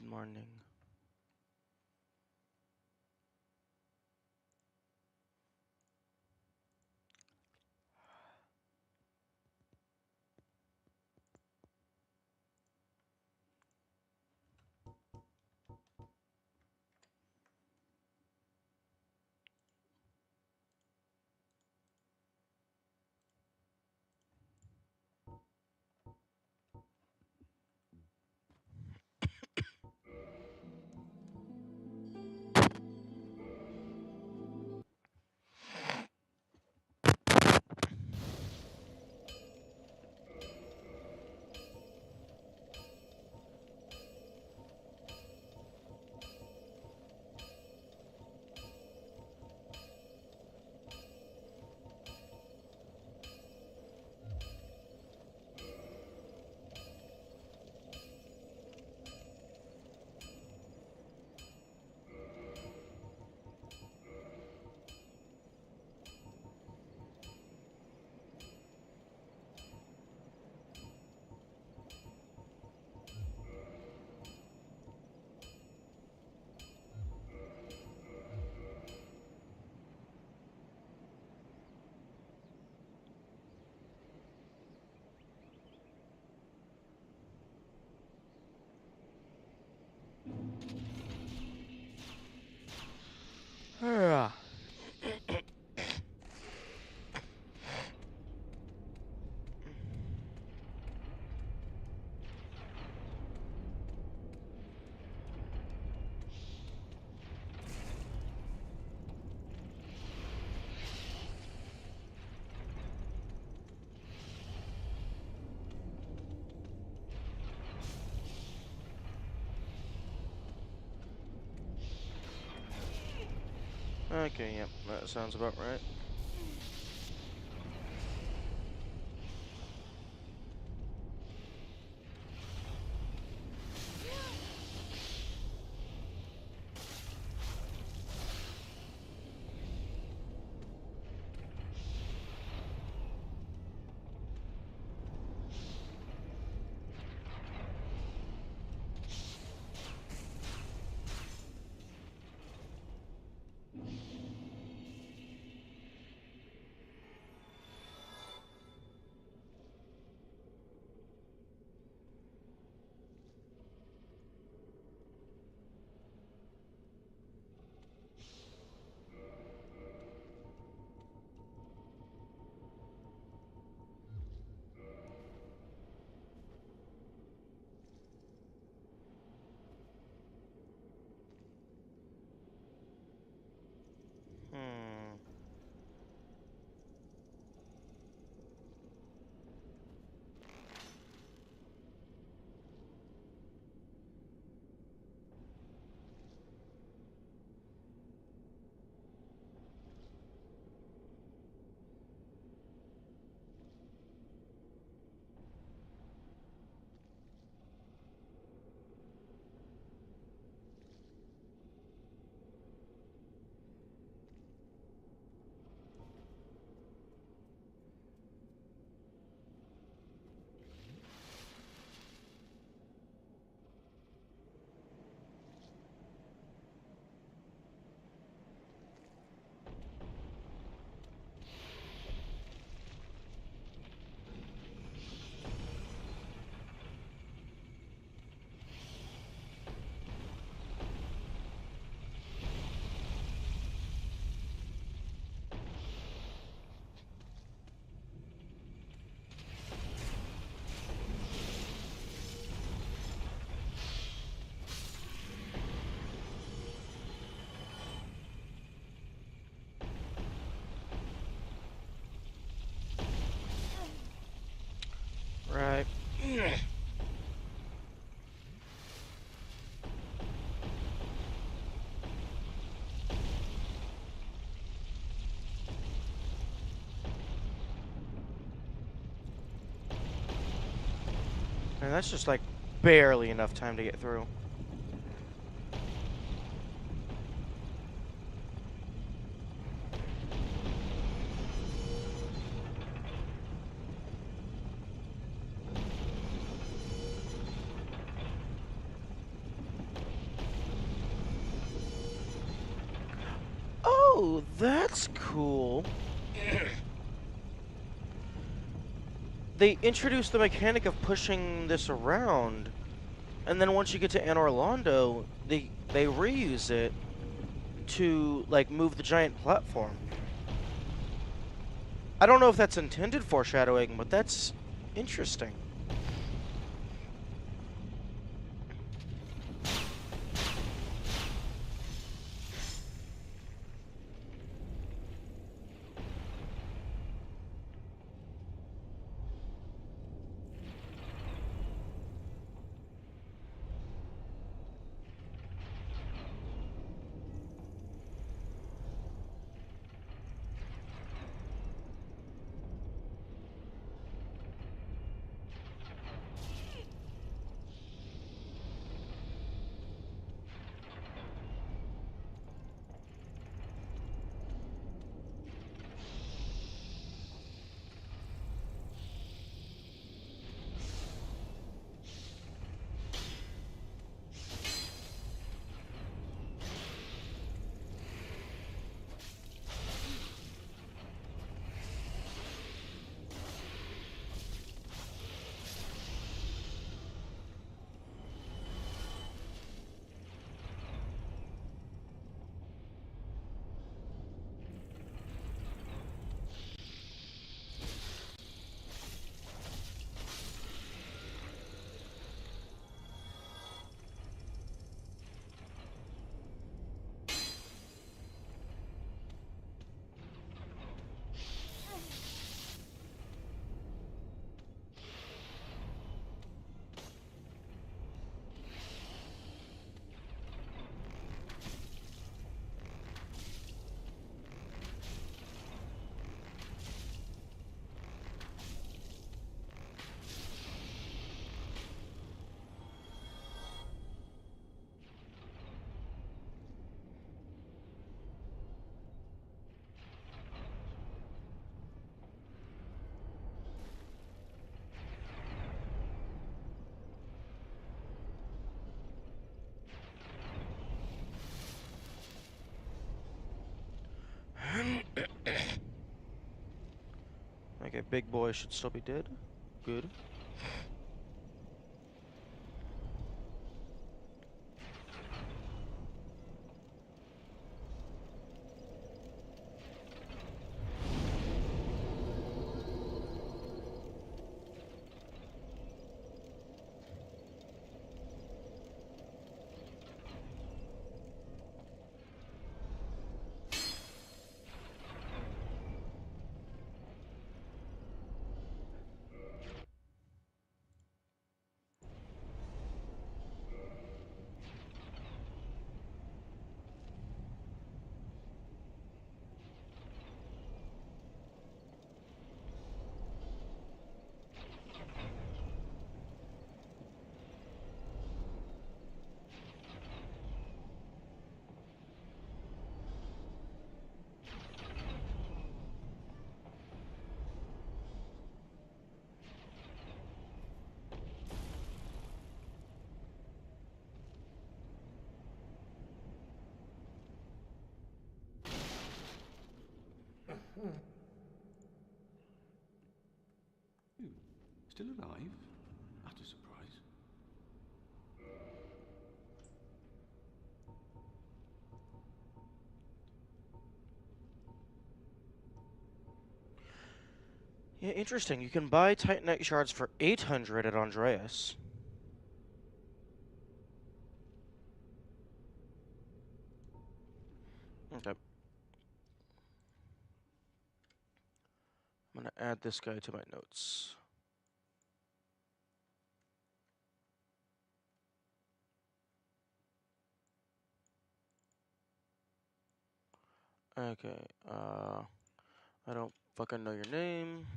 morning. Ah. Okay, yep, that sounds about right. Hmm. Right. And that's just like barely enough time to get through. that's cool. They introduced the mechanic of pushing this around, and then once you get to Anne Orlando, they reuse it to like move the giant platform. I don't know if that's intended foreshadowing, but that's interesting. Okay, big boy should still be dead. Good. You still alive? That's a surprise. Yeah, interesting. You can buy Titanite shards for 800 at Andreas. Okay. I'm gonna add this guy to my notes. Okay, I don't fucking know your name.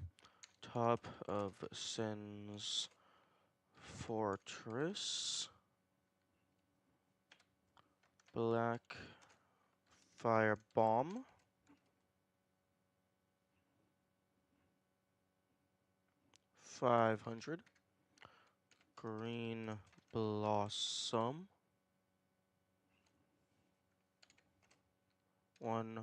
Top of Sin's Fortress. Black Fire Bomb. 500. Green Blossom. 1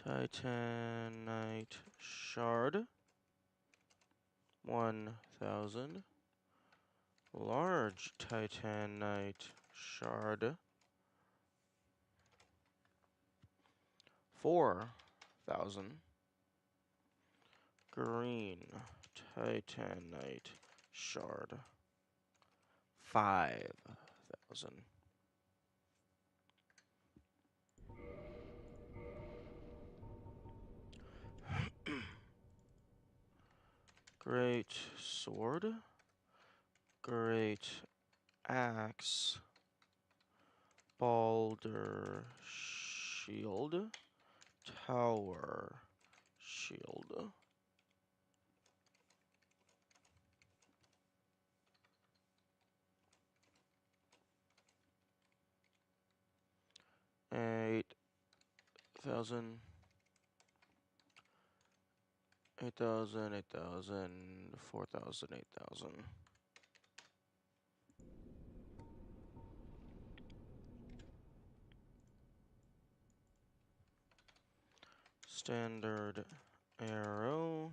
Titanite shard, 1,000. Large titanite shard, 4,000. Green titanite shard, 5,000. Great sword, great axe, Balder shield, tower shield. Eight thousand, 8,000, 8,000, 4,000, 8,000. Standard arrow.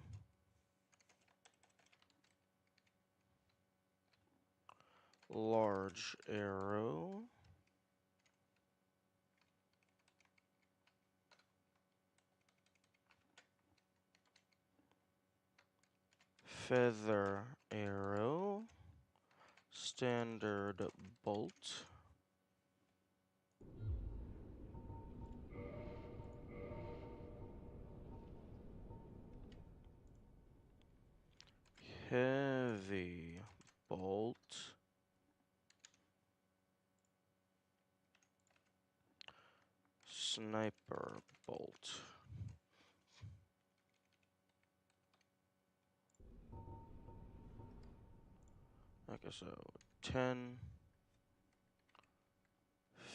Large arrow. Feather arrow. Standard bolt. Heavy bolt. Sniper bolt. Okay, so 10,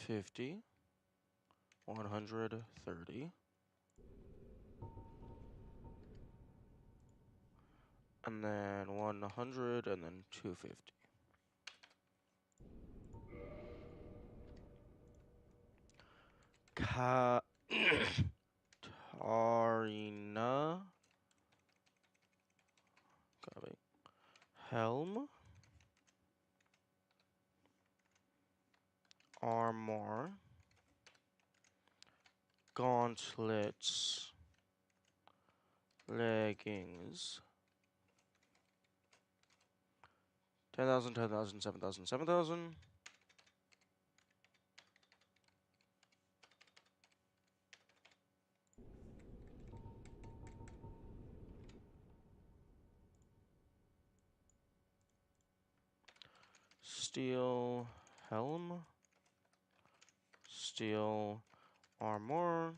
50, 130, and then 100, and then 250. Tarina. Copy. Helm. Armor. Gauntlets. Leggings. 10,000, 10,000, 7,000, 7,000. Steel helm. Steel armor.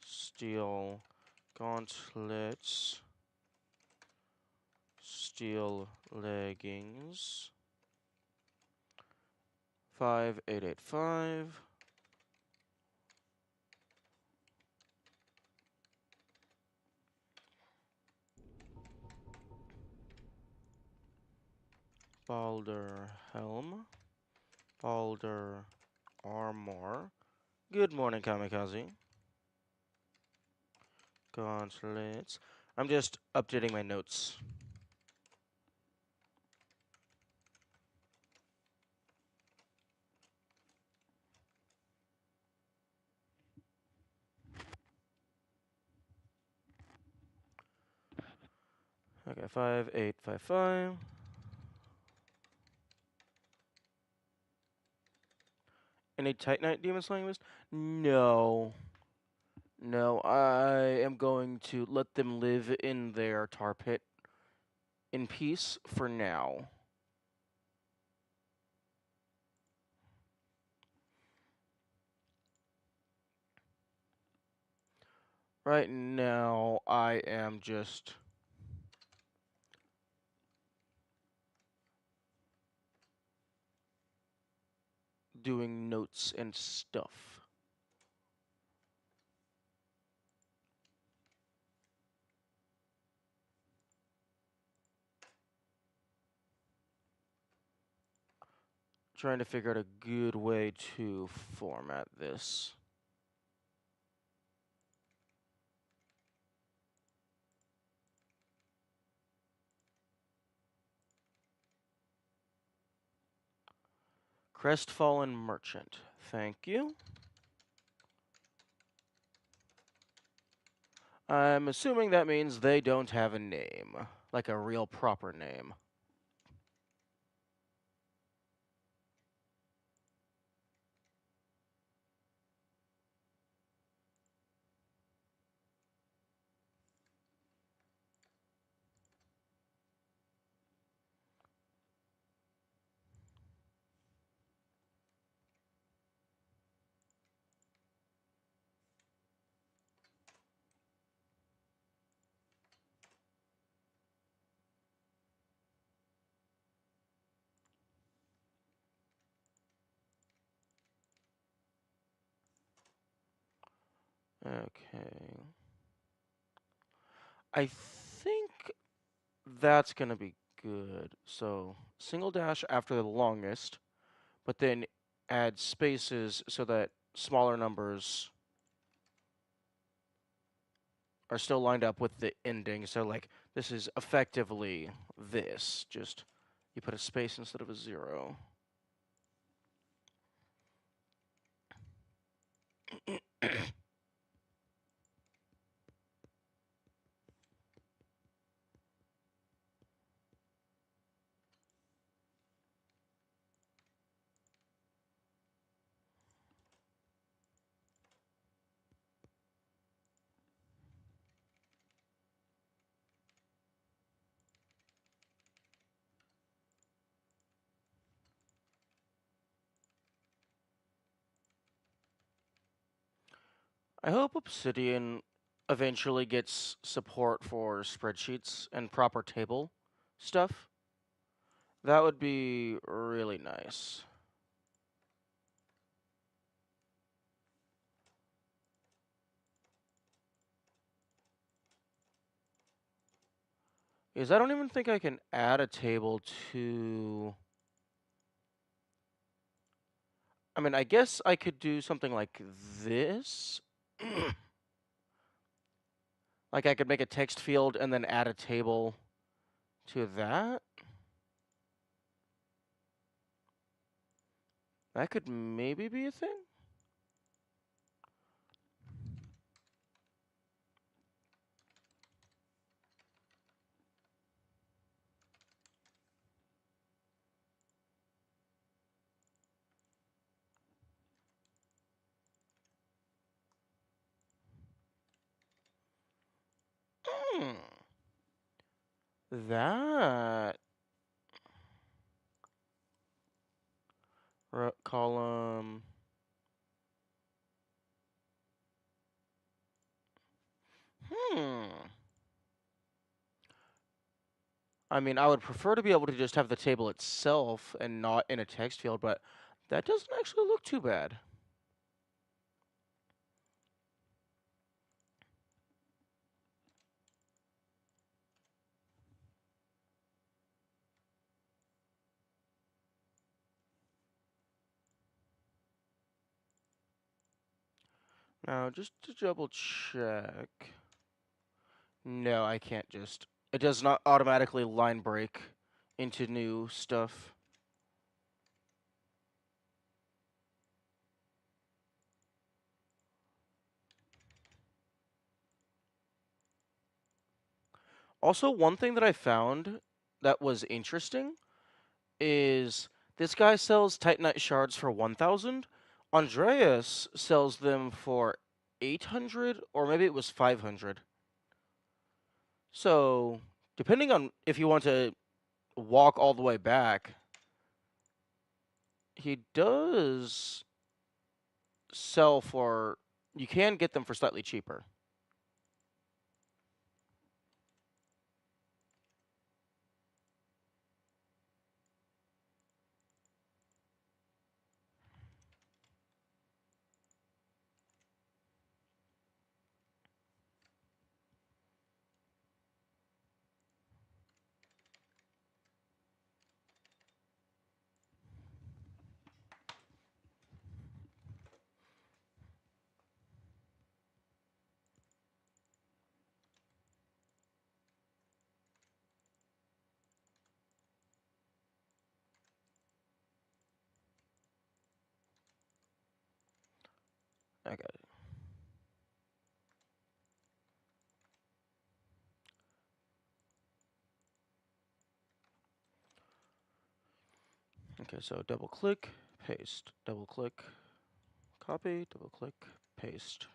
Steel gauntlets. Steel leggings. 5885. Balder helm. Balder armor. Good morning, Kamikaze. Gauntlets. I'm just updating my notes. Okay, 5855. Any Titanite Demon Slaying Mist? No. No, I am going to let them live in their tar pit in peace for now. Right now, I am just doing notes and stuff. trying to figure out a good way to format this. Crestfallen Merchant. Thank you. I'm assuming that means they don't have a name, like a real proper name. Okay. I think that's going to be good. So, single dash after the longest, but then add spaces so that smaller numbers are still lined up with the ending. So, like, this is effectively this. Just you put a space instead of a 0. I hope Obsidian eventually gets support for spreadsheets and proper table stuff. That would be really nice. Because I don't even think I can add a table to... I mean, I guess I could do something like this. Like I could make a text field and then add a table to that. That could maybe be a thing. Hmm. That column. Hmm. I mean, I would prefer to be able to just have the table itself and not in a text field, but that doesn't actually look too bad. Now, just to double check. No, I can't just... It does not automatically line break into new stuff. Also, one thing that I found that was interesting is this guy sells Titanite shards for 1,000. Andreas sells them for 800, or maybe it was 500. So, depending on if you want to walk all the way back, he does sell for... You can get them for slightly cheaper. I got it. Okay, so double click, paste, double click, copy, double click, paste.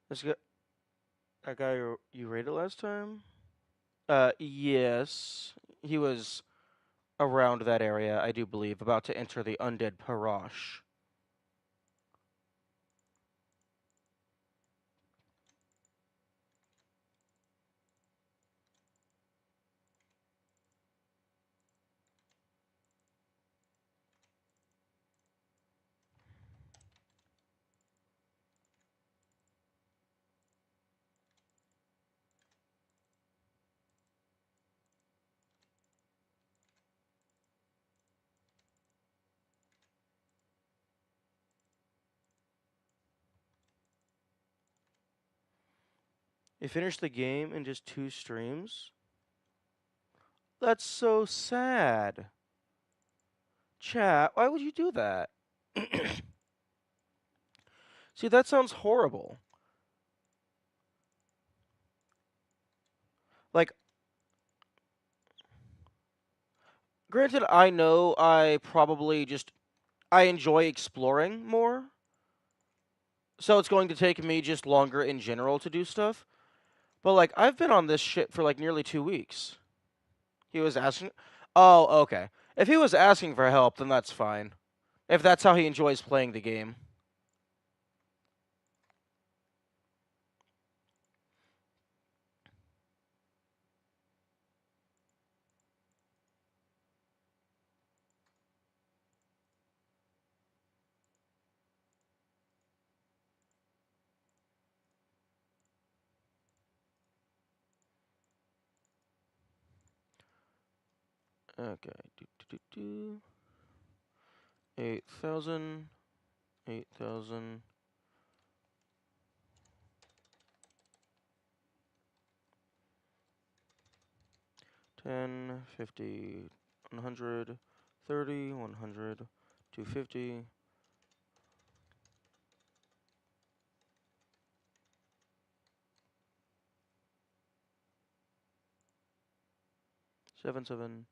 This guy, that guy you rated last time? Yes. He was around that area, I do believe, about to enter the undead Parash. You finished the game in just 2 streams? That's so sad. Chat, why would you do that? See, that sounds horrible. Like, granted, I know I probably just I enjoy exploring more, so it's going to take me just longer in general to do stuff. But like, I've been on this shit for like nearly 2 weeks. He was asking. Oh, okay. If he was asking for help, then that's fine. If that's how he enjoys playing the game. Okay. 8,000. 8,000. 10, 50, 100, 30, 100, 250. 7, 7.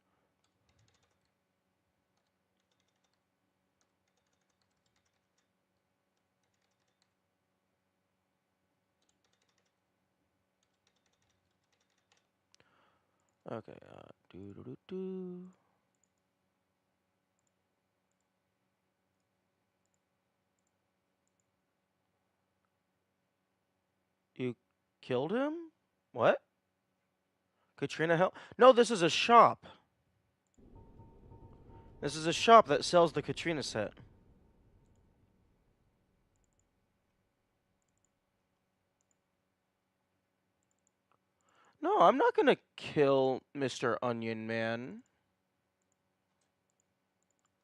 Okay, do do do do. You killed him? What? Katrina help? No, this is a shop. This is a shop that sells the Katrina set. No, I'm not gonna kill Mr. Onion Man.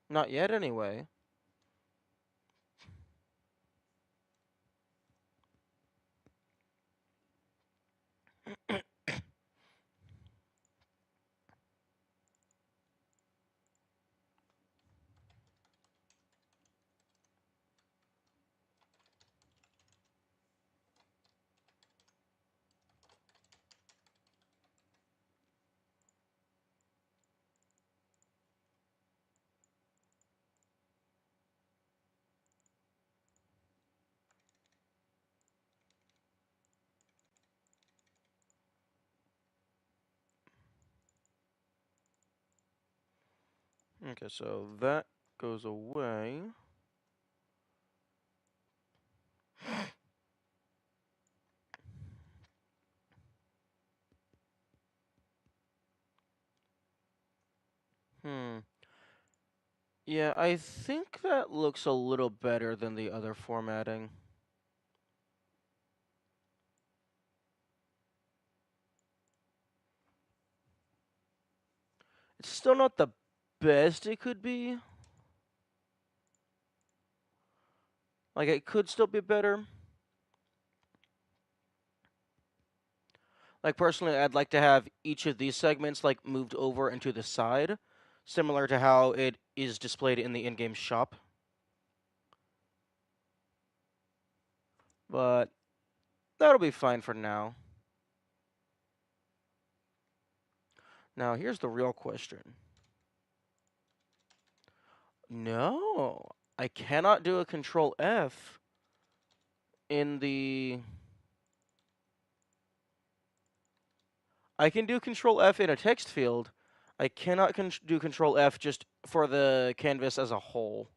Not yet, anyway. Okay, so that goes away. Hmm. Yeah, I think that looks a little better than the other formatting. It's still not the best it could be. Like, it could still be better. Like, personally, I'd like to have each of these segments, like, moved over into the side, similar to how it is displayed in the in-game shop. But that'll be fine for now. Now, here's the real question. No, I cannot do a Control F in the... I can do Control F in a text field. I cannot do Control F just for the canvas as a whole.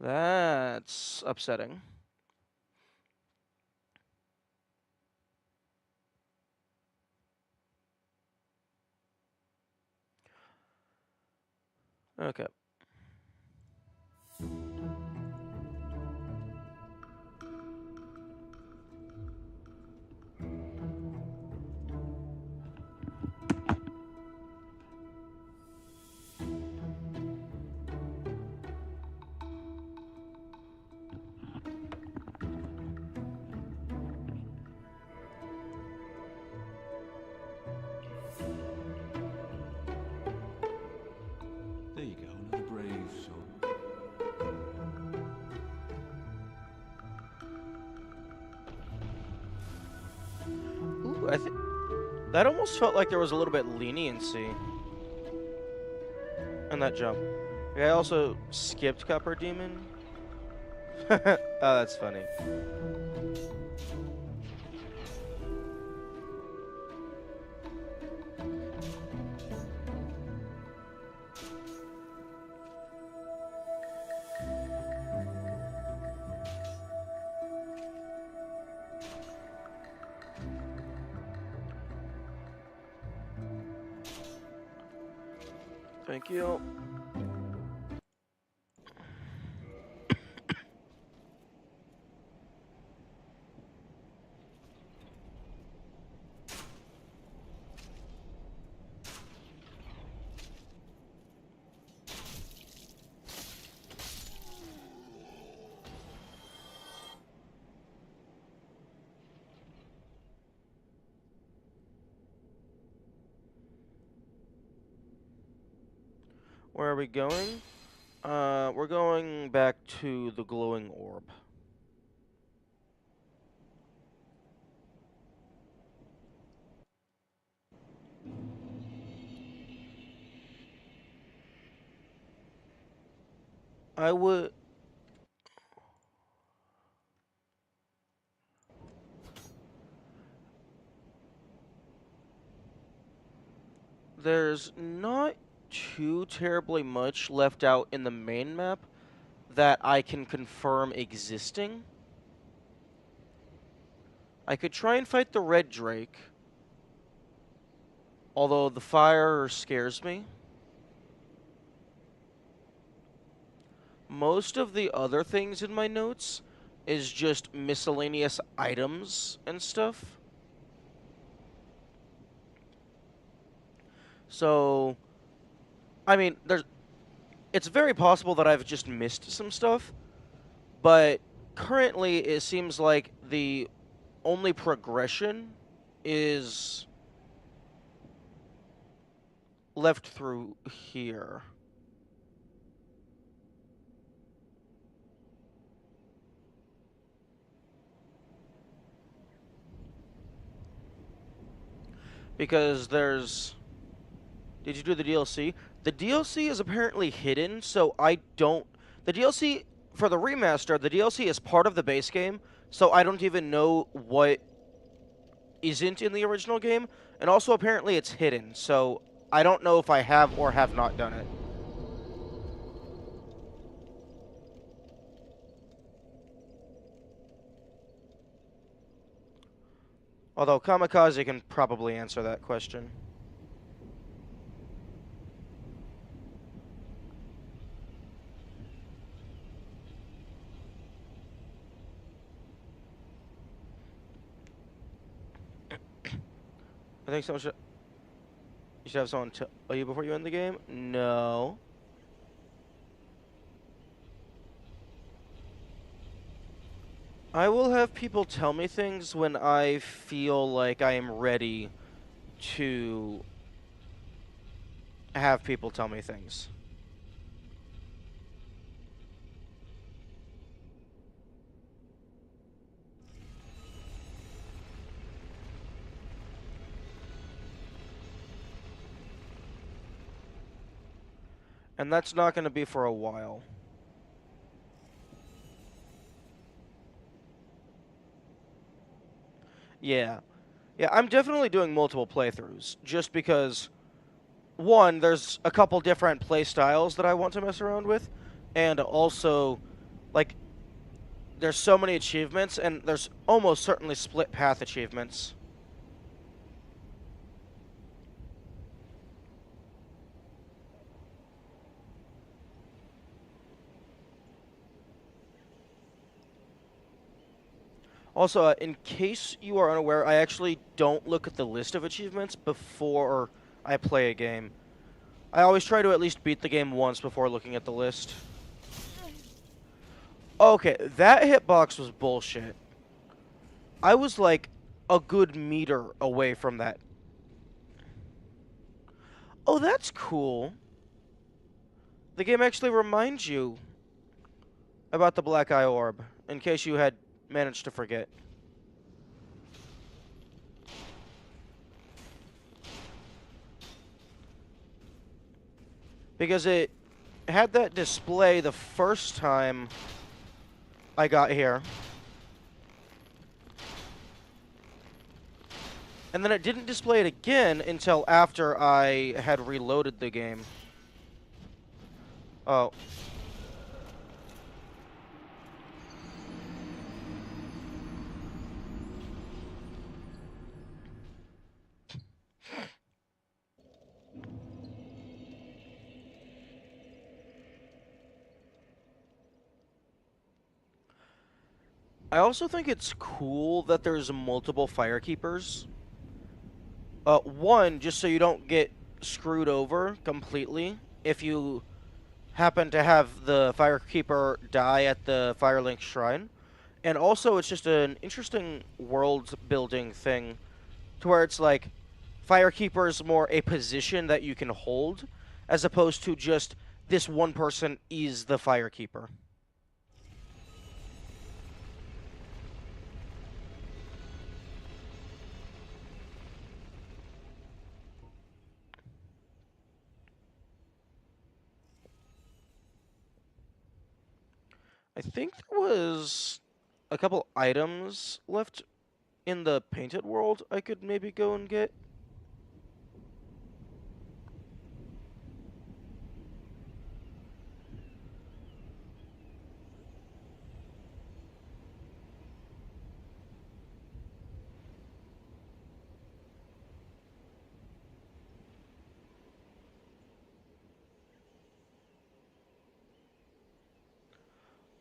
That's upsetting. Okay. There you go, another brave soul. Ooh, I think that almost felt like there was a little bit leniency in that jump. I also skipped Copper Demon. Oh, that's funny. Thank you. Where are we going? We're going back to the glowing orb. I would... There's not too terribly much left out in the main map that I can confirm existing. I could try and fight the red drake, although the fire scares me. Most of the other things in my notes is just miscellaneous items and stuff. So, I mean, it's very possible that I've just missed some stuff, but currently it seems like the only progression is left through here. Because there's... Did you do the DLC? The DLC is apparently hidden, so I don't... The DLC, for the remaster, the DLC is part of the base game, so I don't even know what isn't in the original game, and also apparently it's hidden, so I don't know if I have or have not done it. Although Kamikaze can probably answer that question. I think so. You should have someone tell you before you end the game? No. I will have people tell me things when I feel like I am ready to have people tell me things. And that's not going to be for a while. Yeah. Yeah, I'm definitely doing multiple playthroughs just because one, there's a couple different play styles that I want to mess around with, and also like there's so many achievements and there's almost certainly split path achievements. Also, in case you are unaware, I actually don't look at the list of achievements before I play a game. I always try to at least beat the game once before looking at the list. Okay, that hitbox was bullshit. I was like a good meter away from that. Oh, that's cool. The game actually reminds you about the Black Eye Orb, in case you had managed to forget. Because it had that display the first time I got here. And then it didn't display it again until after I had reloaded the game. Oh. I also think it's cool that there's multiple firekeepers. One, just so you don't get screwed over completely if you happen to have the firekeeper die at the Firelink Shrine. And also, it's just an interesting world building thing to where it's like Firekeeper is more a position that you can hold as opposed to just this one person is the Firekeeper. I think there was a couple items left in the painted world I could maybe go and get.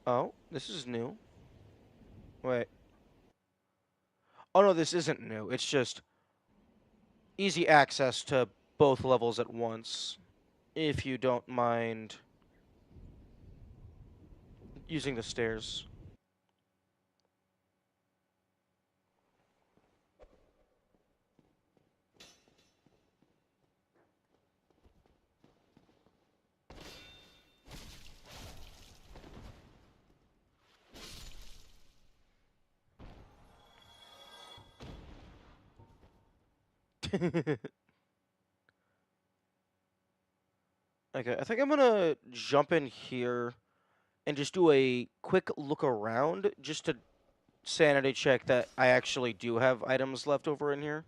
Oh, this is new. Wait. Oh no, this isn't new. It's just easy access to both levels at once. If you don't mind using the stairs. Okay, I think I'm gonna jump in here and just do a quick look around just to sanity check that I actually do have items left over in here.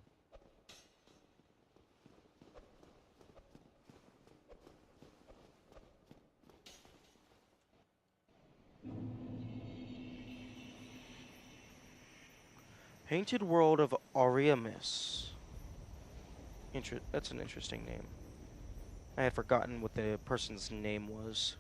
Painted World of Aureamis. That's an interesting name. I had forgotten what the person's name was.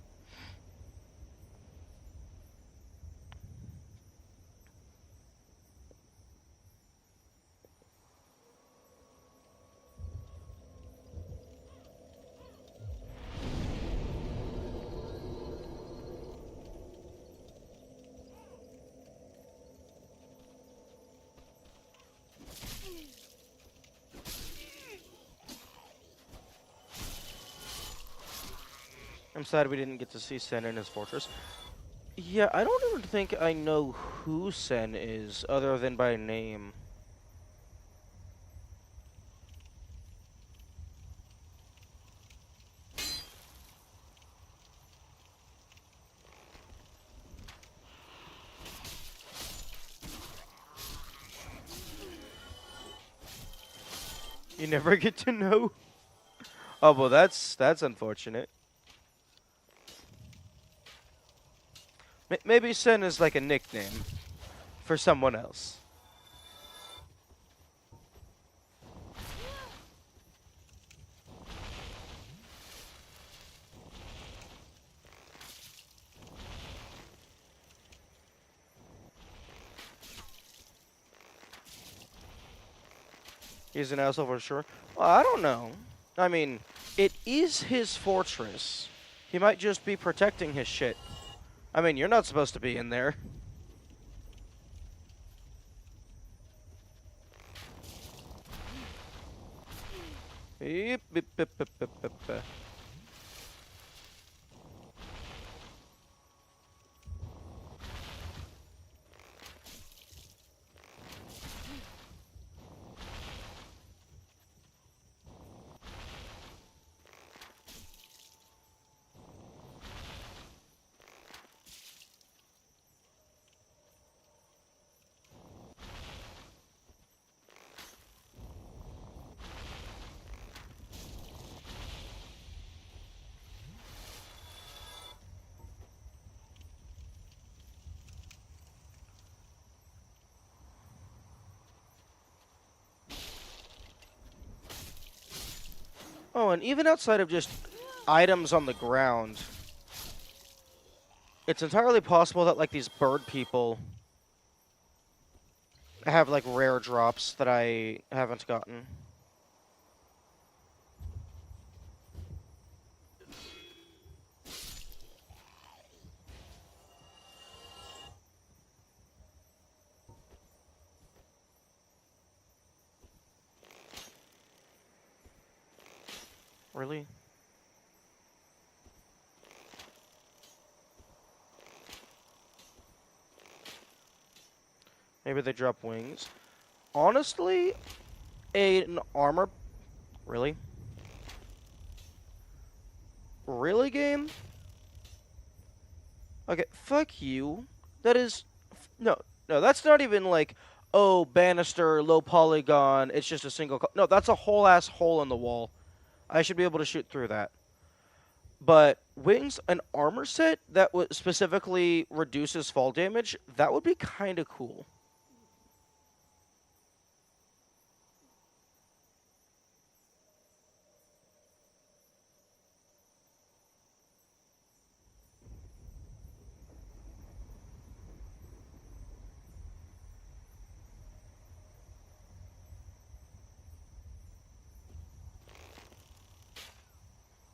I'm sad we didn't get to see Sen in his fortress. Yeah, I don't even think I know who Sen is, other than by name. You never get to know? Oh, well, that's unfortunate. Maybe Sen is like a nickname for someone else. He's an asshole for sure. Well, I don't know. I mean, it is his fortress. He might just be protecting his shit. I mean, you're not supposed to be in there. Beep, beep, beep, beep, beep, beep, beep. Oh, and even outside of just items on the ground, it's entirely possible that like these bird people have like rare drops that I haven't gotten. Really? Maybe they drop wings. Honestly, an armor... Really? Really, game? Okay, fuck you. That is... No, that's not even like, oh, banister, low polygon, it's just a single... No, that's a whole-ass hole in the wall. I should be able to shoot through that. But wings, an armor set that specifically reduces fall damage, that would be kind of cool.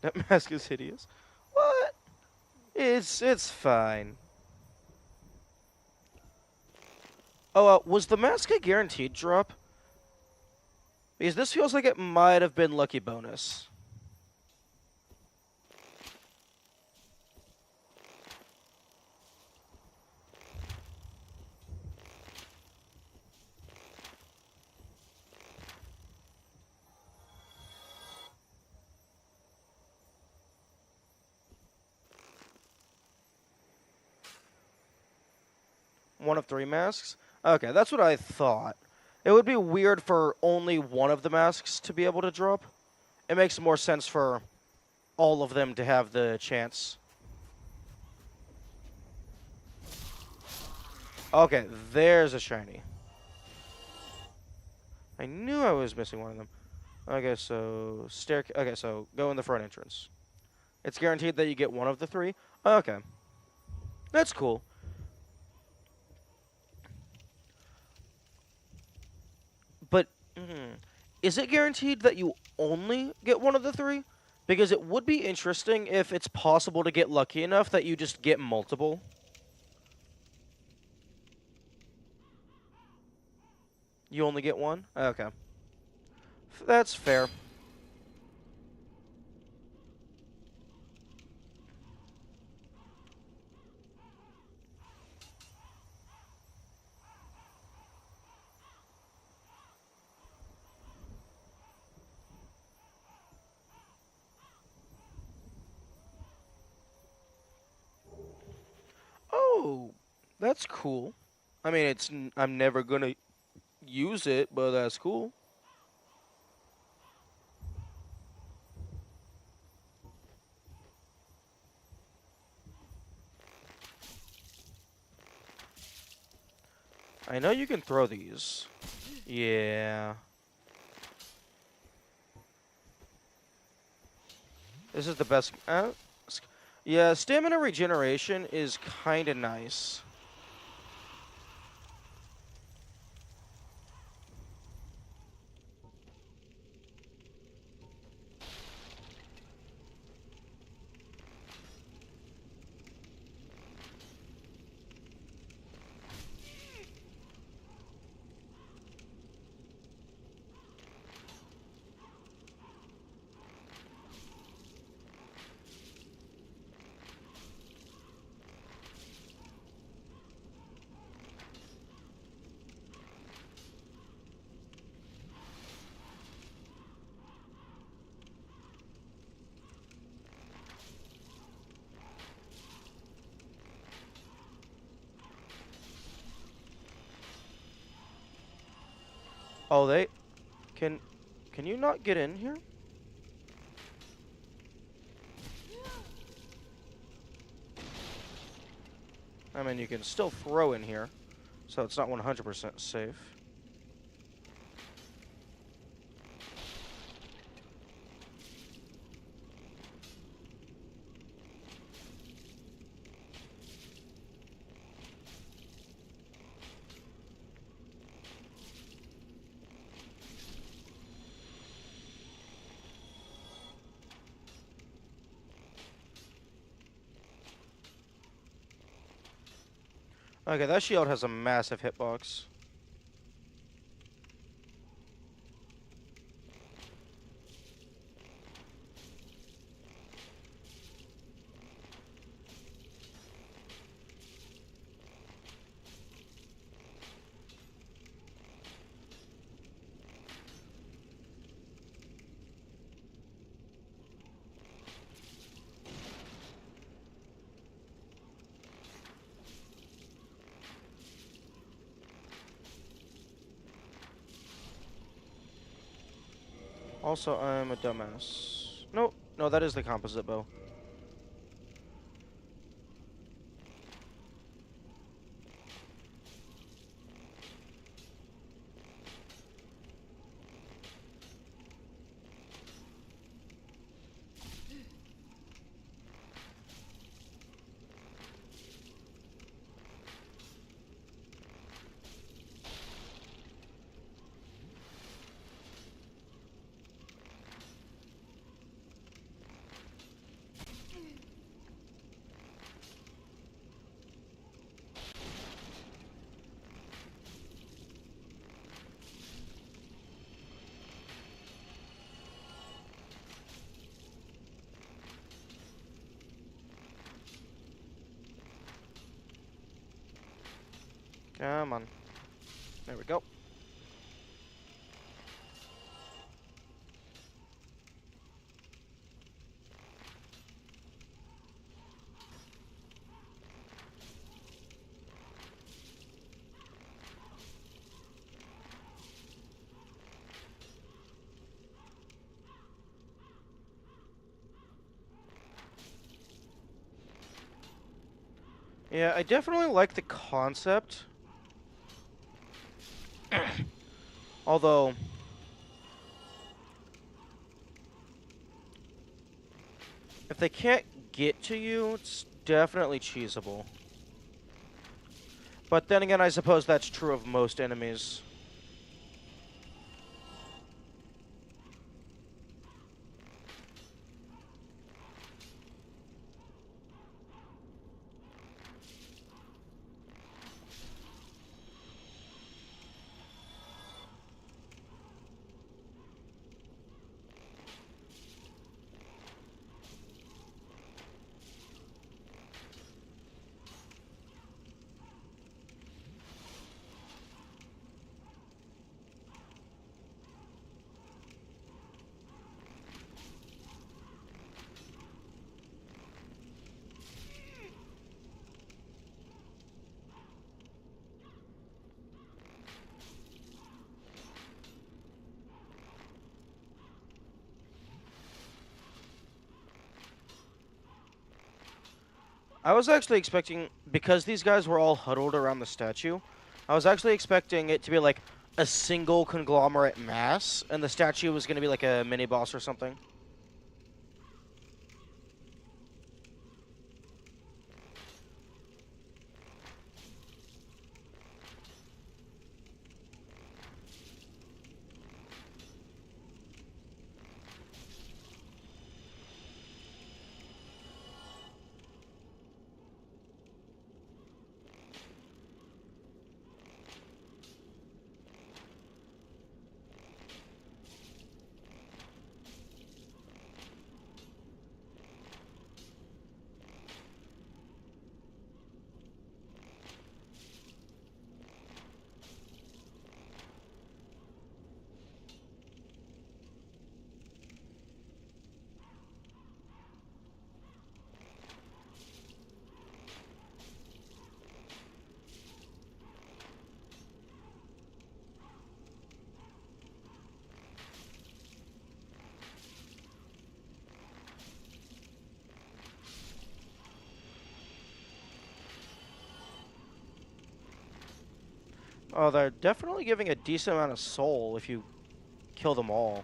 That mask is hideous. What? It's fine. Oh, was the mask a guaranteed drop? Because this feels like it might have been lucky bonus. One of 3 masks? Okay, that's what I thought. It would be weird for only one of the masks to be able to drop. It makes more sense for all of them to have the chance. Okay, there's a shiny. I knew I was missing one of them. Okay, so okay, so go in the front entrance. It's guaranteed that you get one of the 3. Okay. That's cool. But is it guaranteed that you only get one of the 3? Because it would be interesting if it's possible to get lucky enough that you just get multiple. You only get one? Okay. That's fair. Oh, that's cool. I mean, I'm never gonna use it, but that's cool. I know you can throw these. Yeah. This is the best. Yeah, stamina regeneration is kind of nice. Oh, they can. Can you not get in here? I mean, you can still throw in here, so it's not 100% safe. Okay, that shield has a massive hitbox. Also, I'm a dumbass. No, no, that is the composite bow. Come on. There we go. Yeah, I definitely like the concept. Although, if they can't get to you, it's definitely cheesable. But then again, I suppose that's true of most enemies. I was actually expecting, because these guys were all huddled around the statue, I was actually expecting it to be like a single conglomerate mass, and the statue was going to be like a mini boss or something. Oh, they're definitely giving a decent amount of soul if you kill them all.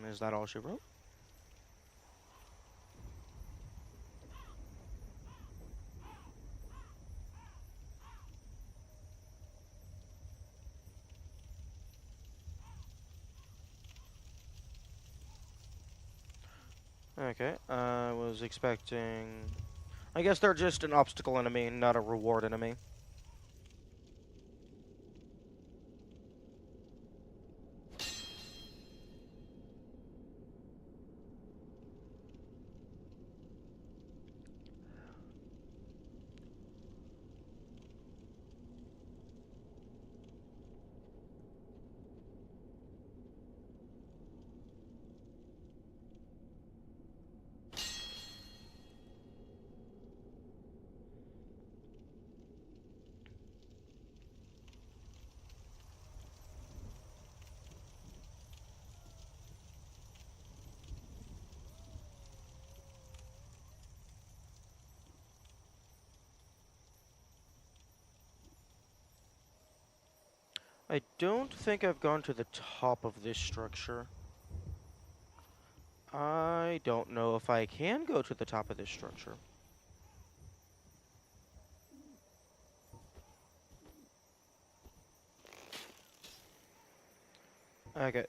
Is that all she wrote? Okay, I was expecting... I guess they're just an obstacle enemy, not a reward enemy. I don't think I've gone to the top of this structure. I don't know if I can go to the top of this structure. Okay.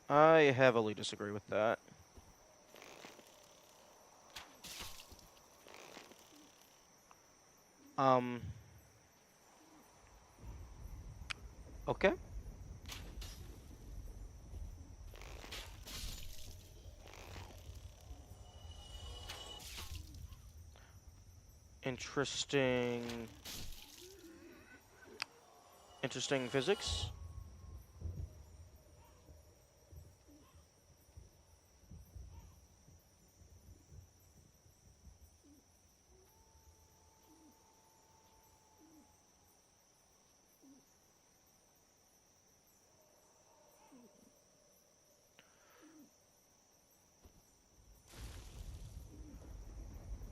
I heavily disagree with that. Um. Okay. Interesting. Interesting physics.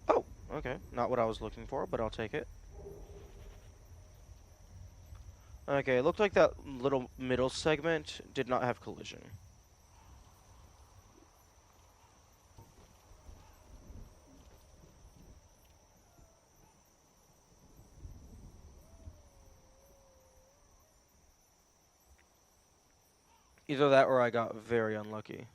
Oh, okay. Not what I was looking for, but I'll take it. Okay, it looked like that little middle segment did not have collision. Either that or I got very unlucky.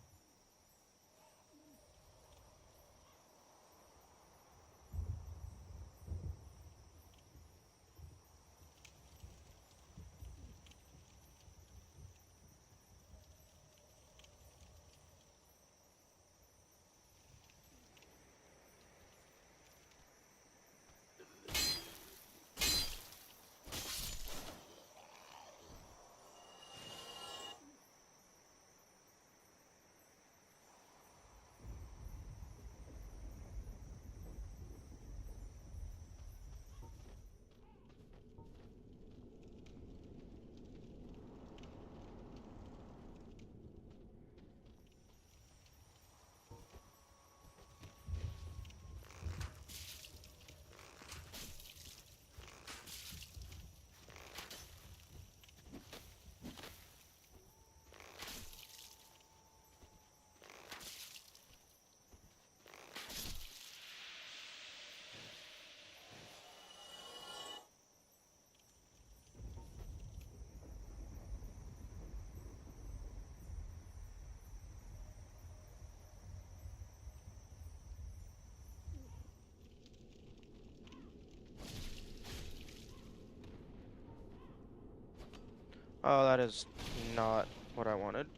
Oh, that is not what I wanted.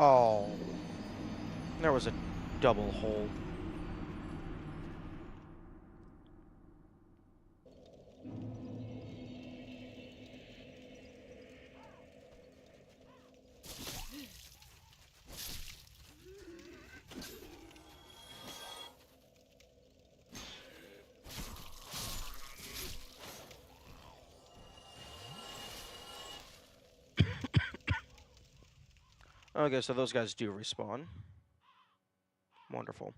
Oh, there was a double hole. Okay, so those guys do respawn. Wonderful.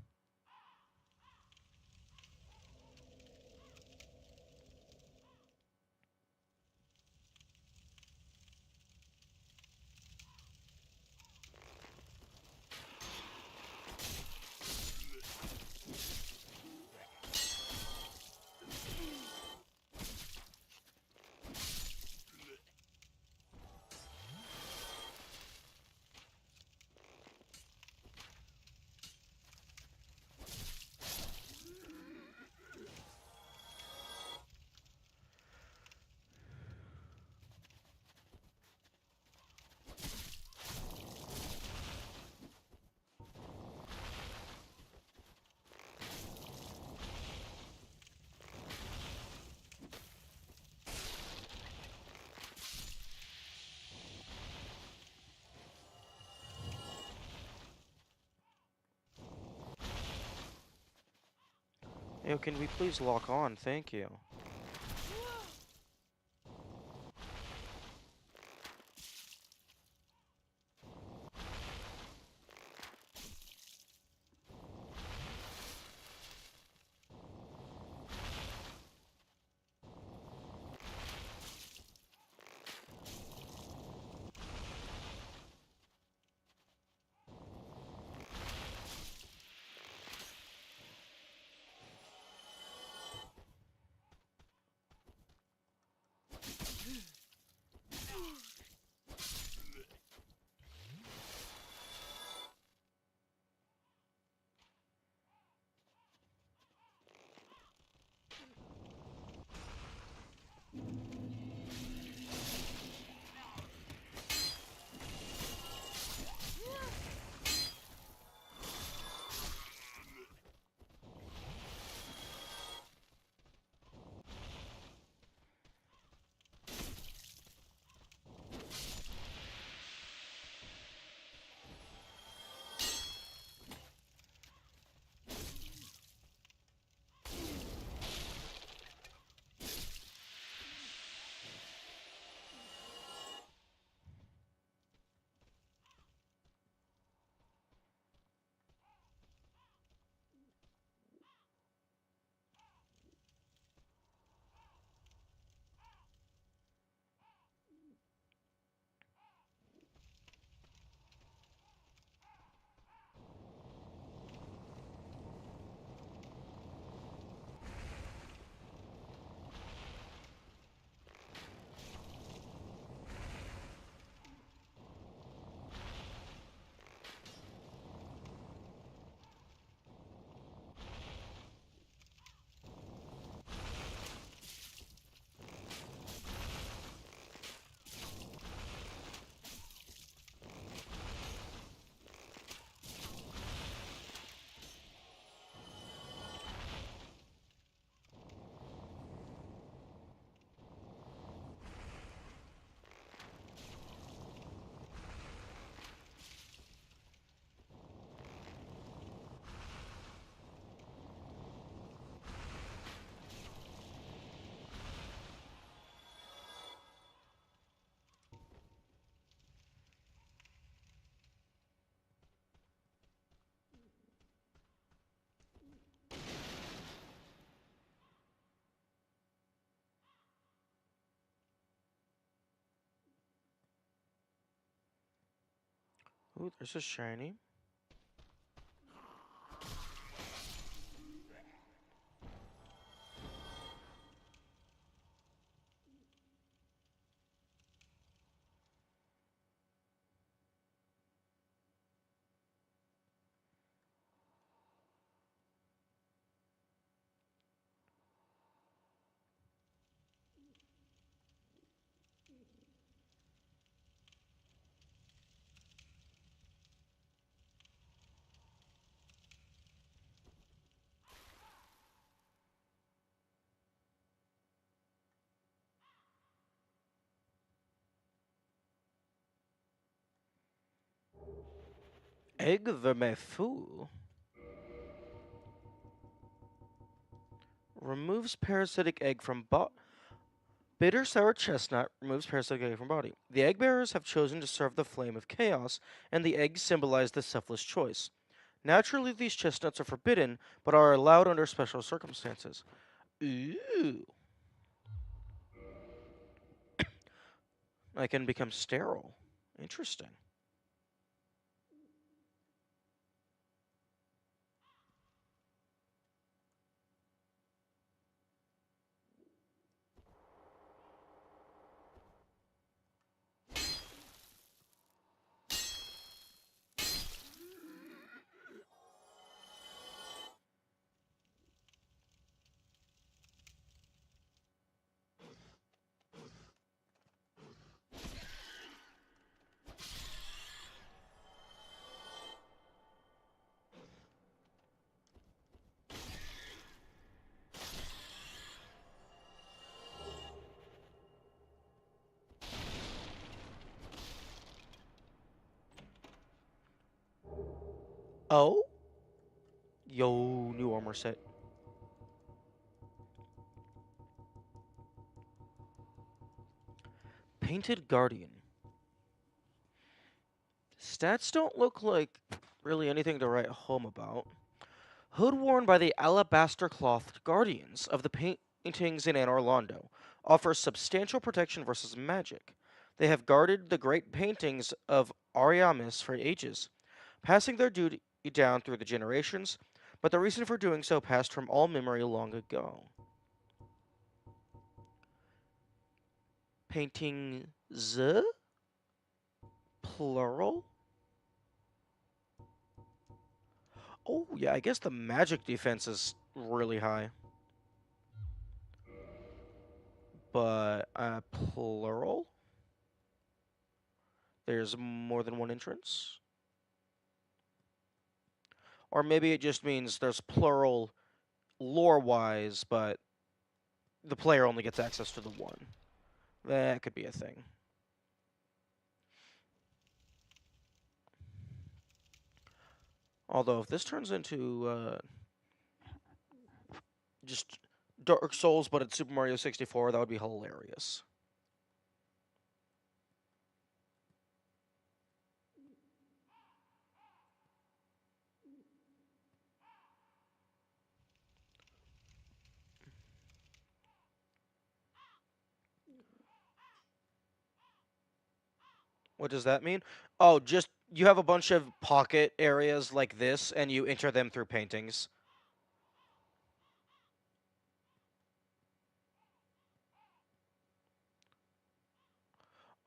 Yo, can we please lock on? Thank you. Ooh, there's a shiny. Egg vermefu. Removes parasitic egg from bitter sour chestnut removes parasitic egg from body. The egg bearers have chosen to serve the flame of chaos, and the eggs symbolize the selfless choice. Naturally, these chestnuts are forbidden, but are allowed under special circumstances. Ooh. I can become sterile. Interesting. Oh? Yo, new armor set. Painted Guardian. Stats don't look like really anything to write home about. Hood worn by the alabaster clothed guardians of the paintings in Anor Londo offers substantial protection versus magic. They have guarded the great paintings of Ariamis for ages, passing their duty down through the generations, but the reason for doing so passed from all memory long ago. Painting Z? Plural? Oh, yeah, I guess the magic defense is really high. But, plural? There's more than one entrance? Or maybe it just means there's plural lore-wise, but the player only gets access to the one. That could be a thing. Although, if this turns into, just Dark Souls, but it's Super Mario 64, that would be hilarious. What does that mean? Oh, just you have a bunch of pocket areas like this, and you enter them through paintings.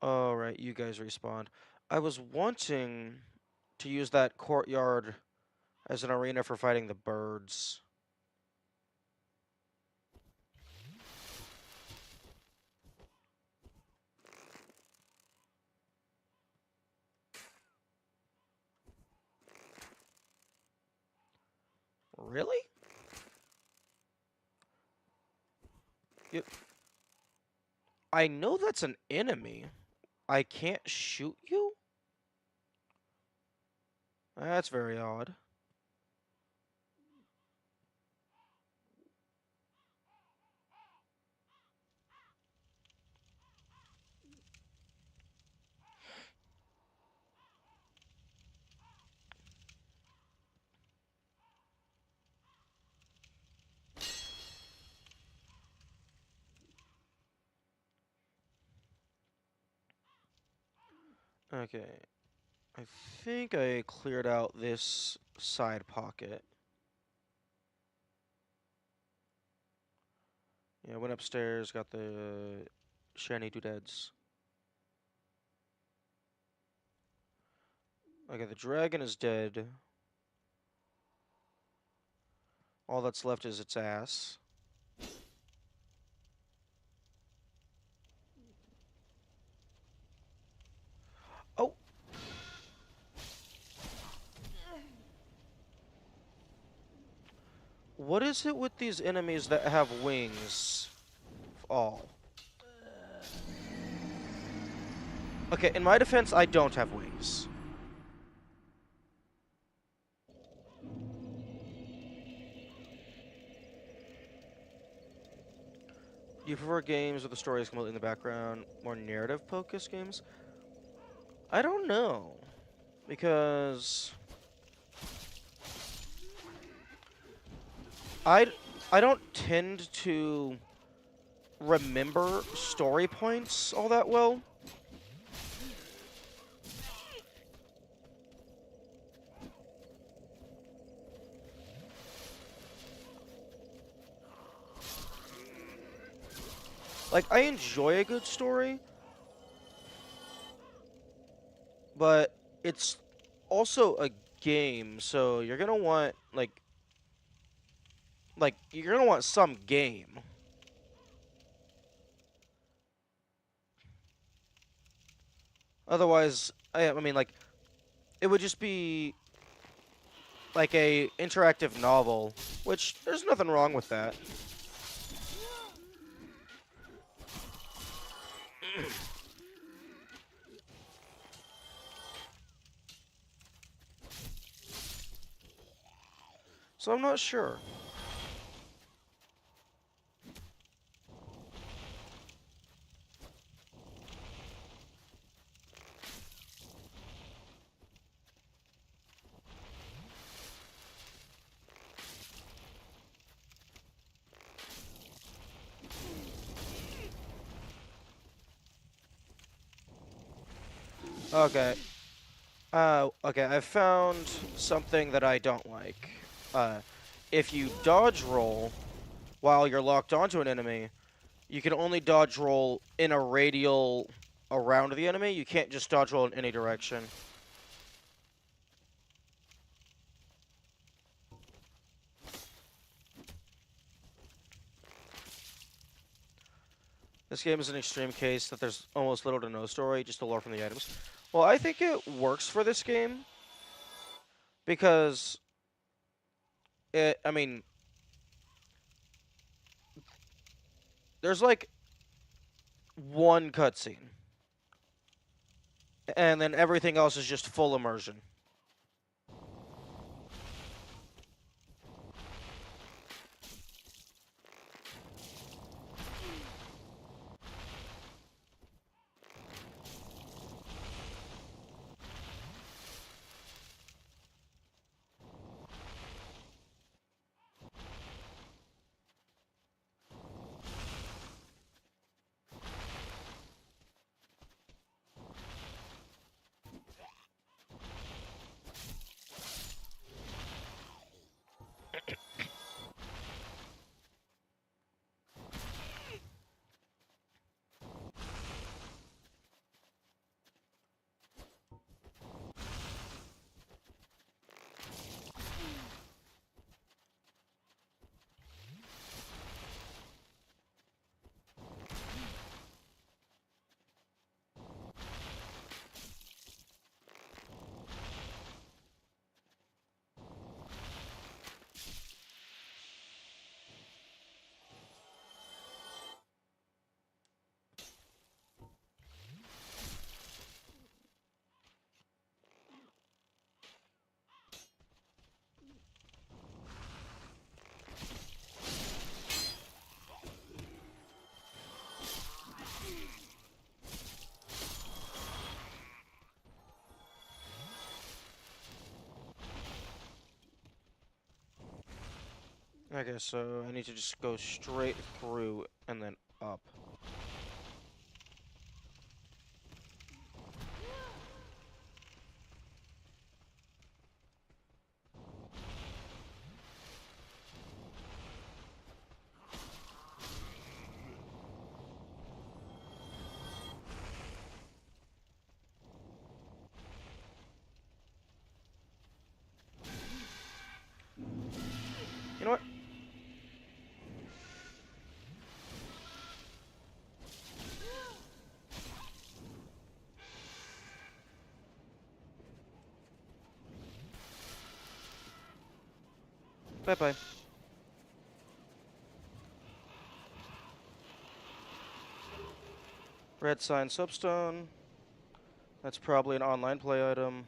Alright, you guys respawned. I was wanting to use that courtyard as an arena for fighting the birds. Really? You, I know that's an enemy. I can't shoot you? That's very odd. Okay. I think I cleared out this side pocket. Yeah, I went upstairs, got the shiny doodads. Okay, the dragon is dead. All that's left is its ass. Oh! What is it with these enemies that have wings? All. Okay, in my defense, I don't have wings. Do you prefer games where the story is completely in the background, more narrative-focused games? I don't know. Because I I don't tend to remember story points all that well. Like, I enjoy a good story, but it's also a game, so you're gonna want, you're gonna want some game. Otherwise, I mean, like, it would just be like a interactive novel, which there's nothing wrong with that. So I'm not sure. Okay. Okay, I found something that I don't like. Uh, if you dodge roll while you're locked onto an enemy, you can only dodge roll in a radial around the enemy. You can't just dodge roll in any direction. This game is an extreme case that there's almost little to no story, just the lore from the items. Well, I think it works for this game because I mean, there's like one cutscene, and then everything else is just full immersion. Okay, so I need to just go straight through and then up. Bye-bye. Red sign soapstone. That's probably an online play item.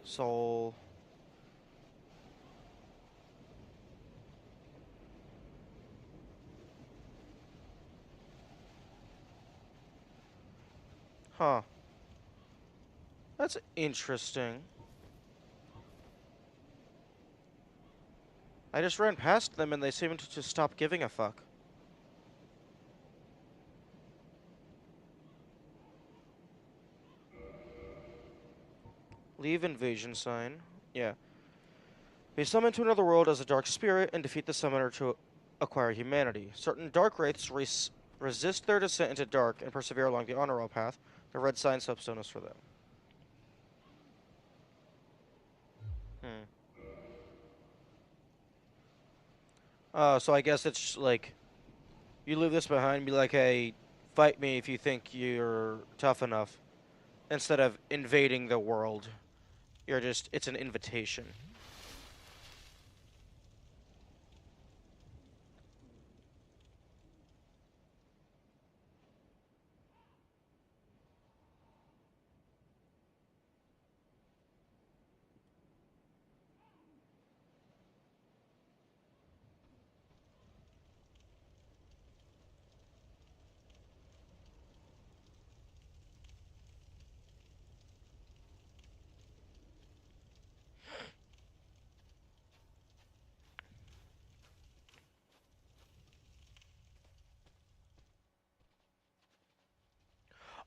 Soul. Huh. That's interesting. I just ran past them and they seemed to stop giving a fuck. Leave invasion sign. Yeah. Be summoned to another world as a dark spirit and defeat the summoner to acquire humanity. Certain dark wraiths resist their descent into dark and persevere along the honor roll path. The red sign soapstone is for them. Hmm. So I guess it's like you leave this behind, be like, hey, fight me if you think you're tough enough. Instead of invading the world, it's an invitation.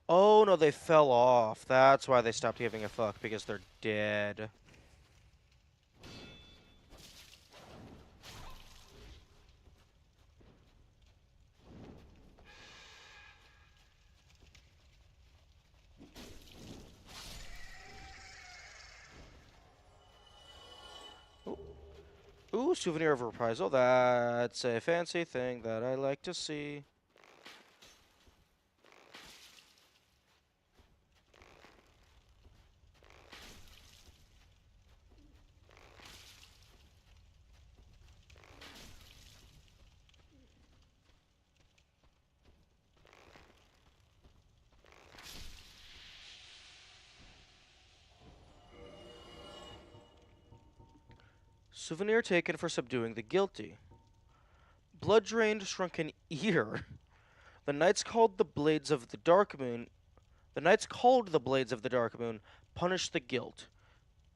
Oh no, they fell off. That's why they stopped giving a fuck, because they're dead. Ooh, ooh, souvenir of reprisal. That's a fancy thing that I like to see. Souvenir taken for subduing the guilty. Blood drained shrunken ear. The knights called the blades of the dark moon. The knights called the blades of the dark moon punish the guilt.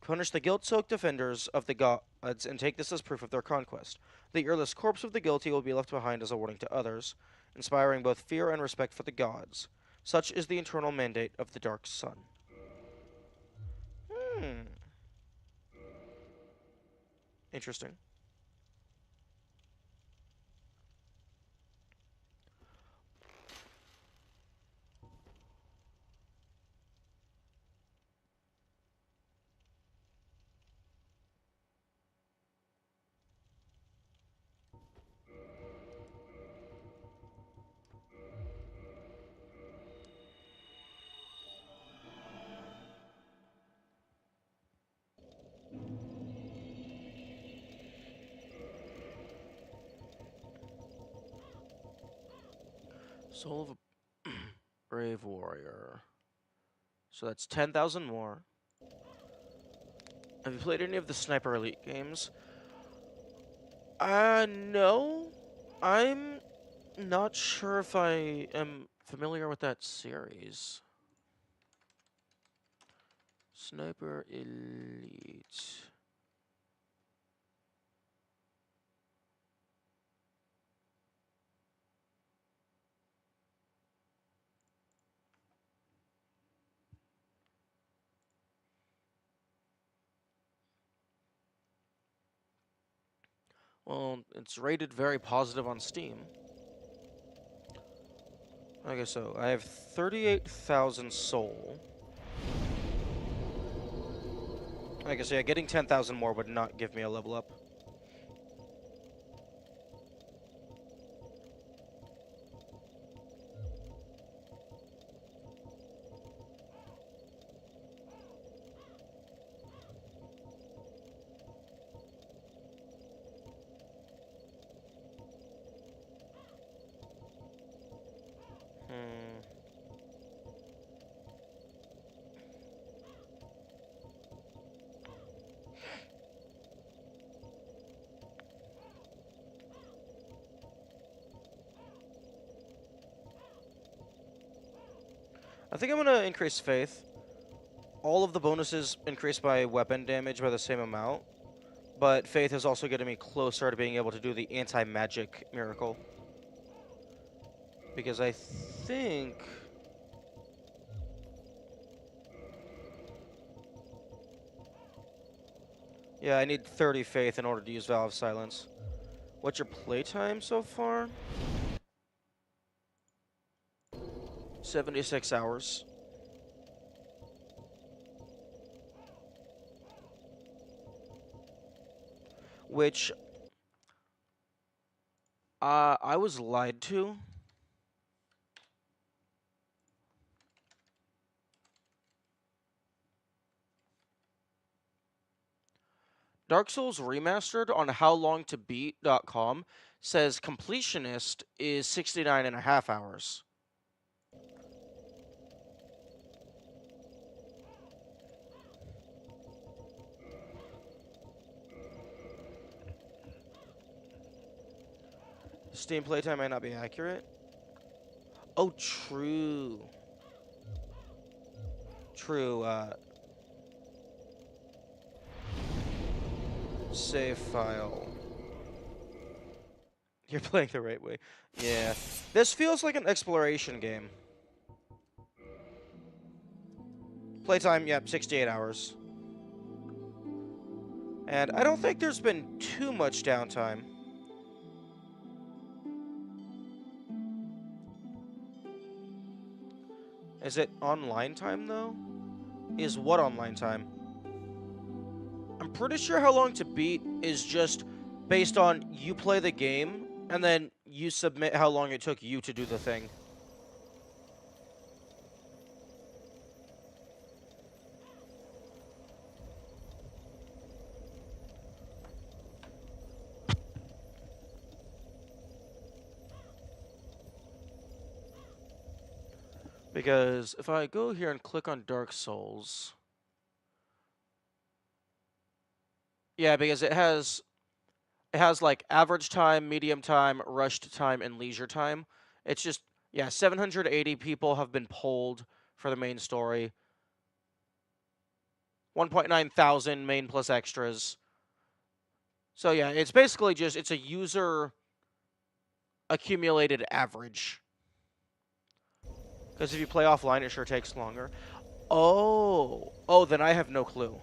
Punish the guilt-soaked defenders of the gods and take this as proof of their conquest. The earless corpse of the guilty will be left behind as a warning to others, inspiring both fear and respect for the gods. Such is the eternal mandate of the Dark Sun. Hmm. Interesting. Soul of a brave warrior. So that's 10,000 more. Have you played any of the Sniper Elite games? No. I'm not sure if I am familiar with that series. Sniper Elite. Well, it's rated very positive on Steam. Okay, so I have 38,000 soul. I guess, yeah, getting 10,000 more would not give me a level up. I think I'm gonna increase Faith. All of the bonuses increase by weapon damage by the same amount, but Faith is also getting me closer to being able to do the anti-magic miracle. Because I think... Yeah, I need 30 Faith in order to use Vow of Silence. What's your playtime so far? 76 hours. Which... I was lied to. Dark Souls Remastered on howlongtobeat.com says completionist is 69.5 hours. Steam playtime might not be accurate. Oh, true. True, save file. You're playing the right way. Yeah. This feels like an exploration game. Playtime, yep, 68 hours. And I don't think there's been too much downtime. Is it online time, though? Is what online time? I'm pretty sure How Long to Beat is just based on you play the game, and then you submit how long it took you to do the thing. Because if I go here and click on Dark Souls... Yeah, because it has like average time, medium time, rushed time, and leisure time. It's just, yeah, 780 people have been polled for the main story. 1.9 thousand main plus extras. So yeah, it's basically just, it's a user accumulated average. Because if you play offline, it sure takes longer. Oh. Oh, then I have no clue.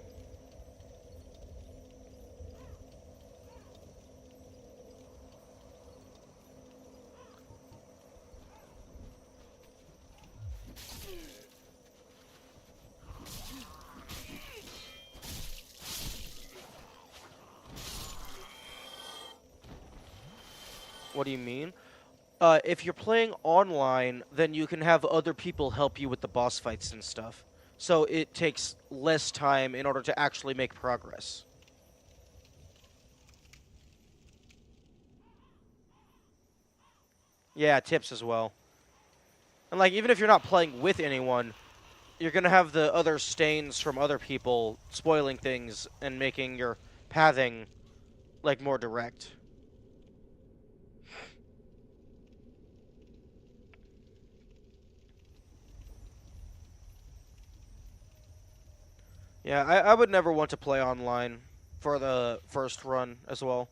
What do you mean? If you're playing online, then you can have other people help you with the boss fights and stuff. So it takes less time in order to actually make progress. Yeah, tips as well. And like, even if you're not playing with anyone, you're gonna have the other stains from other people spoiling things and making your pathing, like, more direct. Yeah, I would never want to play online for the first run as well.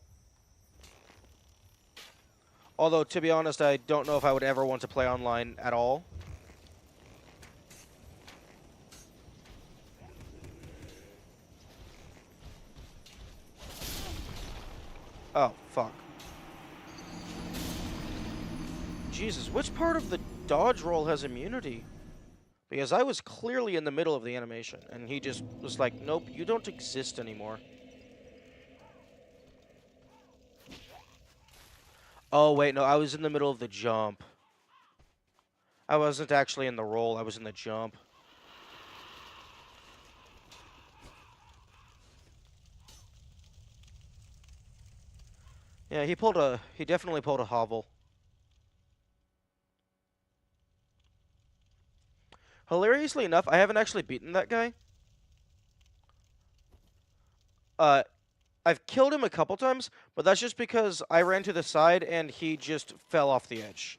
Although, to be honest, I don't know if I would ever want to play online at all. Oh, fuck. Jesus, which part of the dodge roll has immunity? Because I was clearly in the middle of the animation, and he just was like, nope, you don't exist anymore. Oh, wait, no, I was in the middle of the jump. I wasn't actually in the roll, I was in the jump. Yeah, he definitely pulled a hovel. Hilariously enough, I haven't actually beaten that guy. I've killed him a couple times, but that's just because I ran to the side and he just fell off the edge.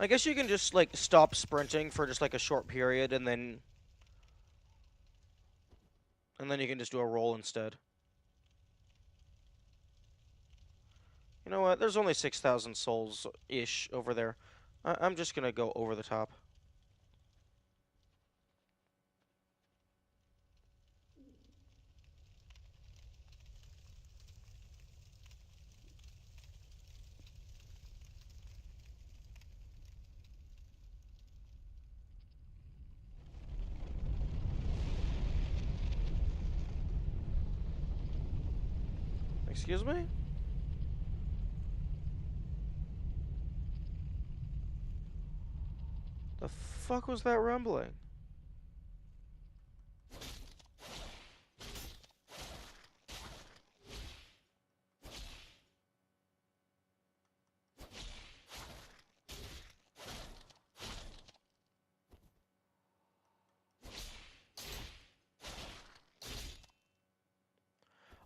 I guess you can just, like, stop sprinting for just, like, a short period, and then you can just do a roll instead. You know what? There's only 6,000 souls-ish over there. I'm just gonna go over the top. Excuse me? The fuck was that rumbling?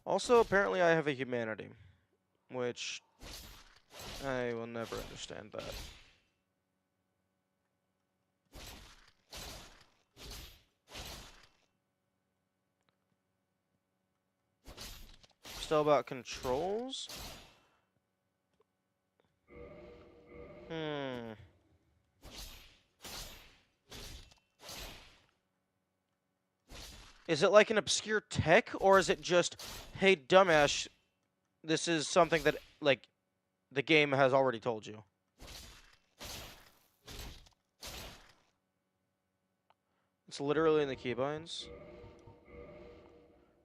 Also, apparently I have a humanity, which I will never understand that. Still about controls? Hmm. Is it like an obscure tech, or is it just, hey, dumbass, this is something that, like, the game has already told you? It's literally in the keybinds.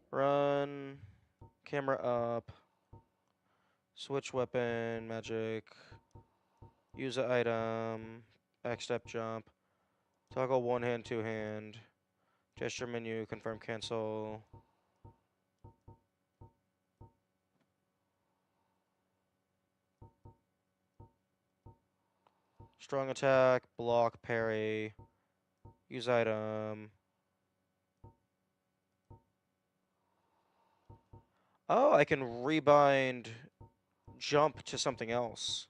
Run. Camera up. Switch weapon. Magic. Use an item. Backstep jump. Toggle one hand, two hand. Gesture menu. Confirm cancel. Strong attack. Block. Parry. Use item. Oh, I can rebind jump to something else.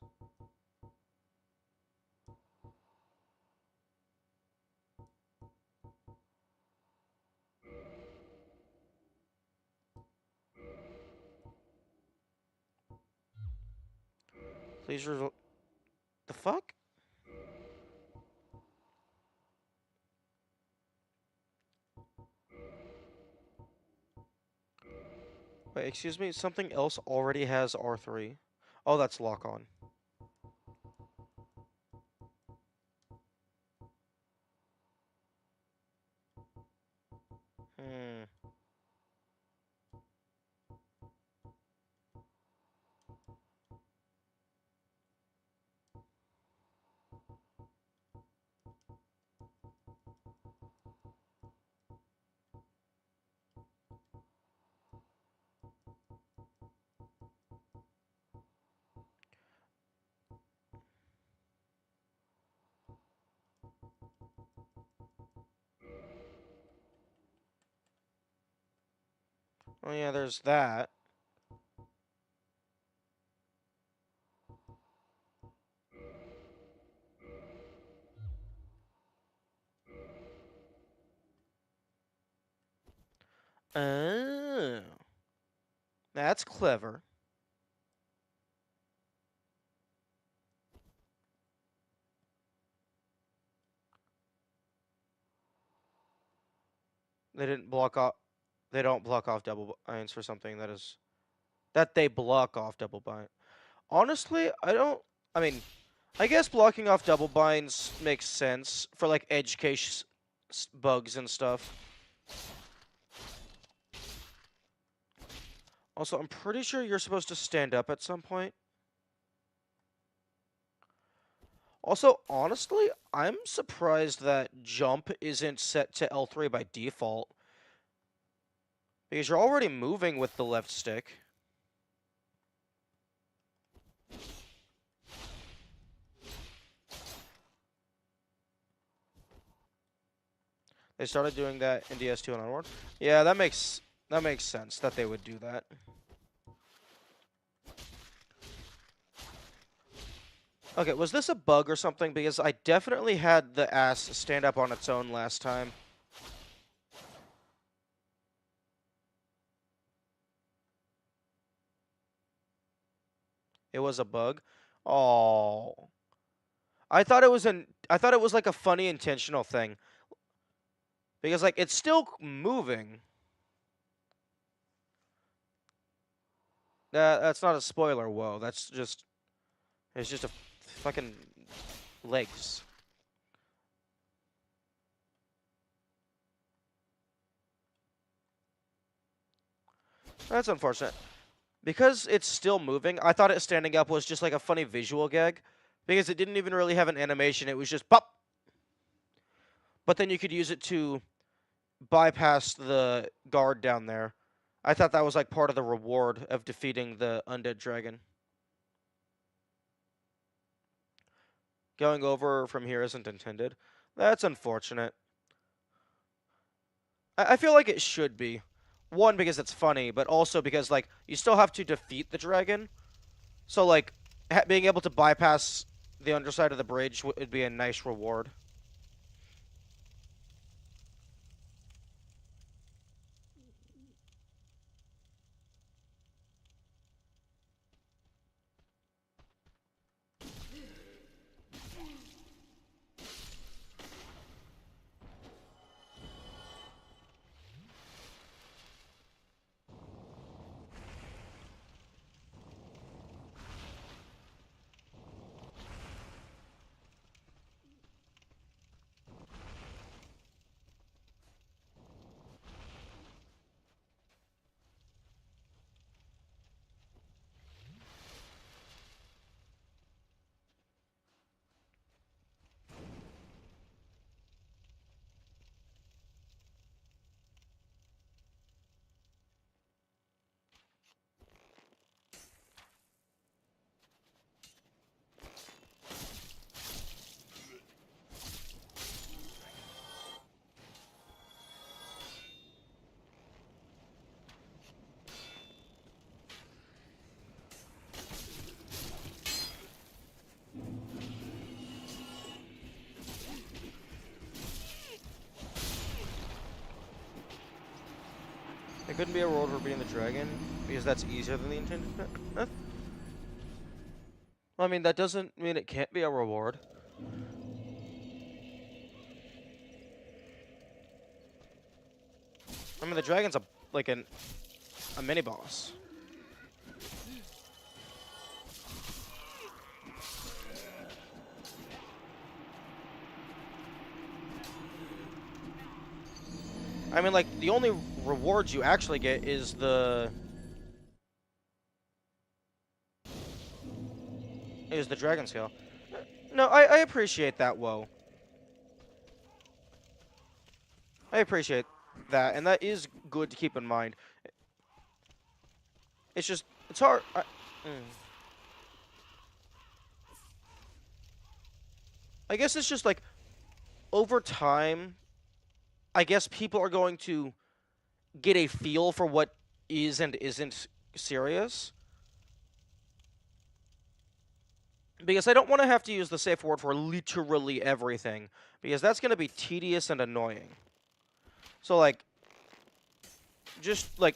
Please result. The fuck? Wait, excuse me? Something else already has R3. Oh, that's lock on. Hmm. Oh yeah, there's that. Oh. That's clever. They didn't block off. They don't block off double binds for something that they block off double bind. Honestly, I don't. I mean, I guess blocking off double binds makes sense for like edge case bugs and stuff. Also, I'm pretty sure you're supposed to stand up at some point. Also, honestly, I'm surprised that jump isn't set to L3 by default. Because you're already moving with the left stick. They started doing that in DS2 and onward. Yeah, that makes sense that they would do that. Okay, was this a bug or something? Because I definitely had the ass stand up on its own last time. It was a bug. Oh, I thought it was like a funny intentional thing because like it's still moving. That's not a spoiler. Whoa, that's just it's just a fucking legs. That's unfortunate. Because it's still moving, I thought it standing up was just like a funny visual gag because it didn't even really have an animation. It was just pop. But then you could use it to bypass the guard down there. I thought that was like part of the reward of defeating the undead dragon. Going over from here isn't intended. That's unfortunate. I feel like it should be. One, because it's funny, but also because, like, you still have to defeat the dragon. So, like, being able to bypass the underside of the bridge would be a nice reward. It couldn't be a reward for being the dragon, because that's easier than the intended death. Well, I mean, that doesn't mean it can't be a reward. I mean, the dragon's a mini boss. I mean, like, the only rewards you actually get is the dragon scale. No, I appreciate that, whoa. I appreciate that, and that is good to keep in mind. It's just, it's hard. I guess it's just like, over time, I guess people are going to get a feel for what is and isn't serious. Because I don't want to have to use the safe word for literally everything, because that's going to be tedious and annoying. So, like, just, like,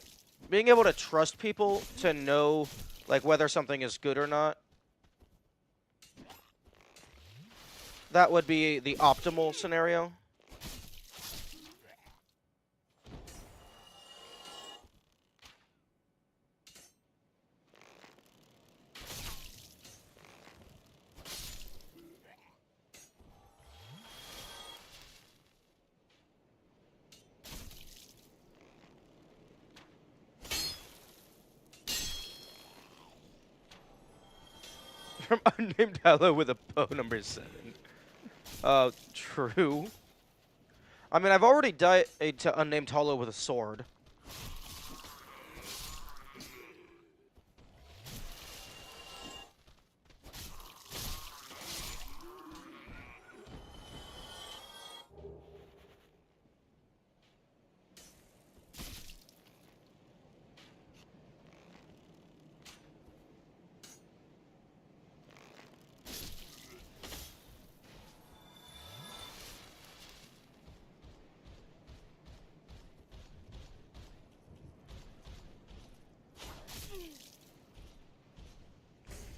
being able to trust people to know, like, whether something is good or not, that would be the optimal scenario. From unnamed Hello with a bow number 7. True. I mean, I've already died to unnamed Hollow with a sword.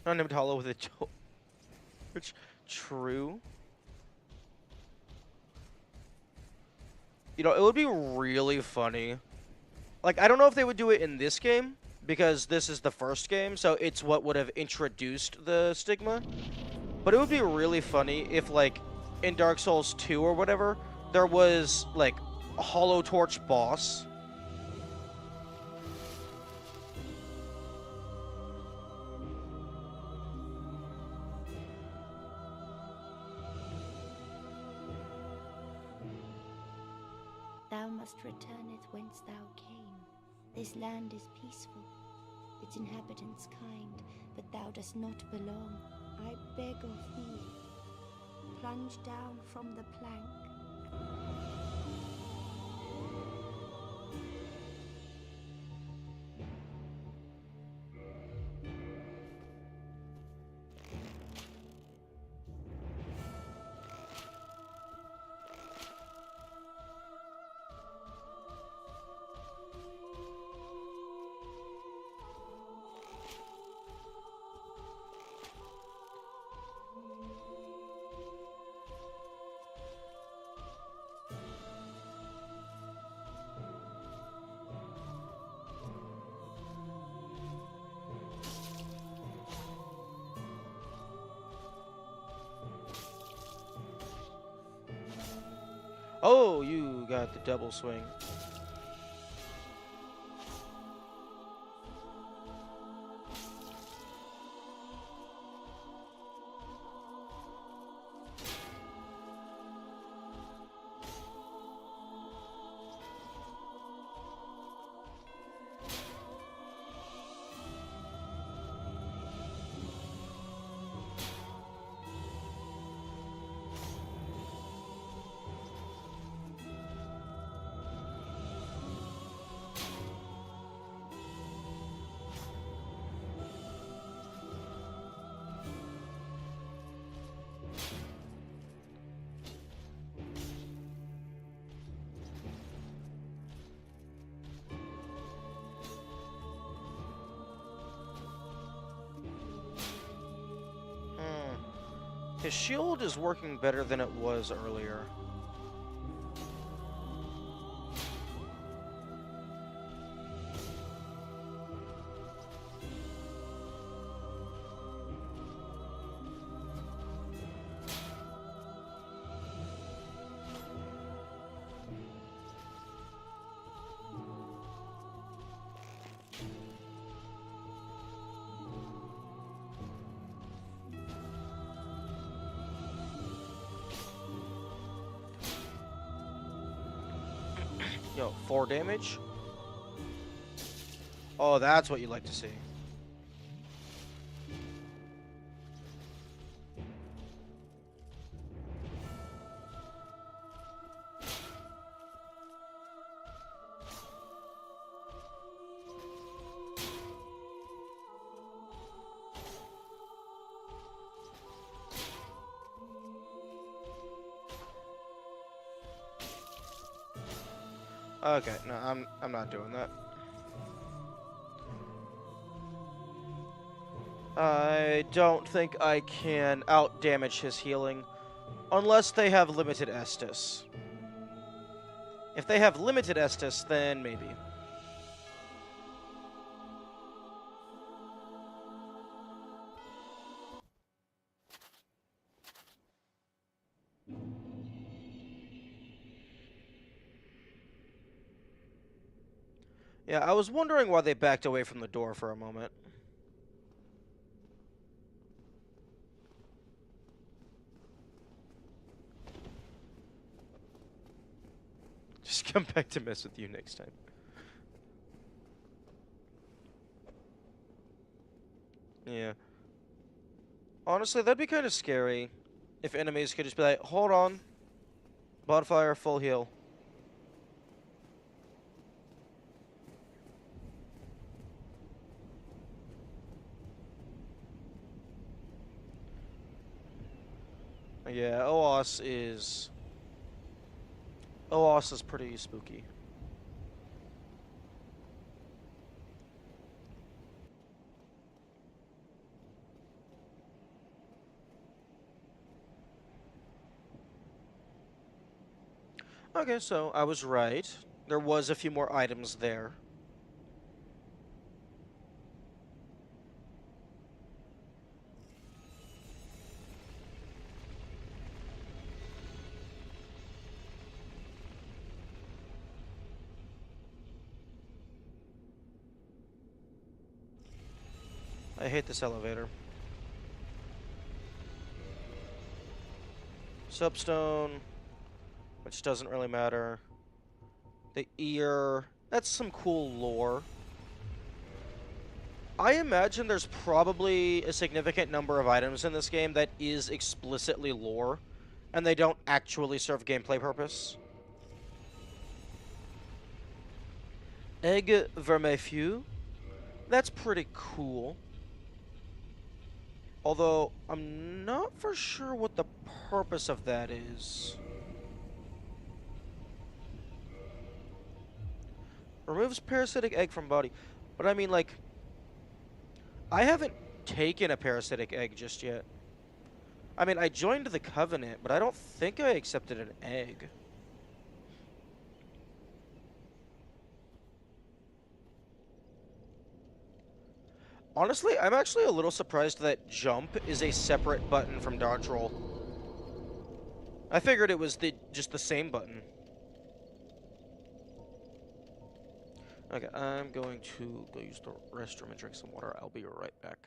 Unnamed hollow with a torch. True. You know, it would be really funny. Like, I don't know if they would do it in this game, because this is the first game, so it's what would have introduced the stigma. But it would be really funny if, like, in Dark Souls 2 or whatever, there was, like, a hollow torch boss. Thou must returneth whence thou came. This land is peaceful, its inhabitants kind, but thou dost not belong. I beg of thee, plunge down from the plank. Oh, you got the double swing. His shield is working better than it was earlier. Yo, 4 damage? Oh, that's what you like to see. Okay, no, I'm not doing that. I don't think I can out-damage his healing unless they have limited Estus. If they have limited Estus, then maybe. Yeah, I was wondering why they backed away from the door for a moment. Just come back to mess with you next time. Yeah. Honestly, that'd be kind of scary if enemies could just be like, hold on, bonfire, full heal. Yeah, OOS is pretty spooky. Okay, so I was right. There was a few more items there. I hate this elevator. Substone, which doesn't really matter. The ear, that's some cool lore. I imagine there's probably a significant number of items in this game that is explicitly lore, and they don't actually serve gameplay purpose. Egg vermefieux, that's pretty cool. Although, I'm not for sure what the purpose of that is. Removes parasitic egg from body. But I mean, like, I haven't taken a parasitic egg just yet. I mean, I joined the Covenant, but I don't think I accepted an egg. Honestly, I'm actually a little surprised that jump is a separate button from dodge roll. I figured it was just the same button. Okay, I'm going to go use the restroom and drink some water. I'll be right back.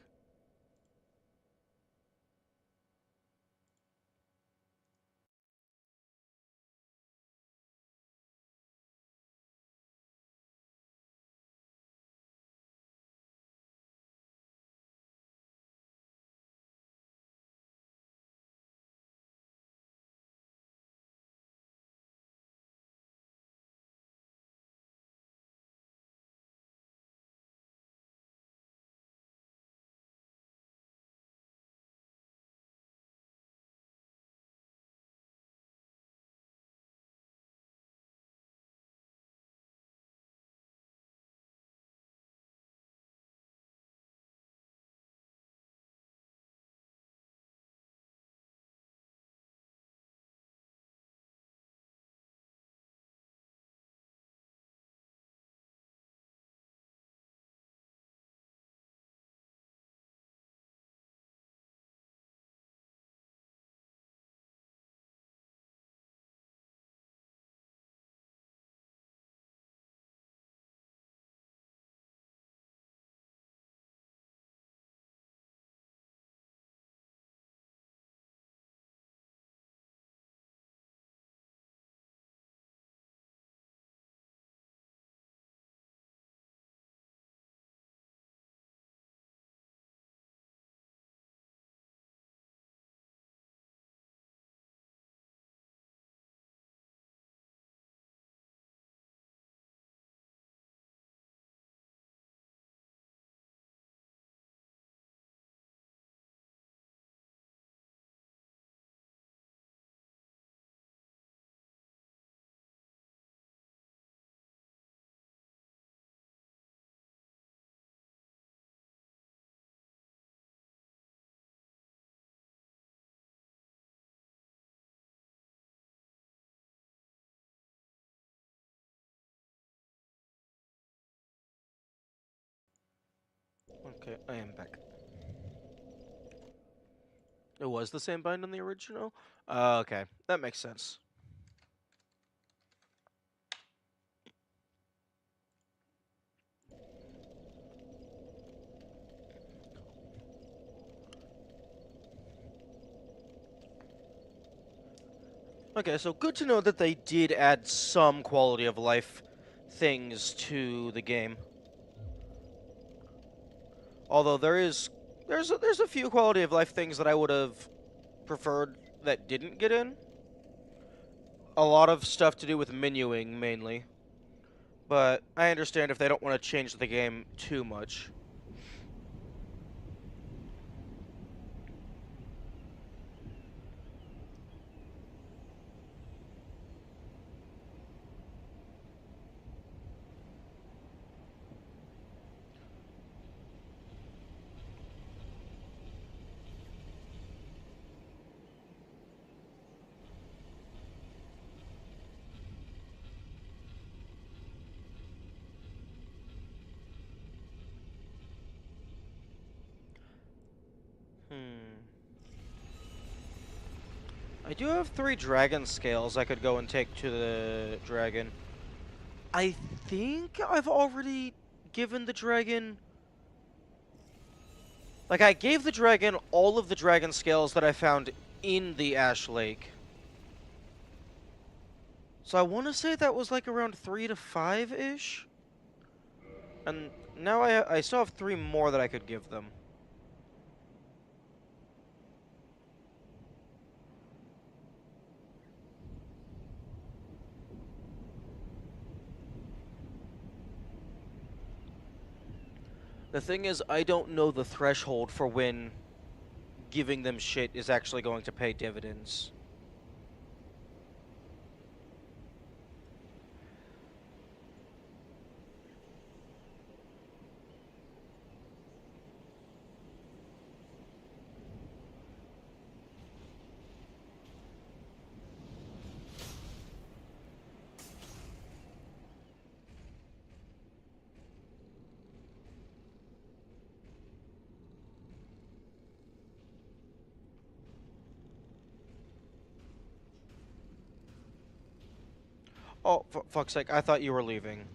Okay, I am back. It was the same bind on the original? Okay, that makes sense. Okay, so good to know that they did add some quality of life things to the game. Although there's a few quality of life things that I would have preferred that didn't get in. A lot of stuff to do with menuing mainly. But I understand if they don't want to change the game too much. Hmm. I do have 3 dragon scales I could go and take to the dragon. I think I've already given the dragon... Like, I gave the dragon all of the dragon scales that I found in the Ash Lake. So I want to say that was like around 3 to 5-ish. And now I still have 3 more that I could give them. The thing is, I don't know the threshold for when giving them shit is actually going to pay dividends. Oh, for fuck's sake, I thought you were leaving.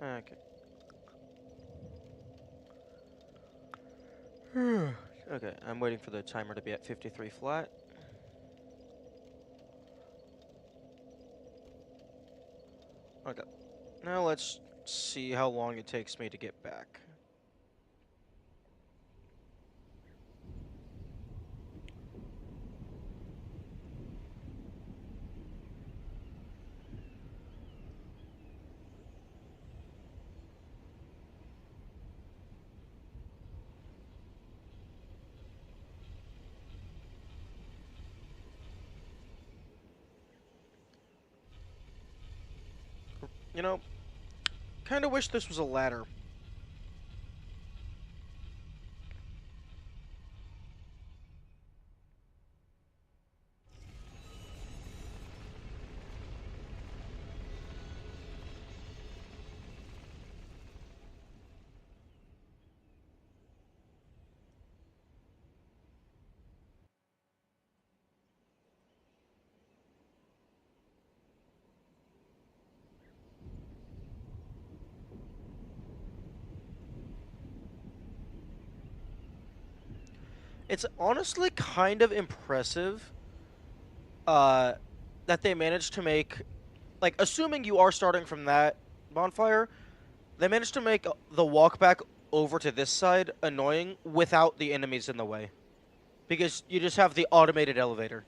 Hmm. Okay. Okay, I'm waiting for the timer to be at 53 flat. Okay. Now let's see how long it takes me to get back. You know, kind of wish this was a ladder. It's honestly kind of impressive uh, that they managed to make, like, assuming you are starting from that bonfire, they managed to make the walk back over to this side annoying without the enemies in the way. Because you just have the automated elevator.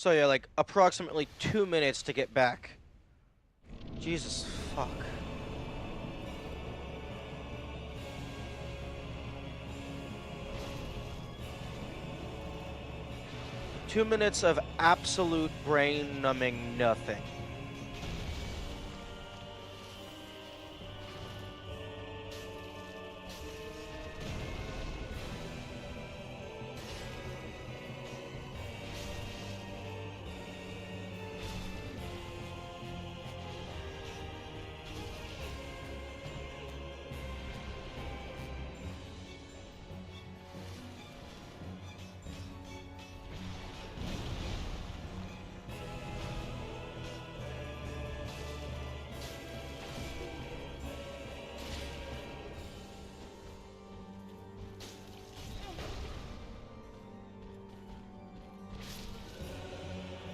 So yeah, like approximately 2 minutes to get back. Jesus fuck. Two minutes of absolute brain-numbing nothing.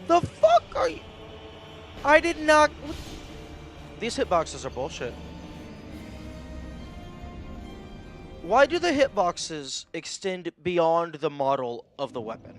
The fuck are you? I did not. These hitboxes are bullshit. Why do the hitboxes extend beyond the model of the weapon?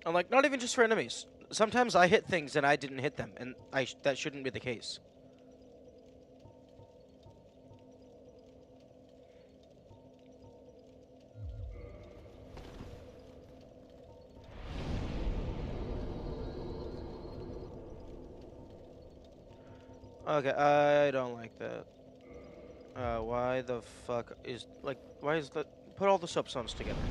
I'm like, not even just for enemies. Sometimes I hit things and I didn't hit them, and that shouldn't be the case. Okay, I don't like that. Why the fuck is, like, why is that? Put all the soapstones together.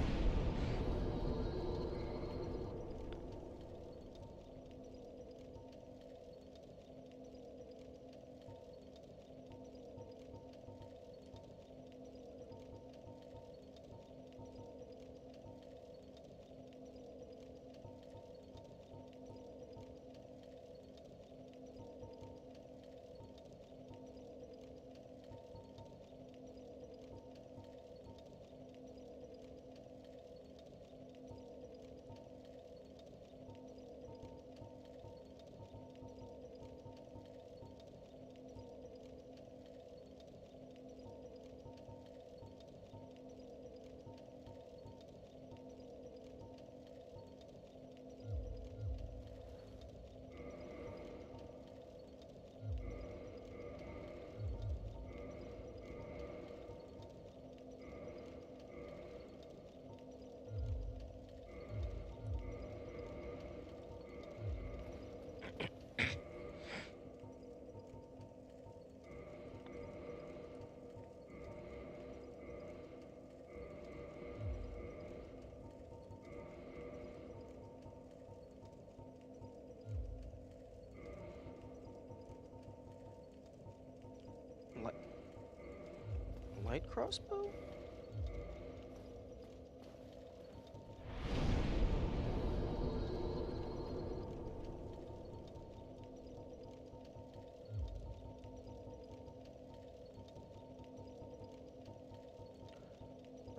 Light crossbow?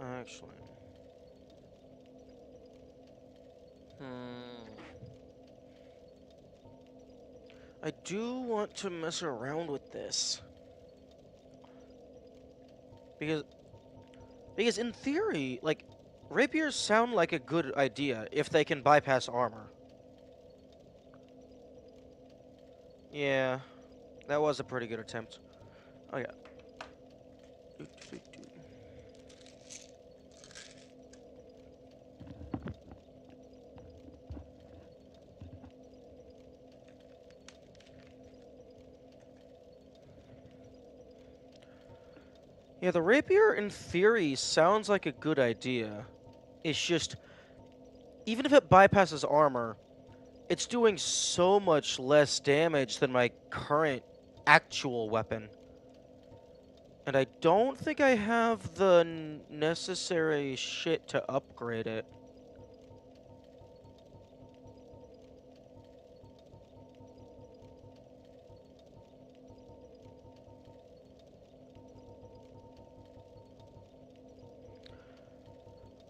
Actually. I do want to mess around with this. Because in theory, like, rapiers sound like a good idea if they can bypass armor. Yeah, that was a pretty good attempt. Oh yeah. Yeah, the rapier in theory sounds like a good idea. It's just, even if it bypasses armor, it's doing so much less damage than my current actual weapon. And I don't think I have the necessary shit to upgrade it.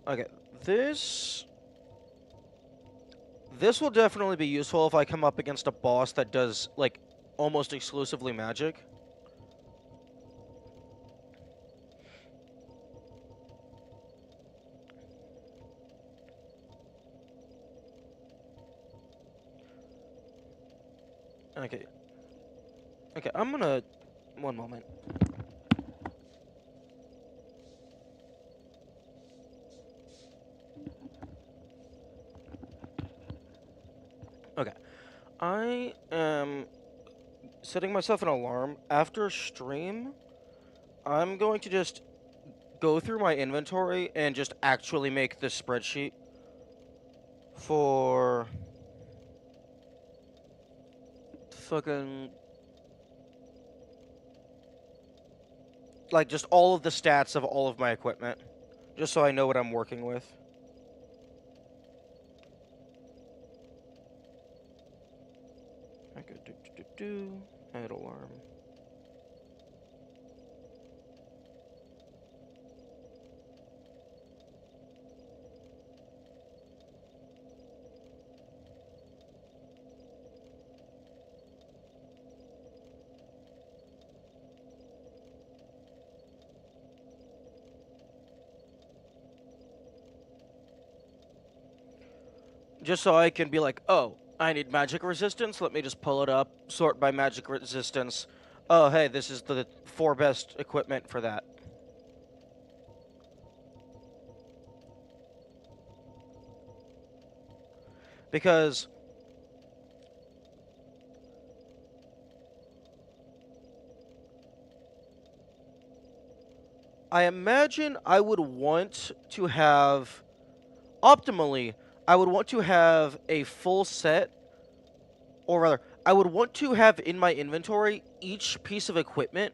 Okay, this this will definitely be useful if I come up against a boss that does like almost exclusively magic. Okay. Okay, I'm gonna one moment. Okay. I am setting myself an alarm after stream. I'm going to just go through my inventory and just actually make this spreadsheet for fucking like just all of the stats of all of my equipment, just so I know what I'm working with. Okay, add alarm. Just so I can be like, oh, I need magic resistance. Let me just pull it up, sort by magic resistance. Oh, hey, this is the 4 best equipment for that. Because I imagine I would want to have, optimally, I would want to have a full set, or rather, I would want to have in my inventory each piece of equipment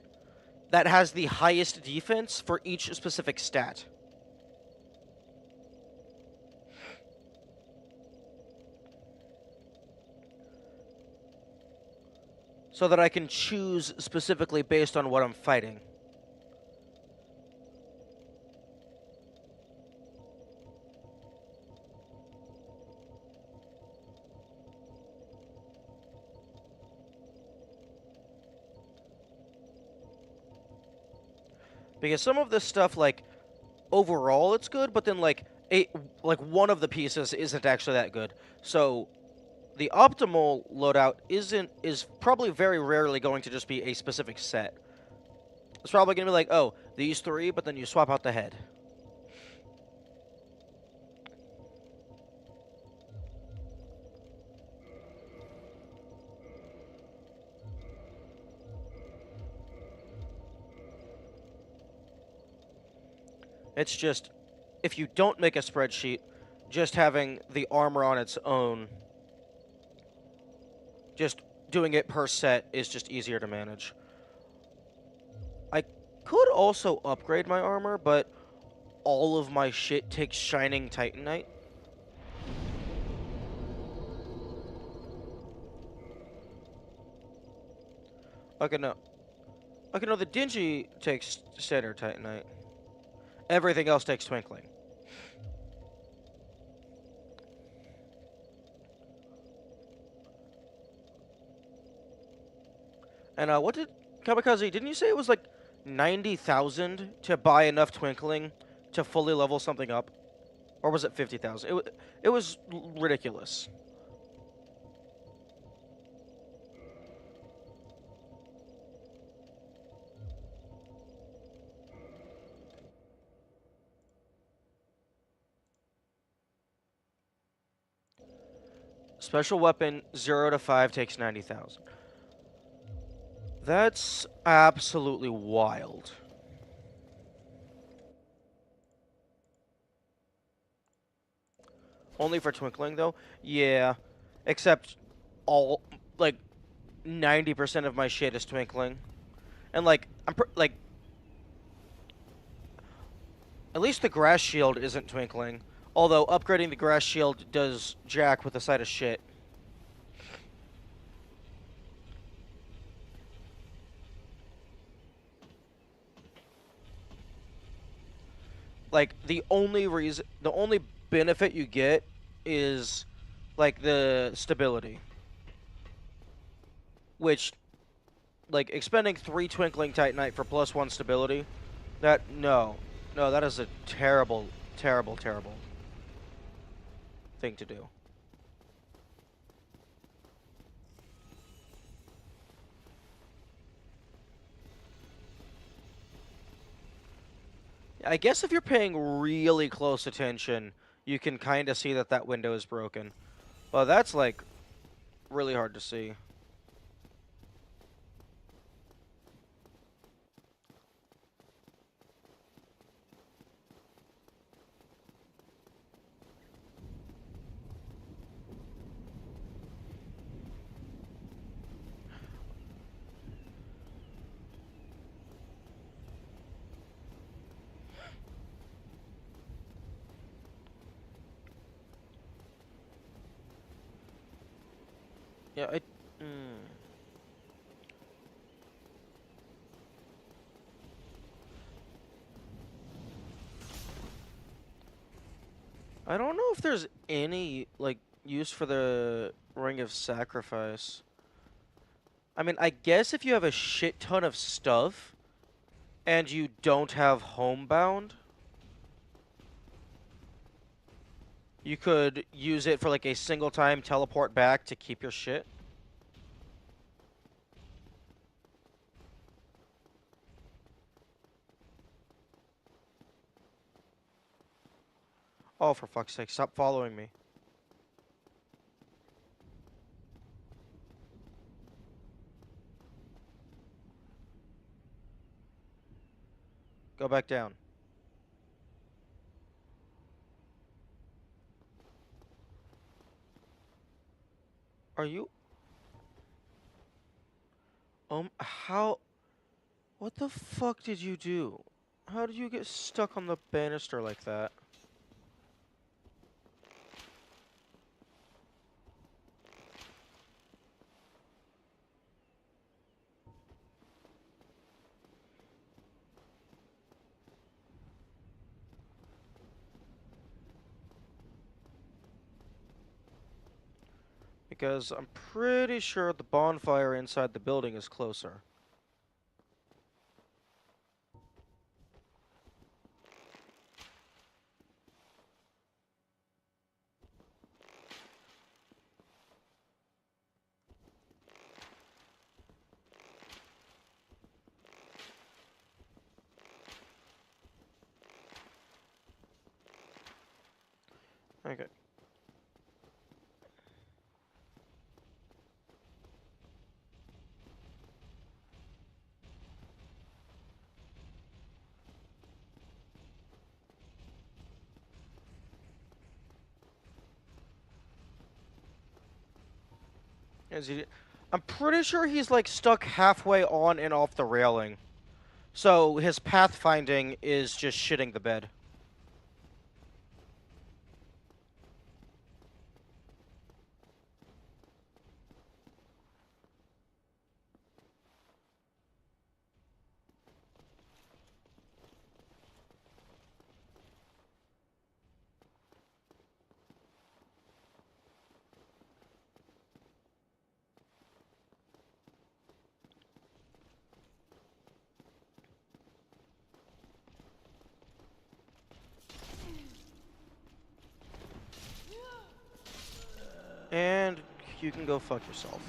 that has the highest defense for each specific stat. So that I can choose specifically based on what I'm fighting. Because some of this stuff, like, overall it's good, but then, like, one of the pieces isn't actually that good. So, the optimal loadout is probably very rarely going to just be a specific set. It's probably going to be like, oh, these 3, but then you swap out the head. It's just, if you don't make a spreadsheet, just having the armor on its own, just doing it per set is just easier to manage. I could also upgrade my armor, but all of my shit takes Shining Titanite. Okay, no. Okay, no, the Dingy takes Standard Titanite. Everything else takes Twinkling. And what did Kamikaze? Didn't you say it was like 90,000 to buy enough Twinkling to fully level something up, or was it 50,000? It was ridiculous. Special weapon 0 to 5 takes 90,000. That's absolutely wild. Only for Twinkling though? Yeah. Except all like 90% of my shit is Twinkling. And like like at least the grass shield isn't Twinkling. Although upgrading the grass shield does jack with a side of shit. like the only benefit you get is like the stability, which like expending 3 Twinkling Titanite for +1 stability, that no, that is a terrible, terrible, terrible thing to do. I guess if you're paying really close attention, you can kind of see that that window is broken. Well, that's like really hard to see. Yeah, I don't know if there's any like use for the Ring of Sacrifice. I mean, I guess if you have a shit ton of stuff and you don't have homebound, you could use it for like a single time teleport back to keep your shit. Oh, for fuck's sake, stop following me. Go back down. Are you... how... What the fuck did you do? How did you get stuck on the banister like that? Because I'm pretty sure the bonfire inside the building is closer. Okay. I'm pretty sure he's like stuck halfway on and off the railing. So his pathfinding is just shitting the bed. And you can go fuck yourself.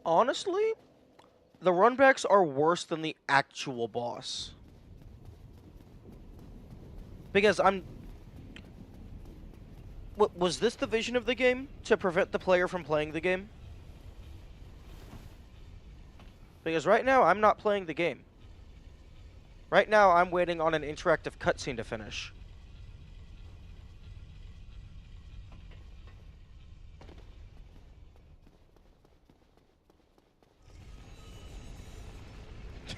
Honestly, the runbacks are worse than the actual boss. Because was this the vision of the game? To prevent the player from playing the game? Because right now, I'm not playing the game. Right now, I'm waiting on an interactive cutscene to finish.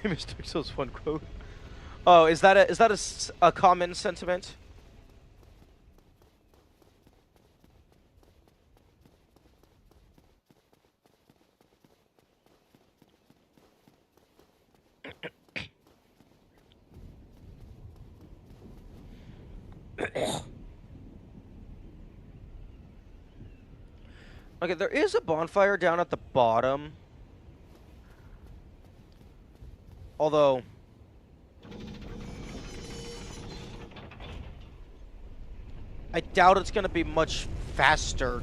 Mr. Pixel's one quote. Oh, is that a common sentiment? Okay, there is a bonfire down at the bottom. Although... I doubt it's gonna be much faster.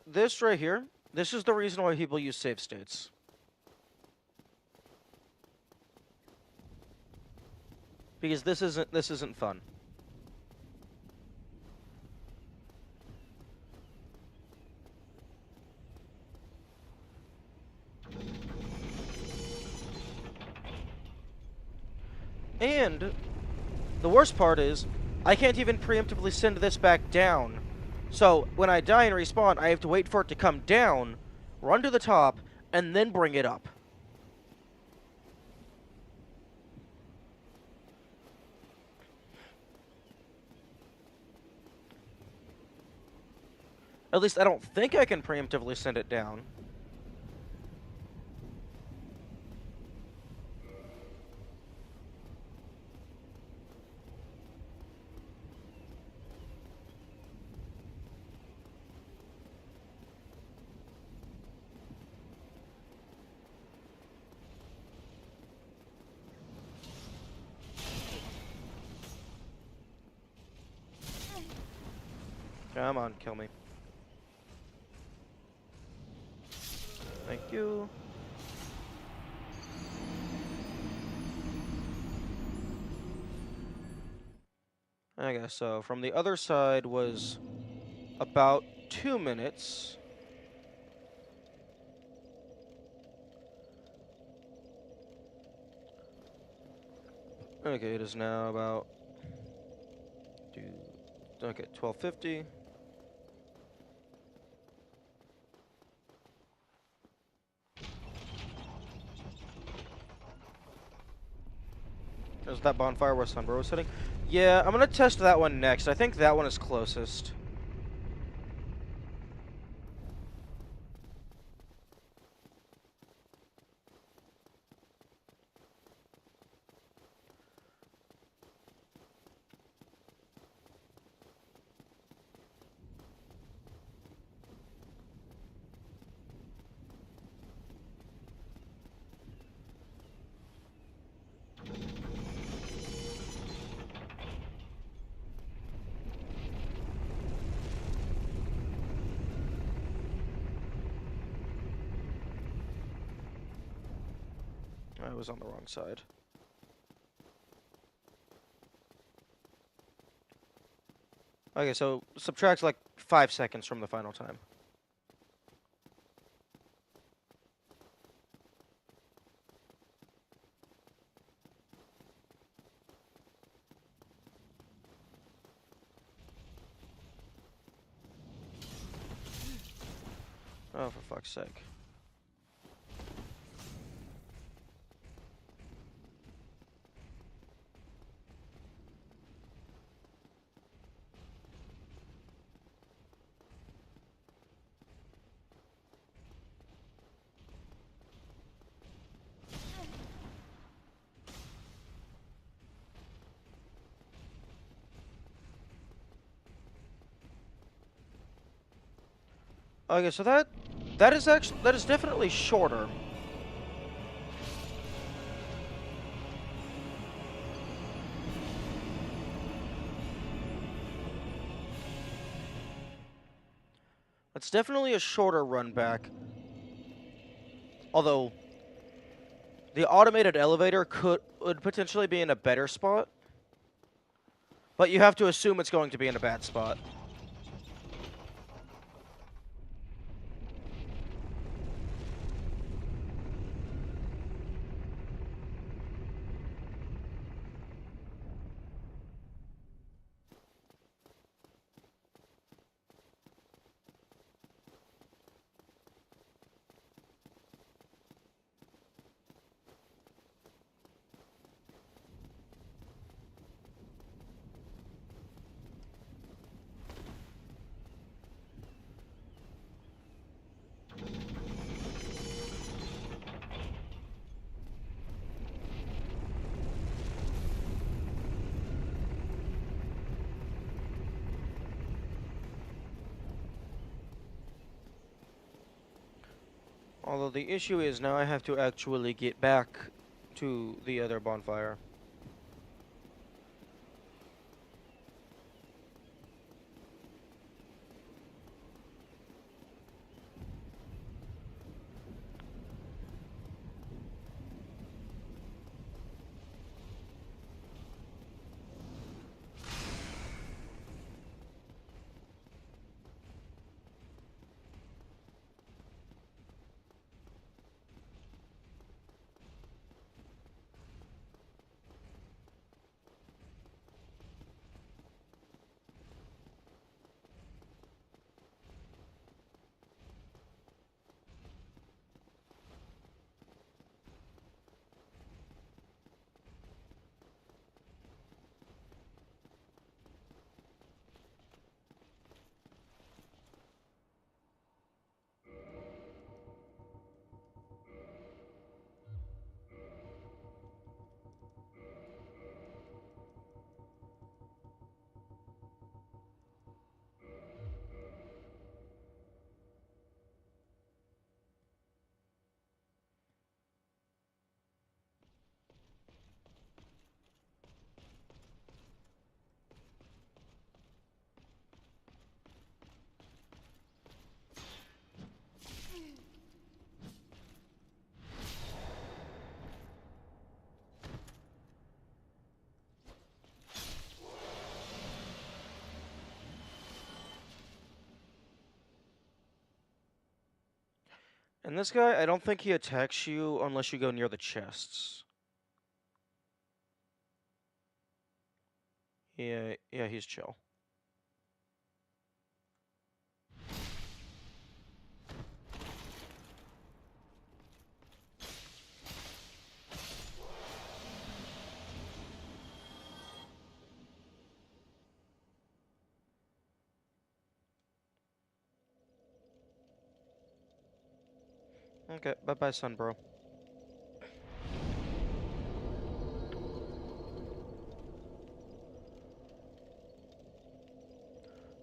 This right here. This is the reason why people use save states. Because this isn't fun. And the worst part is I can't even preemptively send this back down. So when I die and respawn, I have to wait for it to come down, run to the top, and then bring it up. At least I don't think I can preemptively send it down. Come on, kill me. Thank you. I guess so. From the other side was about 2 minutes. Okay, it is now about... Okay, 12:50. There's that bonfire where Sunbro was sitting. Yeah, I'm gonna test that one next. I think that one is closest. I was on the wrong side. Okay, so subtract like 5 seconds from the final time. Oh, for fuck's sake. Okay, so that is definitely shorter. It's definitely a shorter run back. Although the automated elevator would potentially be in a better spot. But you have to assume it's going to be in a bad spot. Although the issue is now I have to actually get back to the other bonfire. And this guy, I don't think he attacks you unless you go near the chests. Yeah, he's chill. Okay, bye-bye, son, bro.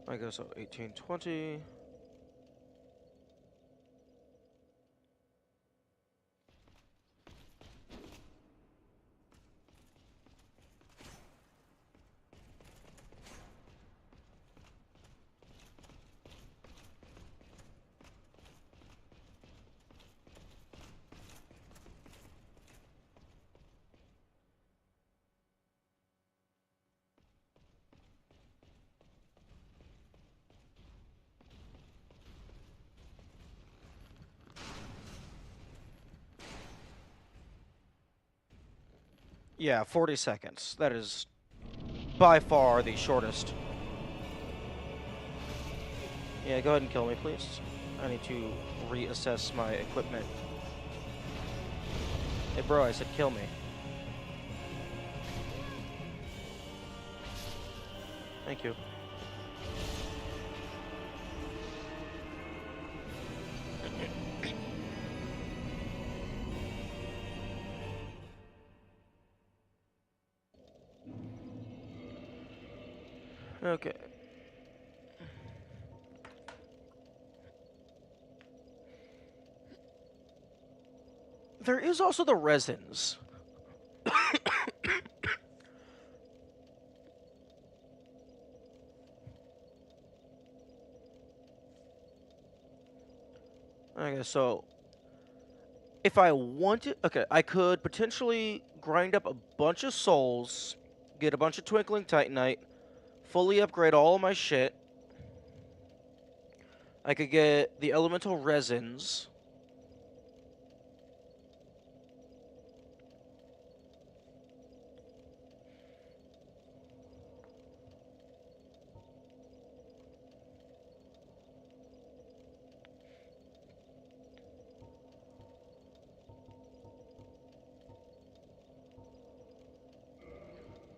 I guess so, 1820. Yeah, 40 seconds. That is by far the shortest. Yeah, go ahead and kill me, please. I need to reassess my equipment. Hey, bro, I said kill me. Thank you. Okay. There is also the resins. Okay, so if I wanted, okay, I could potentially grind up a bunch of souls, get a bunch of twinkling titanite, fully upgrade all of my shit. I could get the elemental resins.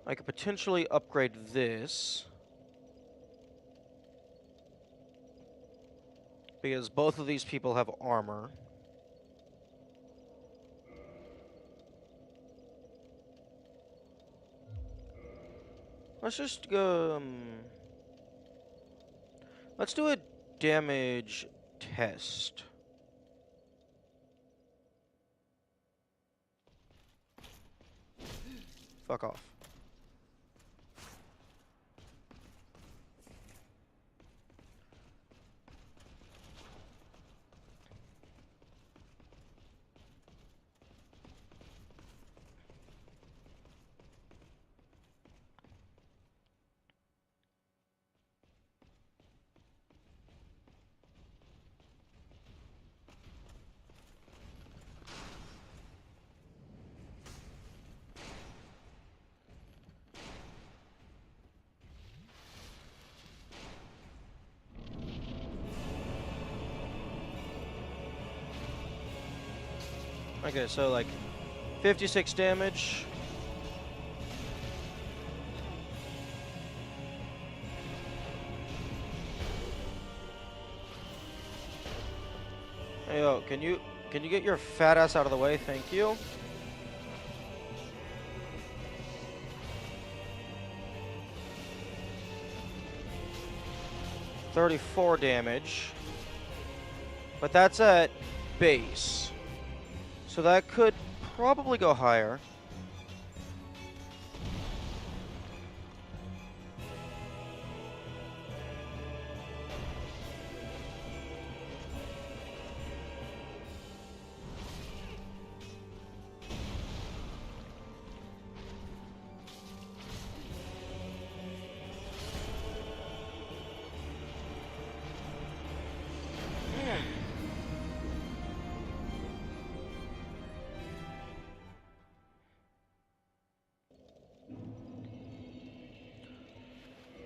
I could potentially upgrade this. Because both of these people have armor. Let's just go. Let's do a damage test. Fuck off. Okay, so like 56 damage. Hey, yo, can you get your fat ass out of the way? Thank you. $34 damage. But that's at base. So that could probably go higher.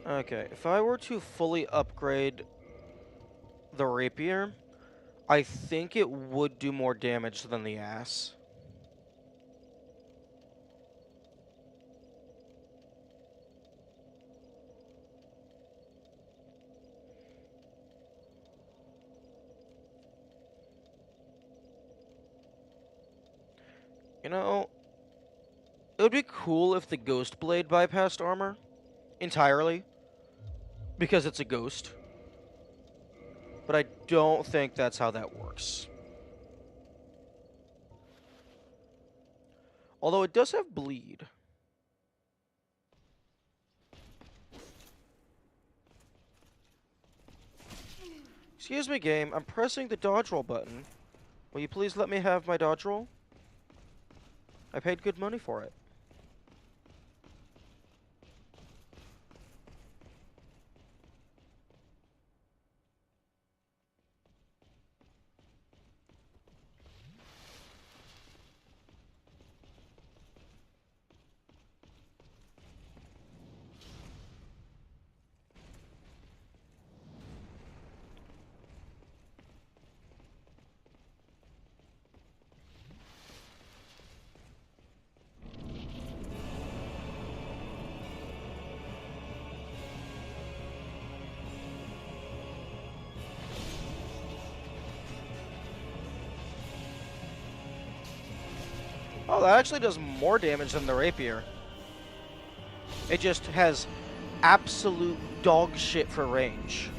Okay, if I were to fully upgrade the rapier, I think it would do more damage than the ass. You know, it would be cool if the Ghost Blade bypassed armor entirely, because it's a ghost. But I don't think that's how that works. Although it does have bleed. Excuse me, game. I'm pressing the dodge roll button. Will you please let me have my dodge roll? I paid good money for it. Oh, that actually does more damage than the rapier. It just has absolute dog shit for range.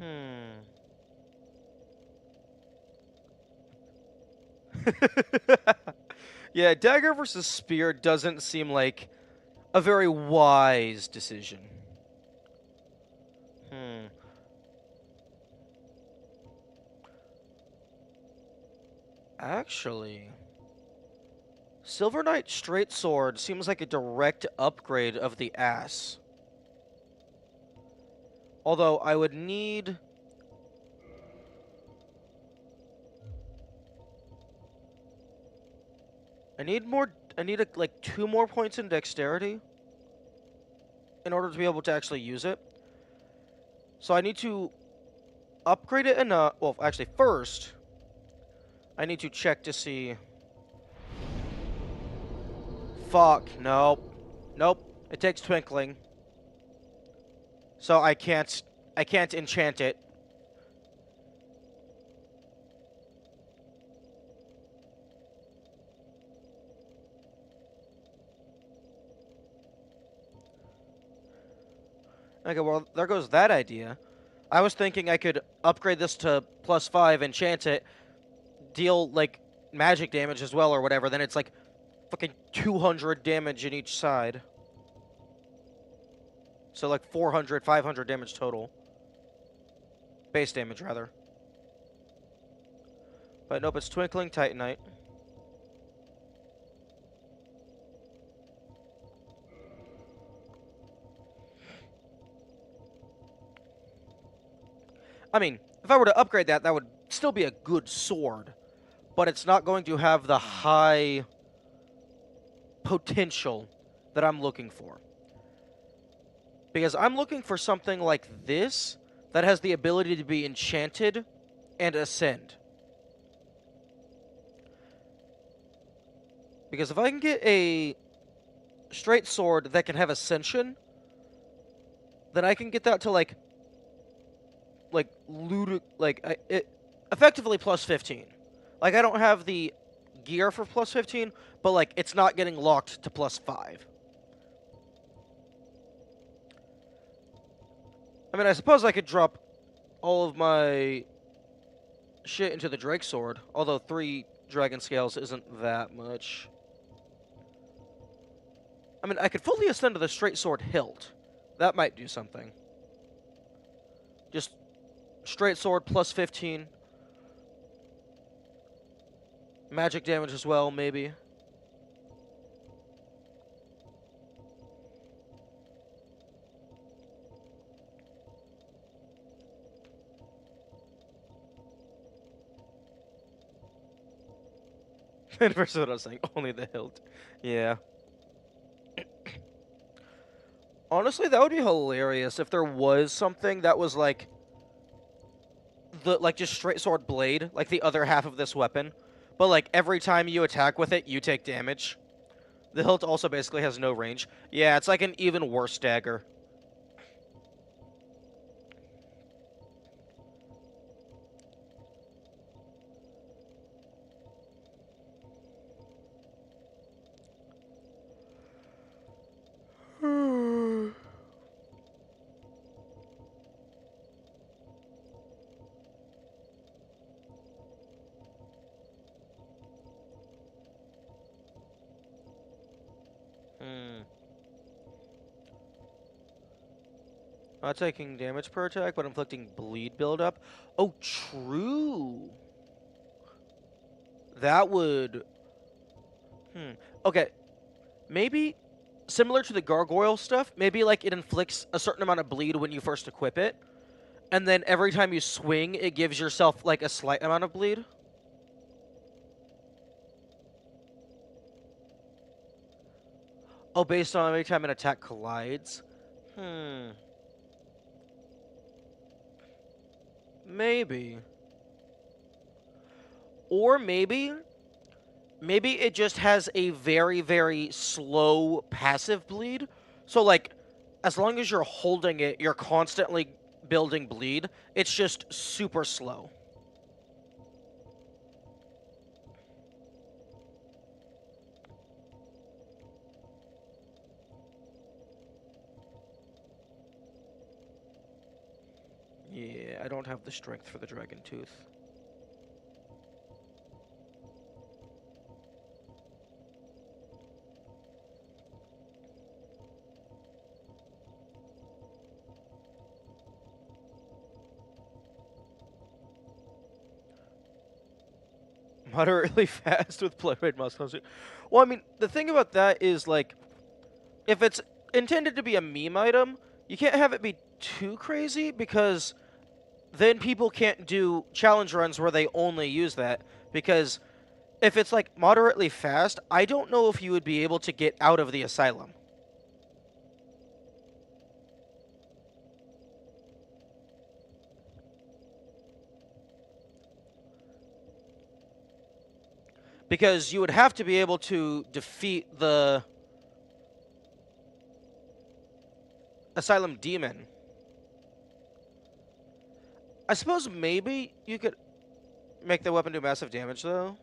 Hmm. Yeah, dagger versus spear doesn't seem like a very wise decision. Hmm. Actually, Silver Knight Straight Sword seems like a direct upgrade of the ass. Although I would need... I need more... I need like 2 more points in dexterity in order to be able to actually use it. So I need to upgrade it enough. Well, actually, first, I need to check to see. Fuck. Nope. Nope. It takes twinkling. So I can't enchant it. Okay, well, there goes that idea. I was thinking I could upgrade this to +5, enchant it, deal, like, magic damage as well or whatever. Then it's, like, fucking 200 damage in each side. So, like, 400, 500 damage total. Base damage, rather. But nope, it's Twinkling Titanite. I mean, if I were to upgrade that, that would still be a good sword. But it's not going to have the high potential that I'm looking for. Because I'm looking for something like this that has the ability to be enchanted and ascend. Because if I can get a straight sword that can have ascension, then I can get that to effectively +15. Like, I don't have the gear for +15, but like it's not getting locked to +5. I mean, I suppose I could drop all of my shit into the Drake Sword, although 3 dragon scales isn't that much. I mean, I could fully ascend to the straight sword hilt. That might do something. Just straight sword +15. Magic damage as well, maybe. Versus what I was saying, only the hilt. Yeah. Honestly, that would be hilarious if there was something that was like just straight sword blade, like the other half of this weapon. But like every time you attack with it, you take damage. The hilt also basically has no range. Yeah, it's like an even worse dagger. Not taking damage per attack, but inflicting bleed buildup. Oh, true. That would... Okay. Maybe, similar to the gargoyle stuff, maybe like it inflicts a certain amount of bleed when you first equip it. And then every time you swing, it gives yourself like a slight amount of bleed. Oh, based on every time an attack collides? Maybe. Or maybe it just has a very, very slow passive bleed. So, like, as long as you're holding it, you're constantly building bleed. It's just super slow. Yeah, I don't have the strength for the Dragon Tooth. Moderately fast with play-weight muscles. Well, I mean, the thing about that is, like, if it's intended to be a meme item, you can't have it be too crazy, because then people can't do challenge runs where they only use that, because if it's, like, moderately fast, I don't know if you would be able to get out of the asylum. Because you would have to be able to defeat the Asylum Demon. I suppose maybe you could make the weapon do massive damage, though.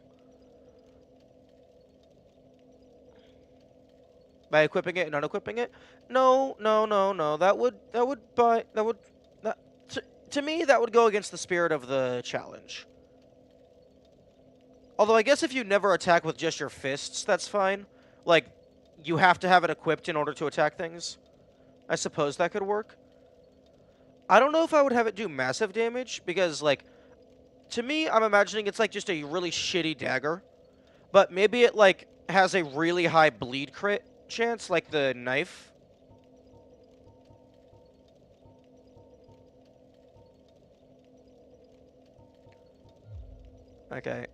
By equipping it and unequipping it? No, no, no, no. That would to me that would go against the spirit of the challenge. Although I guess if you never attack with just your fists, that's fine. Like, you have to have it equipped in order to attack things. I suppose that could work. I don't know if I would have it do massive damage, because, like, to me, I'm imagining it's, like, just a really shitty dagger. But maybe it, like, has a really high bleed crit chance, like the knife. Okay.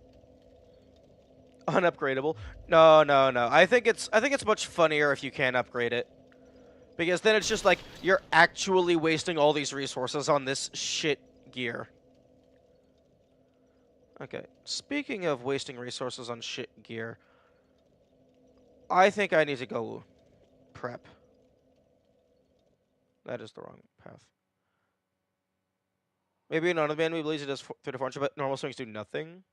Unupgradable. No, no, no. I think it's much funnier if you can upgrade it. Because then it's just like you're actually wasting all these resources on this shit gear. Okay. Speaking of wasting resources on shit gear, I think I need to go prep. That is the wrong path. Maybe in another man we believe it does 3 to 400, but normal swings do nothing.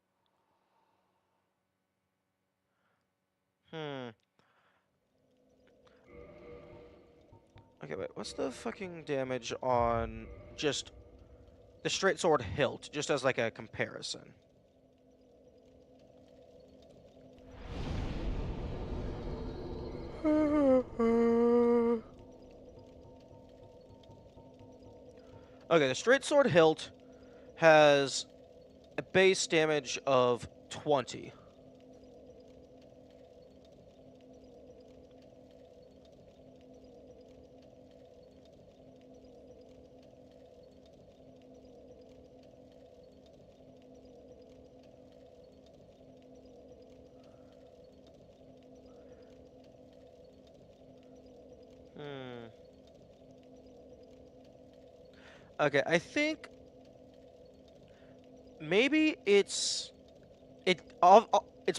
Okay, wait. What's the fucking damage on just the straight sword hilt, just as like a comparison? Okay, the straight sword hilt has a base damage of 20. Okay, I think maybe it's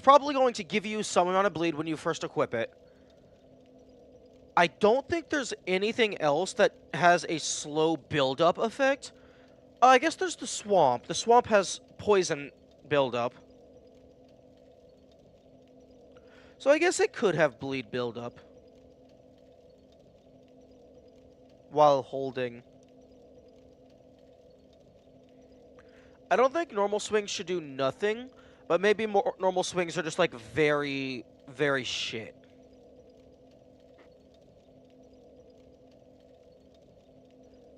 probably going to give you some amount of bleed when you first equip it. I don't think there's anything else that has a slow build-up effect. I guess there's the swamp. The swamp has poison build-up. So I guess it could have bleed build-up while holding. I don't think normal swings should do nothing, but maybe more normal swings are just like very, very shit.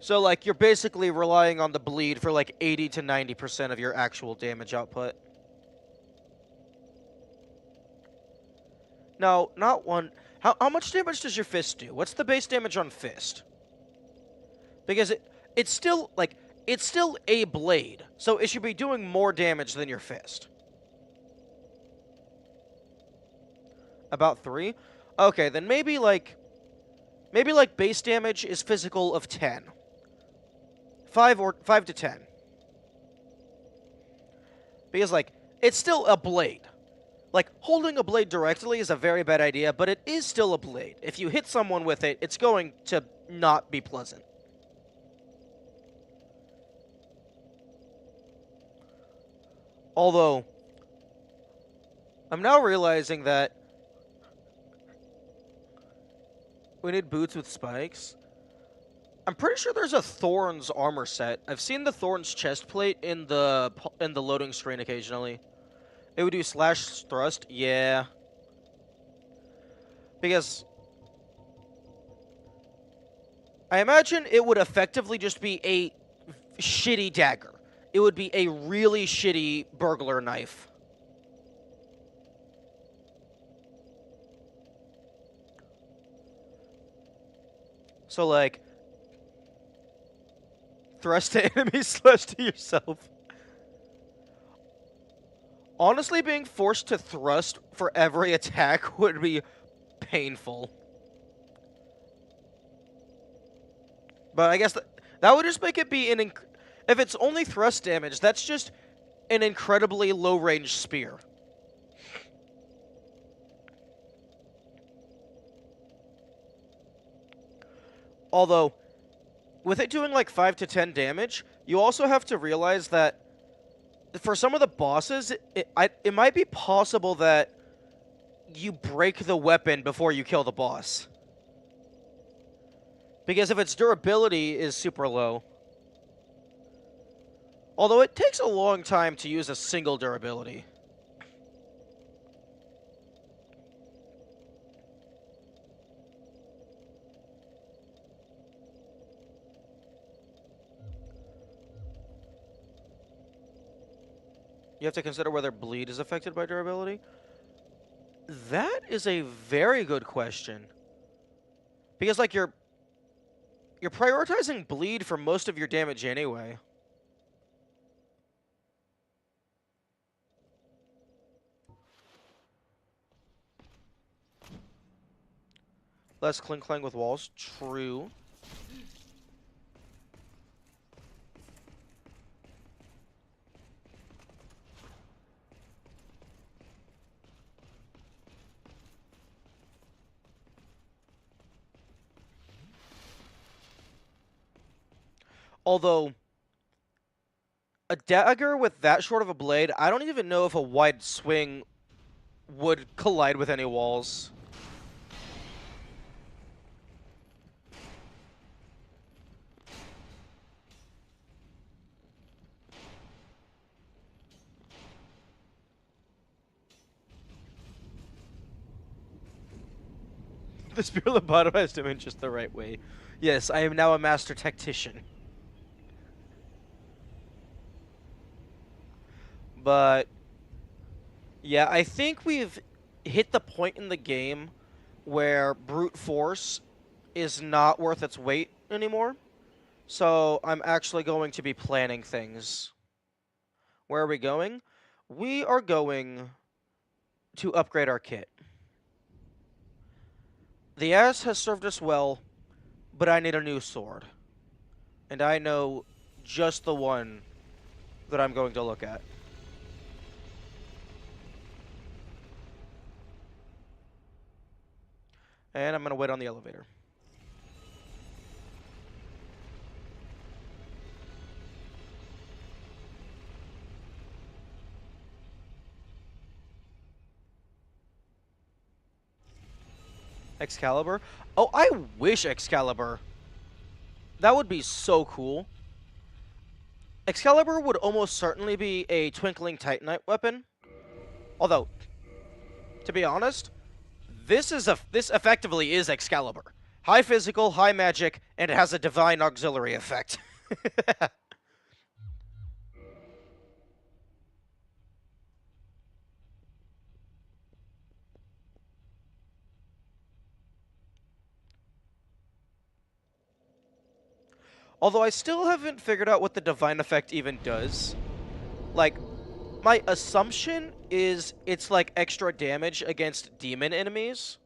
So like you're basically relying on the bleed for like 80 to 90% of your actual damage output. No, not one. How much damage does your fist do? What's the base damage on fist? Because it's still like it's still a blade, so it should be doing more damage than your fist. About 3? Okay, then maybe like base damage is physical of 10. 5 to 10. Because like it's still a blade. Like holding a blade directly is a very bad idea, but it is still a blade. If you hit someone with it, it's going to not be pleasant. Although, I'm now realizing that we need boots with spikes. I'm pretty sure there's a Thorns armor set. I've seen the Thorns chest plate in the loading screen occasionally. It would do slash thrust, yeah. Because I imagine it would effectively just be a shitty dagger. It would be a really shitty burglar knife. So, like, thrust to enemies, slash to yourself. Honestly, being forced to thrust for every attack would be painful. But I guess that would just make it be an... If it's only thrust damage, that's just an incredibly low-range spear. Although, with it doing like 5 to 10 damage, you also have to realize that for some of the bosses, it might be possible that you break the weapon before you kill the boss. Because if its durability is super low, although it takes a long time to use a single durability. You have to consider whether bleed is affected by durability. That is a very good question. Because, like, you're prioritizing bleed for most of your damage anyway. Less clang with walls. True. Although, a dagger with that short of a blade, I don't even know if a wide swing would collide with any walls. The spear lobotomized him in just the right way. Yes, I am now a master tactician. But yeah, I think we've hit the point in the game where brute force is not worth its weight anymore. So I'm actually going to be planning things. Where are we going? We are going to upgrade our kit. The ass has served us well, but I need a new sword. And I know just the one that I'm going to look at. And I'm going to wait on the elevator. Excalibur? Oh, I wish Excalibur. That would be so cool. Excalibur would almost certainly be a Twinkling Titanite weapon. Although, to be honest, this effectively is Excalibur. High physical, high magic, and it has a divine auxiliary effect. Although I still haven't figured out what the divine effect even does. Like, my assumption is it's like extra damage against demon enemies.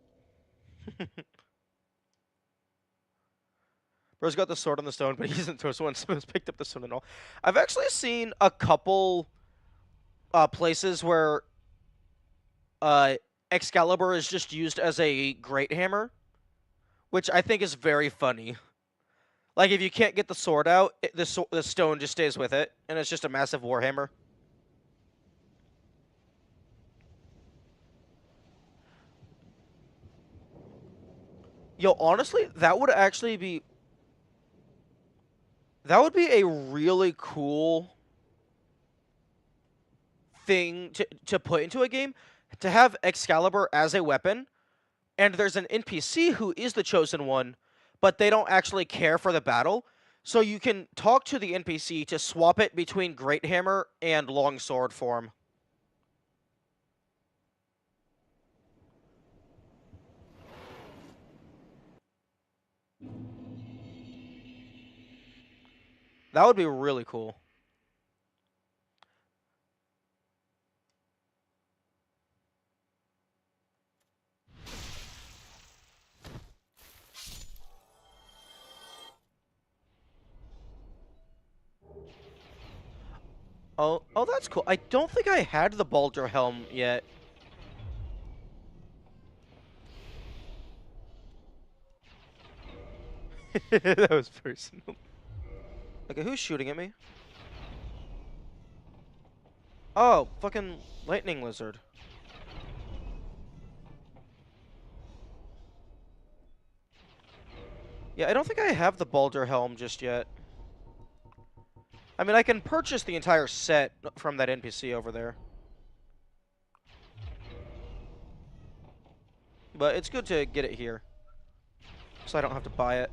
Bro's got the sword on the stone, but he isn't the first one who's picked up the stone and all. I've actually seen a couple places where Excalibur is just used as a great hammer, which I think is very funny. Like, if you can't get the sword out, the stone just stays with it, and it's just a massive warhammer. Yo, honestly, that would actually be... That would be a really cool thing to put into a game, to have Excalibur as a weapon, and there's an NPC who is the chosen one, but they don't actually care for the battle. So you can talk to the NPC to swap it between Great Hammer and Longsword form. That would be really cool. Oh, that's cool. I don't think I had the Baldur helm yet. That was personal. Okay, who's shooting at me? Oh, fucking lightning lizard. Yeah, I don't think I have the Baldur helm just yet. I mean, I can purchase the entire set from that NPC over there. But it's good to get it here, so I don't have to buy it.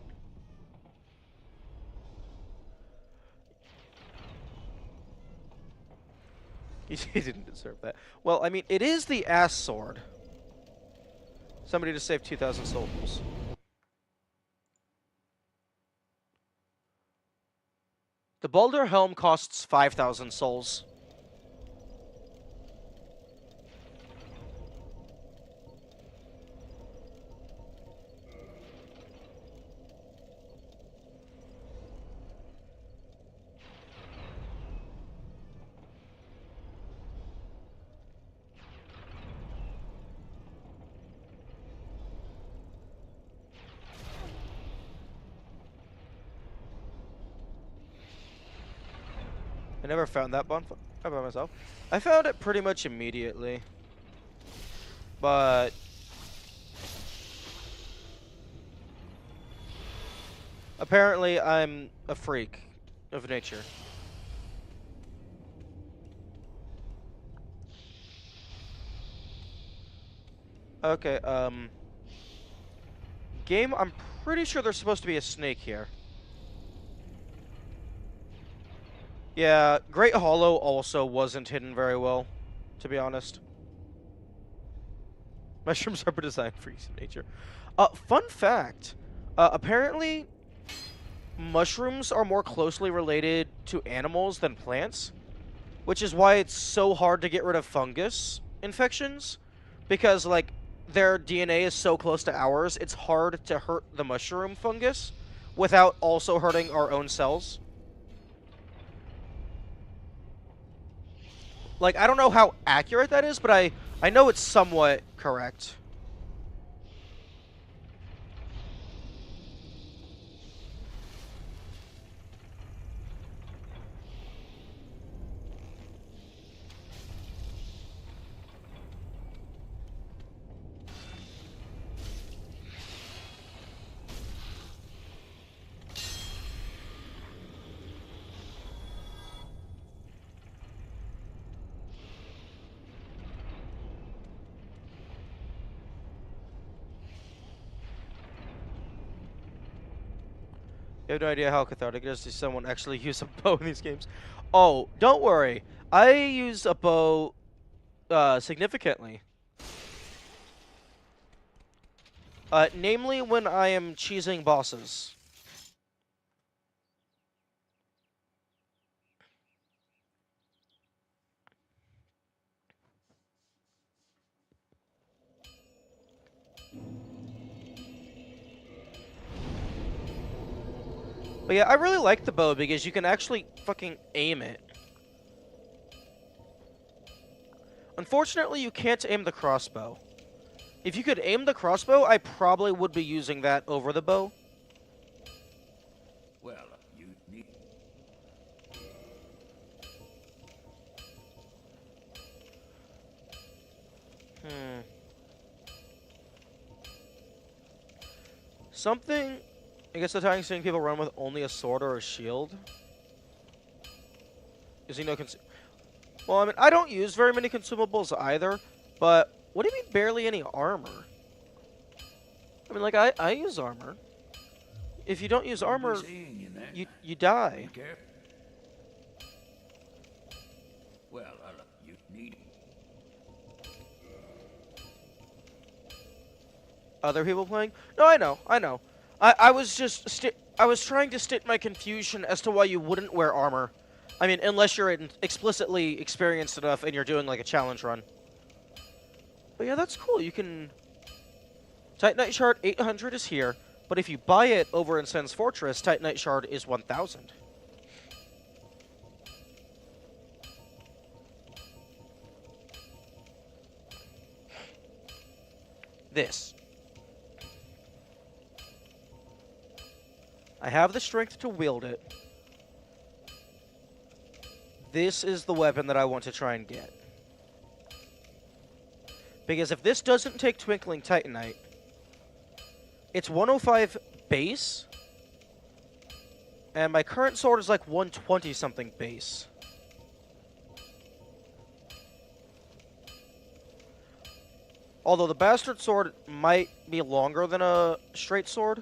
He didn't deserve that. Well, I mean, it is the ass sword. Somebody to save 2,000 souls. The Baldur helm costs 5,000 souls. I never found that bonfire by myself. I found it pretty much immediately. But apparently I'm a freak of nature. Okay, game, I'm pretty sure there's supposed to be a snake here. Yeah, Great Hollow also wasn't hidden very well, to be honest. Mushrooms are designed for use in nature. Fun fact. Apparently, mushrooms are more closely related to animals than plants, which is why it's so hard to get rid of fungus infections, because, like, their DNA is so close to ours, it's hard to hurt the mushroom fungus without also hurting our own cells. Like, I don't know how accurate that is, but I know it's somewhat correct. You have no idea how cathartic it is to see someone actually use a bow in these games. Oh, don't worry. I use a bow significantly. Namely when I am cheesing bosses. But yeah, I really like the bow because you can actually fucking aim it. Unfortunately, you can't aim the crossbow. If you could aim the crossbow, I probably would be using that over the bow. Well, you need... Something... I guess the time seeing people run with only a sword or a shield. Is he no Well, I mean, I don't use very many consumables either, but what do you mean barely any armor? I mean, like, I use armor. If you don't use armor, you die. Well, you need... Other people playing? No, I know. I was just I was trying to state my confusion as to why you wouldn't wear armor. I mean, unless you're explicitly experienced enough and you're doing like a challenge run. But yeah, that's cool. You can... Titanite Shard 800 is here, but if you buy it over in Sen's Fortress, Titanite Shard is 1,000. This. I have the strength to wield it. This is the weapon that I want to try and get. Because if this doesn't take Twinkling Titanite, it's 105 base, and my current sword is like 120 something base. Although the Bastard Sword might be longer than a straight sword.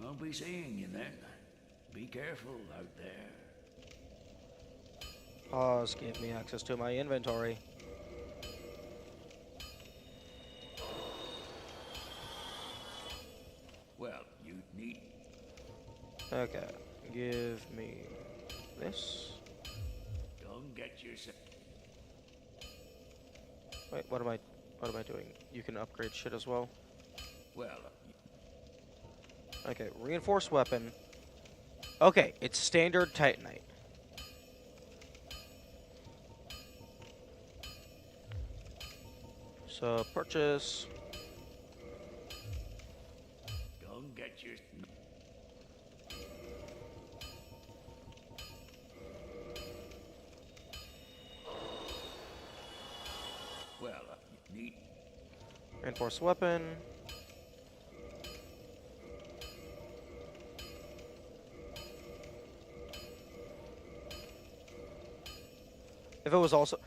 I'll be seeing you then. Be careful out there. Pause gave me access to my inventory. Well, you need... Okay, give me this. Don't get yourself... Wait, what am I doing? You can upgrade shit as well. Well... Okay, reinforced weapon. Okay, it's standard Titanite. So, purchase. Don't get your... Well, you need... Reinforced weapon. If it was also...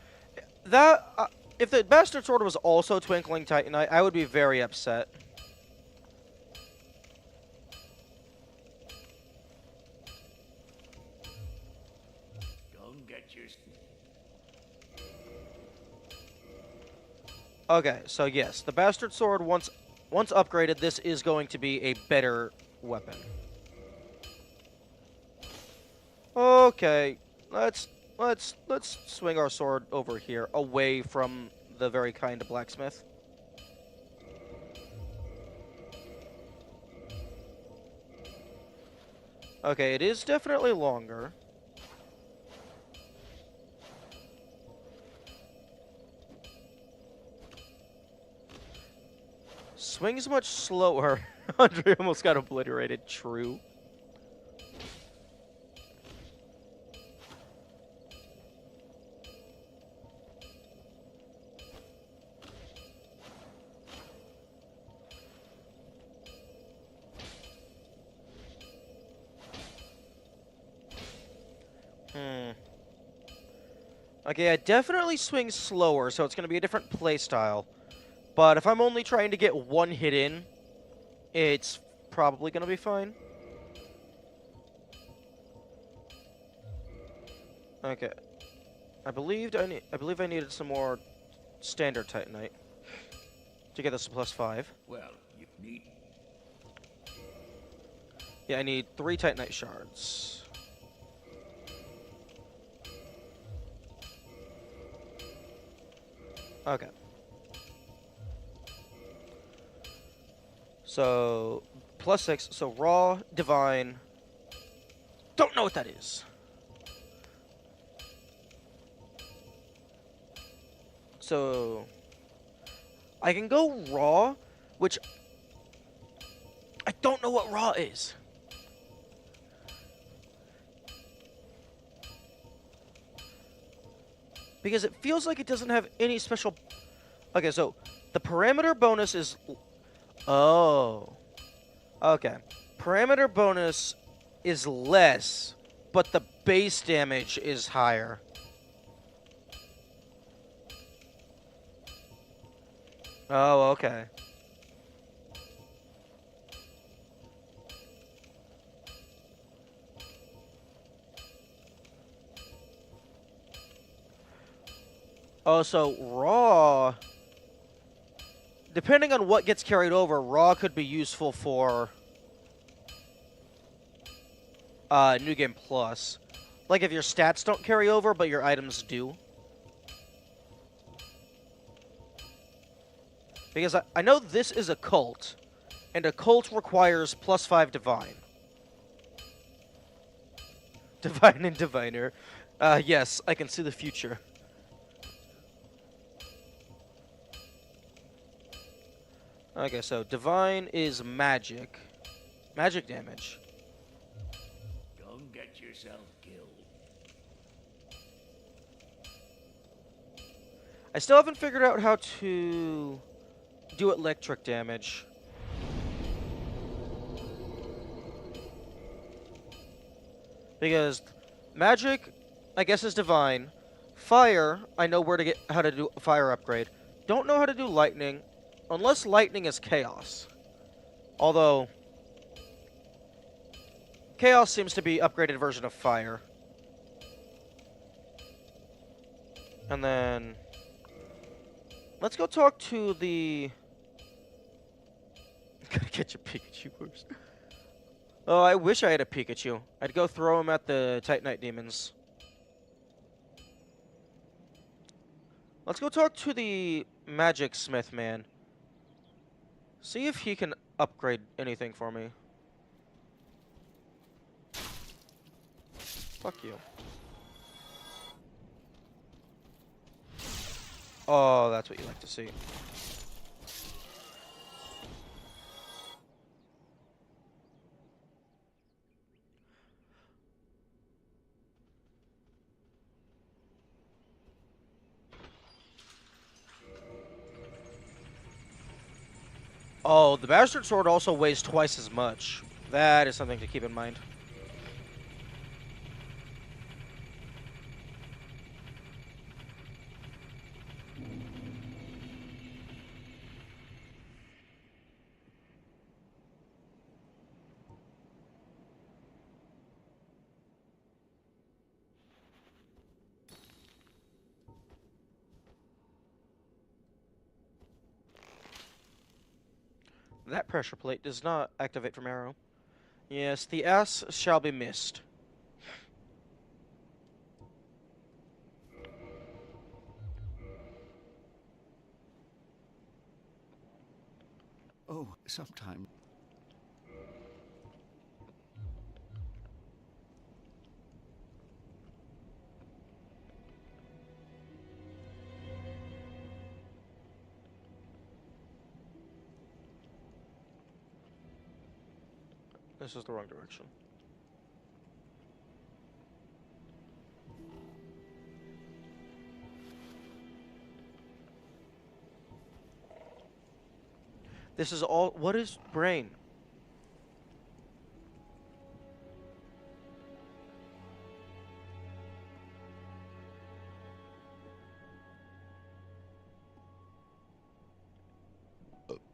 That... if the Bastard Sword was also Twinkling Titanite, I would be very upset. Don't get your... Okay, so yes, the Bastard Sword, once upgraded, this is going to be a better weapon. Okay, let's swing our sword over here, away from the very kind blacksmith. Okay, it is definitely longer. Swings much slower. Andre almost got obliterated. True. Okay, it definitely swings slower, so it's going to be a different playstyle. But if I'm only trying to get one hit in, it's probably going to be fine. Okay. I believe I needed some more standard Titanite to get this to +5. Well, you need... Yeah, I need 3 Titanite shards. Okay. So, +6. So, raw, divine. Don't know what that is. So, I can go raw, which I don't know what raw is. Because it feels like it doesn't have any special... Okay, so the parameter bonus is... Oh. Okay. Parameter bonus is less, but the base damage is higher. Oh, okay. Oh, so raw... Depending on what gets carried over, raw could be useful for New Game Plus. Like if your stats don't carry over, but your items do. Because I know this is a cult, and a cult requires +5 divine. Divine and diviner. Yes, I can see the future. Okay, so divine is magic. Magic damage. Don't get yourself killed. I still haven't figured out how to do electric damage. Because magic, I guess, is divine. Fire, I know where to get how to do a fire upgrade. Don't know how to do lightning, unless lightning is chaos. Although chaos seems to be upgraded version of fire. And then let's go talk to the. Gotta catch a Pikachu first. Oh, I wish I had a Pikachu. I'd go throw him at the Titanite demons. Let's go talk to the Magic Smith man. See if he can upgrade anything for me. Fuck you. Oh, that's what you like to see. Oh, the Bastard Sword also weighs twice as much. That is something to keep in mind. That pressure plate does not activate from arrow. Yes, the ass shall be missed. Oh, sometime. This is the wrong direction. This is all. What is brain?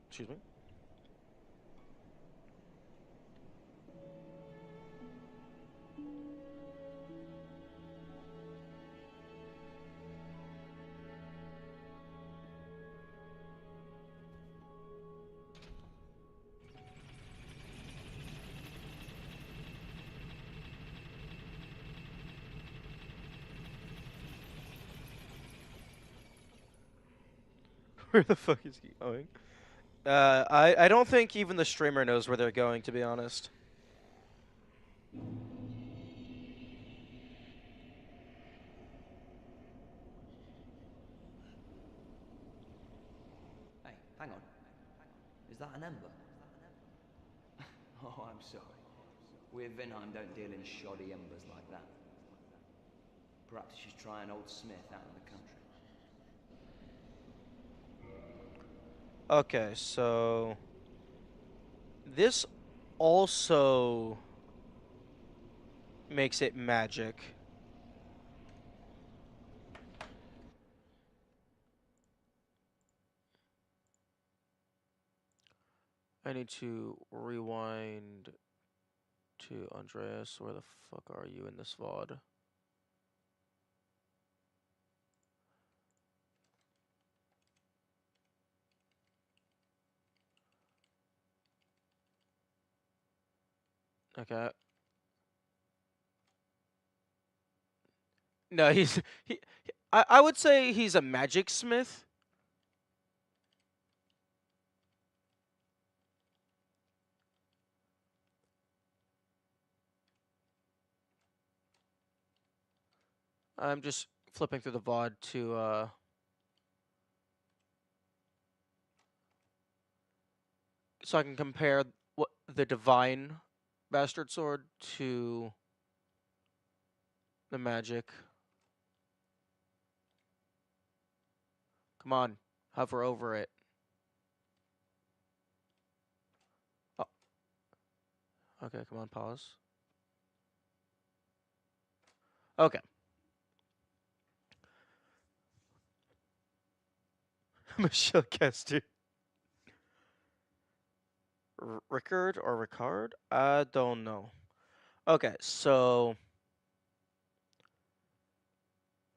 Excuse me. Where the fuck is he going? I don't think even the streamer knows where they're going, to be honest. Hey, hang on. Is that an ember? Oh, I'm sorry. We at Vinheim don't deal in shoddy embers like that. Perhaps you should try an old smith out in the country. Okay, so this also makes it magic. I need to rewind to Andreas. Where the fuck are you in this VOD? Okay. No, I would say he's a magic smith. I'm just flipping through the VOD to so I can compare what the divine bastard sword to the magic. Come on, hover over it. Oh, okay, come on, pause. Okay. Michelle Kester. Rickard or Ricard? I don't know. Okay, so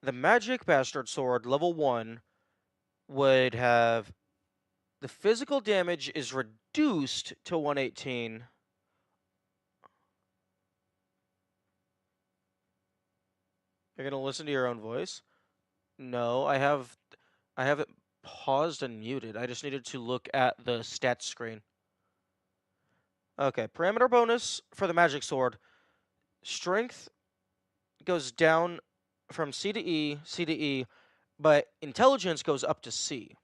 the magic bastard sword level 1 would have the physical damage is reduced to 118. You're gonna listen to your own voice? No, I have it paused and muted. I just needed to look at the stats screen. Okay, parameter bonus for the magic sword. Strength goes down from C to E, but intelligence goes up to C.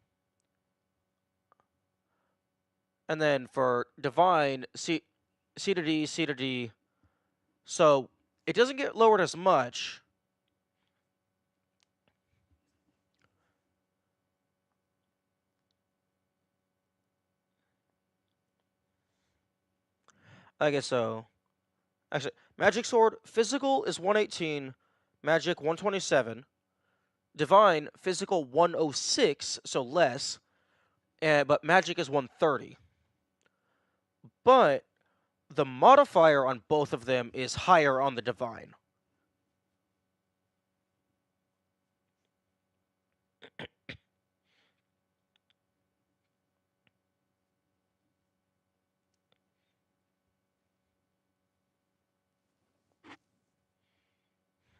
And then for divine, C to D, C to D. So it doesn't get lowered as much. I guess so. Actually, magic sword, physical is 118, magic 127. Divine, physical 106, so less, but magic is 130. But the modifier on both of them is higher on the divine.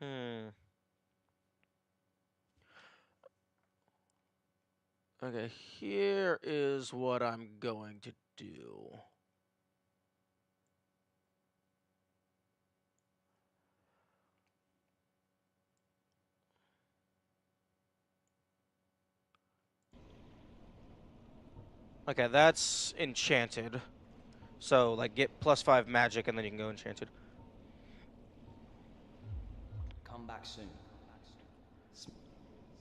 Hmm. Okay, here is what I'm going to do. Okay, that's enchanted. So, like, get +5 magic and then you can go enchanted. Come back soon.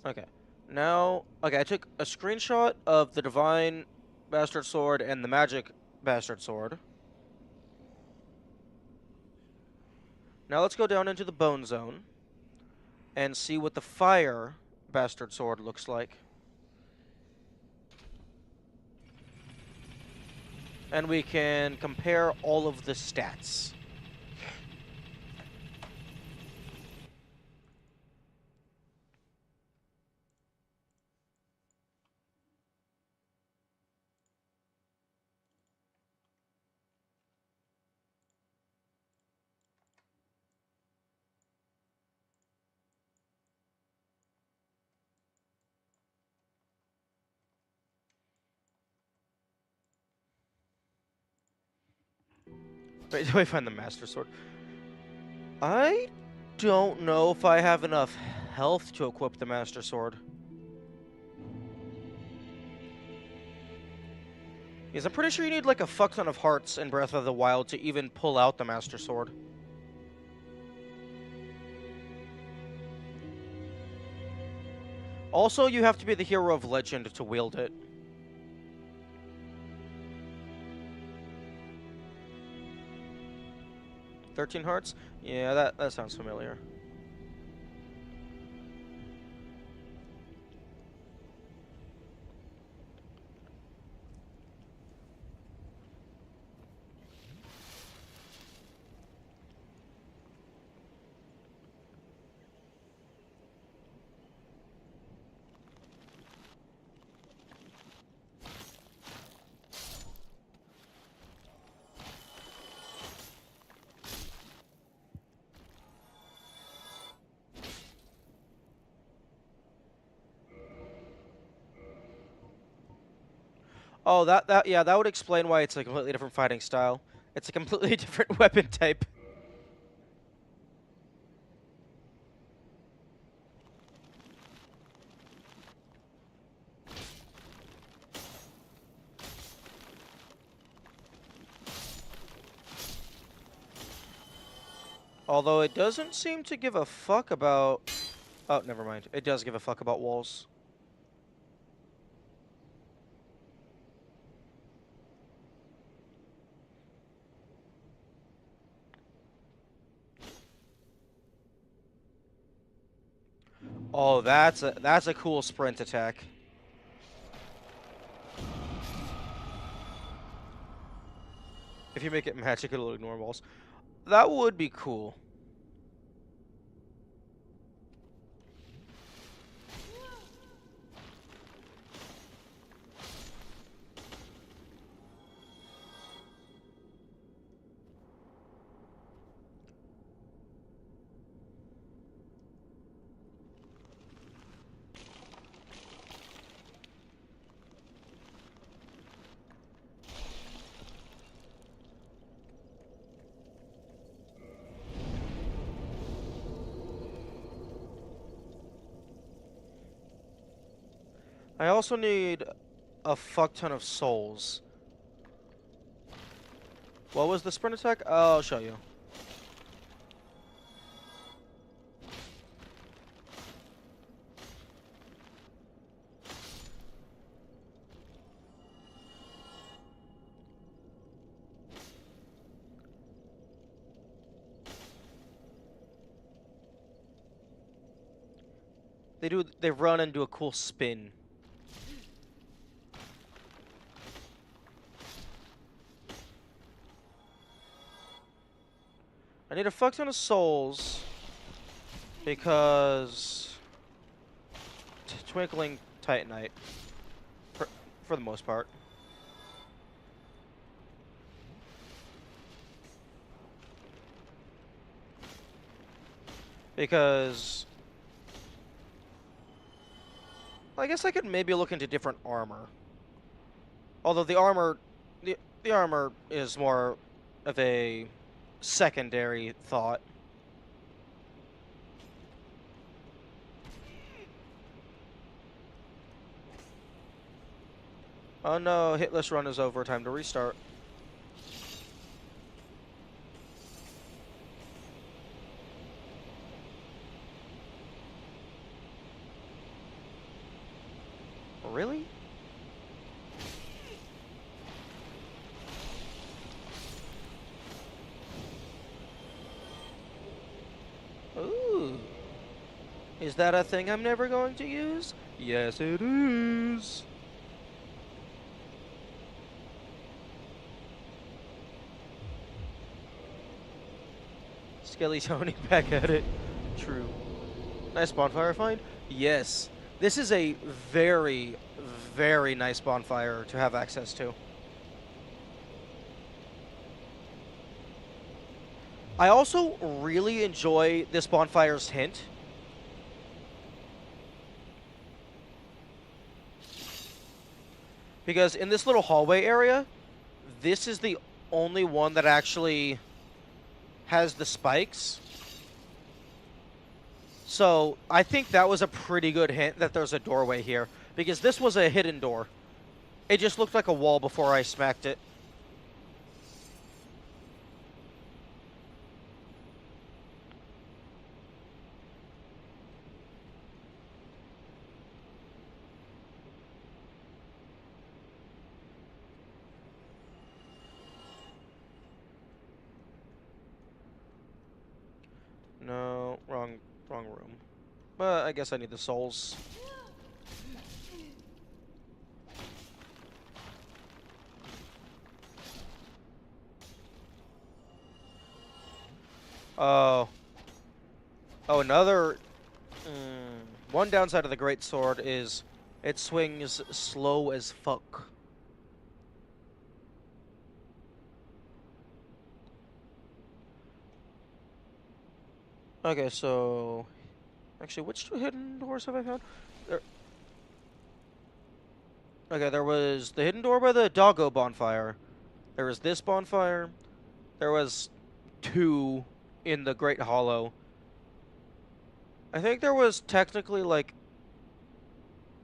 Okay. Now, okay, I took a screenshot of the Divine Bastard Sword and the Magic Bastard Sword. Now let's go down into the Bone Zone and see what the Fire Bastard Sword looks like. And we can compare all of the stats. Wait, do I find the Master Sword? I don't know if I have enough health to equip the Master Sword. Because I'm pretty sure you need like a fuck ton of hearts in Breath of the Wild to even pull out the Master Sword. Also, you have to be the hero of legend to wield it. $13 hearts? Yeah, that sounds familiar. Oh, yeah, that would explain why it's a completely different fighting style. It's a completely different weapon type. Although it doesn't seem to give a fuck about... Oh, never mind. It does give a fuck about walls. Oh, that's a cool sprint attack. If you make it magic, it'll ignore walls. That would be cool. I also need a fuck ton of souls. What was the sprint attack? I'll show you. They run and do a cool spin. I need a fuck ton of souls because Twinkling Titanite for the most part. Because I guess I could maybe look into different armor. Although the armor is more of a secondary thought. Oh no, hitless run is over. Time to restart. Really? Ooh. Is that a thing I'm never going to use? Yes, it is. Skelly Tony back at it. True. Nice bonfire find? Yes. This is a very, very nice bonfire to have access to. I also really enjoy this bonfire's hint. Because in this little hallway area, this is the only one that actually has the spikes. So I think that was a pretty good hint that there's a doorway here, because this was a hidden door. It just looked like a wall before I smacked it. No, wrong room. But I guess I need the souls. Oh. Oh, another... one downside of the Great Sword is it swings slow as fuck. Okay, so... Actually, which two hidden doors have I found? Okay, there was the hidden door by the doggo bonfire. There was this bonfire. There was two in the Great Hollow. I think there was technically like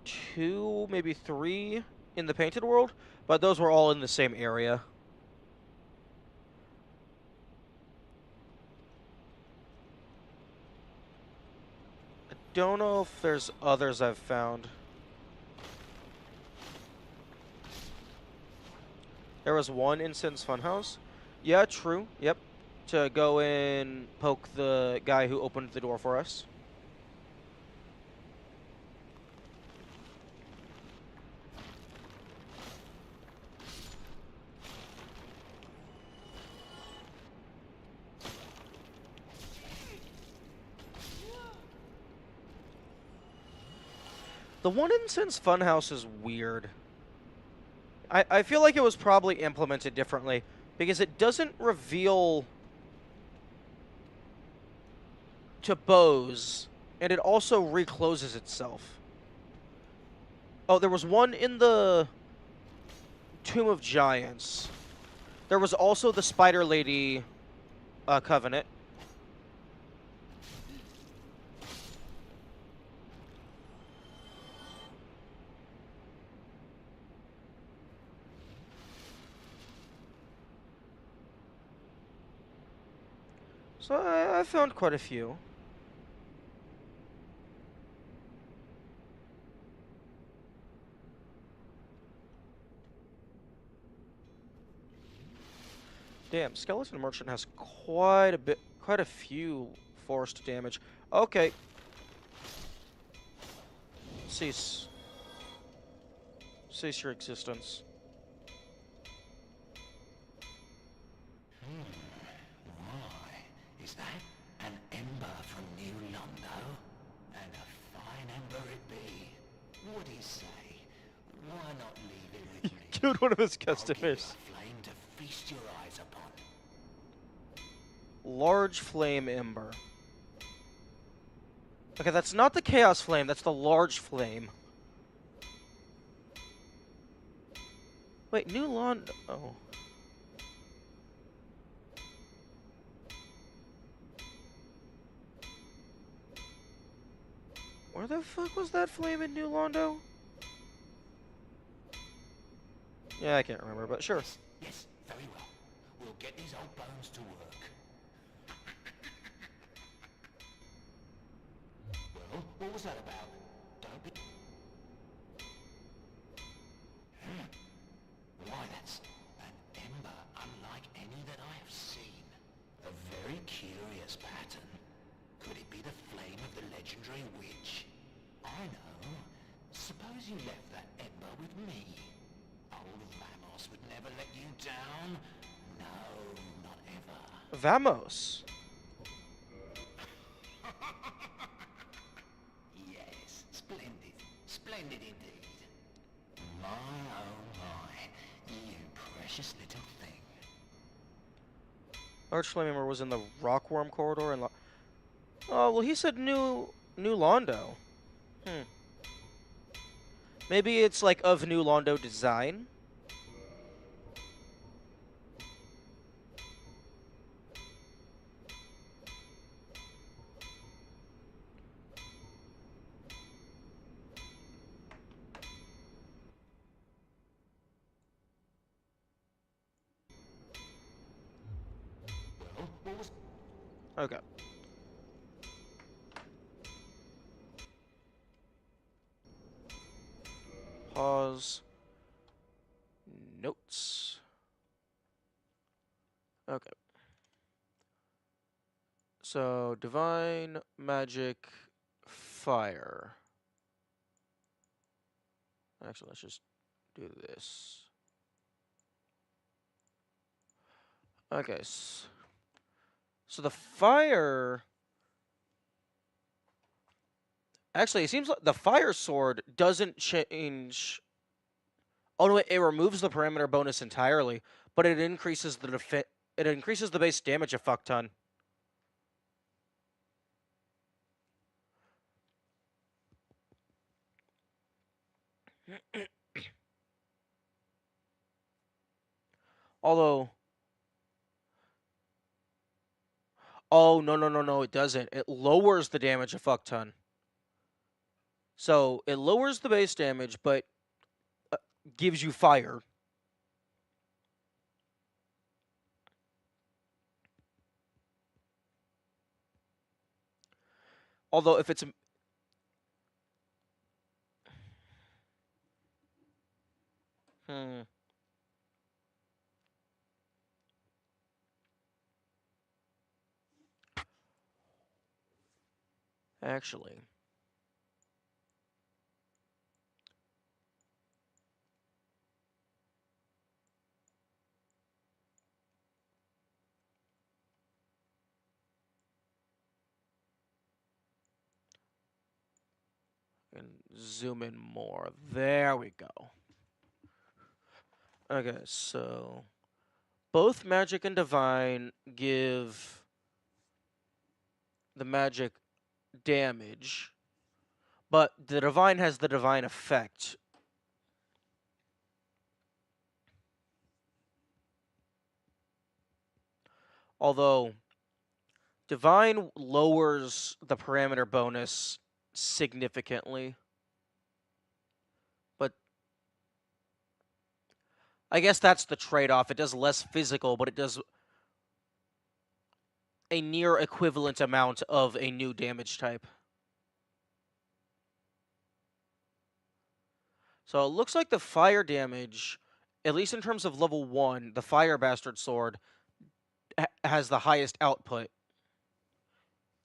two, maybe three in the Painted World, but those were all in the same area. don't know if there's others I've found. There was one in Sin's Funhouse. Yeah, true. Yep. To go and poke the guy who opened the door for us. The one in Sin's Funhouse is weird. I feel like it was probably implemented differently because it doesn't reveal to bows, and it also recloses itself. Oh, there was one in the Tomb of Giants. There was also the Spider Lady Covenant. So I found quite a few. Damn, Skeleton Merchant has quite a few forced damage. Okay. Cease your existence. Why, is that an ember from New Londo? And a fine ember it be. What'd he say? Why not leave it with me? Killed one of his I'll give you a customers. flame to feast your eyes upon. Large Flame Ember. Okay, that's not the Chaos Flame, that's the Large Flame. Wait, New Londo. Oh. Where the fuck was that flame in New Londo? Yeah, I can't remember, but sure. Yes, very well. We'll get these old bones to work. Well, what was that about? Don't be... Why, that's an ember unlike any that I have seen. A very curious pattern. Could it be the flame of the legendary witch? I know. Suppose you left that ember with me. Old Vamos would never let you down. No, not ever. Vamos. Yes, splendid. Splendid indeed. My, oh my. You precious little thing. Large Flame Ember was in the Rockworm corridor and oh, well he said New Londo. Maybe it's like of New Londo design? Well, what was... Okay. Pause. Notes. Okay. So, Divine Magic Fire. Actually, let's just do this. Okay. So the fire... Actually, it seems like the fire sword doesn't change... Oh no, it removes the parameter bonus entirely, but it increases the base damage a fuck ton. Although, oh no, it doesn't. It lowers the damage a fuck ton. So it lowers the base damage, but gives you fire. Although if it's Hmm. Actually. And zoom in more. There we go. Okay, so both magic and divine give the magic damage, but the divine has the divine effect. Although divine lowers the parameter bonus significantly, but I guess that's the trade-off. It does less physical, but it does a near equivalent amount of a new damage type. So it looks like the fire damage, at least in terms of level 1, the Fire Bastard Sword has the highest output,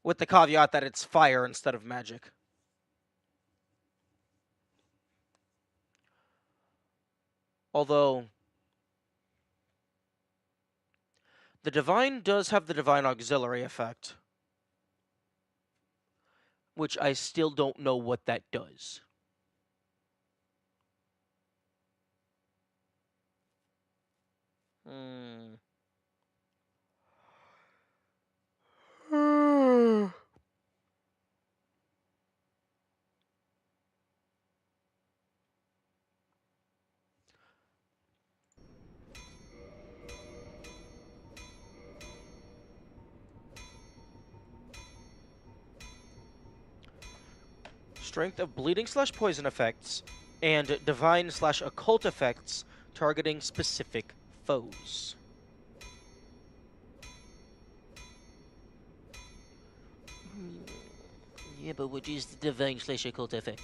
with the caveat that it's fire instead of magic. Although, the Divine does have the Divine Auxiliary effect, which I still don't know what that does. Hmm. Strength of bleeding/poison effects, and divine/occult effects targeting specific foes. Yeah, but what is the divine/occult effect?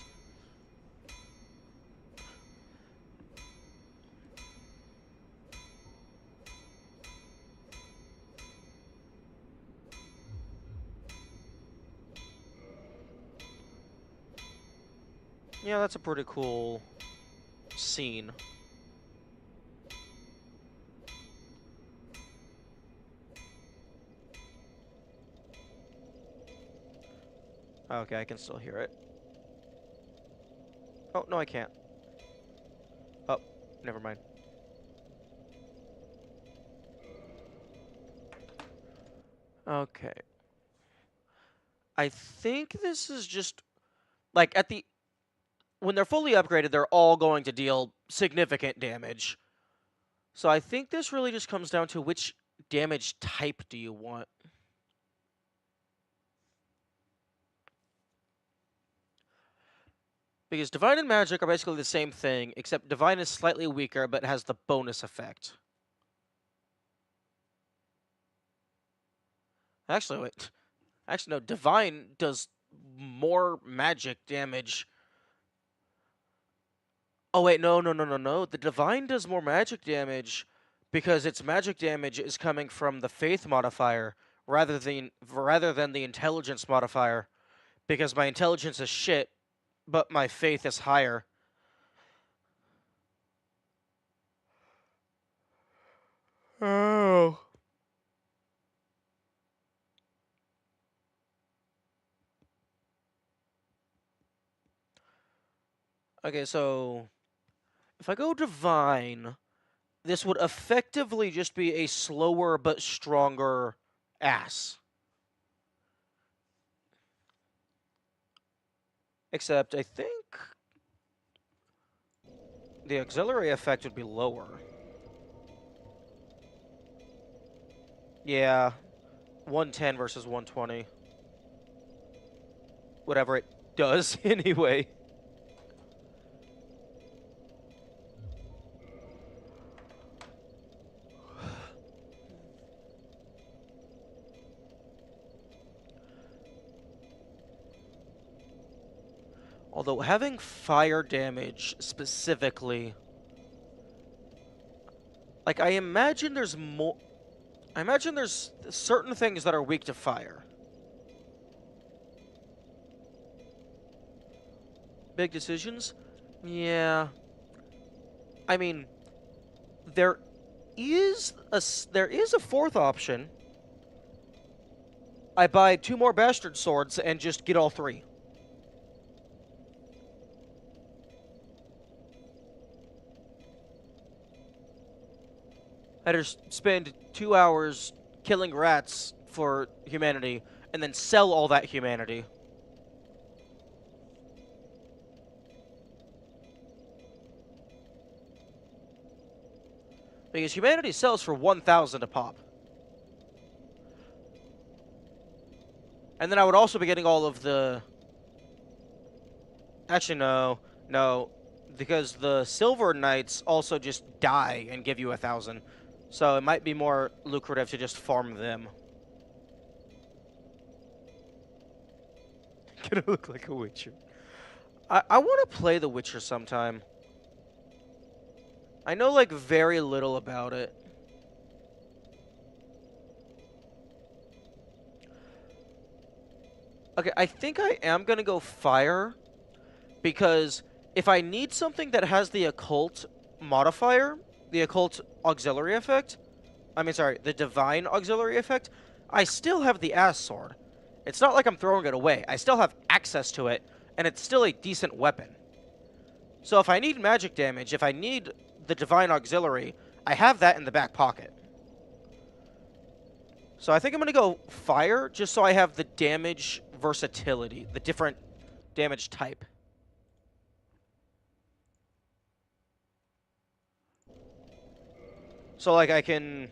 Yeah, that's a pretty cool scene. Okay, I can still hear it. Oh, no, I can't. Oh, never mind. Okay. I think this is just like when they're fully upgraded, they're all going to deal significant damage. So I think this really just comes down to which damage type do you want. Because Divine and Magic are basically the same thing, except Divine is slightly weaker but has the bonus effect. Actually, wait. Actually, no, Divine does more magic damage. Oh, wait, no, no, no, no, no. The Divine does more magic damage because its magic damage is coming from the Faith modifier rather than the Intelligence modifier. Because my Intelligence is shit, but my Faith is higher. Oh. Okay, so if I go Divine, this would effectively just be a slower but stronger ass. Except I think the auxiliary effect would be lower. Yeah, 110 versus 120. Whatever it does, anyway. Although having fire damage specifically Like, I imagine there's more... I imagine there's certain things that are weak to fire. Big decisions? Yeah. I mean, there there is a fourth option. I buy 2 more bastard swords and just get all 3. I just spend 2 hours killing rats for humanity and then sell all that humanity. Because humanity sells for 1,000 a pop. And then I would also be getting all of the... Actually, no. No. Because the Silver Knights also just die and give you 1,000. So it might be more lucrative to just farm them. Gonna look like a Witcher. I want to play The Witcher sometime. I know, like, very little about it. Okay, I think I am gonna go fire, because if I need something that has the occult modifier, the occult auxiliary effect, the divine auxiliary effect, I still have the ass sword. It's not like I'm throwing it away. I still have access to it, and it's still a decent weapon. So if I need magic damage, if I need the divine auxiliary, I have that in the back pocket. So I think I'm going to go fire, just so I have the damage versatility, the different damage type. So, like, I can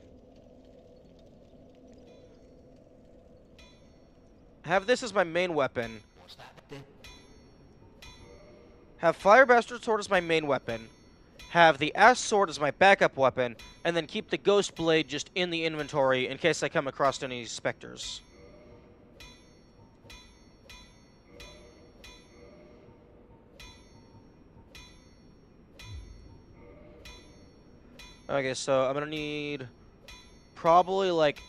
have this as my main weapon. What's that then? Have Fire Bastard Sword as my main weapon. Have the Ass Sword as my backup weapon. And then keep the Ghost Blade just in the inventory in case I come across any specters. Okay, so I'm going to need probably like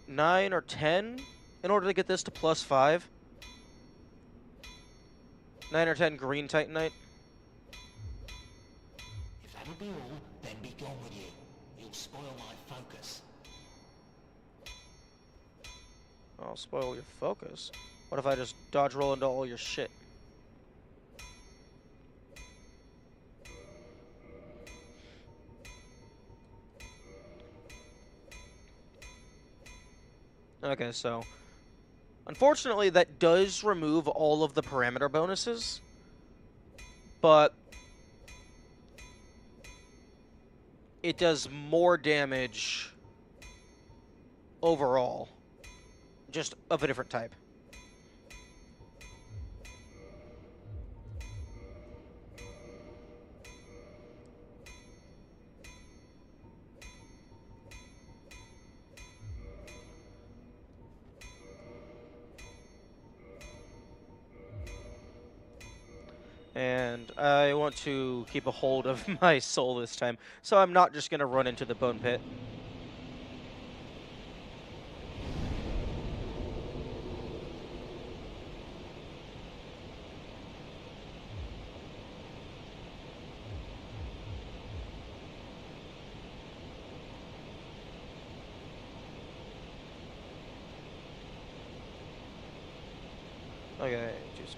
9 or 10 in order to get this to +5. 9 or 10 green Titanite. If that'll be all, then be gone with you. You'll spoil my focus. I'll spoil your focus. What if I just dodge roll into all your shit? Okay, so unfortunately that does remove all of the parameter bonuses, but it does more damage overall, just of a different type. And I want to keep a hold of my soul this time, so I'm not just going to run into the bone pit. Okay, juice.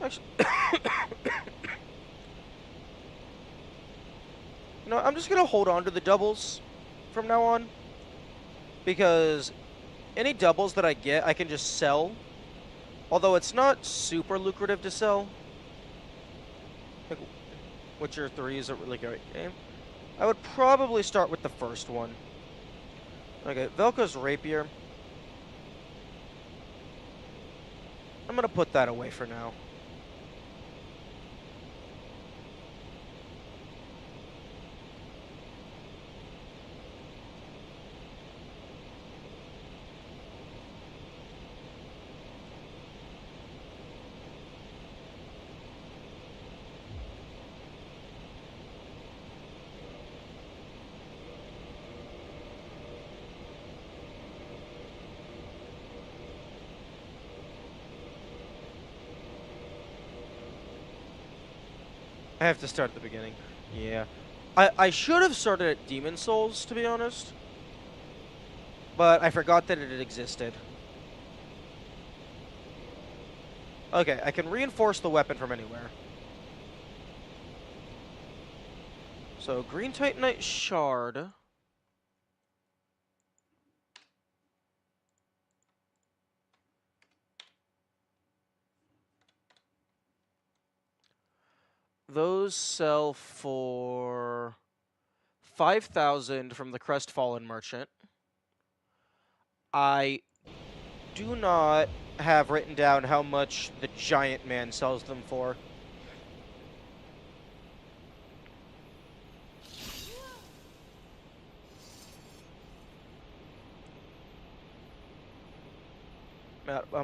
Actually, you know, I'm just gonna hold on to the doubles from now on, because any doubles that I get, I can just sell. Although it's not super lucrative to sell. Like, Witcher 3 is a really great game. I would probably start with the first one. Okay, Velka's Rapier. I'm gonna put that away for now. I have to start at the beginning. Yeah. I should have started at Demon Souls, to be honest. But I forgot that it existed. Okay, I can reinforce the weapon from anywhere. So, Green Titanite Shard. Those sell for 5,000 from the Crestfallen Merchant. I do not have written down how much the Giant Man sells them for.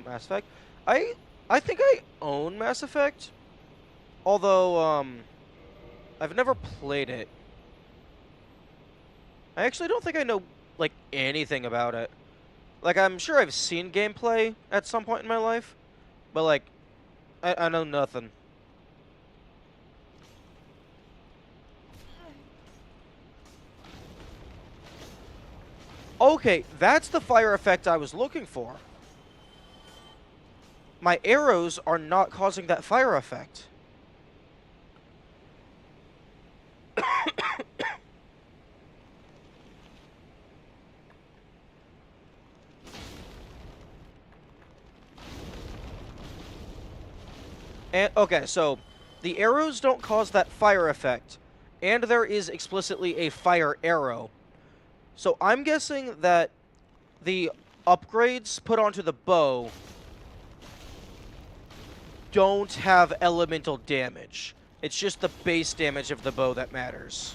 Mass Effect. I I think I own Mass Effect, although I've never played it. I actually don't think I know like anything about it. Like I'm sure I've seen gameplay at some point in my life, but like I know nothing. Okay, that's the fire effect I was looking for. My arrows are not causing that fire effect. And okay, so the arrows don't cause that fire effect, and there is explicitly a fire arrow. So I'm guessing that the upgrades put onto the bow don't have elemental damage. It's just the base damage of the bow that matters.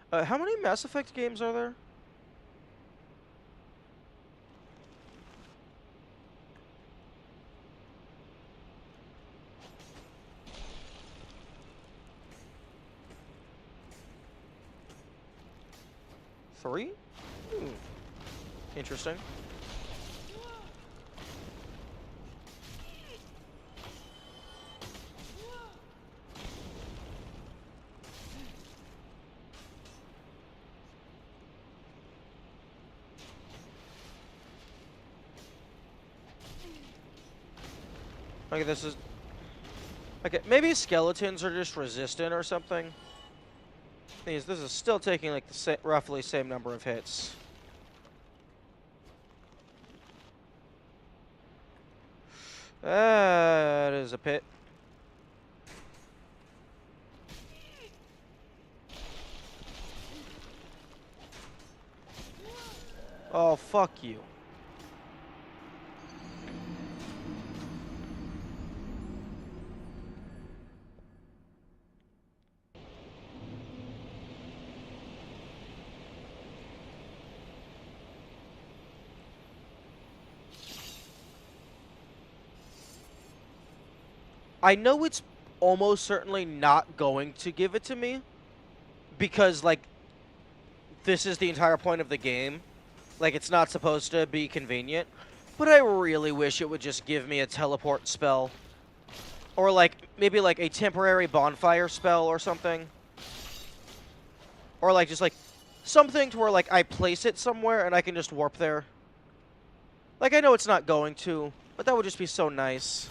How many Mass Effect games are there? Three? Hmm. Interesting. Okay, this is... Okay, maybe skeletons are just resistant or something. This is still taking like the roughly same number of hits. That is a pit. Oh, fuck you. I know it's almost certainly not going to give it to me because, like, this is the entire point of the game. Like, it's not supposed to be convenient. But I really wish it would just give me a teleport spell. Or, like, maybe, like, a temporary bonfire spell or something. Or, like, just, like, something to where, like, I place it somewhere and I can just warp there. Like, I know it's not going to, but that would just be so nice.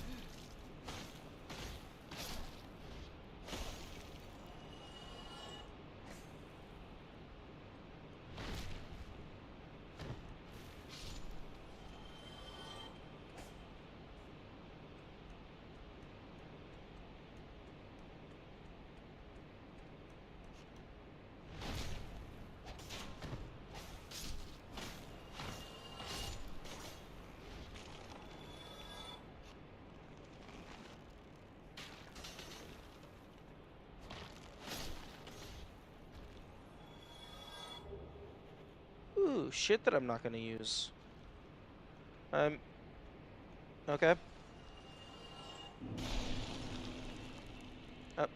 Ooh, shit that I'm not gonna use. Okay.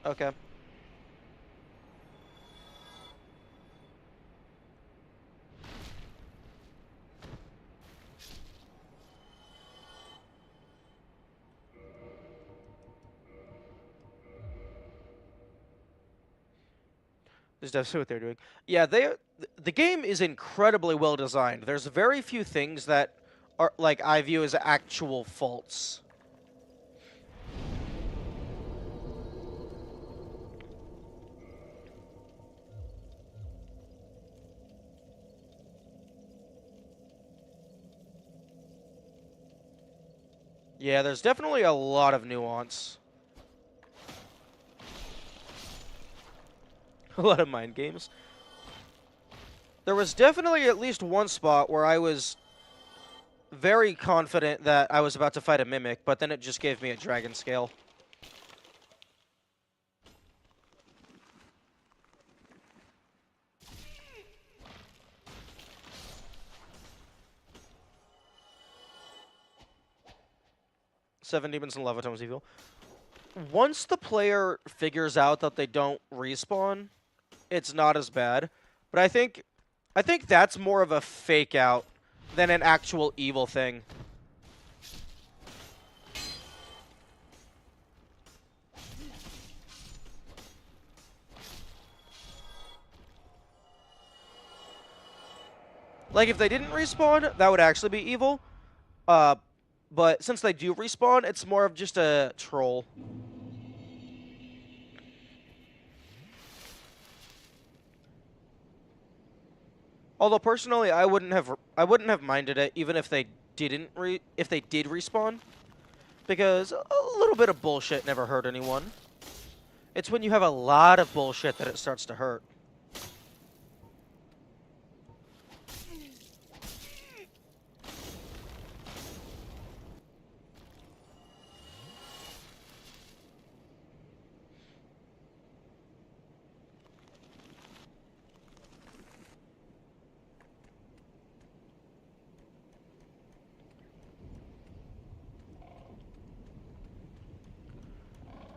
Okay. Is definitely what they're doing. Yeah, the game is incredibly well designed. There's very few things that are like I view as actual faults. Yeah, there's definitely a lot of nuance. A lot of mind games. There was definitely at least one spot where I was very confident that I was about to fight a mimic, but then it just gave me a dragon scale. Seven demons and lava tomes evil. Once the player figures out that they don't respawn, it's not as bad. But I think that's more of a fake out than an actual evil thing. Like if they didn't respawn, that would actually be evil. But since they do respawn, it's more of just a troll. Although personally, I wouldn't have minded it even if they didn't if they did respawn, because a little bit of bullshit never hurt anyone. It's when you have a lot of bullshit that it starts to hurt.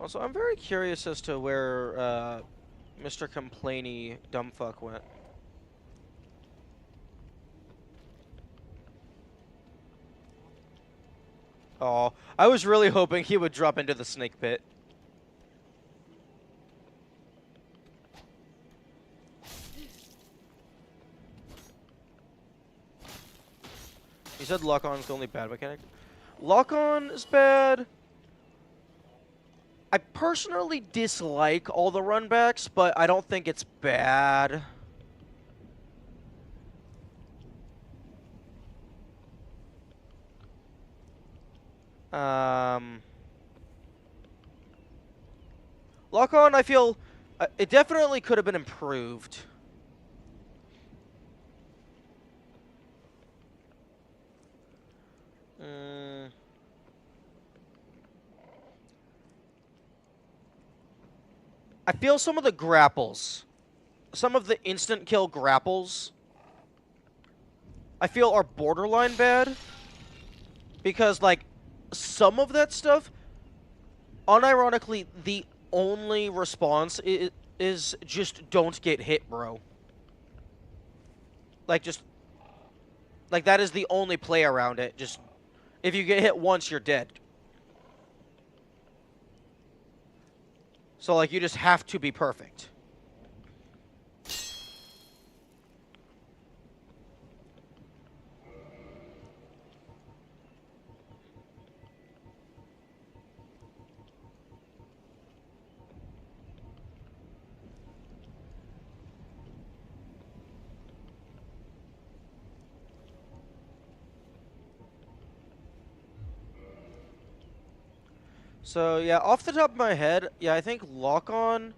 Also, I'm very curious as to where Mr. Complainy Dumbfuck went. Oh, I was really hoping he would drop into the snake pit. You said lock-on's the only bad mechanic? Lock-on is bad. I personally dislike all the runbacks, but I don't think it's bad. Lock-on, I feel it definitely could have been improved. I feel some of the grapples, some of the instant kill grapples, I feel are borderline bad. Because, like, some of that stuff, unironically, the only response is just don't get hit, bro. Like, just, like, that is the only play around it. Just, if you get hit once, you're dead. So, like, you just have to be perfect. So, yeah, off the top of my head, yeah, I think lock-on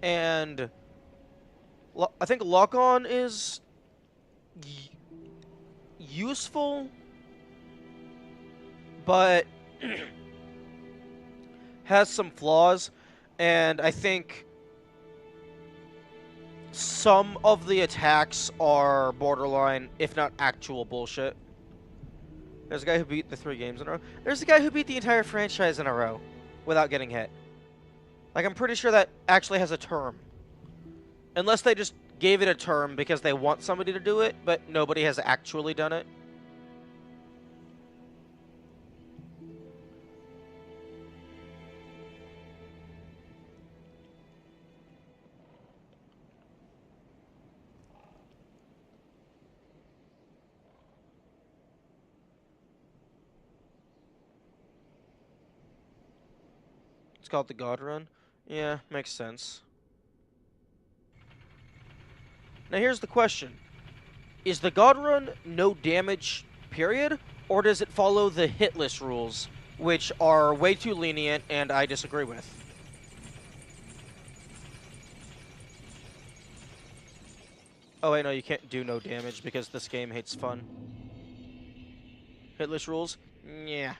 and... I think lock-on is useful, but has some flaws, and I think some of the attacks are borderline, if not actual bullshit. There's a guy who beat the 3 games in a row. There's a guy who beat the entire franchise in a row. without getting hit. Like, I'm pretty sure that actually has a term. Unless they just gave it a term because they want somebody to do it, but nobody has actually done it. It's called the God Run. Yeah, makes sense. Now here's the question. Is the God Run no damage, period? Or does it follow the hit list rules, which are way too lenient and I disagree with? Oh wait, no, you can't do no damage because this game hates fun. Hit list rules? Yeah.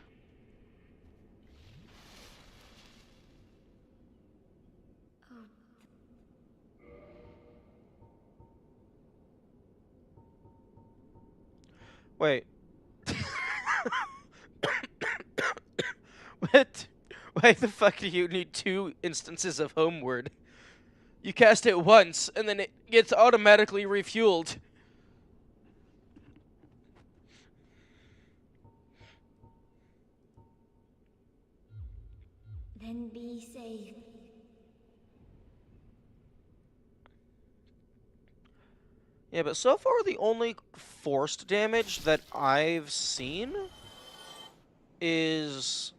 Wait. What? Why the fuck do you need 2 instances of Homeward? You cast it once, and then it gets automatically refueled. Then be safe. Yeah, but so far the only forced damage that I've seen is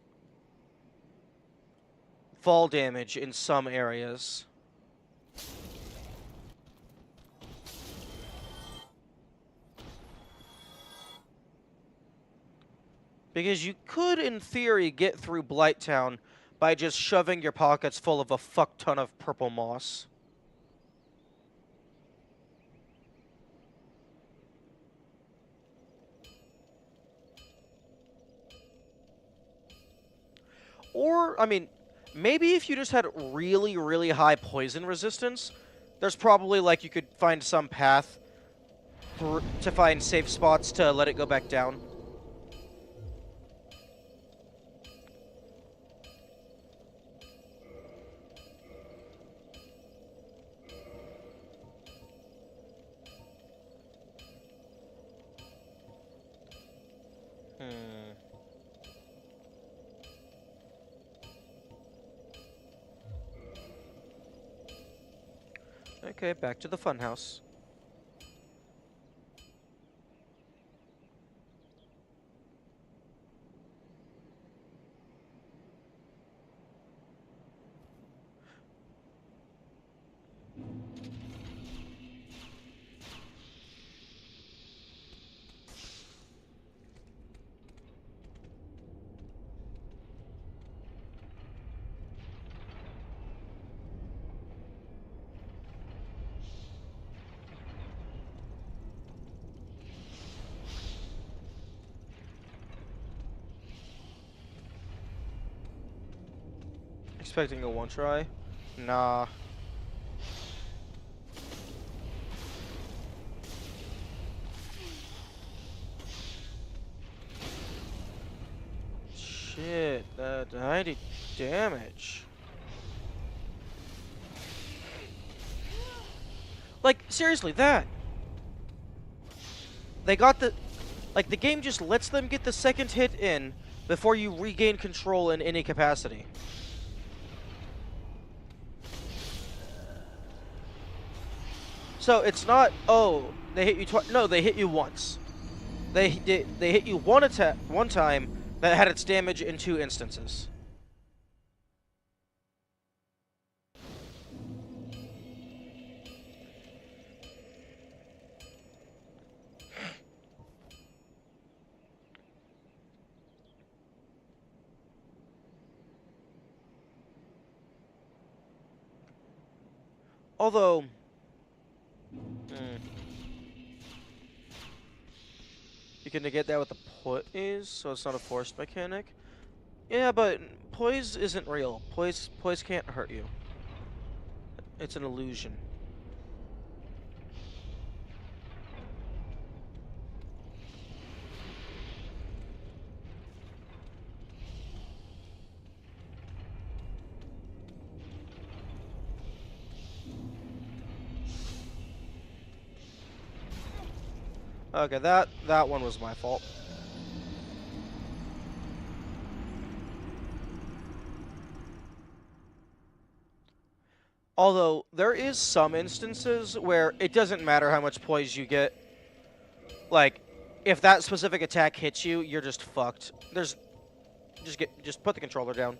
fall damage in some areas. Because you could, in theory, get through Blighttown by just shoving your pockets full of a fuck ton of purple moss. Or, I mean, maybe if you just had really, really high poison resistance, there's probably, like, you could find some path to find safe spots to let it go back down. Okay, back to the funhouse. Expecting a one try? Nah. Shit, 90 damage. Like, seriously, that. They got the... Like, the game just lets them get the second hit in before you regain control in any capacity. So, it's not, oh, they hit you twice. No, they hit you once. They hit you one time that had its damage in 2 instances. Although, you can negate that with the poise, so it's not a forced mechanic. Yeah, but poise isn't real. Poise can't hurt you. It's an illusion. Okay, that one was my fault. Although, there is some instances where it doesn't matter how much poise you get. Like, if that specific attack hits you, you're just fucked. Just put the controller down.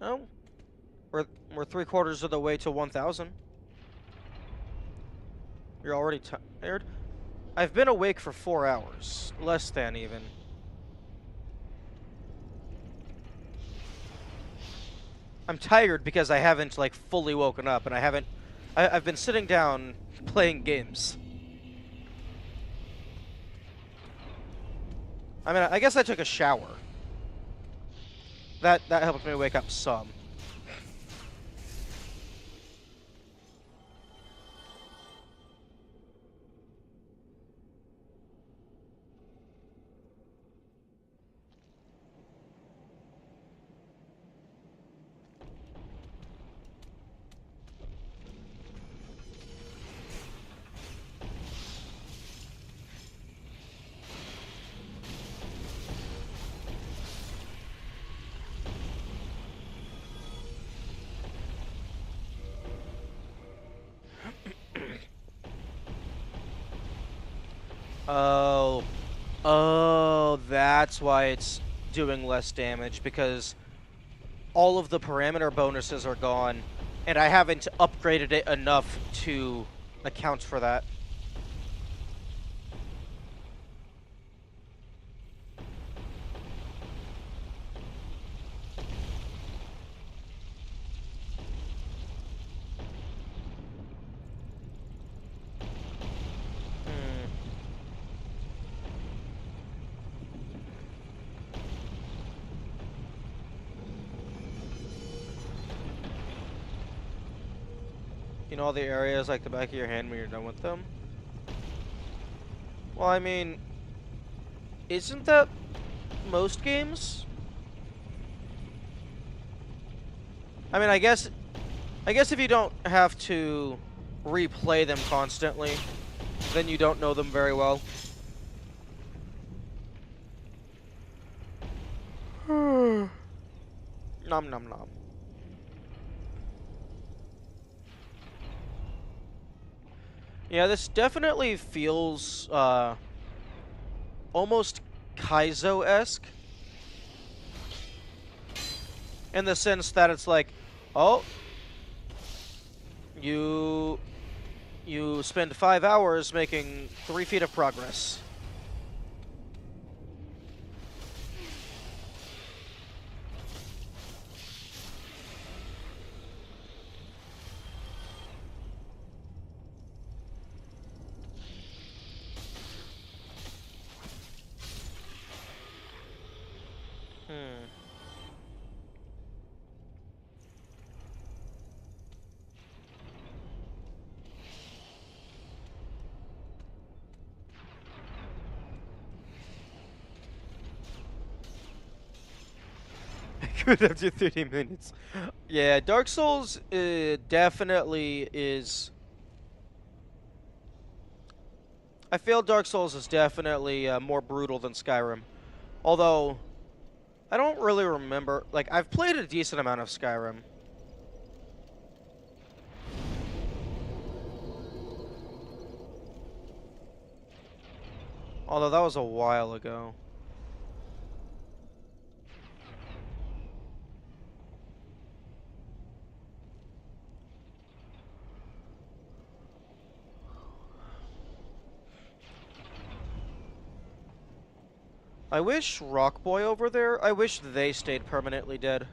Oh, we're we're 3/4 of the way to 1,000. You're already tired? I've been awake for 4 hours. Less than, even. I'm tired because I haven't, like, fully woken up, and I've been sitting down playing games. I mean, I guess I took a shower. That helped me wake up some. Oh. Oh, that's why it's doing less damage, because all of the parameter bonuses are gone, and I haven't upgraded it enough to account for that. You know all the areas like the back of your hand when you're done with them? Well, I mean, isn't that most games? I mean, I guess if you don't have to replay them constantly, then you don't know them very well. Nom nom nom. Yeah, this definitely feels almost Kaizo-esque, in the sense that it's like, oh, you spend 5 hours making 3 feet of progress. Good after 30 minutes. Yeah, Dark Souls definitely is. I feel Dark Souls is definitely more brutal than Skyrim. Although, I don't really remember. Like, I've played a decent amount of Skyrim. Although that was a while ago. I wish Rock Boy over there, I wish they stayed permanently dead.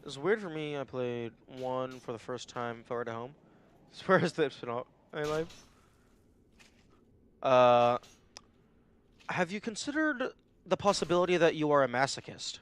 It's weird for me, I played 1 for the first time far to home. As far as that's been all my life. Uh, have you considered the possibility that you are a masochist?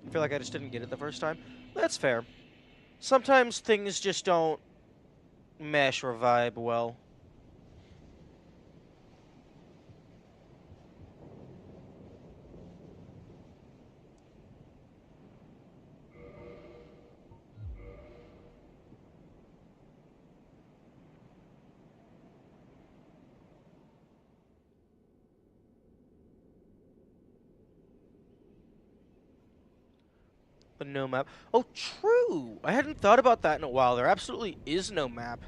I feel like I just didn't get it the first time. That's fair. Sometimes things just don't mesh or vibe well. But no map. Oh, true! I hadn't thought about that in a while. There absolutely is no map.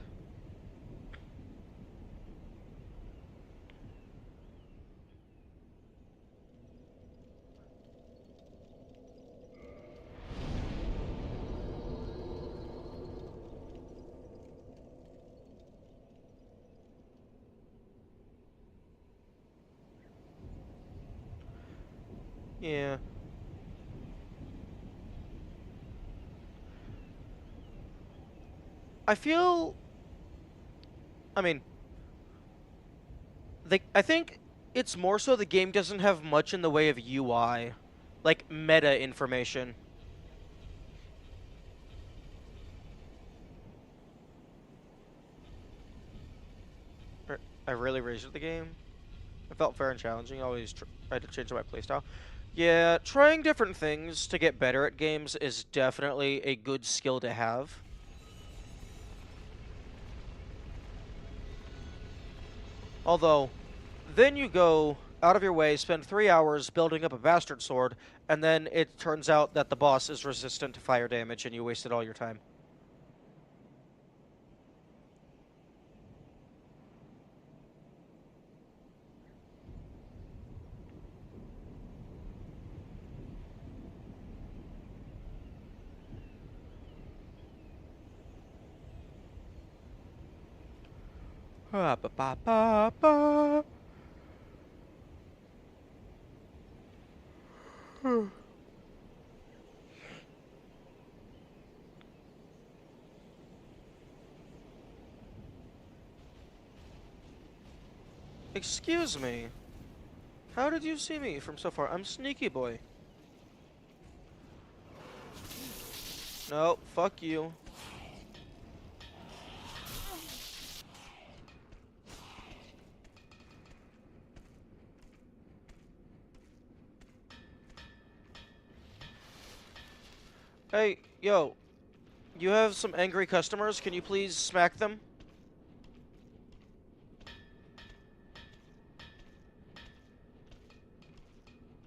Yeah. I feel... I mean... I think it's more so the game doesn't have much in the way of UI. Like, meta information. I really raised the game. It felt fair and challenging. I always tried to change my playstyle. Yeah, trying different things to get better at games is definitely a good skill to have. Although, then you go out of your way, spend 3 hours building up a bastard sword, and then it turns out that the boss is resistant to fire damage and you wasted all your time. Ba ba ba ba ba. Excuse me. How did you see me from so far? I'm Sneaky Boy. No, fuck you. Hey, yo. You have some angry customers. Can you please smack them?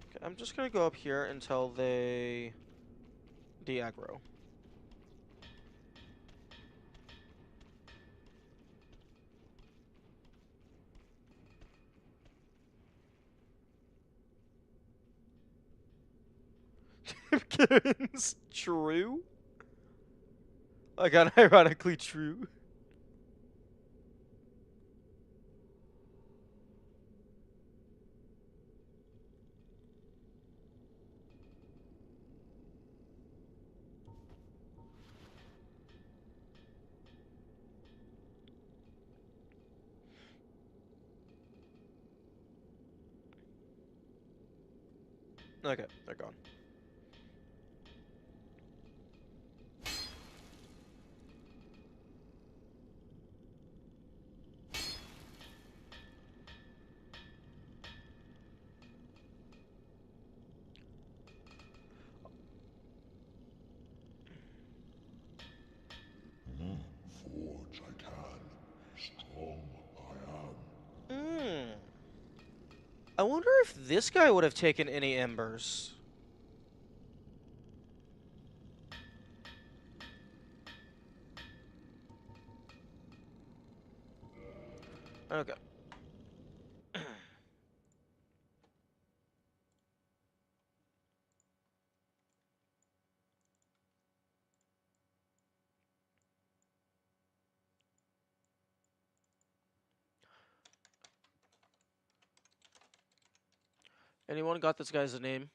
Okay, I'm just gonna go up here until they de-aggro. Karen's true? I got ironically true. Okay, they're gone. Forge I can, strong I am. Hmm. I wonder if this guy would have taken any embers. Okay. Anyone got this guy's name?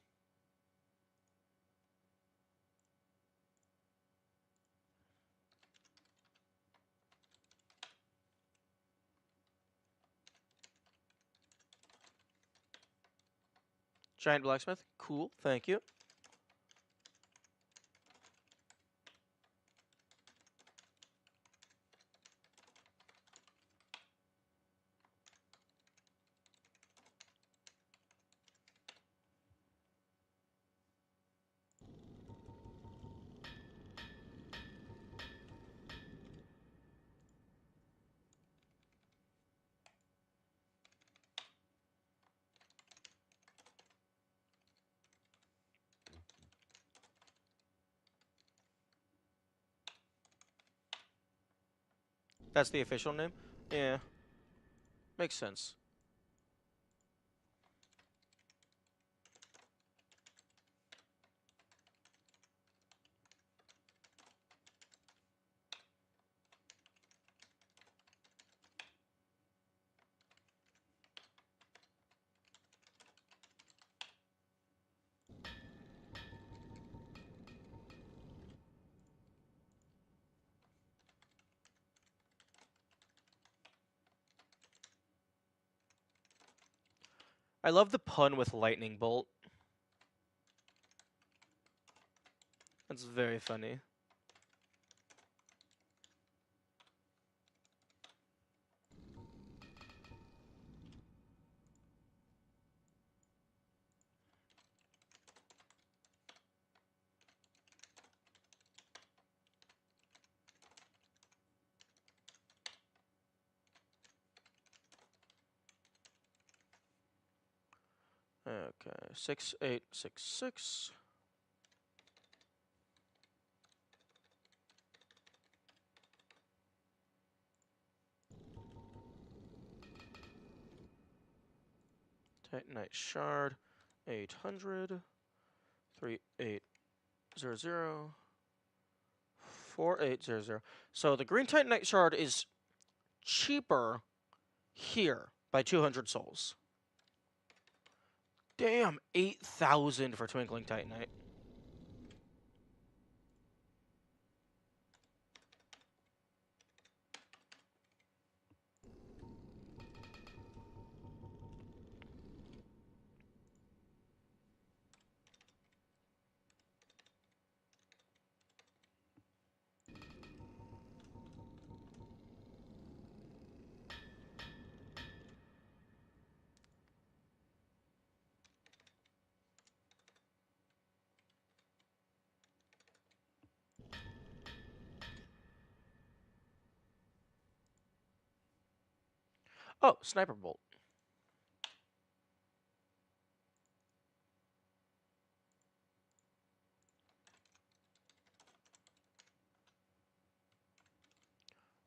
Giant blacksmith? Cool, thank you. That's the official name? Yeah. Makes sense. I love the pun with lightning bolt. That's very funny. Okay, 6866. Titanite shard, 800, 3800, 4800. So the green Titanite shard is cheaper here by 200 souls. Damn, 8,000 for Twinkling Titanite. Oh, Sniper Bolt.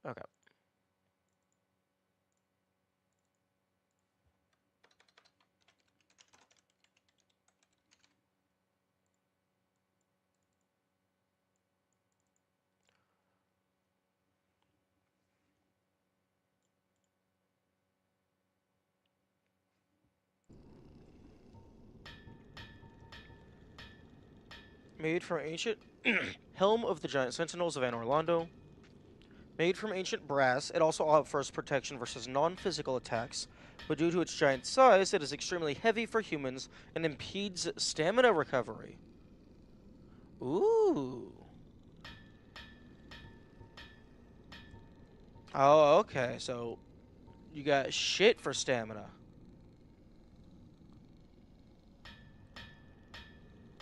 Okay. Made from ancient Helm of the Giant Sentinels of Anor Londo. Made from ancient brass, it also offers protection versus non-physical attacks, but due to its giant size, it is extremely heavy for humans and impedes stamina recovery. Ooh. Oh, okay, so you got shit for stamina.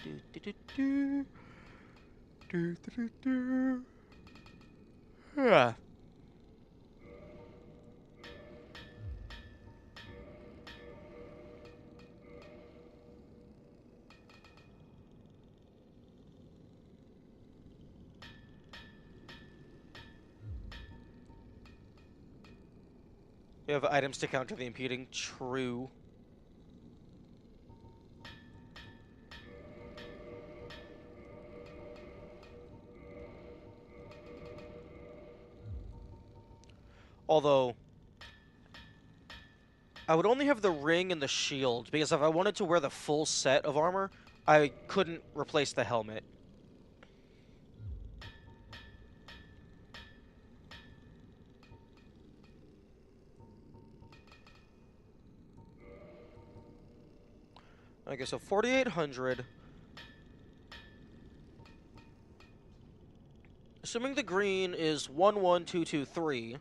Do, do, do, do. Do, do, do, do. Yeah. You have items to counter the impeding. True. Although, I would only have the ring and the shield, because if I wanted to wear the full set of armor, I couldn't replace the helmet. Okay, so 4,800. Assuming the green is 11223.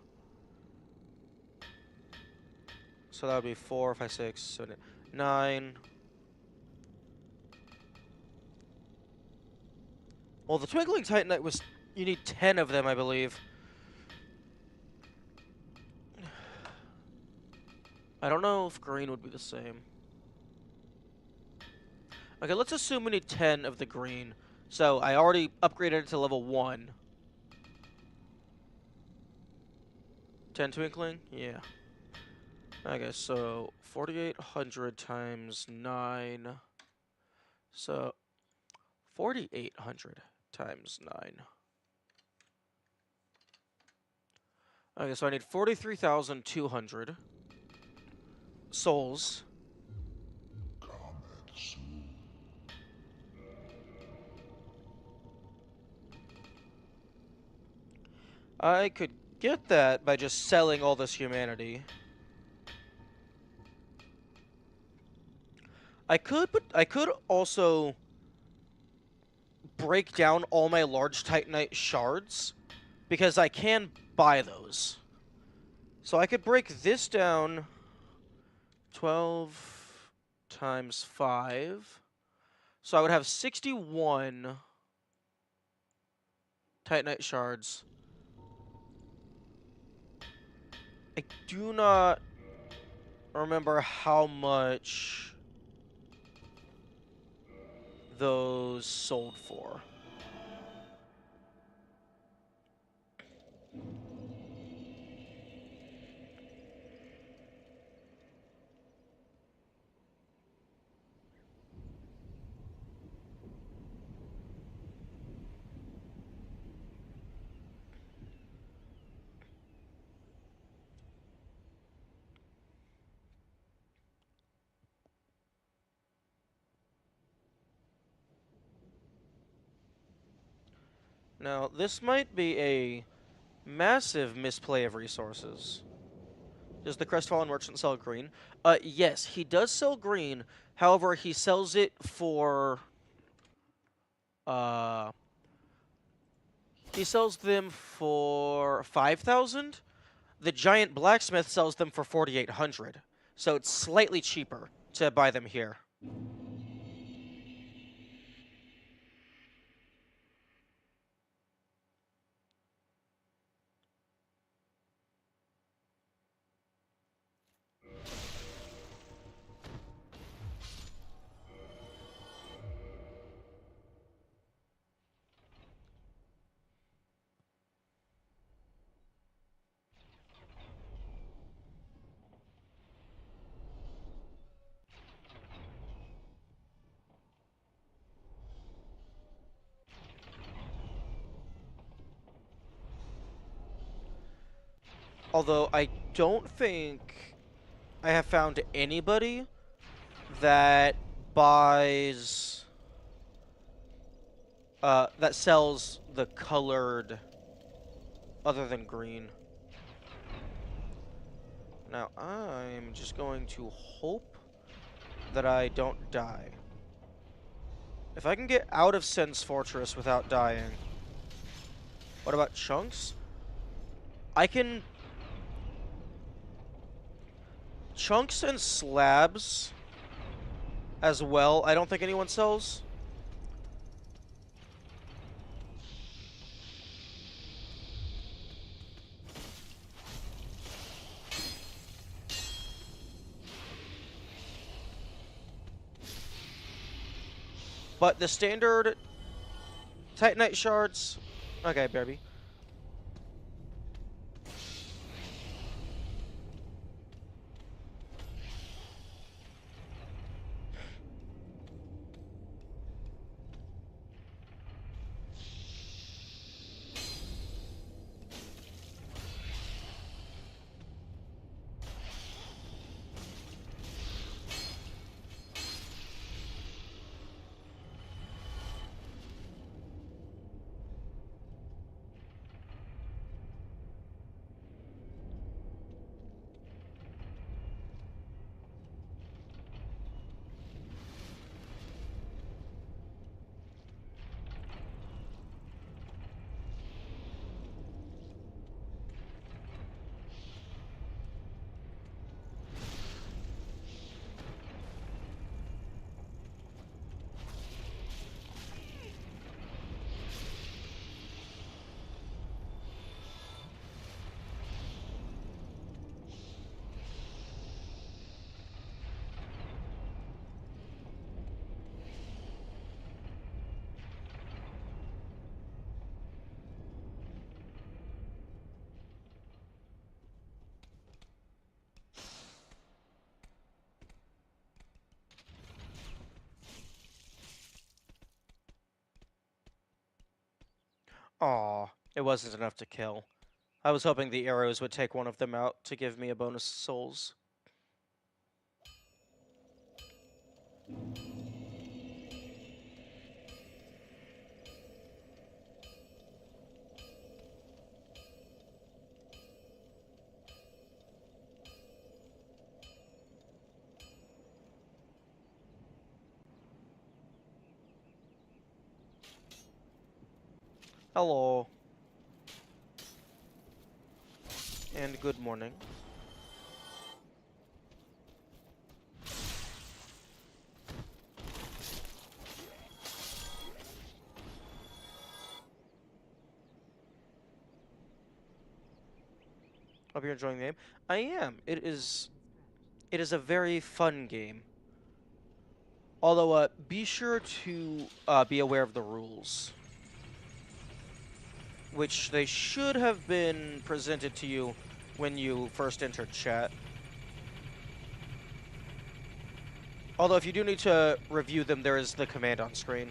So that would be 4, 5, 6, 7, 8, 9. Well, the Twinkling Titanite was... You need 10 of them, I believe. I don't know if green would be the same. Okay, let's assume we need 10 of the green. So, I already upgraded it to level 1. 10 Twinkling? Yeah. Okay, so 4,800 times 9. So 4,800 times 9. Okay, so I need 43,200 souls. Kametsu. I could get that by just selling all this humanity. I could also break down all my large Titanite shards, because I can buy those. So I could break this down 12 times 5. So I would have 61 Titanite shards. I do not remember how much those sold for. Now, this might be a massive misplay of resources. Does the Crestfallen Merchant sell green? Yes, he does sell green. However, he sells it for... He sells them for 5,000. The giant blacksmith sells them for 4,800. So it's slightly cheaper to buy them here. Although I don't think I have found anybody that buys... that sells the colored other than green. Now, I'm just going to hope that I don't die. If I can get out of Sen's Fortress without dying... What about chunks? I can... Chunks and slabs as well, I don't think anyone sells. But the standard Titanite shards... Okay, baby. Aw, it wasn't enough to kill. I was hoping the arrows would take one of them out to give me a bonus souls. Hello. And good morning. Hope you're enjoying the game. I am. It is a very fun game. Although, be sure to be aware of the rules, which they should have been presented to you when you first entered chat. Although, if you do need to review them, there is the command on screen.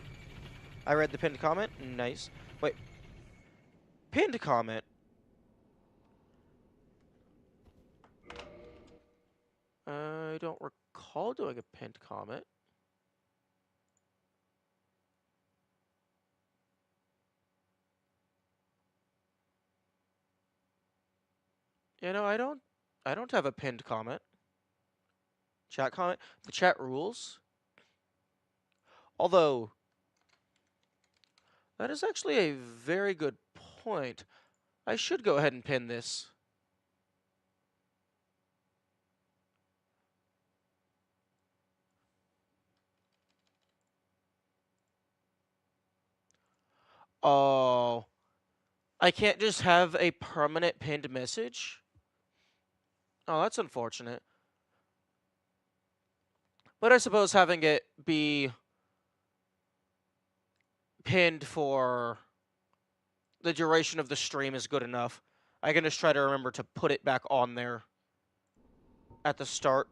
I read the pinned comment. Nice. Wait. Pinned comment? I don't recall doing a pinned comment. You know, I don't have a pinned comment. Chat comment. The chat rules. Although, that is actually a very good point. I should go ahead and pin this. Oh, I can't just have a permanent pinned message? Oh, that's unfortunate. But I suppose having it be pinned for the duration of the stream is good enough. I can just try to remember to put it back on there at the start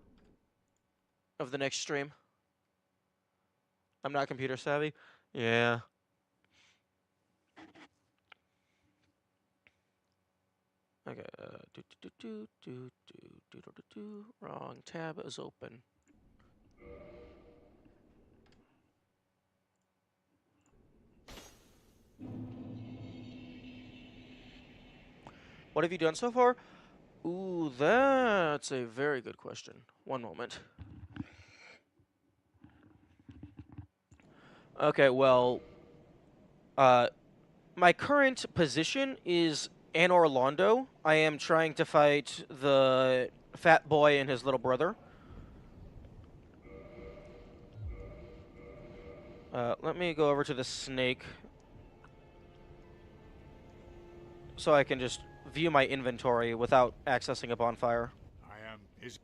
of the next stream. I'm not computer savvy. Yeah. Okay. Wrong tab is open. What have you done so far? Ooh, that's a very good question. One moment. Okay, well, uh, my current position is Anor Londo. I am trying to fight the fat boy and his little brother. Let me go over to the snake so I can just view my inventory without accessing a bonfire. I am busy.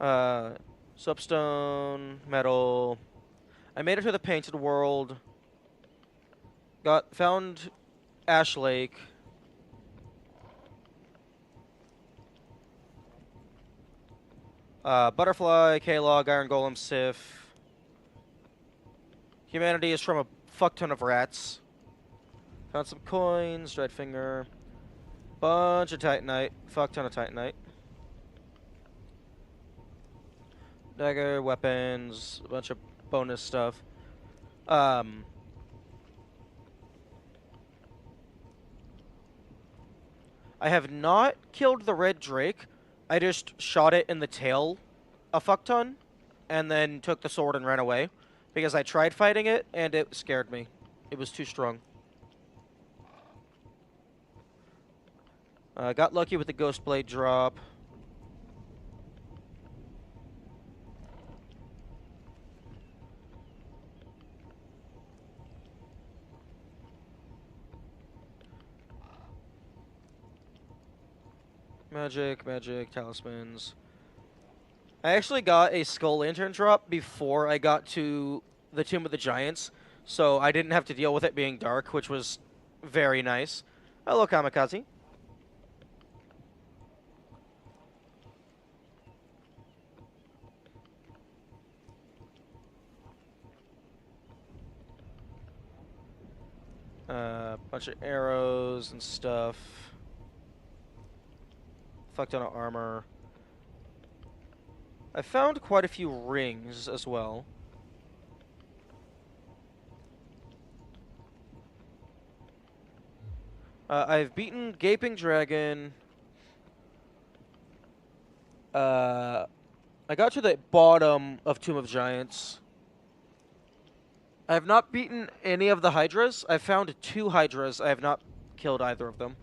Uh, soapstone, metal. I made it to the painted world. Found Ash Lake. Butterfly, K-Log, Iron Golem, Sif. Humanity is from a fuck ton of rats. Found some coins, dried finger. Bunch of Titanite. Fuck ton of Titanite. Dagger, weapons, a bunch of bonus stuff. I have not killed the red drake. I just shot it in the tail a fuck ton, and then took the sword and ran away. Because I tried fighting it, and it scared me. It was too strong. Got lucky with the Ghost Blade drop. Magic, talismans. I actually got a Skull Lantern drop before I got to the Tomb of the Giants, so I didn't have to deal with it being dark, which was very nice. Hello, Kamikaze. Bunch of arrows and stuff. Fuck ton of armor. I found quite a few rings as well. I've beaten Gaping Dragon. I got to the bottom of Tomb of Giants. I have not beaten any of the Hydras. I've found 2 Hydras. I have not killed either of them.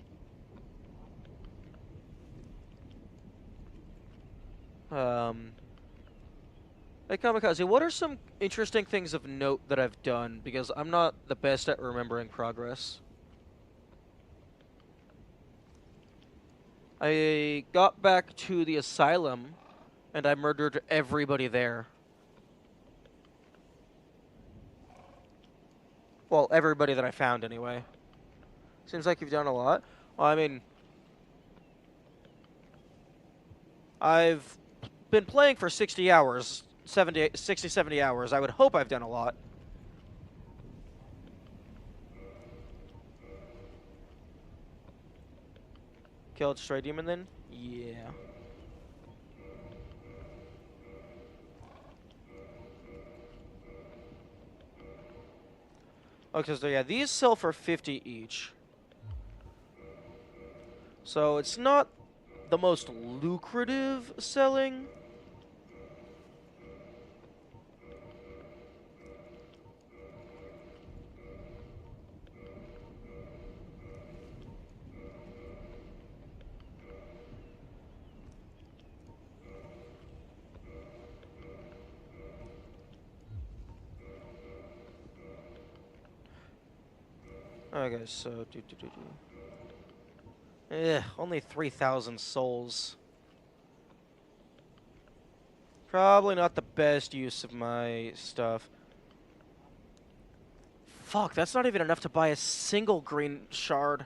Hey, Kamikaze, what are some interesting things of note that I've done? Because I'm not the best at remembering progress. I got back to the asylum, and I murdered everybody there. Well, everybody that I found, anyway. Seems like you've done a lot. Well, I mean, I've been playing for 60 hours, 70 hours. I would hope I've done a lot. Killed Stray Demon then? Yeah. Okay, so yeah, these sell for 50 each. So it's not the most lucrative selling. Okay, so only 3,000 souls. Probably not the best use of my stuff. Fuck, that's not even enough to buy a single green shard.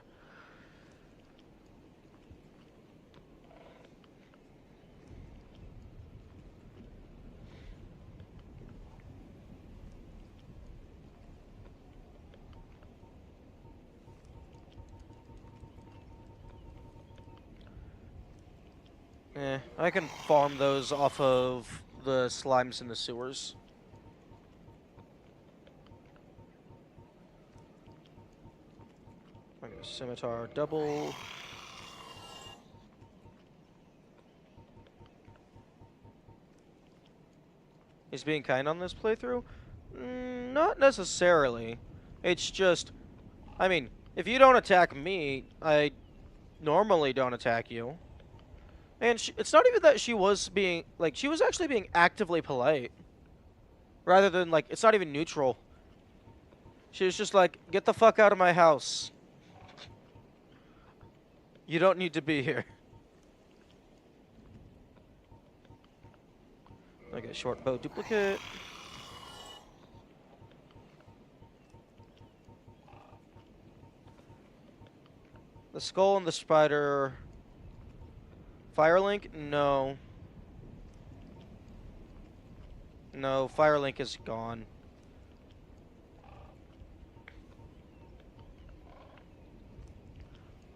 I can farm those off of the slimes in the sewers. Okay, scimitar double. He's being kind on this playthrough? Not necessarily. It's just, I mean, if you don't attack me, I normally don't attack you. And it's not even that she was being, like, she was actually being actively polite. Rather than, like, it's not even neutral. She was just like, get the fuck out of my house. You don't need to be here. Okay, short bow duplicate. The skull and the spider. Firelink? No. No, Firelink is gone.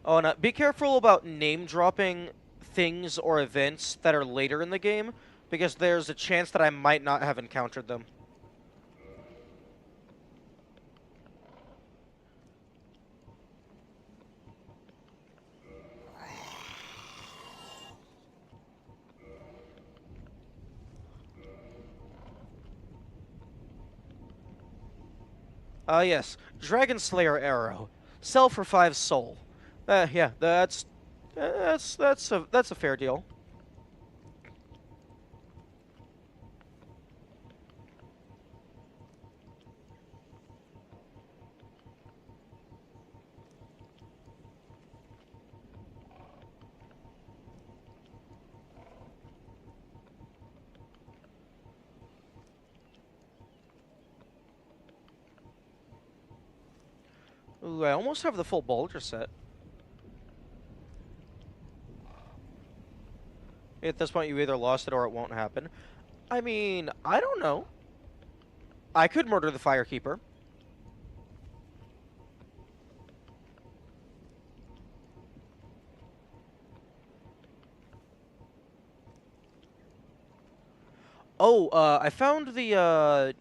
Oh, and be careful about name dropping things or events that are later in the game, because there's a chance that I might not have encountered them. Yes. Dragon Slayer arrow. Sell for 5 soul. Yeah, that's a fair deal. Ooh, I almost have the full Bulger set. At this point, you either lost it or it won't happen. I mean, I don't know. I could murder the Firekeeper. Oh, I found the,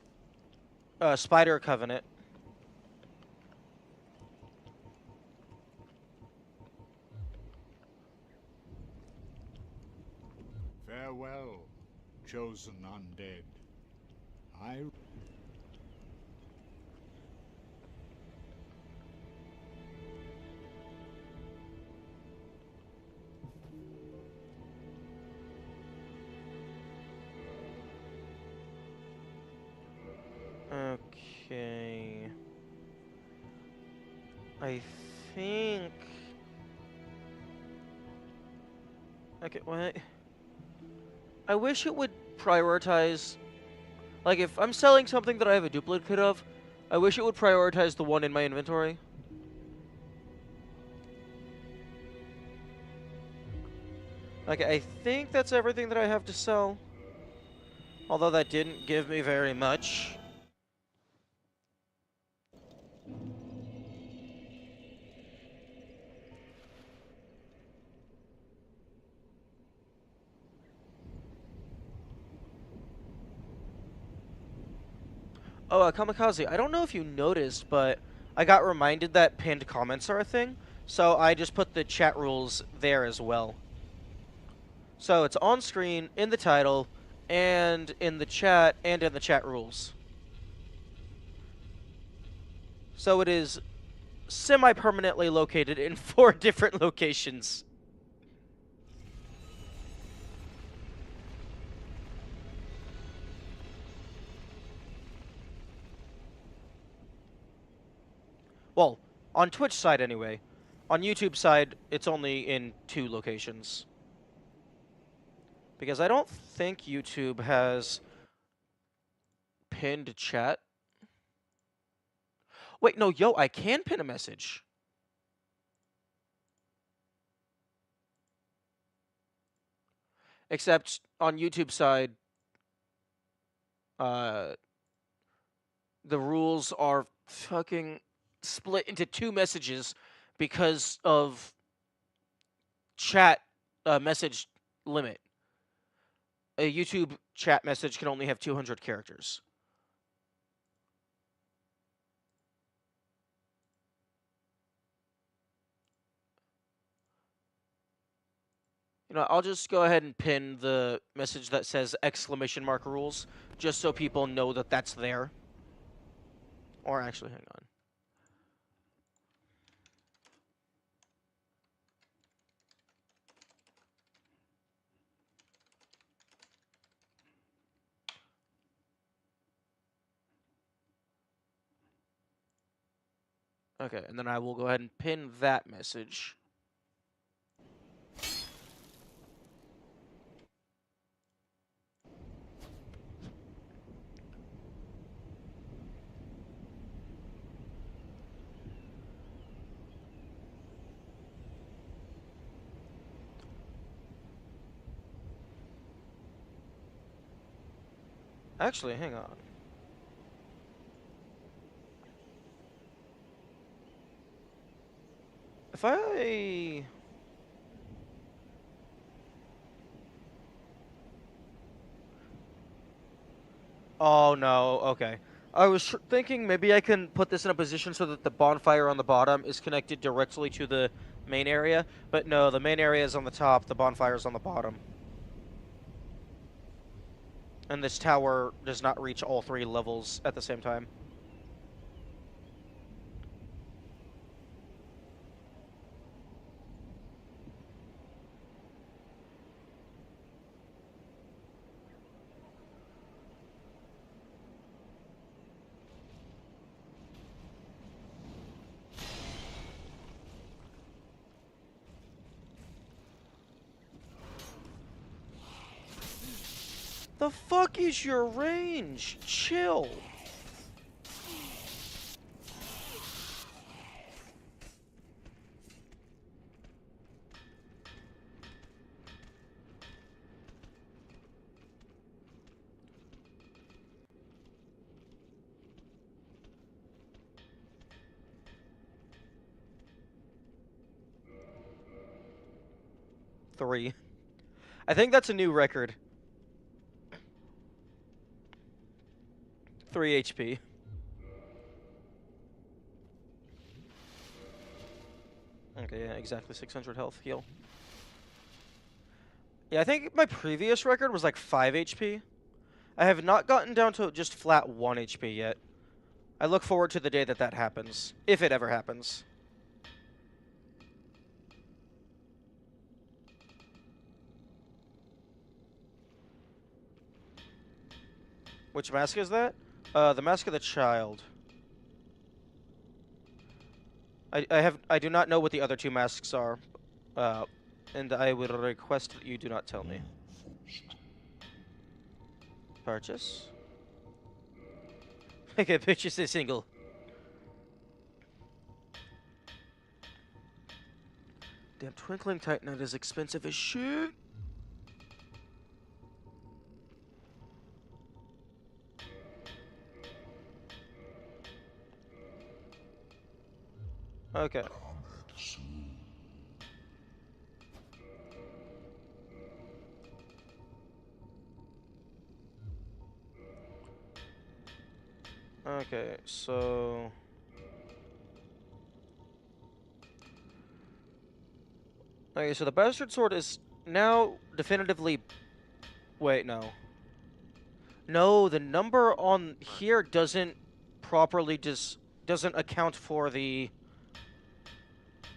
Spider Covenant. Farewell, chosen undead. I... Okay. I think... Okay, what? I wish it would prioritize... Like, if I'm selling something that I have a duplicate of, I wish it would prioritize the one in my inventory. Okay, I think that's everything that I have to sell. Although that didn't give me very much. Oh, Kamikaze, I don't know if you noticed, but I got reminded that pinned comments are a thing, so I just put the chat rules there as well. So it's on screen, in the title, and in the chat, and in the chat rules. So it is semi-permanently located in 4 different locations. Well, on Twitch side anyway. On YouTube side, it's only in 2 locations. Because I don't think YouTube has pinned chat. Wait, no, yo, I can pin a message. Except on YouTube side, the rules are fucking split into 2 messages because of chat message limit. A YouTube chat message can only have 200 characters. You know, I'll just go ahead and pin the message that says exclamation mark rules, just so people know that that's there. Or actually, hang on. Okay, and then I will go ahead and pin that message. Actually, hang on. If I... Oh, no, okay. I was thinking maybe I can put this in a position so that the bonfire on the bottom is connected directly to the main area, but no, the main area is on the top, the bonfire is on the bottom. And this tower does not reach all 3 levels at the same time. The fuck is your range? Chill. Three. I think that's a new record. 3 HP. Okay, yeah, exactly 600 health. Heal. Yeah, I think my previous record was like 5 HP. I have not gotten down to just flat 1 HP yet. I look forward to the day that that happens. If it ever happens. Which mask is that? The Mask of the Child. I do not know what the other 2 masks are. And I would request that you do not tell me. Purchase. Okay, purchase a single. Damn, Twinkling Titanite is expensive as shit. Okay. Okay, so... Okay, so the Bastard Sword is now definitively... Wait, no. No, the number on here doesn't properly doesn't account for the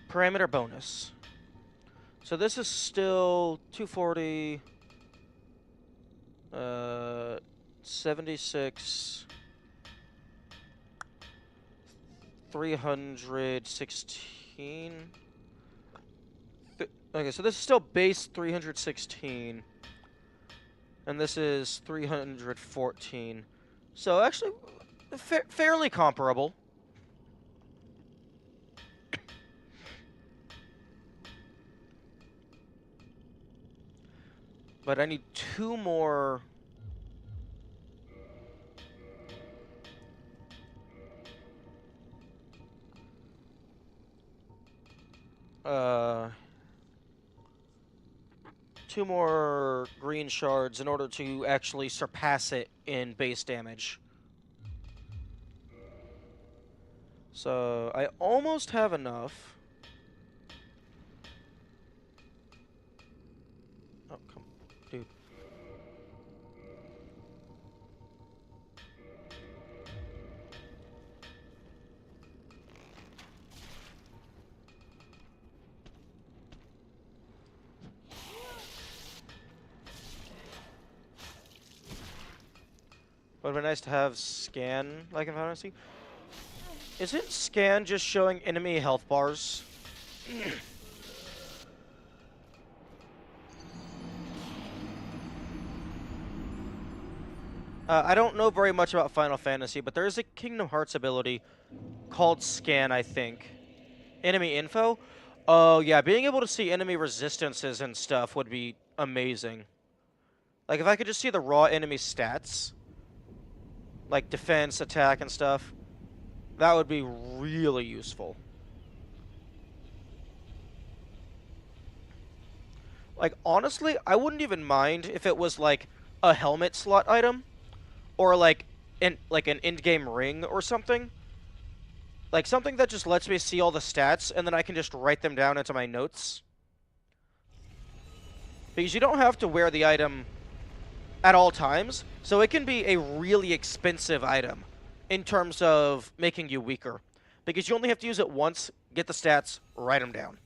parameter bonus. So this is still 240... 76... 316... Okay, so this is still base 316. And this is 314. So actually, fairly comparable. But I need 2 more... two more green shards in order to actually surpass it in base damage. So I almost have enough. Dude. Would have been nice to have scan like in Final Fantasy. Isn't scan just showing enemy health bars? I don't know very much about Final Fantasy, but there is a Kingdom Hearts ability called Scan, I think. Enemy info? Oh, yeah, being able to see enemy resistances and stuff would be amazing. Like, if I could just see the raw enemy stats, like defense, attack, and stuff, that would be really useful. Like, honestly, I wouldn't even mind if it was, like, a helmet slot item, or, like an in-game ring or something. Like, something that just lets me see all the stats, and then I can just write them down into my notes. Because you don't have to wear the item at all times, so it can be a really expensive item in terms of making you weaker. Because you only have to use it once, get the stats, write them down.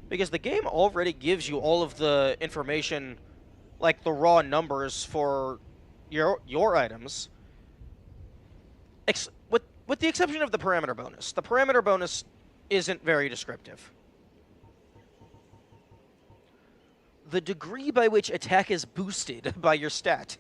Because the game already gives you all of the information, like the raw numbers for your items. With the exception of the parameter bonus. The parameter bonus isn't very descriptive. The degree by which attack is boosted by your stat.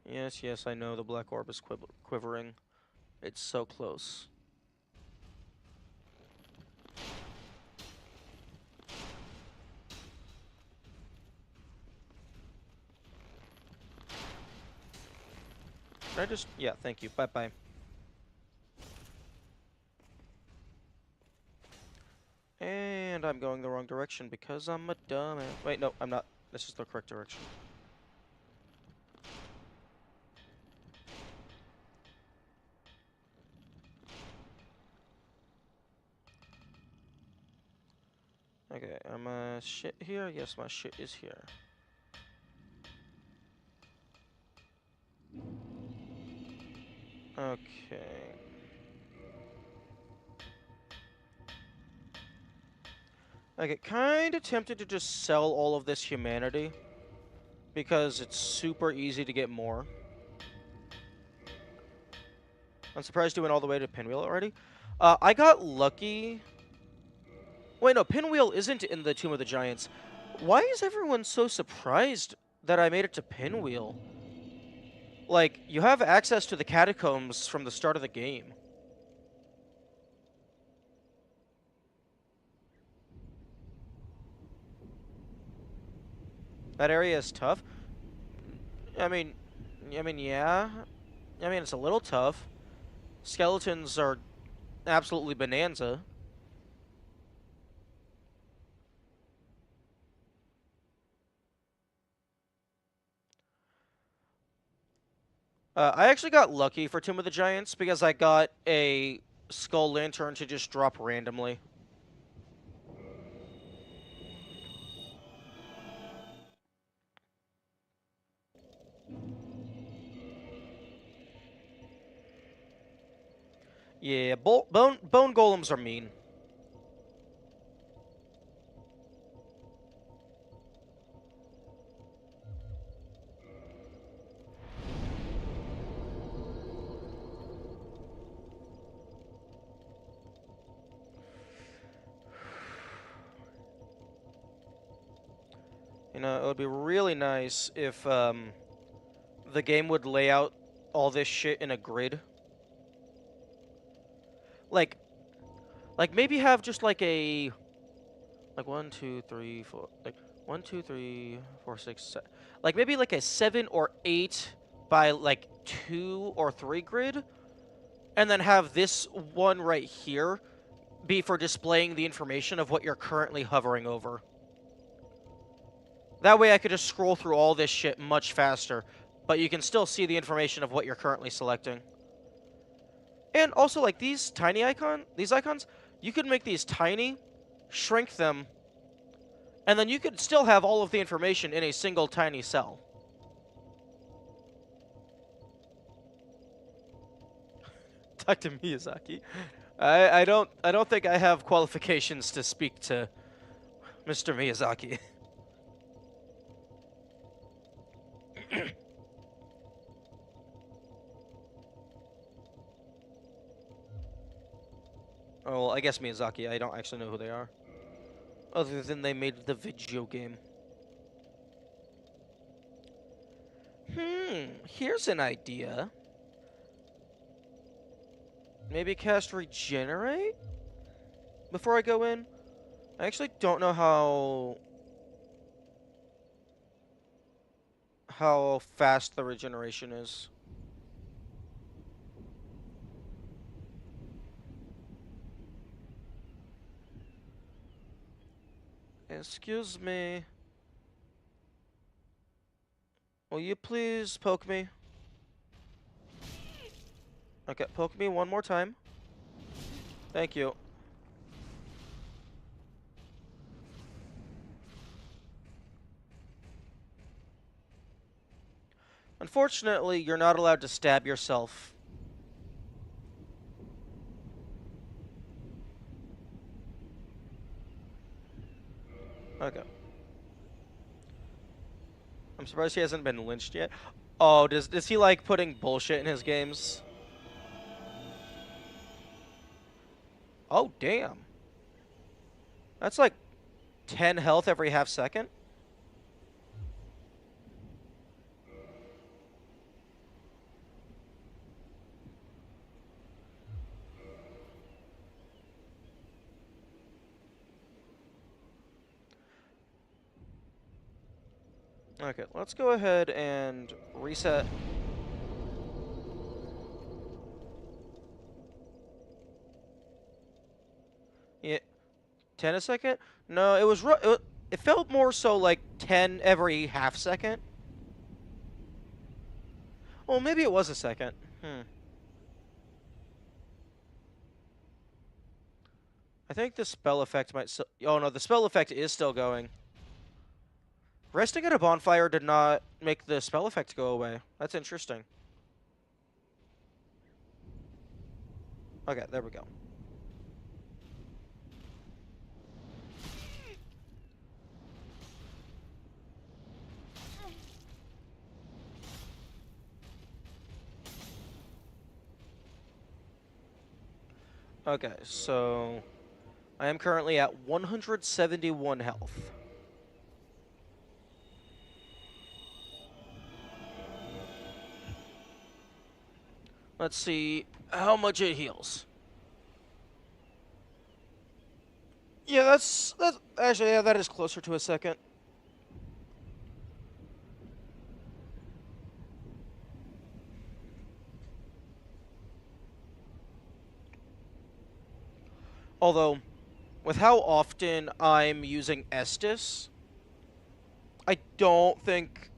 Yes, yes, I know the black orb is quivering. It's so close. Can I just... Yeah, thank you. Bye-bye. And I'm going the wrong direction because I'm a dumbass. Wait, no, I'm not. This is the correct direction. Okay, am shit here? Yes, my shit is here. Okay. I get kind of tempted to just sell all of this humanity because it's super easy to get more. I'm surprised you went all the way to Pinwheel already. I got lucky. Wait, no, Pinwheel isn't in the Tomb of the Giants. Why is everyone so surprised that I made it to Pinwheel? Like, you have access to the catacombs from the start of the game. That area is tough. I mean, yeah. I mean, it's a little tough. Skeletons are absolutely bonanza. I actually got lucky for Tomb of the Giants because I got a Skull Lantern to just drop randomly. Yeah, bone golems are mean. You know, it would be really nice if the game would lay out all this shit in a grid. Like, maybe have just like a like 1, 2, 3, 4, like 1, 2, 3, 4, 6, 7. Like maybe like a 7 or 8 by like 2 or 3 grid, and then have this one right here be for displaying the information of what you're currently hovering over. That way I could just scroll through all this shit much faster, but you can still see the information of what you're currently selecting. And also, like, these icons, you could make these tiny, shrink them, and then you could still have all of the information in a single tiny cell. Dr. Miyazaki. I don't think I have qualifications to speak to Mr. Miyazaki. Oh, well, I guess Miyazaki. I don't actually know who they are. Other than they made the video game. Here's an idea. Maybe cast Regenerate? Before I go in? I actually don't know how fast the regeneration is. Excuse me. Will you please poke me? Okay, poke me one more time. Thank you. Unfortunately, you're not allowed to stab yourself. Okay. I'm surprised he hasn't been lynched yet. Oh, does he like putting bullshit in his games? Oh, damn. That's like 10 health every half second? Okay, let's go ahead and reset. Yeah, 10 a second? No, it felt more so like 10 every half second. Well, maybe it was a second. I think the spell effect might still... Oh, no, the spell effect is still going. Resting at a bonfire did not make the spell effect go away. That's interesting. Okay, there we go. Okay, so I am currently at 171 health. Let's see how much it heals. Yeah, that's actually, yeah, that is closer to a second. Although, with how often I'm using Estus, I don't think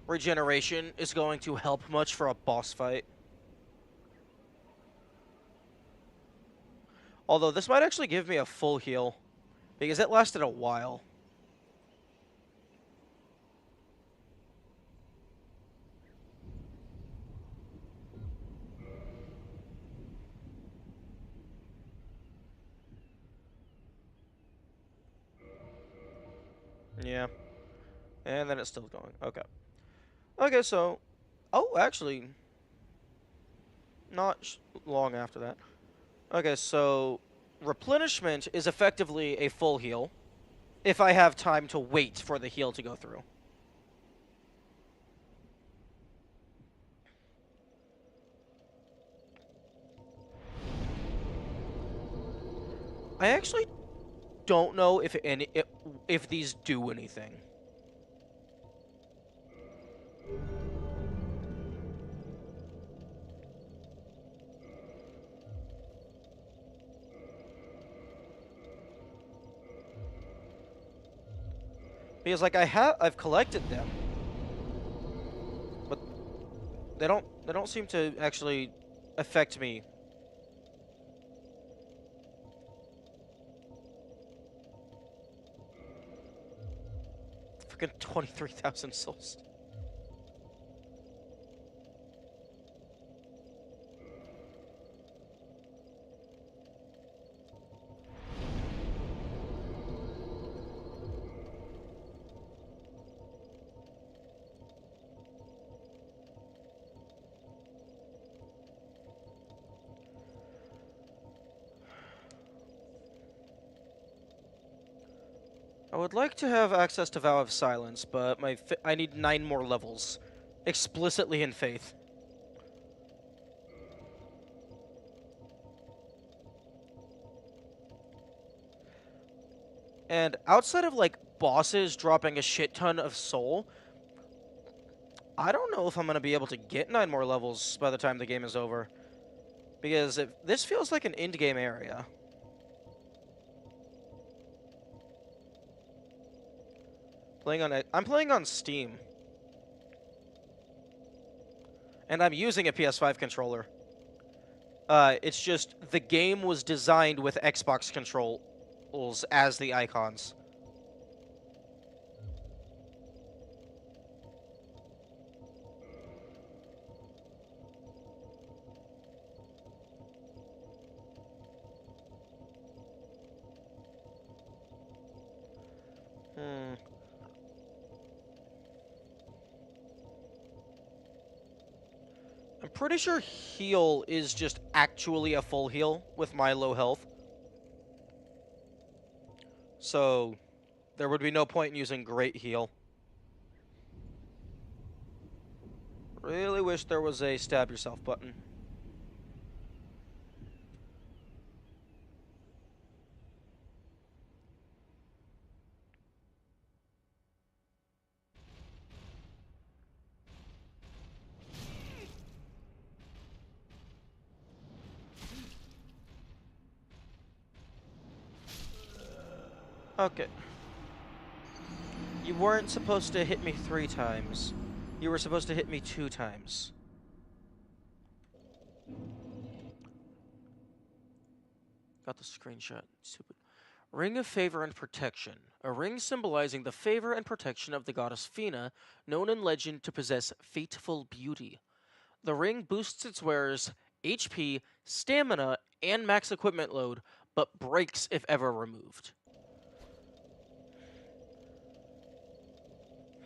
regeneration is going to help much for a boss fight. Although, this might actually give me a full heal, because it lasted a while. Yeah. And then it's still going. Okay. Okay, so... Oh, actually... Not long after that. Okay, so... Replenishment is effectively a full heal. if I have time to wait for the heal to go through. I actually don't know if these do anything. Because like I've collected them, but they don't seem to actually affect me. Fucking 23,000 souls. I would like to have access to Vow of Silence, but I need 9 more levels, explicitly in Faith. And outside of like bosses dropping a shit ton of soul, I don't know if I'm gonna be able to get 9 more levels by the time the game is over, because this feels like an end game area. I'm playing on Steam. And I'm using a PS5 controller. It's just the game was designed with Xbox controls as the icons. Hmm. I'm pretty sure heal is just actually a full heal with my low health. So, there would be no point in using great heal. Really wish there was a stab yourself button. Okay. You weren't supposed to hit me 3 times. You were supposed to hit me 2 times. Got the screenshot. Stupid. Ring of Favor and Protection. A ring symbolizing the favor and protection of the goddess Fina, known in legend to possess fateful beauty. The ring boosts its wearer's HP, stamina, and max equipment load, but breaks if ever removed.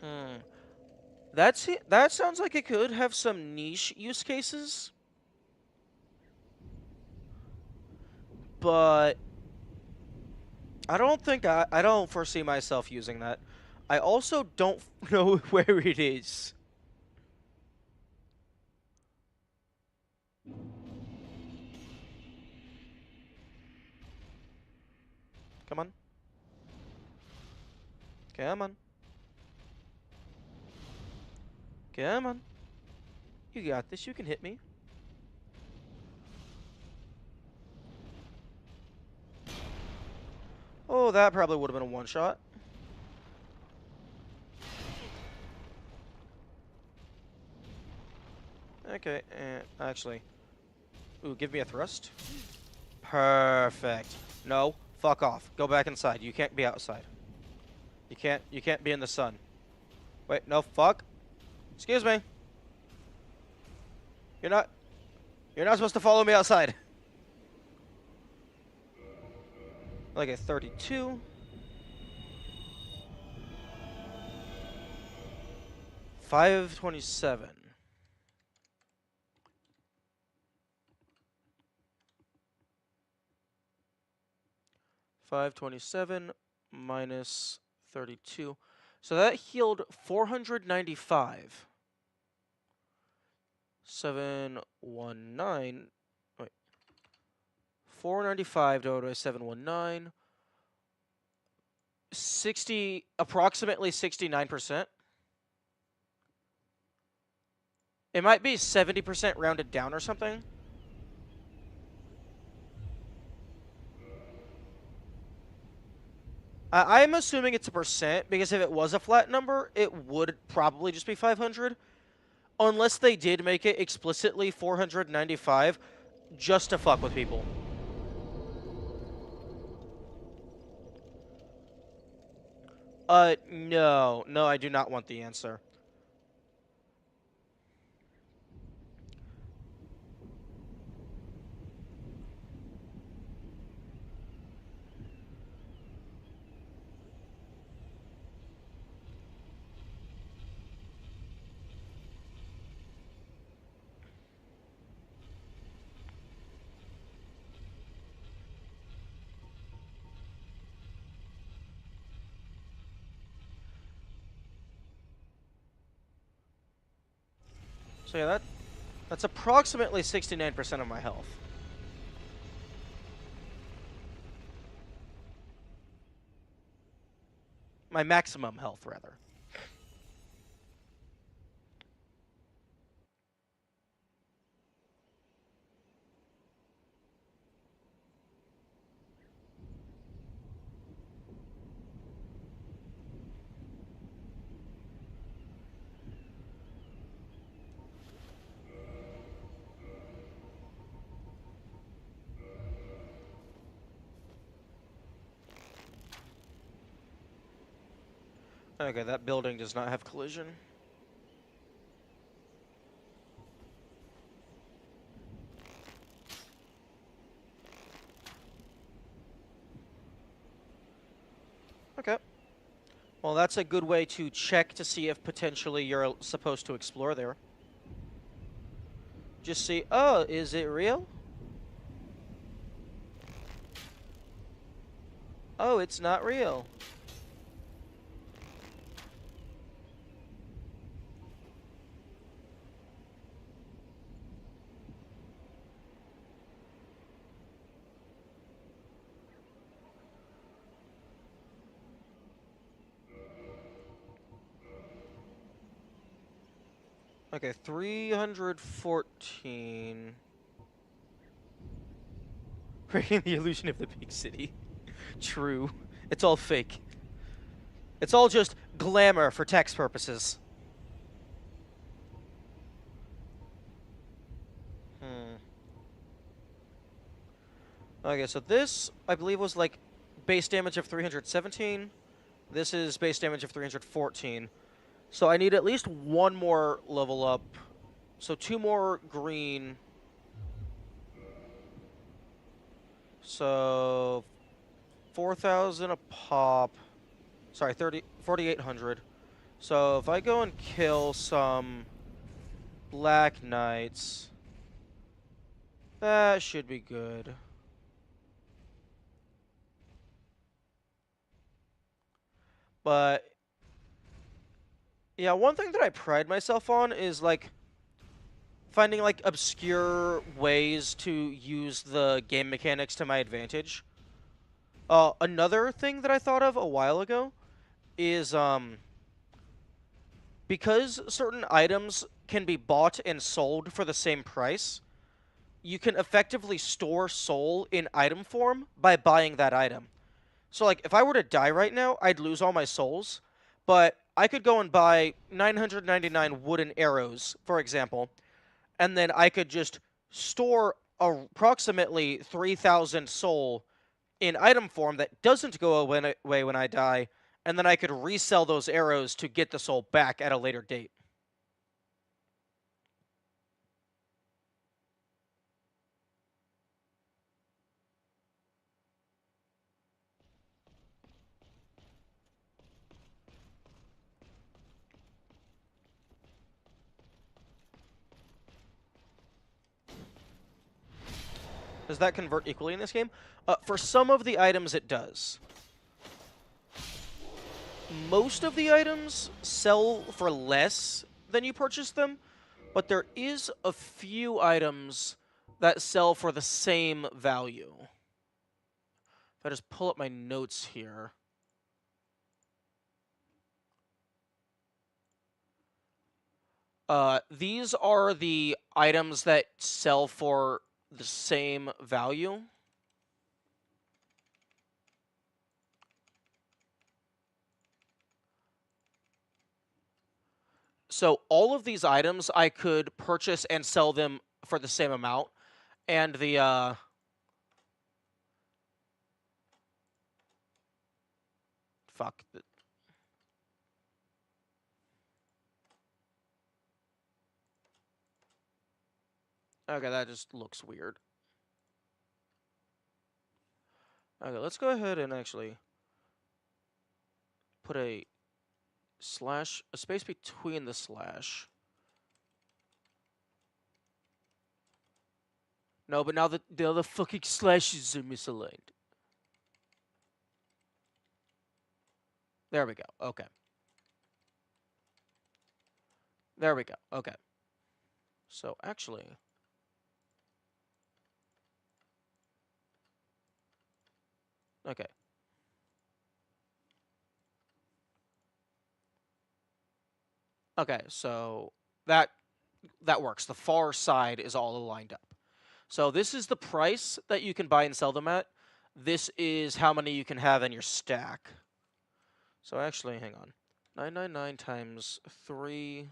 Hmm. That sounds like it could have some niche use cases. But I don't foresee myself using that. I also don't know where it is. Come on. Come on. Come on. You got this. You can hit me. Oh, that probably would have been a one shot. Okay, actually. Ooh, give me a thrust. Perfect. No, fuck off. Go back inside. You can't be outside. You can't be in the sun. Wait, no, fuck. Excuse me. You're not supposed to follow me outside. Like a 32. 527. $527. minus 32. So that healed 495. 719. Wait. 495 divided by 719. Approximately 69%. It might be 70% rounded down or something. I'm assuming it's a percent, because if it was a flat number, it would probably just be 500. Unless they did make it explicitly 495, just to fuck with people. No. No, I do not want the answer. So yeah, that's approximately 69% of my health. My maximum health, rather. Okay, that building does not have collision. Okay. Well, that's a good way to check to see if potentially you're supposed to explore there. Just see, oh, is it real? Oh, it's not real. Okay, 314. Breaking the illusion of the big city. True. It's all fake. It's all just glamour for text purposes. Okay, so this, I believe, was like base damage of 317. This is base damage of 314. So I need at least one more level up. So 2 more green. So 4,000 a pop. Sorry, 4,800. So if I go and kill some Black Knights, that should be good. But yeah, one thing that I pride myself on is like finding like obscure ways to use the game mechanics to my advantage. Another thing that I thought of a while ago is because certain items can be bought and sold for the same price, you can effectively store soul in item form by buying that item. So like if I were to die right now, I'd lose all my souls, but I could go and buy 999 wooden arrows, for example, and then I could just store approximately 3,000 soul in item form that doesn't go away when I die, and then I could resell those arrows to get the soul back at a later date. Does that convert equally in this game? For some of the items, it does. most of the items sell for less than you purchase them, but there is a few items that sell for the same value. If I just pull up my notes here. These are the items that sell for the same value. So all of these items I could purchase and sell them for the same amount. And the, fuck. Okay, that just looks weird. Okay, let's go ahead and actually put a space between the slash. No, but now the other fucking slashes are misaligned. There we go. Okay. There we go. Okay. So actually, okay. Okay, so that works. The far side is all aligned up. So this is the price that you can buy and sell them at. This is how many you can have in your stack. So actually, hang on. 999 times 3.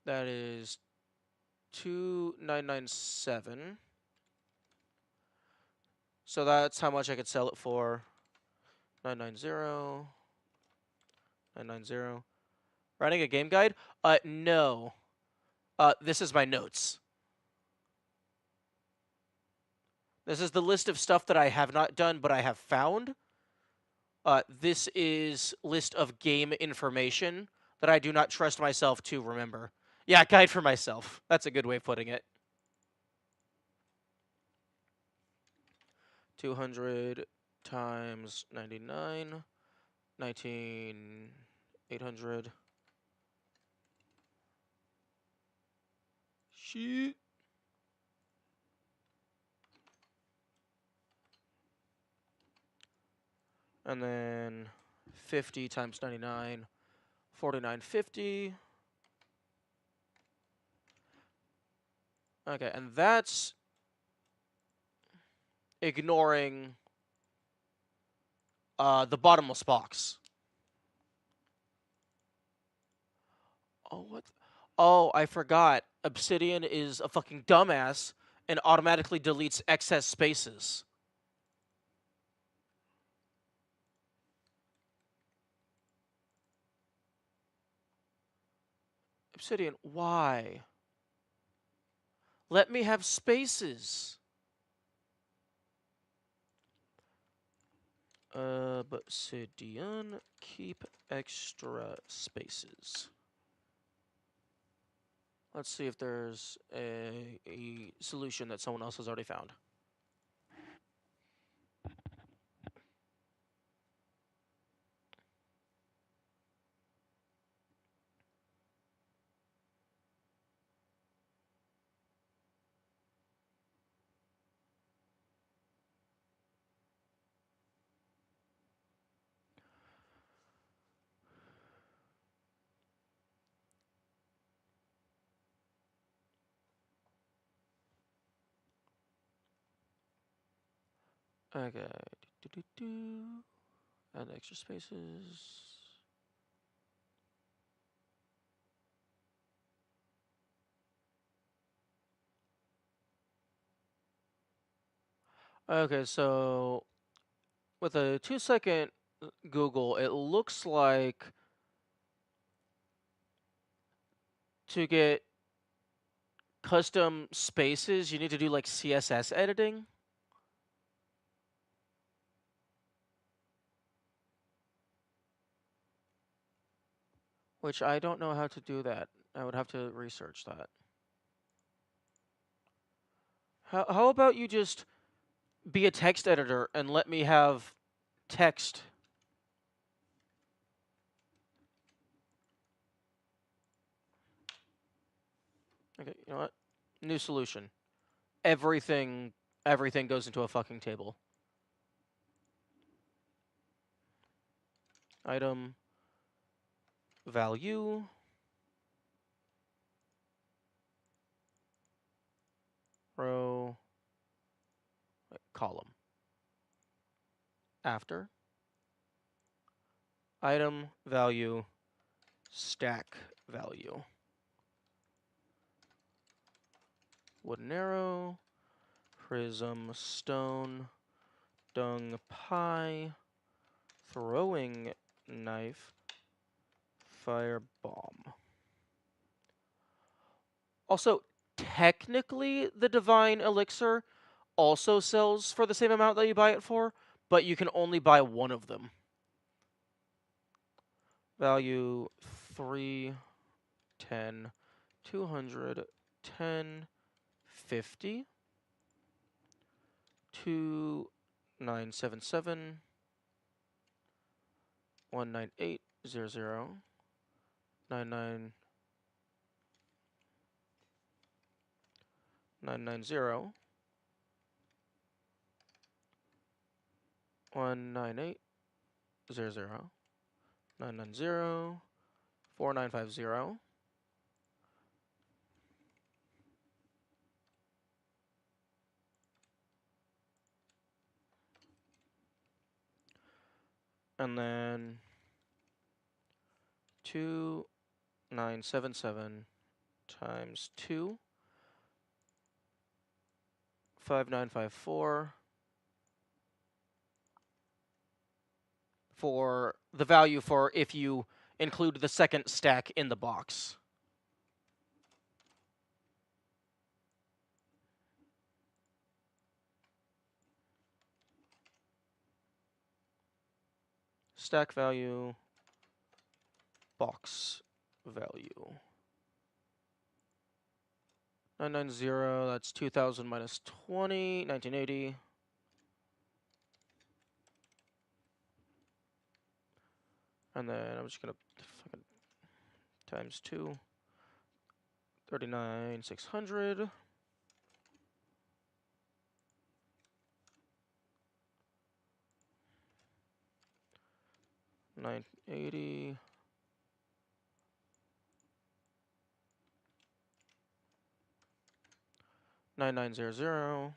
That is 2,997. So that's how much I could sell it for. 990. 990. Writing a game guide? No. This is my notes. This is the list of stuff that I have not done, but I have found. This is list of game information that I do not trust myself to remember. Yeah, guide for myself. That's a good way of putting it. 200 times 99. 800. Shit. And then 50 times 99. 4950. Okay, and that's ignoring the bottomless box. Oh, what? Oh, I forgot. Obsidian is a fucking dumbass and automatically deletes excess spaces. Obsidian, why? Let me have spaces. Obsidian, keep extra spaces. Let's see if there's a solution that someone else has already found. Okay. Add extra spaces. Okay, so with a 2-second Google, it looks like to get custom spaces, you need to do like CSS editing. Which I don't know how to do that. I would have to research that. How about you just be a text editor and let me have text Okay, you know what? New solution. Everything goes into a fucking table. Item value row column. After item value stack value. Wooden arrow, prism, stone, dung pie, throwing knife, fire bomb. Also, technically, the divine elixir also sells for the same amount that you buy it for, but you can only buy one of them. Value 3, 10, 200, 10, 50, 2977, 19800, 990, 19800, 990, 4950. And then 2977 times 2, 5954, for the value for if you include the second stack in the box. Stack value, box value. 990, that's 2000 minus 20, 1980. And then I'm just gonna fucking times 2, 39,600. $980. 9900.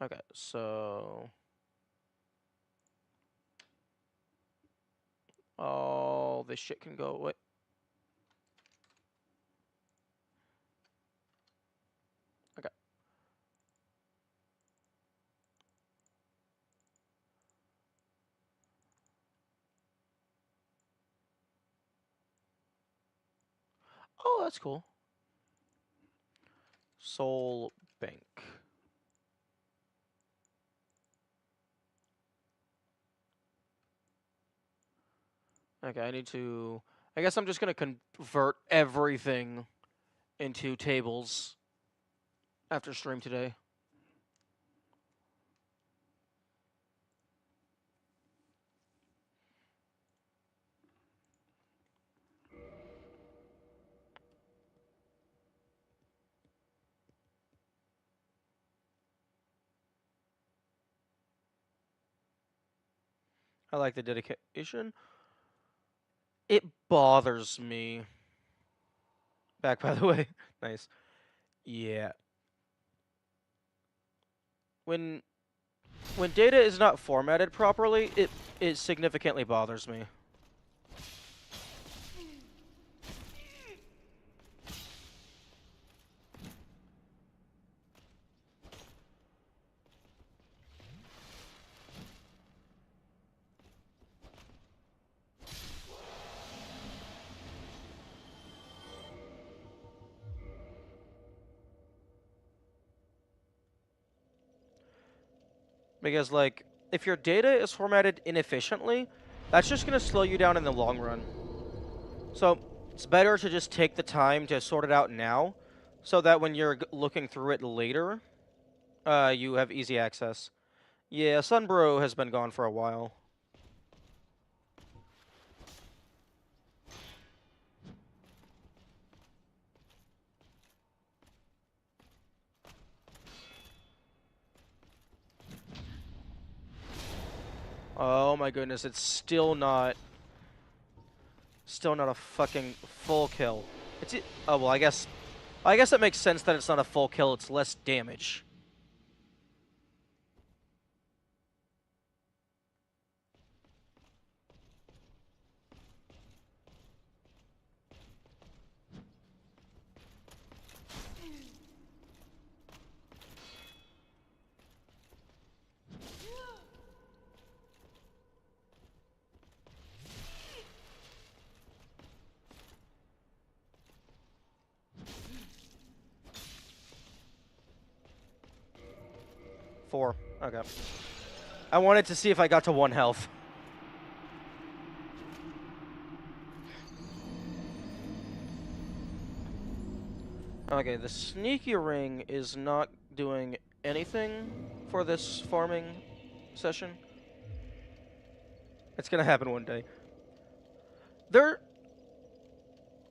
Okay, so all this shit can go away. Okay. Oh, that's cool. Soul Bank. Okay, I guess I'm just gonna convert everything into tables after stream today. I like the dedication. It bothers me. Back, by the way. Nice. Yeah. When data is not formatted properly, it significantly bothers me. Because, like, if your data is formatted inefficiently, that's just going to slow you down in the long run. So, it's better to just take the time to sort it out now, so that when you're looking through it later, you have easy access. Yeah, Sunbro has been gone for a while. Oh my goodness, it's still not a fucking full kill. Oh well, I guess it makes sense that it's not a full kill, it's less damage. Four. Okay. I wanted to see if I got to 1 health. Okay, the sneaky ring is not doing anything for this farming session. It's gonna happen one day.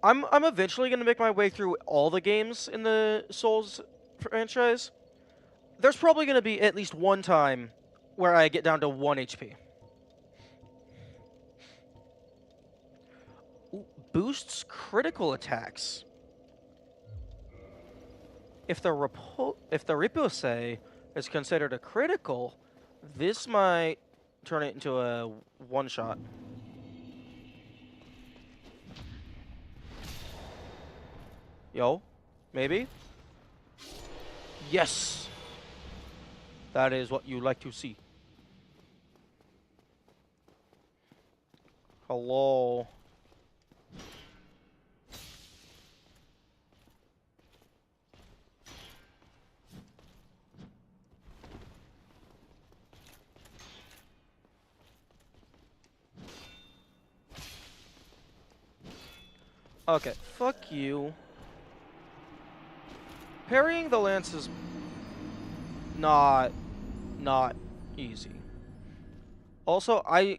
I'm eventually gonna make my way through all the games in the Souls franchise. There's probably gonna be at least one time where I get down to 1 HP. Ooh, boosts critical attacks. If the Ripose is considered a critical, this might turn it into a one-shot. Yo, maybe? Yes! That is what you like to see. Hello. Okay, fuck you. Parrying the lance is not easy. Also, I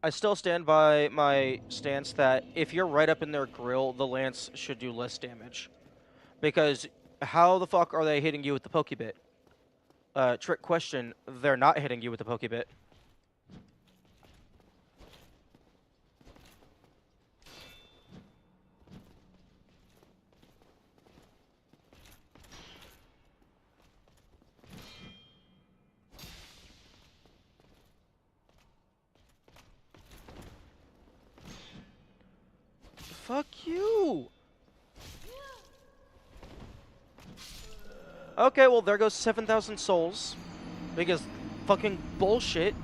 still stand by my stance that if you're right up in their grill, the lance should do less damage. Because how the fuck are they hitting you with the Pokebit? Trick question, they're not hitting you with the Pokebit. Fuck you! Okay, well, there goes 7,000 souls. Because fucking bullshit.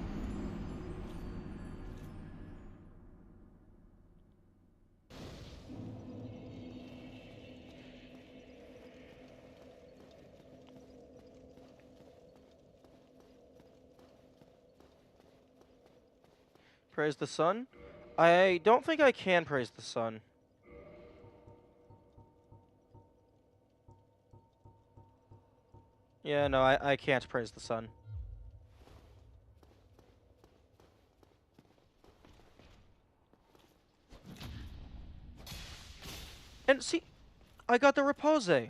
Praise the sun? I don't think I can praise the sun. Yeah, no, I can't praise the sun. And see, I got the Repose.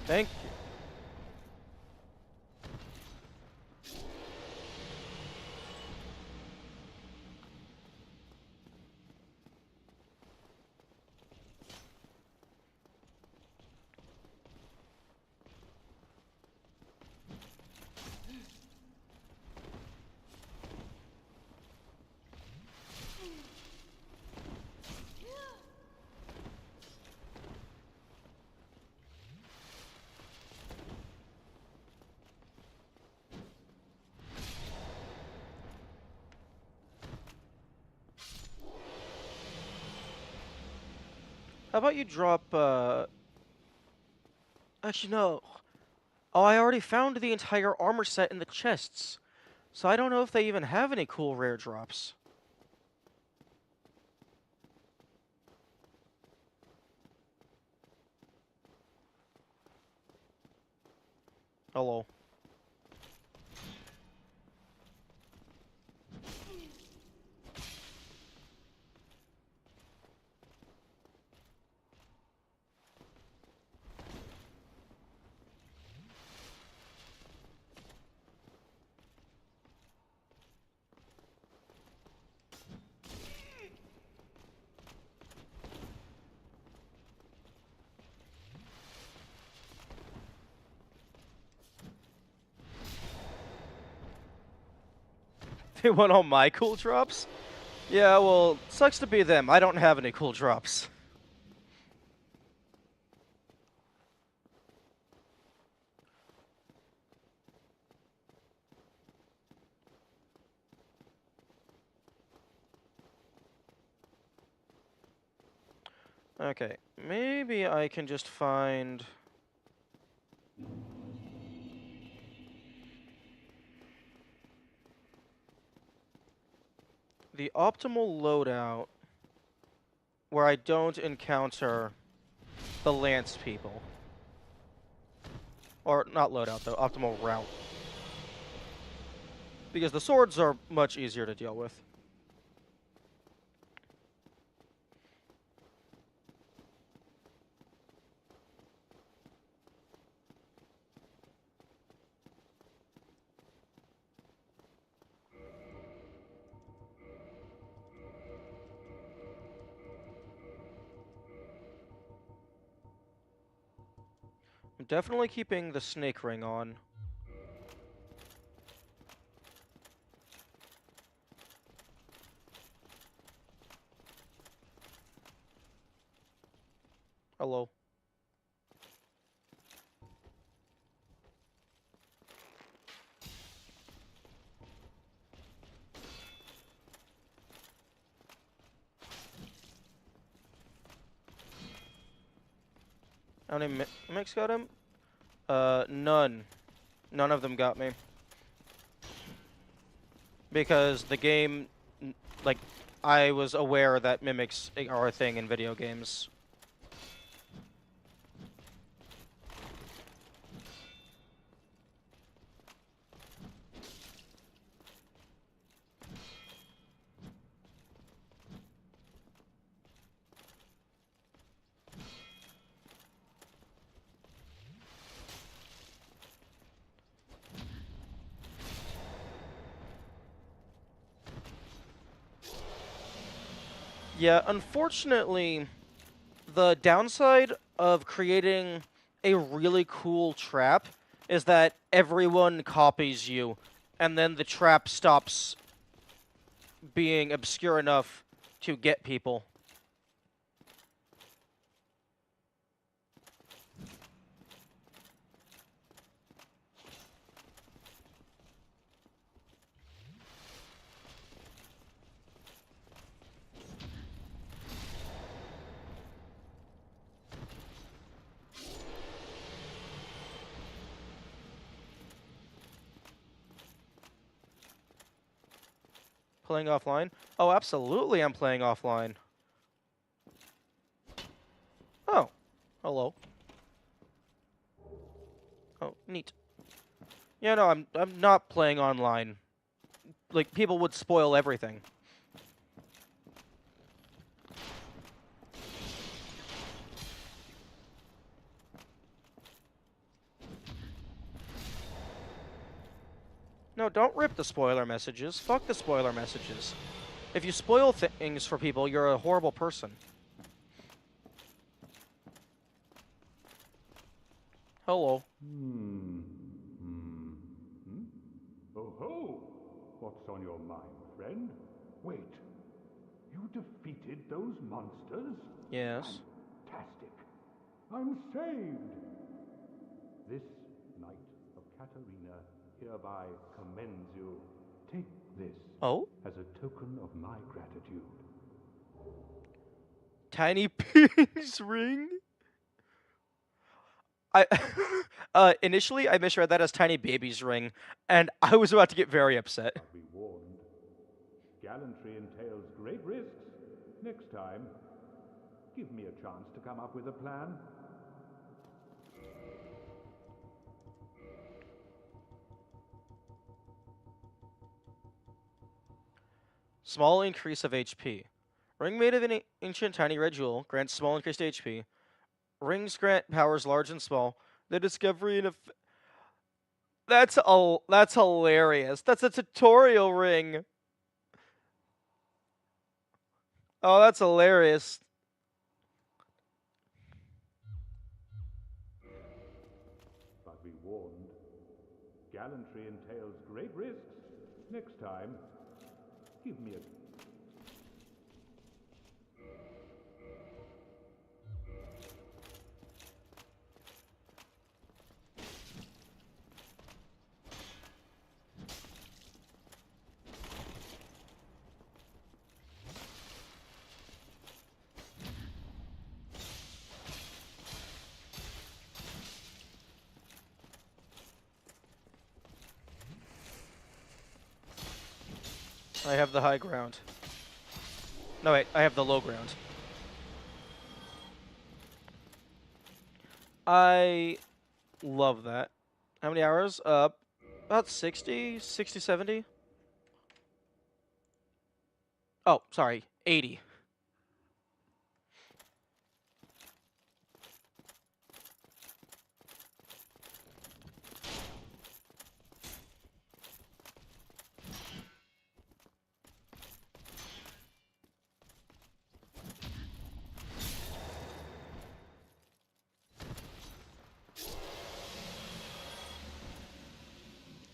Thank you. How about you drop, Actually, no. Oh, I already found the entire armor set in the chests. So I don't know if they even have any cool rare drops. Hello. They want all my cool drops? Yeah, well, sucks to be them. I don't have any cool drops. Okay, maybe I can just find... the optimal loadout where I don't encounter the Lance people. Or, not loadout, though, optimal route. Because the swords are much easier to deal with. I'm definitely keeping the snake ring on. Hello. How many mimics got him? None. None of them got me. Because the game, like, I was aware that mimics are a thing in video games. Yeah, unfortunately, the downside of creating a really cool trap is that everyone copies you, and then the trap stops being obscure enough to get people. Playing offline? Oh, absolutely I'm playing offline. Oh. Hello. Oh, neat. Yeah, no, I'm not playing online. Like, people would spoil everything. No, don't rip the spoiler messages. Fuck the spoiler messages. If you spoil things for people, you're a horrible person. Hello. Oh ho! What's on your mind, friend? Wait, you defeated those monsters? Yes. Fantastic! I'm saved! This Knight of Katarina hereby commends you. Take this Oh? as a token of my gratitude. Tiny Pig's ring? I initially I misread that as Tiny Baby's ring, and I was about to get very upset. But be warned, gallantry entails great risks. Next time, give me a chance to come up with a plan. Small increase of HP. Ring made of an ancient tiny red jewel grants small increased HP. Rings grant powers large and small. The discovery and that's hilarious. That's a tutorial ring. Oh, that's hilarious. But be warned, gallantry entails great risks. Next time, Give me a... I have the high ground. No, wait, I have the low ground. I love that. How many hours? About 60, 60, 70. Oh, sorry, 80.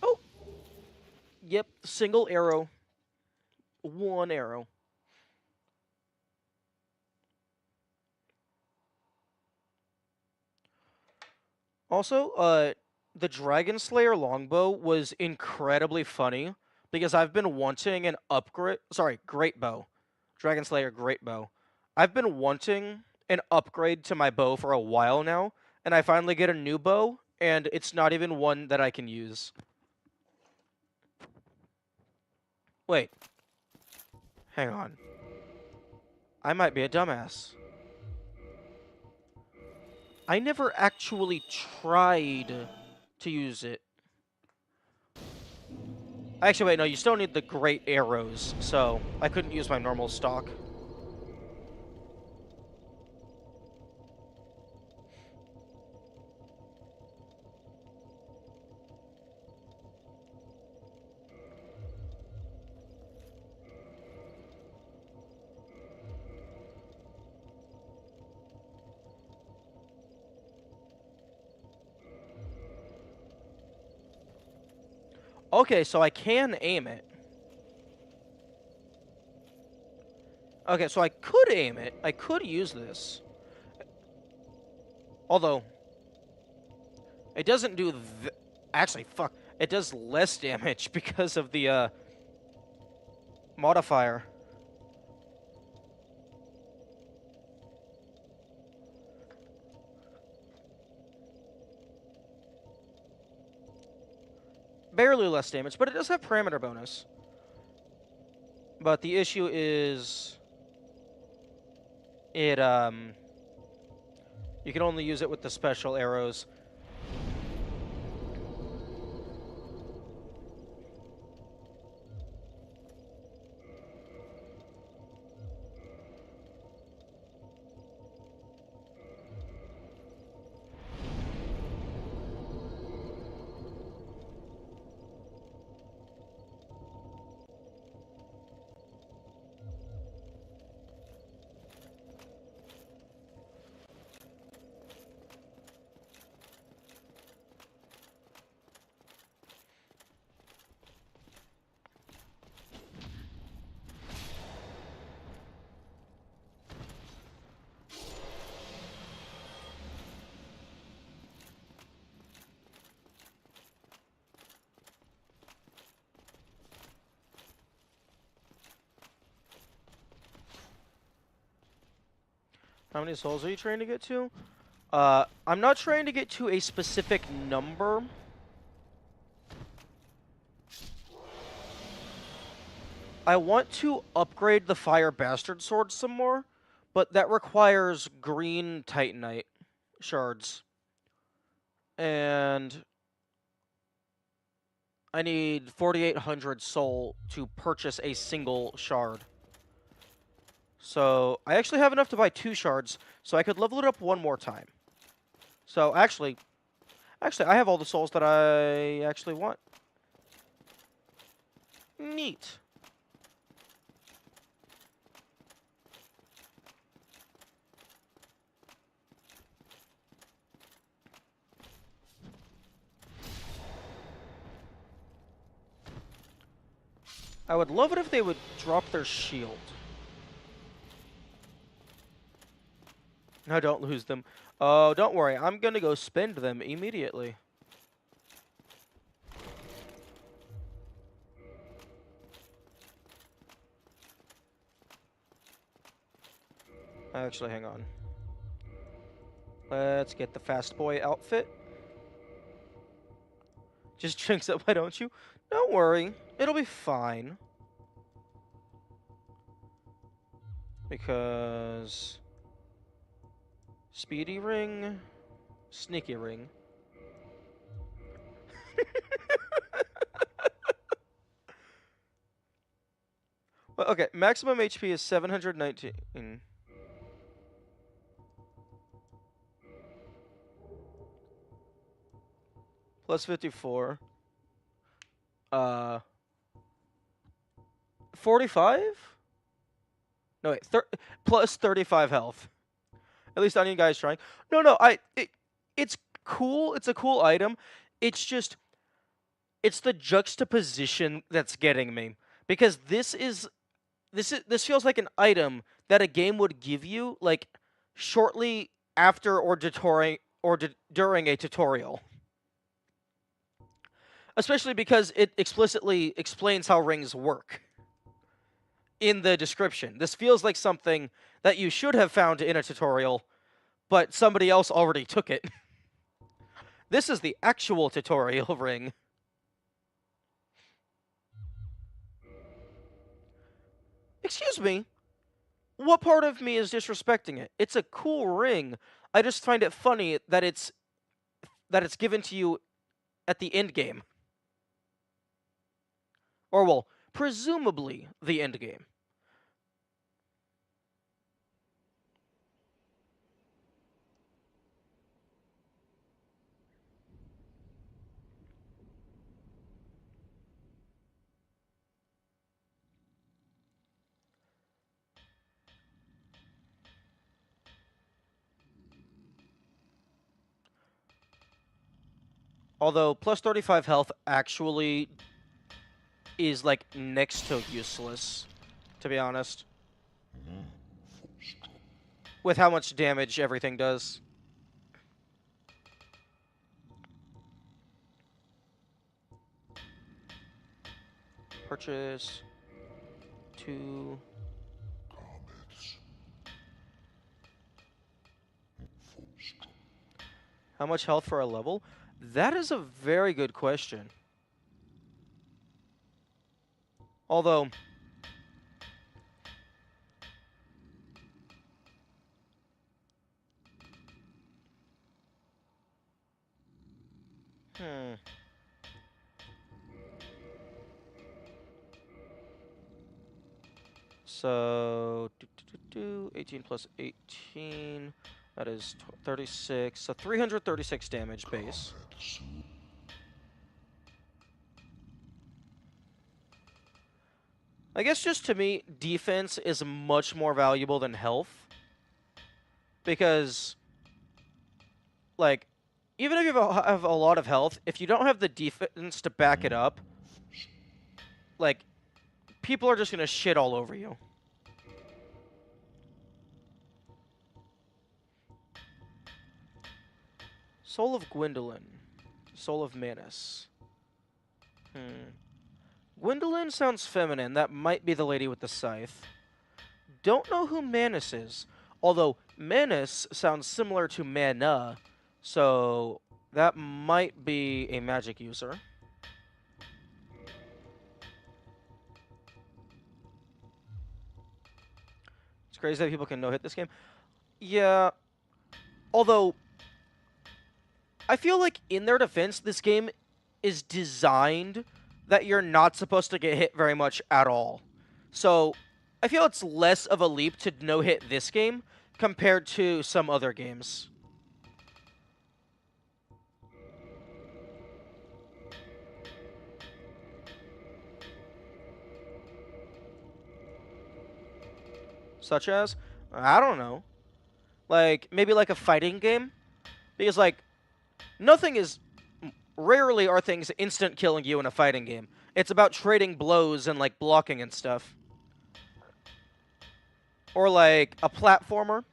Oh, yep, single arrow. One arrow. Also, the Dragon Slayer longbow was incredibly funny because I've been wanting an upgrade. Sorry, great bow. Dragon Slayer great bow. I've been wanting an upgrade to my bow for a while now, and I finally get a new bow, and it's not even one that I can use. Wait. Hang on. I might be a dumbass. I never actually tried to use it. Actually, wait, no, you still need the great arrows, so I couldn't use my normal stock. Okay, so I can aim it. Okay, so I could aim it. I could use this. Although, it doesn't do actually, fuck. It does less damage because of the, modifier. Barely less damage, but it does have parameter bonus. But the issue is... you can only use it with the special arrows. How many souls are you trying to get to? I'm not trying to get to a specific number. I want to upgrade the Fire Bastard Sword some more, but that requires green Titanite shards. And I need 4,800 soul to purchase a single shard. So I actually have enough to buy 2 shards, so I could level it up one more time. So actually, I have all the souls that I actually want. Neat. I would love it if they would drop their shield. No, don't lose them. Oh, don't worry. I'm gonna go spend them immediately. Actually, hang on. Let's get the fast boy outfit. Just drinks up, why don't you? Don't worry. It'll be fine. Because... Speedy ring... Sneaky ring. Well, okay, maximum HP is 719. Plus 54. 45? No, wait, plus 35 health. At least on you guys trying. No, it's cool. It's a cool item. It's just, it's the juxtaposition that's getting me. Because this feels like an item that a game would give you, like, shortly after or during a tutorial. Especially because it explicitly explains how rings work in the description. This feels like something that you should have found in a tutorial, but somebody else already took it. This is the actual tutorial ring. Excuse me. What part of me is disrespecting it? It's a cool ring. I just find it funny that it's given to you at the end game. Or, well, presumably the end game. Although, plus 35 health actually is, like, next to useless, to be honest. With how much damage everything does. Purchase. 2. How much health for a level? That is a very good question. Although... So... 18 plus 18... That is 36. So 336 damage base. I guess just to me, defense is much more valuable than health. Because, like, even if you have a lot of health, if you don't have the defense to back it up, like, people are just going to shit all over you. Soul of Gwendolyn. Soul of Manus. Gwendolyn sounds feminine. That might be the lady with the scythe. Don't know who Manus is. Although, Manus sounds similar to Mana. So, that might be a magic user. It's crazy that people can no-hit this game. Yeah. Although... I feel like, in their defense, this game is designed that you're not supposed to get hit very much at all. So, I feel it's less of a leap to no-hit this game compared to some other games. Such as? I don't know. Like, maybe like a fighting game? Because, like, nothing is rarely are things instant killing you in a fighting game. It's about trading blows and, like, blocking and stuff. Or, like, a platformer.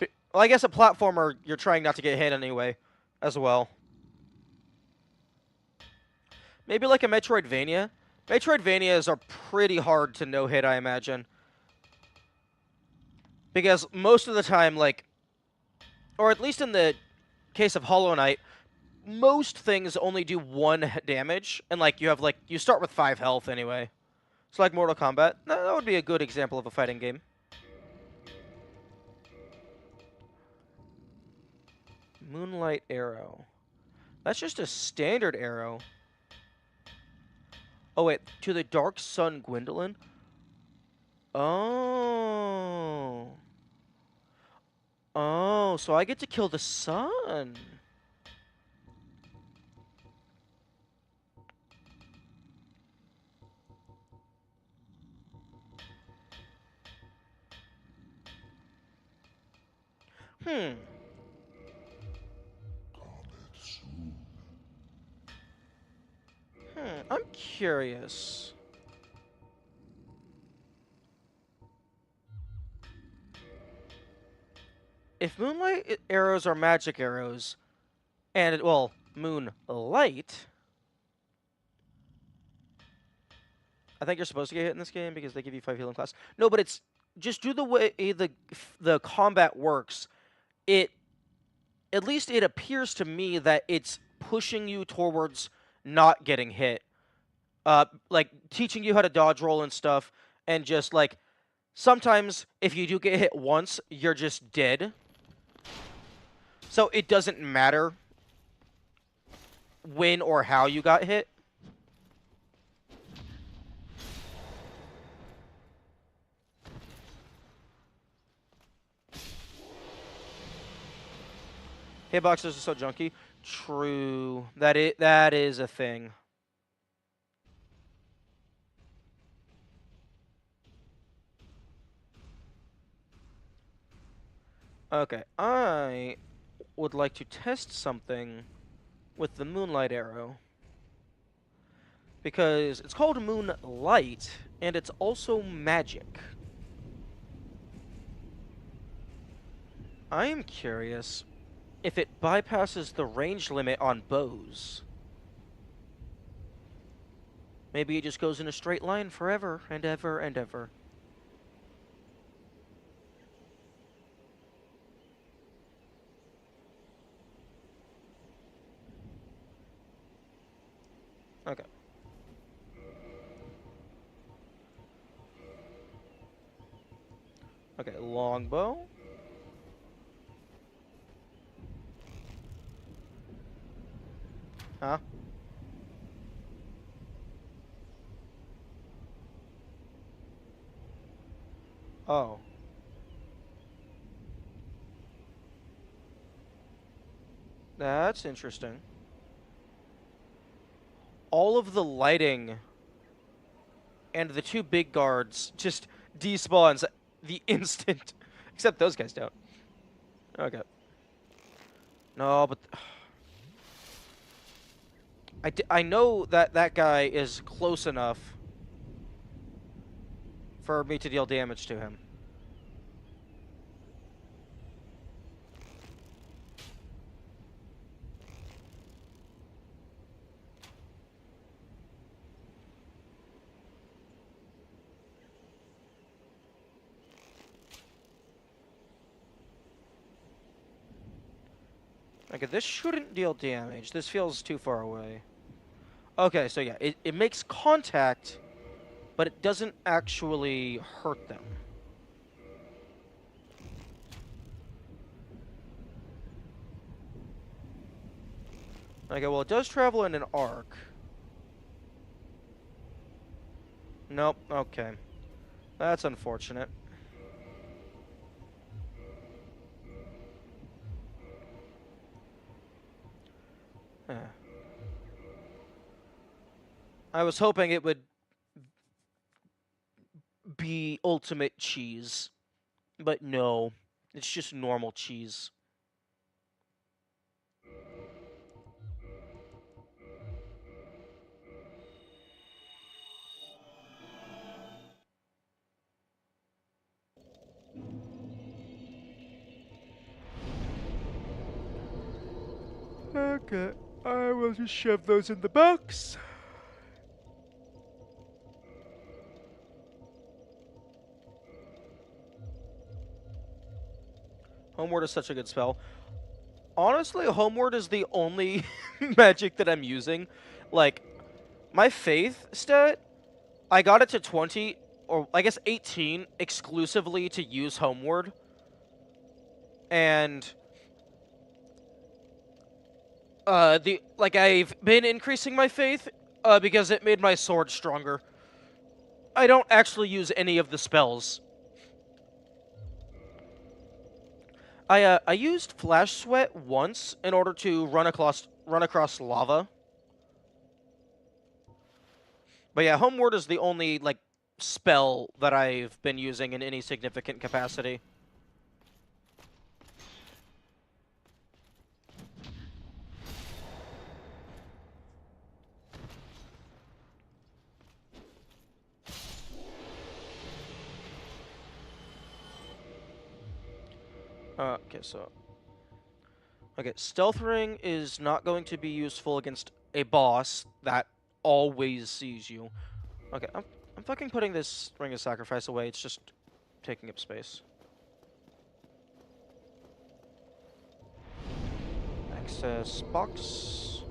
Well, I guess a platformer, you're trying not to get hit anyway, as well. Maybe like a Metroidvania. Metroidvanias are pretty hard to no-hit, I imagine. Because most of the time, like, or at least in the case of Hollow Knight, most things only do 1 damage, and, like, you start with 5 health anyway. So, like, Mortal Kombat, that would be a good example of a fighting game. Moonlight Arrow. That's just a standard arrow. Oh, wait, to the Dark Sun Gwendolyn? Oh. Oh, so I get to kill the sun. Hmm. I'm curious. If moonlight arrows are magic arrows, and, well, moonlight, I think you're supposed to get hit in this game because they give you 5 healing class. No, but it's just do the way the combat works. At least it appears to me that it's pushing you towards not getting hit. Like teaching you how to dodge roll and stuff, and just like sometimes if you do get hit once, you're just dead. So it doesn't matter when or how you got hit. Hitboxes are so junky. True. That is a thing. Okay, I would like to test something with the Moonlight Arrow. Because it's called Moonlight, and it's also magic. I am curious if it bypasses the range limit on bows. Maybe it just goes in a straight line forever and ever and ever. Okay. Okay, longbow. Huh? Oh. That's interesting. All of the lighting and the 2 big guards just despawns the instant. Except those guys don't. Okay. No, but... I know that that guy is close enough for me to deal damage to him. Okay, this shouldn't deal damage. This feels too far away. Okay, so yeah, it makes contact, but it doesn't actually hurt them. Okay, well, it does travel in an arc. Nope, okay. That's unfortunate. I was hoping it would be ultimate cheese, but no. It's just normal cheese. Okay, I will just shove those in the box. Homeward is such a good spell. Honestly, Homeward is the only magic that I'm using. Like, my Faith stat, I got it to 20, or I guess 18, exclusively to use Homeward. And I've been increasing my Faith because it made my sword stronger. I don't actually use any of the spells. I used Flash Sweat once in order to run across lava. But yeah, Homeward is the only like spell that I've been using in any significant capacity. Okay, Stealth Ring is not going to be useful against a boss that always sees you. Okay, I'm fucking putting this Ring of Sacrifice away. It's just taking up space. Access box.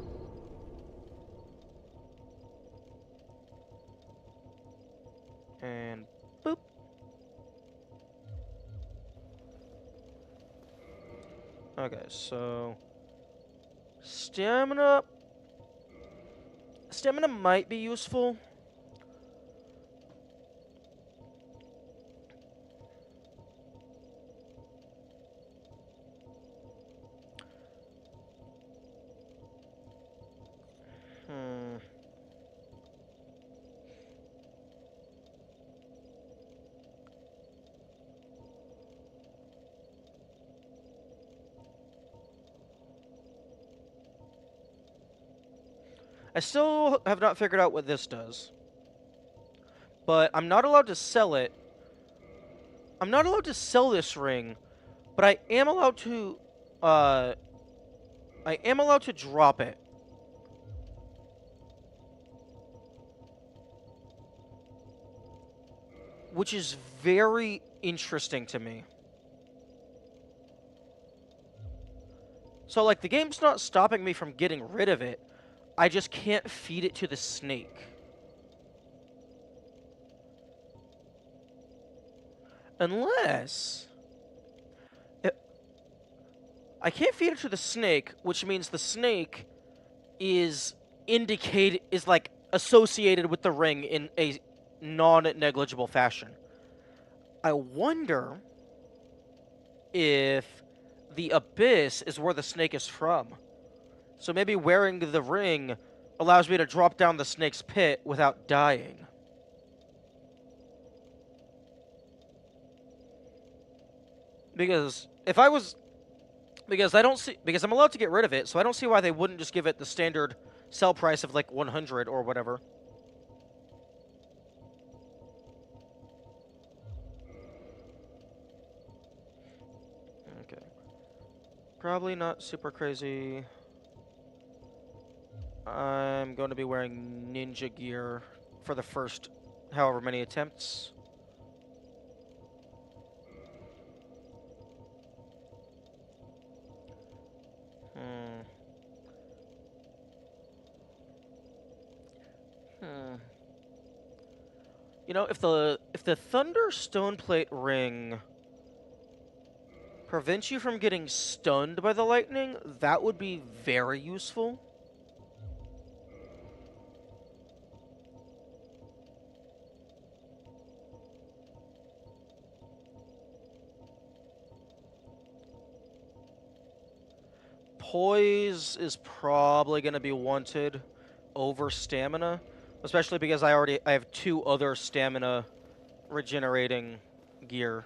And boop. Okay, so stamina might be useful. I still have not figured out what this does. But I'm not allowed to sell it. I'm not allowed to sell this ring, but I am allowed to drop it. Which is very interesting to me. So like the game's not stopping me from getting rid of it. I just can't feed it to the snake. Unless I can't feed it to the snake, which means the snake is like associated with the ring in a non-negligible fashion. I wonder if the abyss is where the snake is from. So maybe wearing the ring allows me to drop down the snake's pit without dying. Because if I was... Because I'm allowed to get rid of it, so I don't see why they wouldn't just give it the standard sell price of like 100 or whatever. Okay. Probably not super crazy. I'm going to be wearing ninja gear for the first however many attempts. You know, if the Thunder Stoneplate ring prevents you from getting stunned by the lightning, that would be very useful. Poise is probably going to be wanted over stamina, especially because I have 2 other stamina regenerating gear.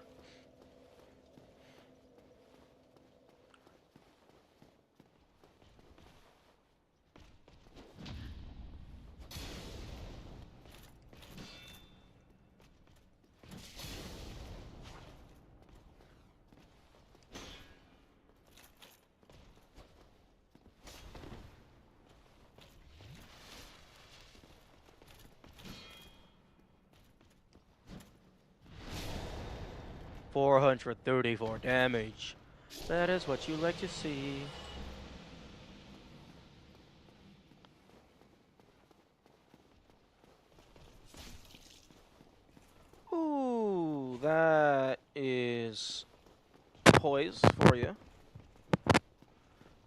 434 damage. That is what you like to see. Ooh, that is poise for you.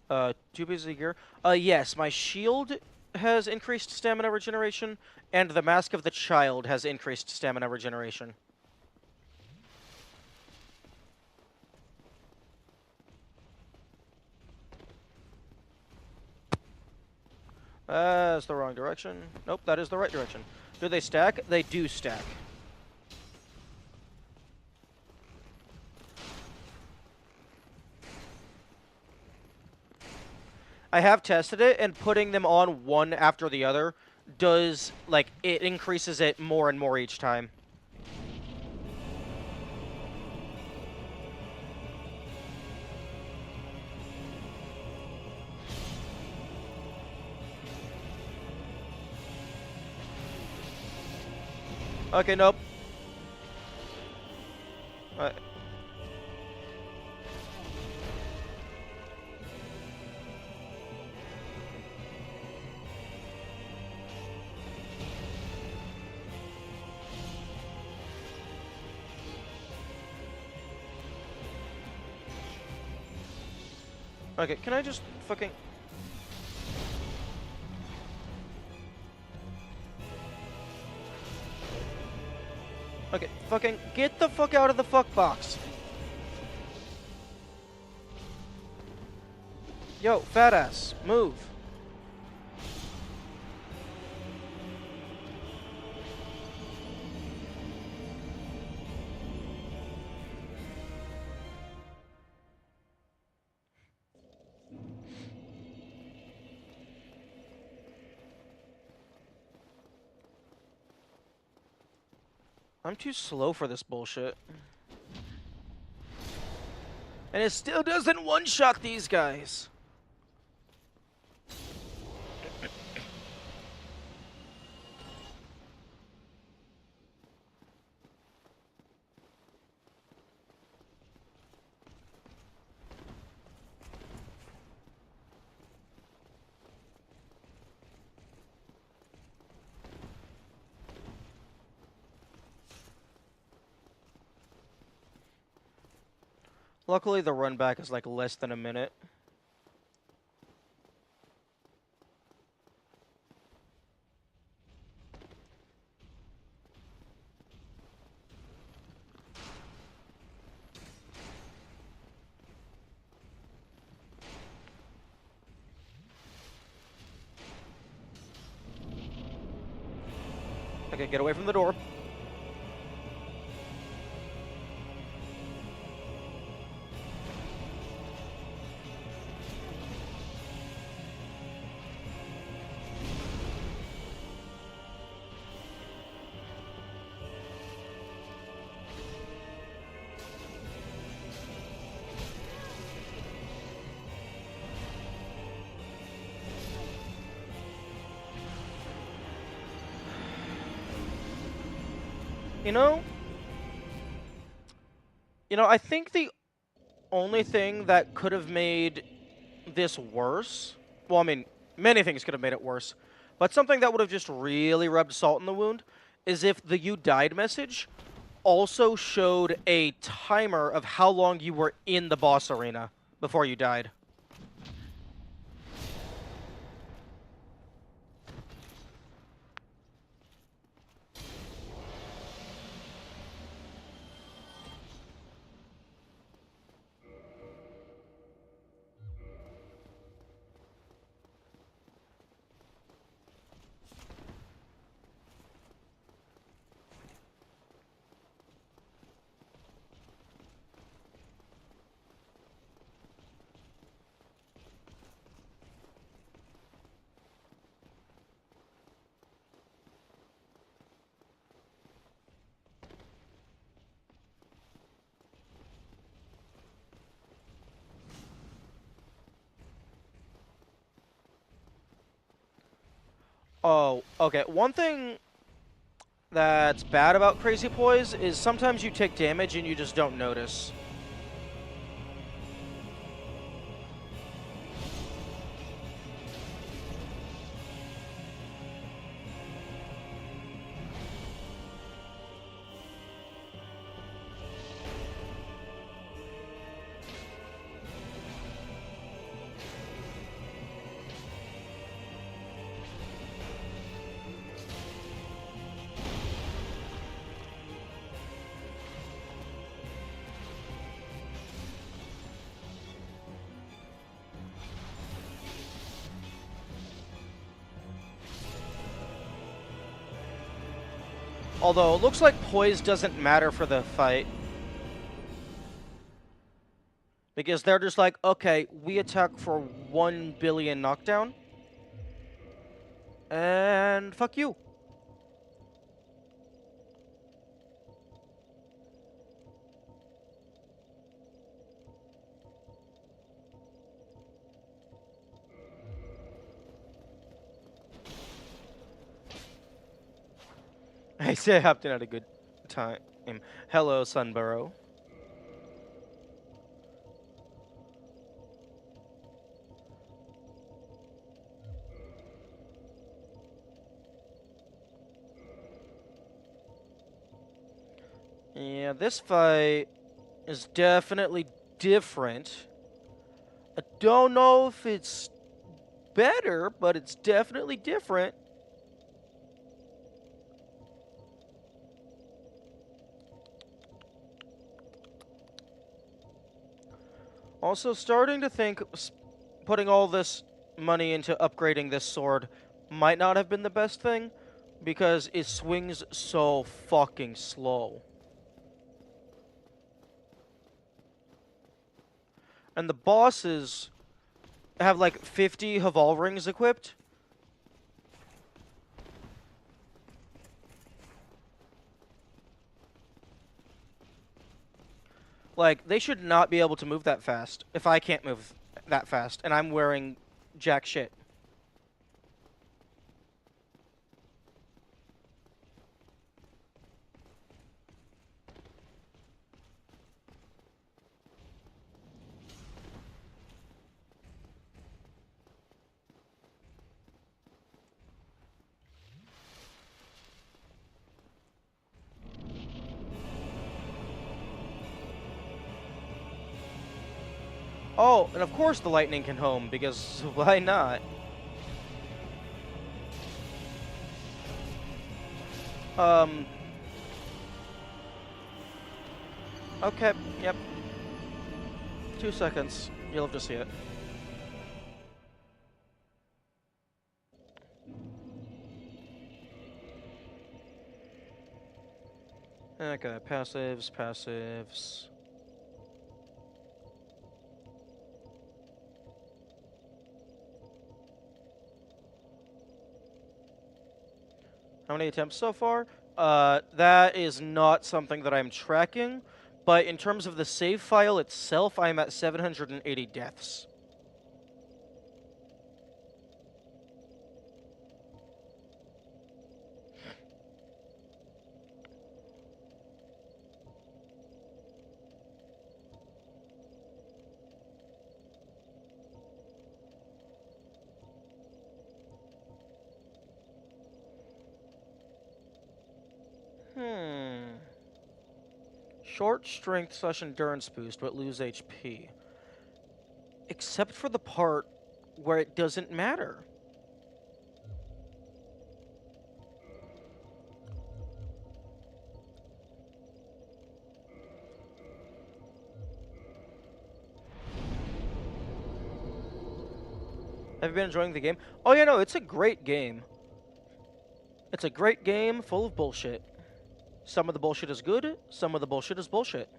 2 pieces of gear. Yes, my shield has increased stamina regeneration, and the Mask of the Child has increased stamina regeneration. That's the wrong direction. Nope, that is the right direction. Do they stack? They do stack. I have tested it, and putting them on one after the other does, like, it increases it more and more each time. Okay, nope. Okay, can I just fucking... Okay, fucking get the fuck out of the fuck box. Yo, fat ass, move. I'm too slow for this bullshit. And it still doesn't one-shot these guys. Luckily, the run back is like less than a minute. Okay, get away from the door. You know, I think the only thing that could have made this worse, well, I mean, many things could have made it worse, but something that would have just really rubbed salt in the wound is if the "you died" message also showed a timer of how long you were in the boss arena before you died. Oh, okay. One thing that's bad about Crazy Poise is sometimes you take damage and you just don't notice. Although, it looks like poise doesn't matter for the fight. Because they're just like, okay, we attack for 1 billion knockdown. And fuck you. I say I hopped in at a good time. Hello, Sunburrow. Yeah, this fight is definitely different. I don't know if it's better, but it's definitely different. Also, starting to think putting all this money into upgrading this sword might not have been the best thing, because it swings so fucking slow. And the bosses have like 50 Haval rings equipped. Like, they should not be able to move that fast if I can't move that fast, and I'm wearing jack shit. Oh, and of course the lightning can home, because why not? Okay, yep. 2 seconds. You'll have to see it. Okay, passives, passives. How many attempts so far? That is not something that I'm tracking, but in terms of the save file itself, I'm at 780 deaths. Short strength / endurance boost, but lose HP. Except for the part where it doesn't matter. Have you been enjoying the game? Oh yeah, no, it's a great game. It's a great game full of bullshit. Some of the bullshit is good, some of the bullshit is bullshit.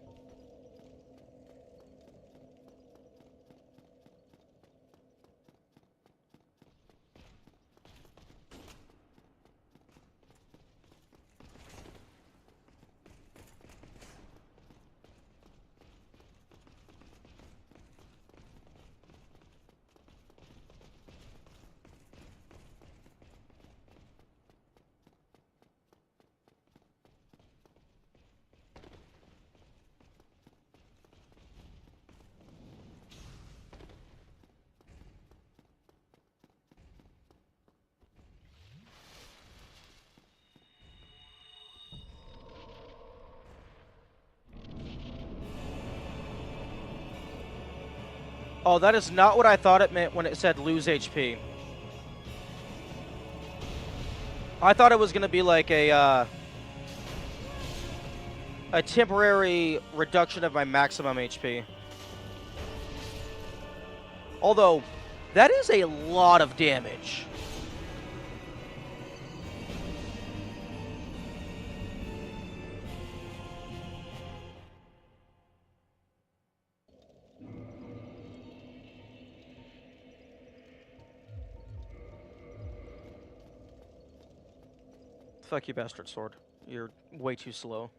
Oh, that is not what I thought it meant when it said lose HP. I thought it was going to be like a temporary reduction of my maximum HP. Although, that is a lot of damage. Fuck you, bastard sword. You're way too slow.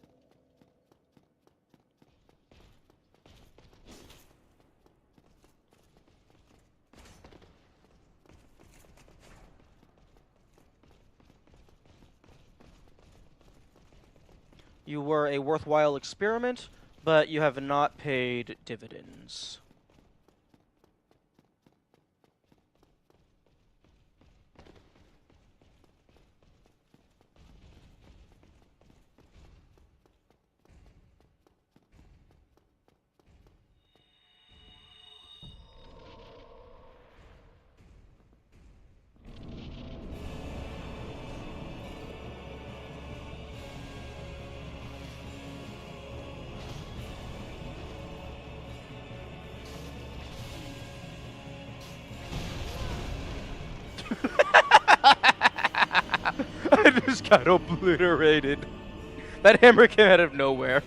You were a worthwhile experiment, but you have not paid dividends. I just got obliterated. That hammer came out of nowhere.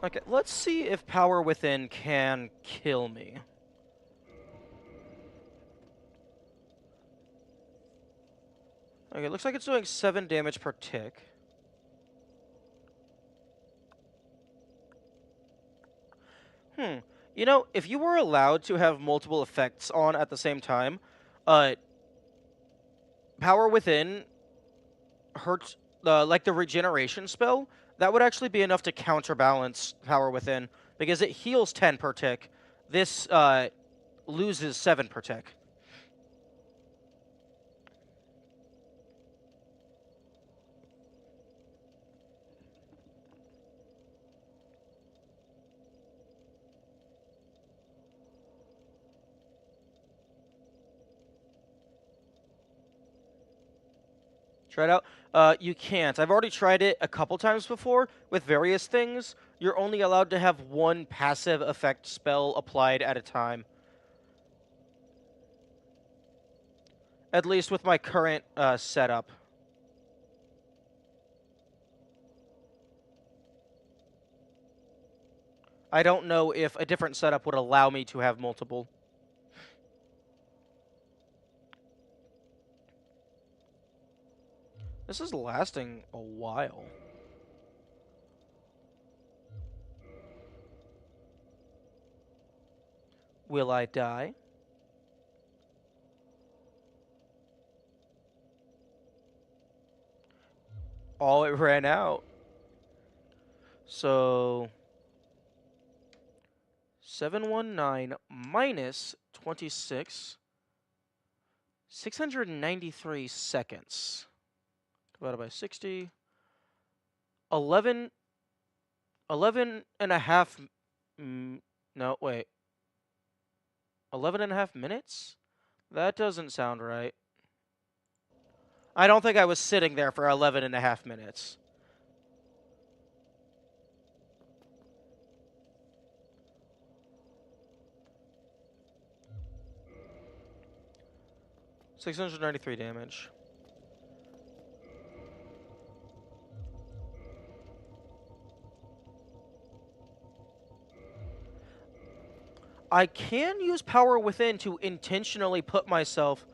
Okay, let's see if Power Within can kill me. Okay, looks like it's doing 7 damage per tick. You know, if you were allowed to have multiple effects on at the same time, Power Within hurts, like the regeneration spell, that would actually be enough to counterbalance Power Within, because it heals 10 per tick. This loses 7 per tick. Try it out. You can't. I've already tried it a couple times before with various things. You're only allowed to have one passive effect spell applied at a time. At least with my current setup. I don't know if a different setup would allow me to have multiple. This is lasting a while. Will I die? Oh, it ran out. So 719 minus 26. 693 seconds. Divided by 60. 11 and a half. No, wait. 11 and a half minutes? That doesn't sound right. I don't think I was sitting there for 11 and a half minutes. $693 damage. I can use Power Within to intentionally put myself...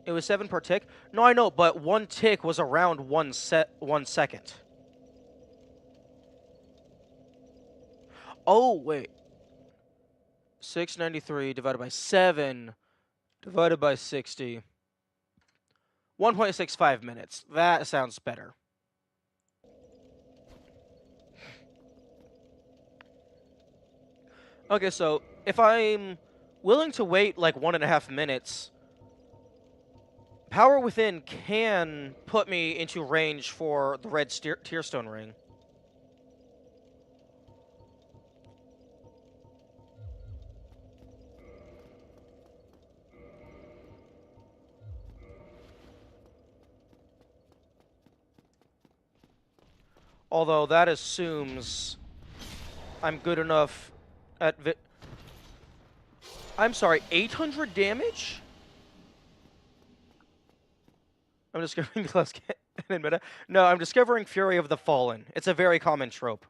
It was 7 per tick? No, I know, but 1 tick was around 1 second. Oh, wait. 693 divided by 7 divided by 60. 1.65 minutes. That sounds better. Okay, so if I'm willing to wait like 1.5 minutes, Power Within can put me into range for the red Tearstone ring. Although that assumes I'm good enough at I'm sorry, 800 damage? I'm discovering class canon meta. No, I'm discovering Fury of the Fallen. It's a very common trope.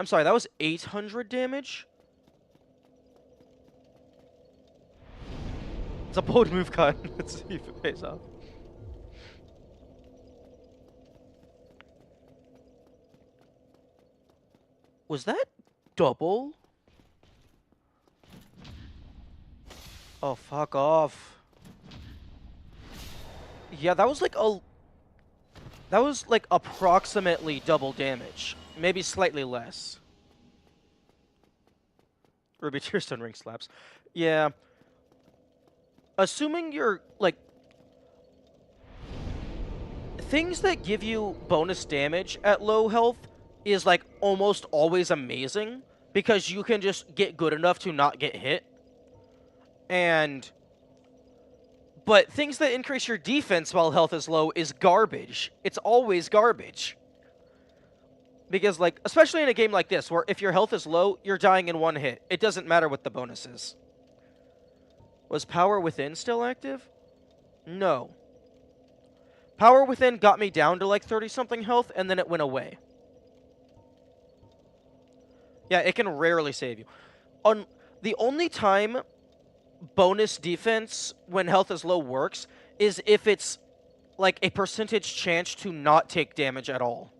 I'm sorry, that was 800 damage? It's a bold move cut. Let's see if it pays off. Was that double? Oh, fuck off. Yeah, that was like approximately double damage. Maybe slightly less. Ruby Tearstone ring slaps. Yeah. Assuming you're, like... Things that give you bonus damage at low health is, like, almost always amazing. Because you can just get good enough to not get hit. But things that increase your defense while health is low is garbage. It's always garbage. Because, like, especially in a game like this, where if your health is low, you're dying in one hit. It doesn't matter what the bonus is. Was Power Within still active? No. Power Within got me down to, like, 30-something health, and then it went away. Yeah, it can rarely save you. The only time bonus defense when health is low works is if it's, like, a percentage chance to not take damage at all.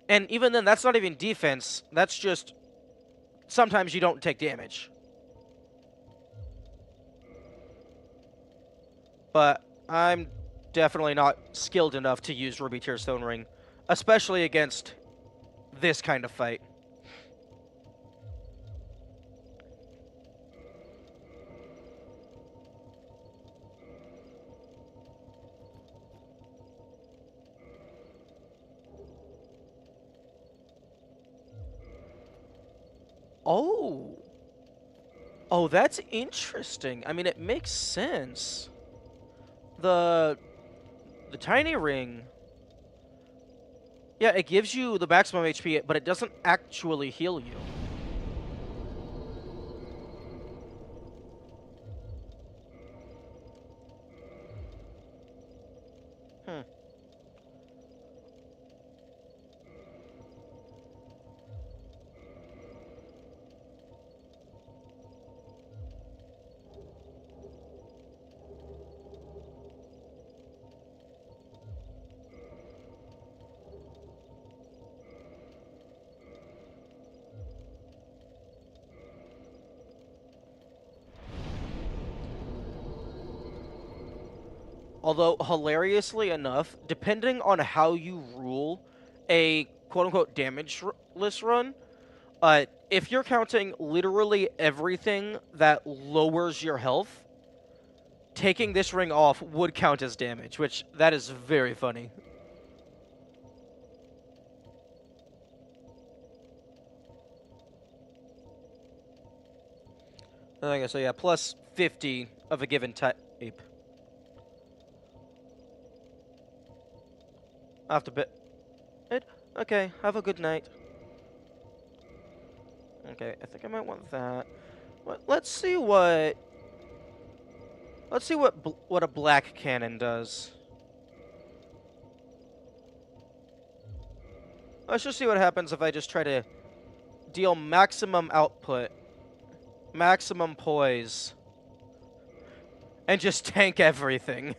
And even then, that's not even defense. That's just sometimes you don't take damage. But I'm definitely not skilled enough to use Ruby Tearstone Ring, especially against this kind of fight. Oh. Oh, that's interesting. I mean, it makes sense. The tiny ring, yeah, it gives you the maximum HP, but it doesn't actually heal you. Hmm. Although, hilariously enough, depending on how you rule a quote-unquote damageless run, if you're counting literally everything that lowers your health, taking this ring off would count as damage, which, that is very funny. Okay, so yeah, plus 50 of a given type. After bit. Okay, have a good night. Okay, I think I might want that. Let's see what a black cannon does. Let's just see what happens if I just try to deal maximum output, maximum poise, and just tank everything.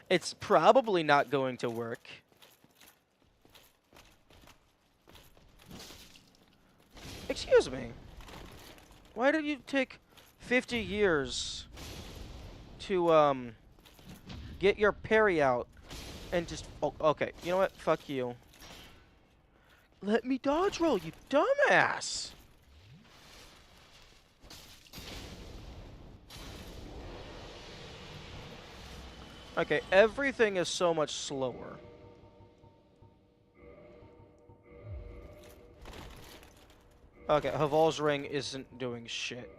It's probably not going to work. Excuse me. Why did you take 50 years to get your parry out and just... Oh, okay, you know what? Fuck you. Let me dodge roll, you dumbass! Okay, everything is so much slower. Okay, Haval's ring isn't doing shit.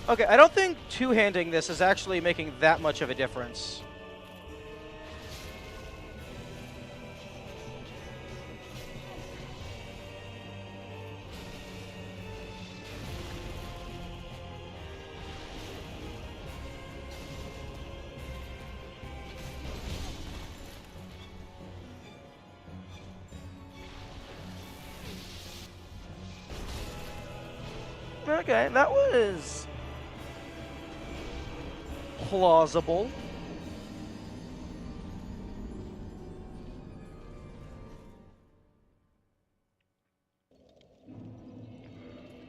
Okay, I don't think two-handing this is actually making that much of a difference. Okay, that was plausible.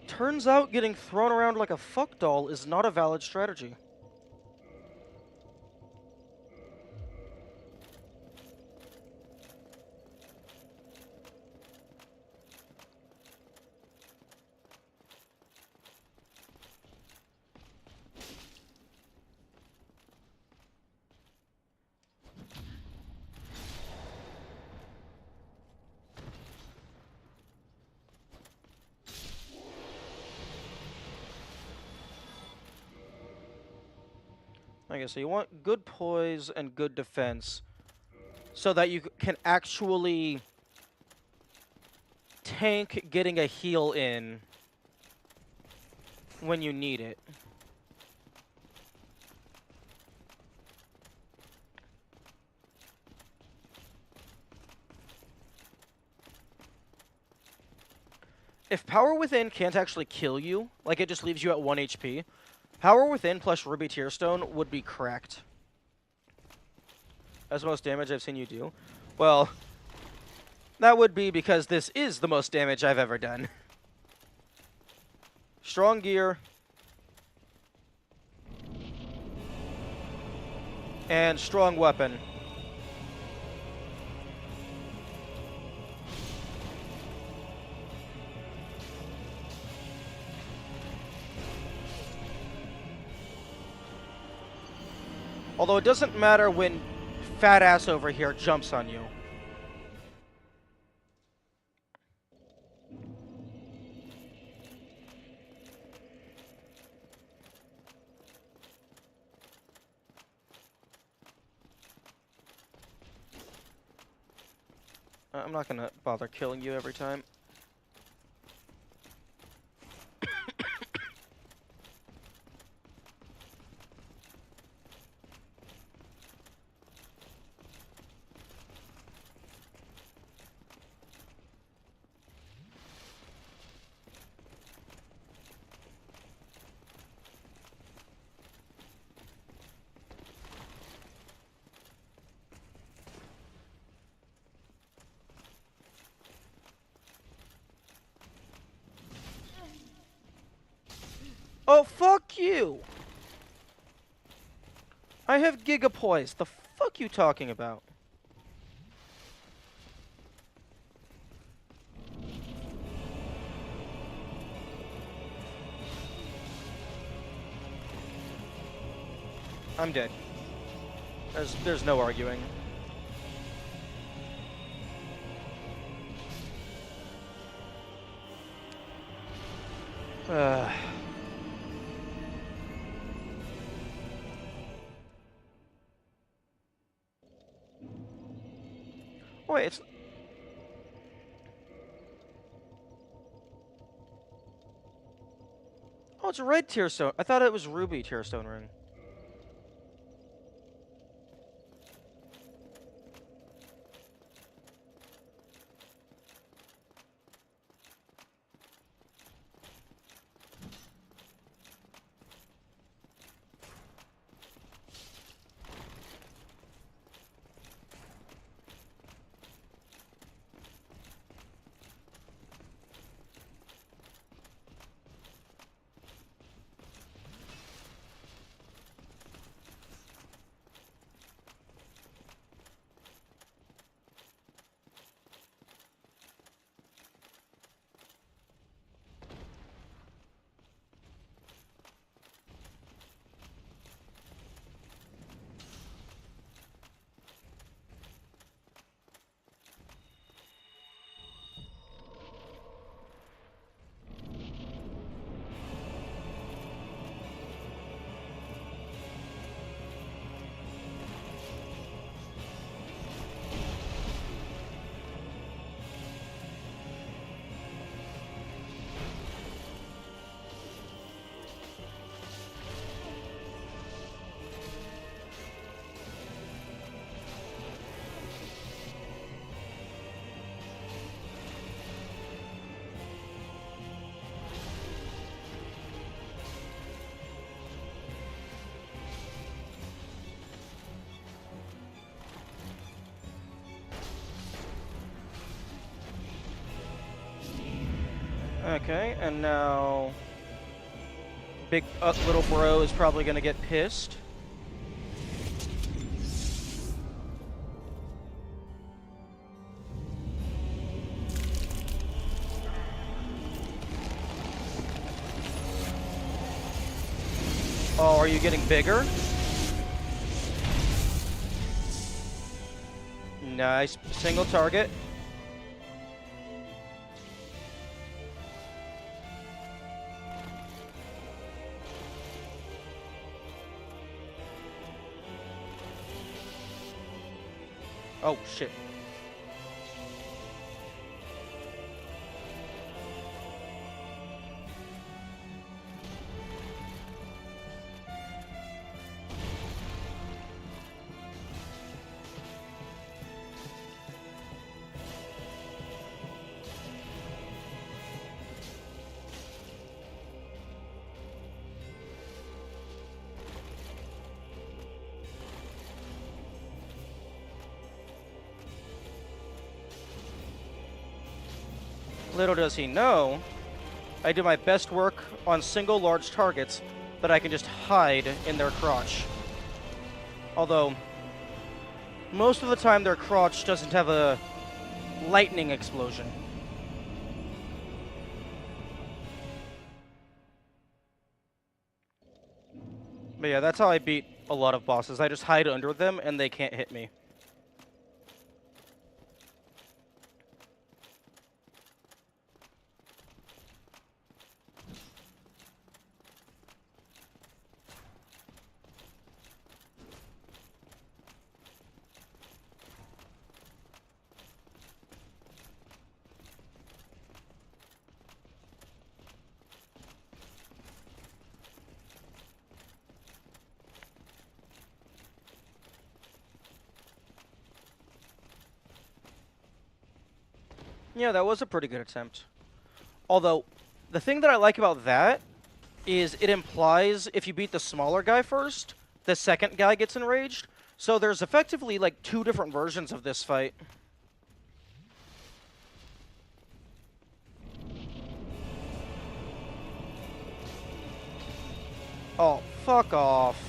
Turns out getting thrown around like a fuck doll is not a valid strategy. Okay, so you want good poise and good defense so that you can actually tank getting a heal in when you need it. If Power Within can't actually kill you, like it just leaves you at 1 HP, Power Within plus Ruby Tearstone would be cracked. That's the most damage I've seen you do. Well, that would be because this is the most damage I've ever done. Strong gear. And strong weapon. Although it doesn't matter when fat ass over here jumps on you. I'm not gonna bother killing you every time. Oh, fuck you! I have Gigapoise. The fuck you talking about? I'm dead. There's no arguing. Oh wait, it's... Oh, it's a red tear stone. I thought it was ruby tear stone ring. Okay, and now big little bro is probably gonna get pissed. Oh, are you getting bigger? Nice, single target. Oh, shit. Little does he know, I do my best work on single large targets that I can just hide in their crotch. Although, most of the time their crotch doesn't have a lightning explosion. But yeah, that's how I beat a lot of bosses. I just hide under them and they can't hit me. Yeah, that was a pretty good attempt. Although, the thing that I like about that is it implies if you beat the smaller guy first, the second guy gets enraged. So there's effectively like 2 different versions of this fight. Oh, fuck off.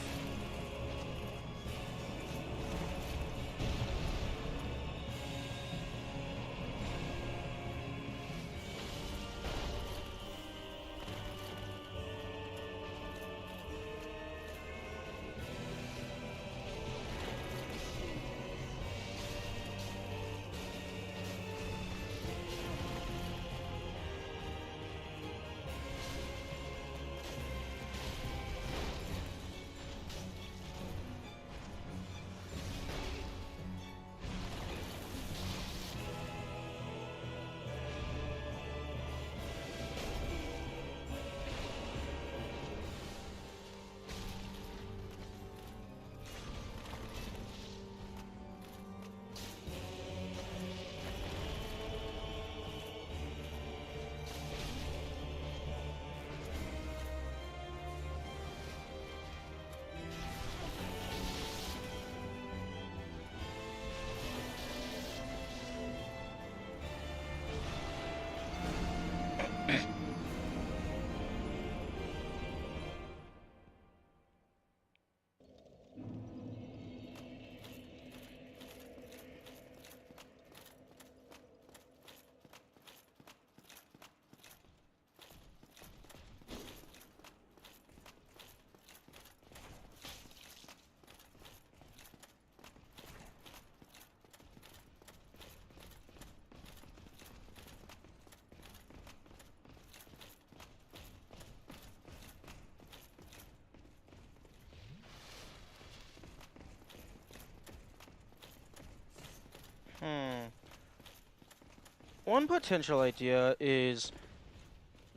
One potential idea is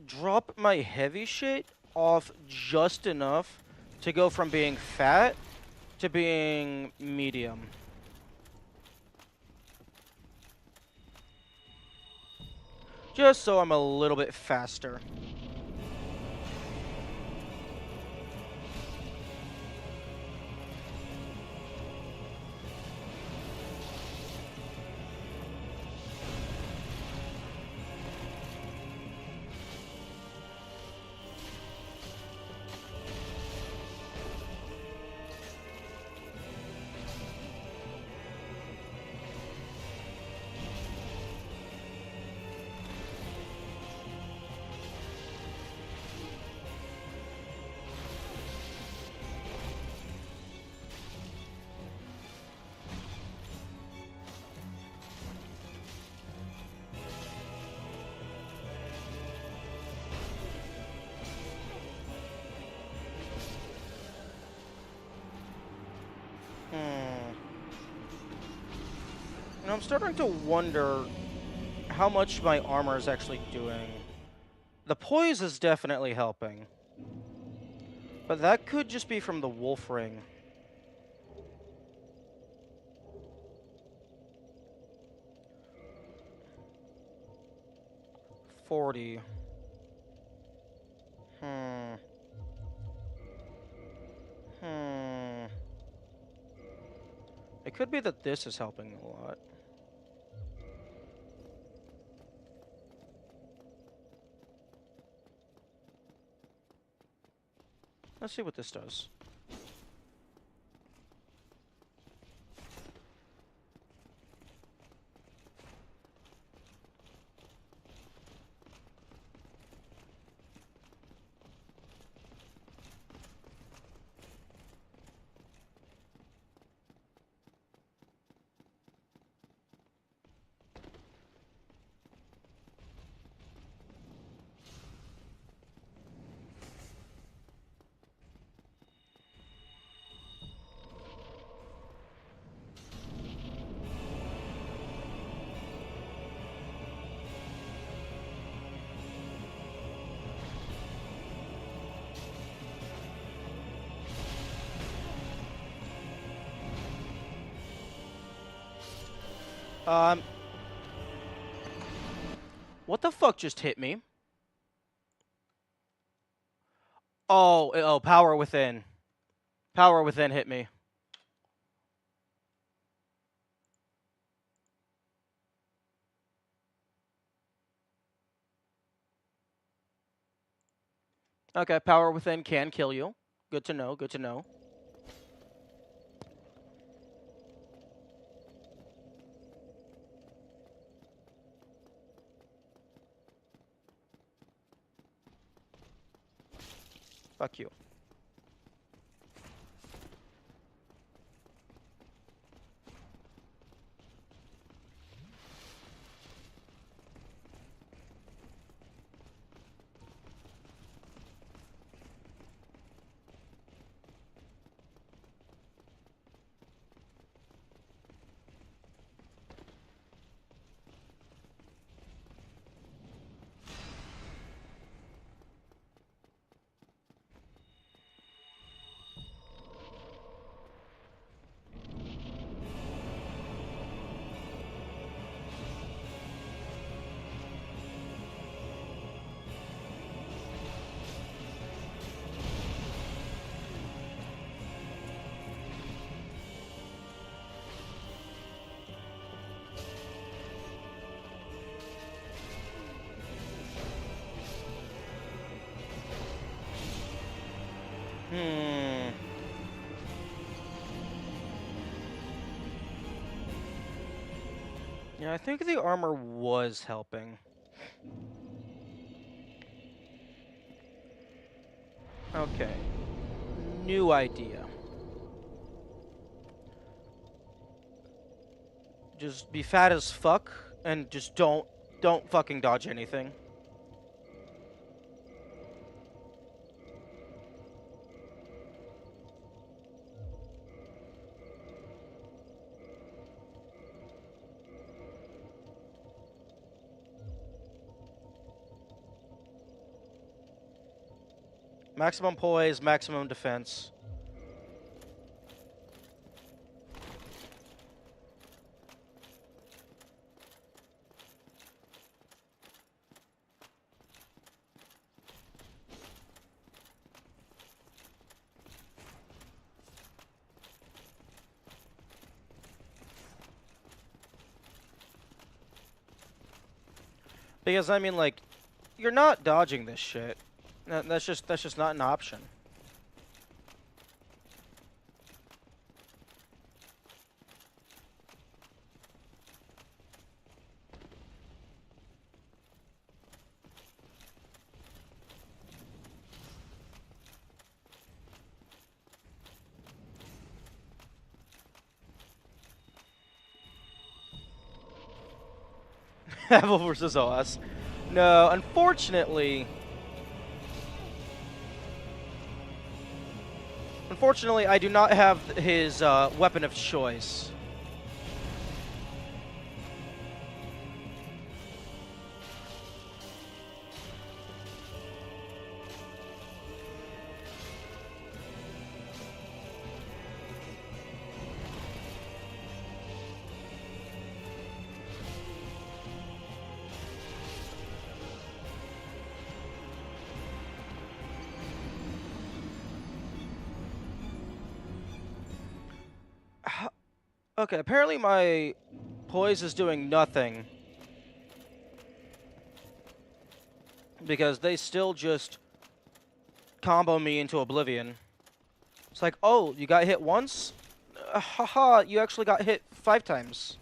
drop my heavy shit off just enough to go from being fat to being medium. Just so I'm a little bit faster. And I'm starting to wonder how much my armor is actually doing. The poise is definitely helping. But that could just be from the wolf ring. $40. Hmm. It could be that this is helping a lot. Let's see what this does. What the fuck just hit me? Oh, power within. Power within hit me. Okay, power within can kill you. Good to know, good to know. Fuck you. Yeah, I think the armor was helping. Okay. New idea. Just be fat as fuck and just don't fucking dodge anything. Maximum poise, maximum defense. Because I mean, like, you're not dodging this shit. That's just not an option. Havel versus Oz. No, unfortunately, I do not have his weapon of choice. Okay, apparently my poise is doing nothing. Because they still just combo me into oblivion. It's like, oh, you got hit once? Haha, you actually got hit 5 times.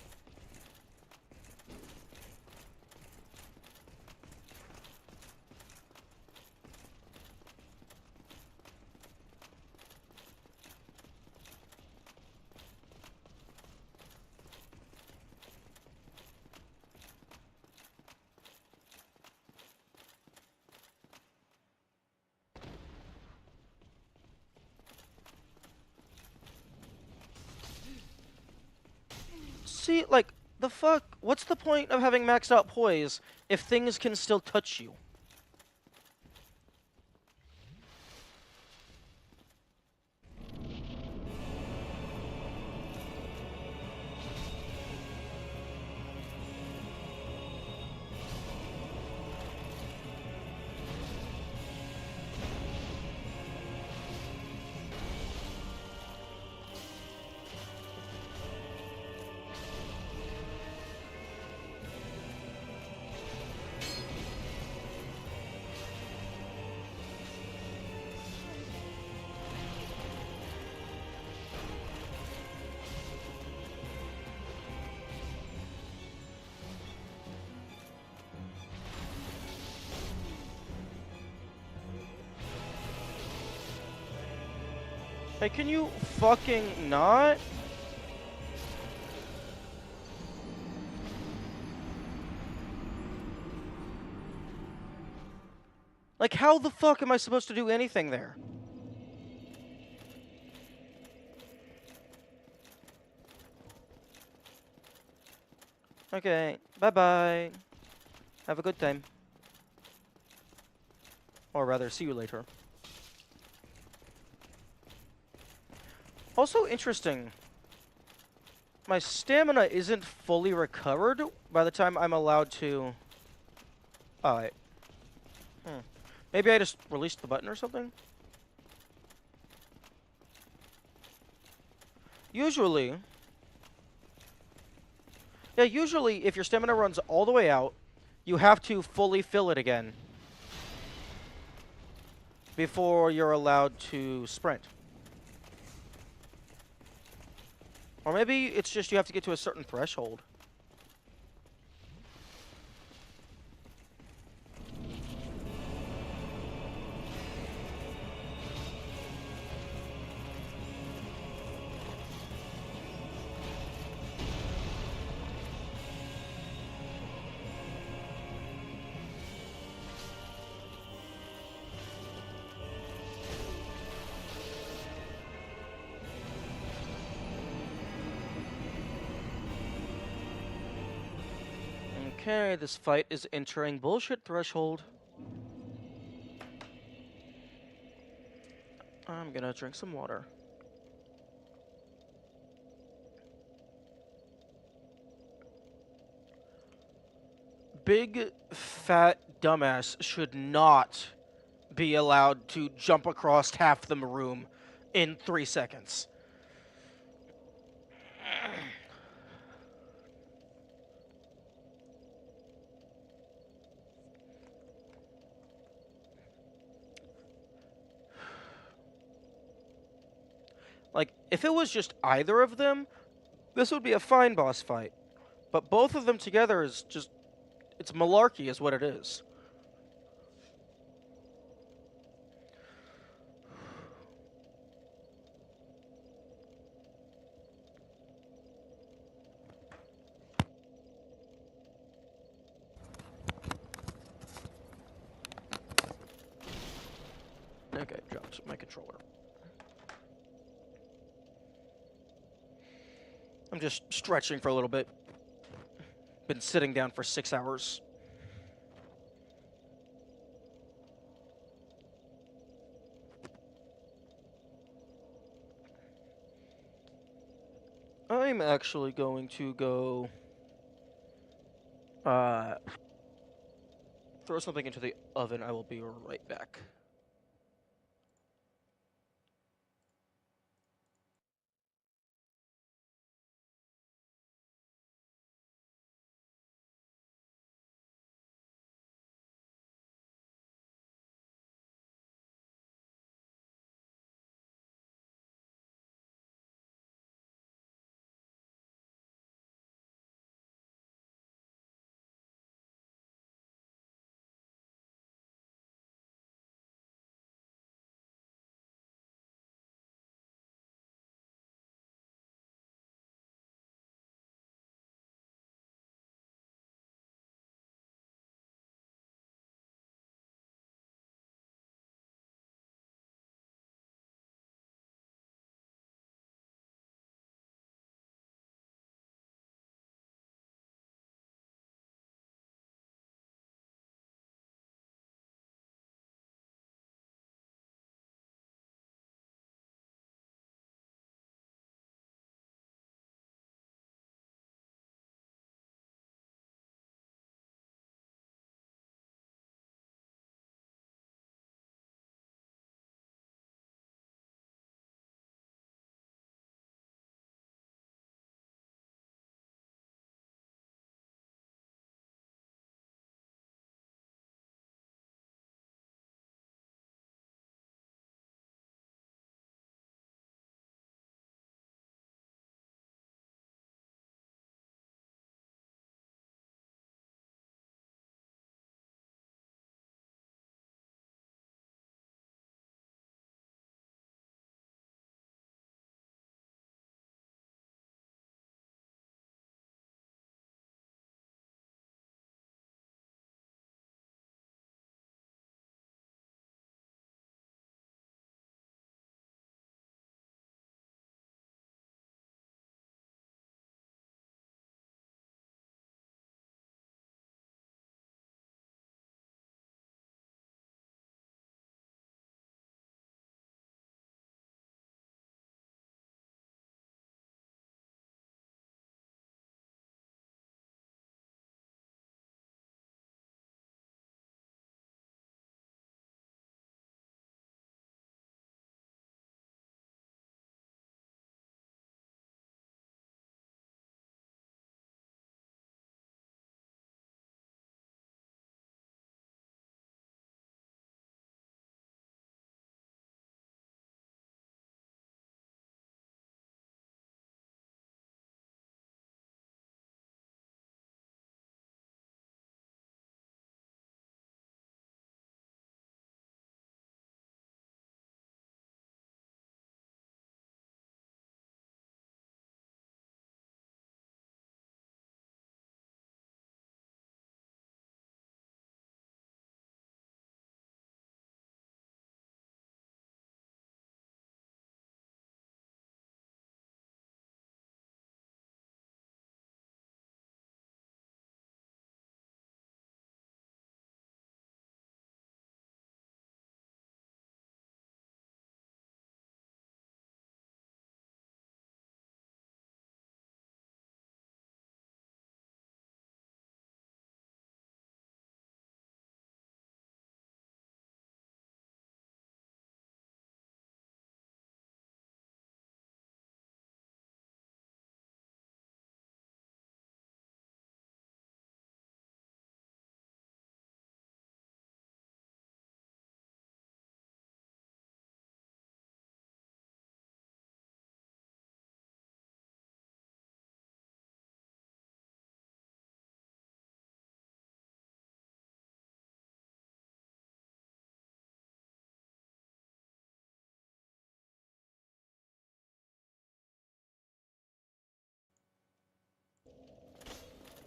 See, like, the fuck? What's the point of having maxed out poise if things can still touch you? Hey, can you fucking not? Like, how the fuck am I supposed to do anything there? Okay, bye-bye. Have a good time. Or rather, see you later. Also interesting. My stamina isn't fully recovered by the time I'm allowed to... Oh, wait. Maybe I just released the button or something? Usually... Yeah, usually if your stamina runs all the way out, you have to fully fill it again before you're allowed to sprint. Or maybe it's just you have to get to a certain threshold. Okay, this fight is entering bullshit threshold. I'm gonna drink some water. Big, fat dumbass should not be allowed to jump across half the room in 3 seconds. Like, if it was just either of them, this would be a fine boss fight. But both of them together is just, it's malarkey is what it is. Okay, dropped my controller. I'm just stretching for a little bit. Been sitting down for 6 hours. I'm actually going to go throw something into the oven. I will be right back.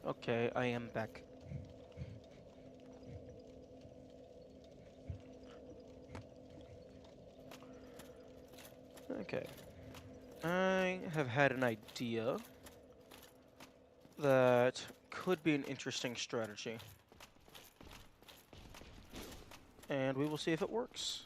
Okay, I am back. Okay. I have had an idea that could be an interesting strategy. And we will see if it works.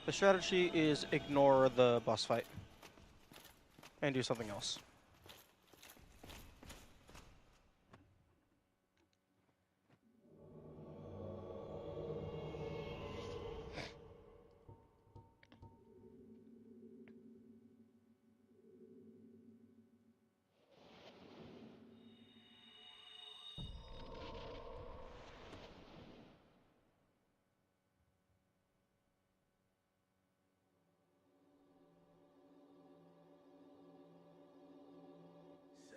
The strategy is ignore the boss fight and do something else. So,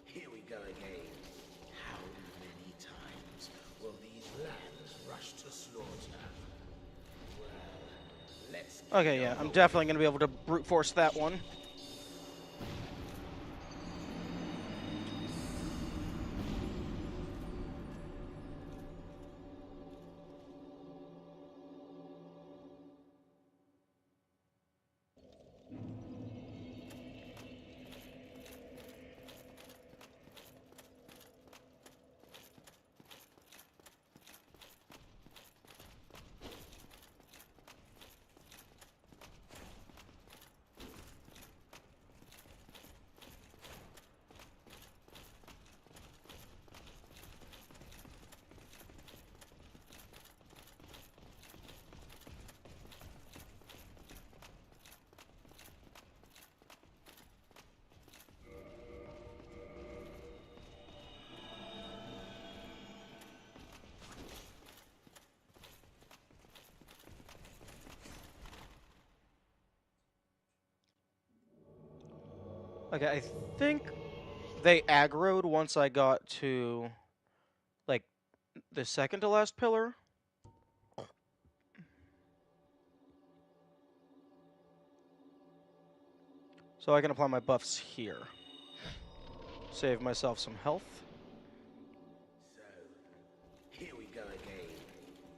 here we go again. How many times will these lambs rush to slaughter? Well, let's get Okay, it yeah, over I'm with. definitely going to be able to brute force that one. Okay, I think they aggroed once I got to, like, the second to last pillar. So I can apply my buffs here. Save myself some health. So, here we go again.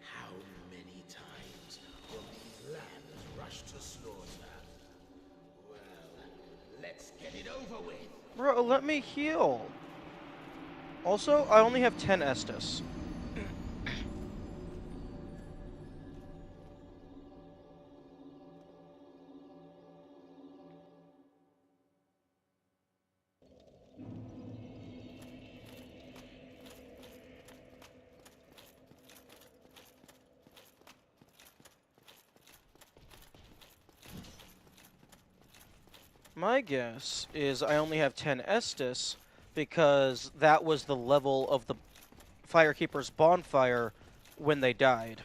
How many times will these lambs rush to slaughter? Well, let's get it over with. Bro, let me heal. Also, I only have 10 Estus. My guess is I only have 10 Estus because that was the level of the Firekeeper's bonfire when they died.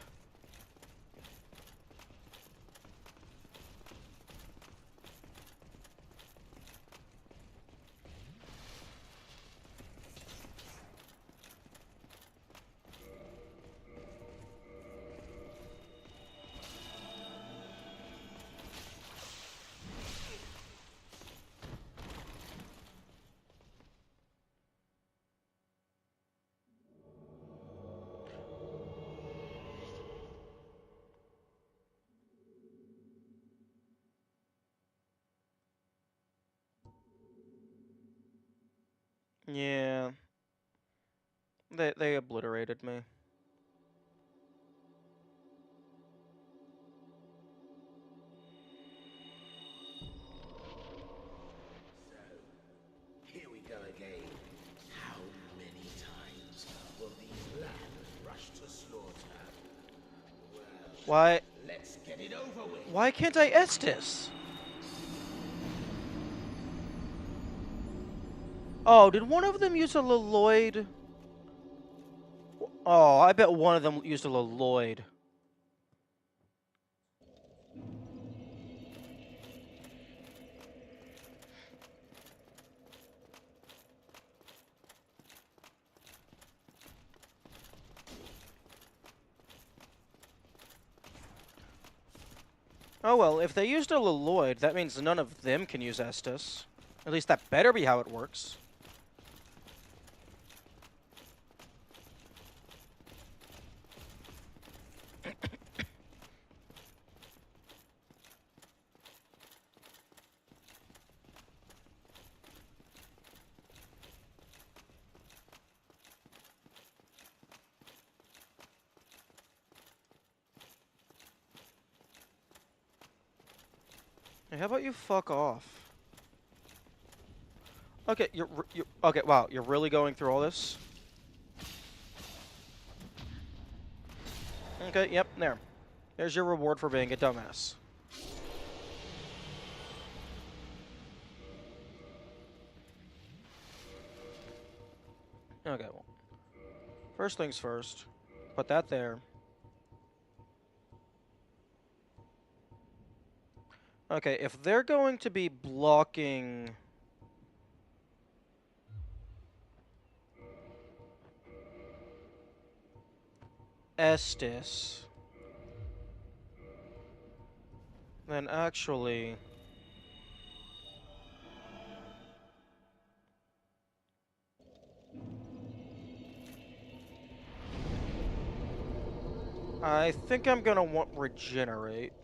Yeah. They obliterated me. So, here we go again. How many times will these lambs rush to slaughter? Well, Why let's get it over with. why can't I Estus? Oh, did one of them use a Lloyd? Oh, I bet one of them used a Lloyd. Oh well, if they used a Lloyd, that means none of them can use Estus. At least that better be how it works. Hey, how about you fuck off? Okay, you're okay. Wow, you're really going through all this? Okay, yep, there. There's your reward for being a dumbass. Okay, well, first things first. Put that there. Okay, if they're going to be blocking Estus, then actually I think I'm gonna want regenerate.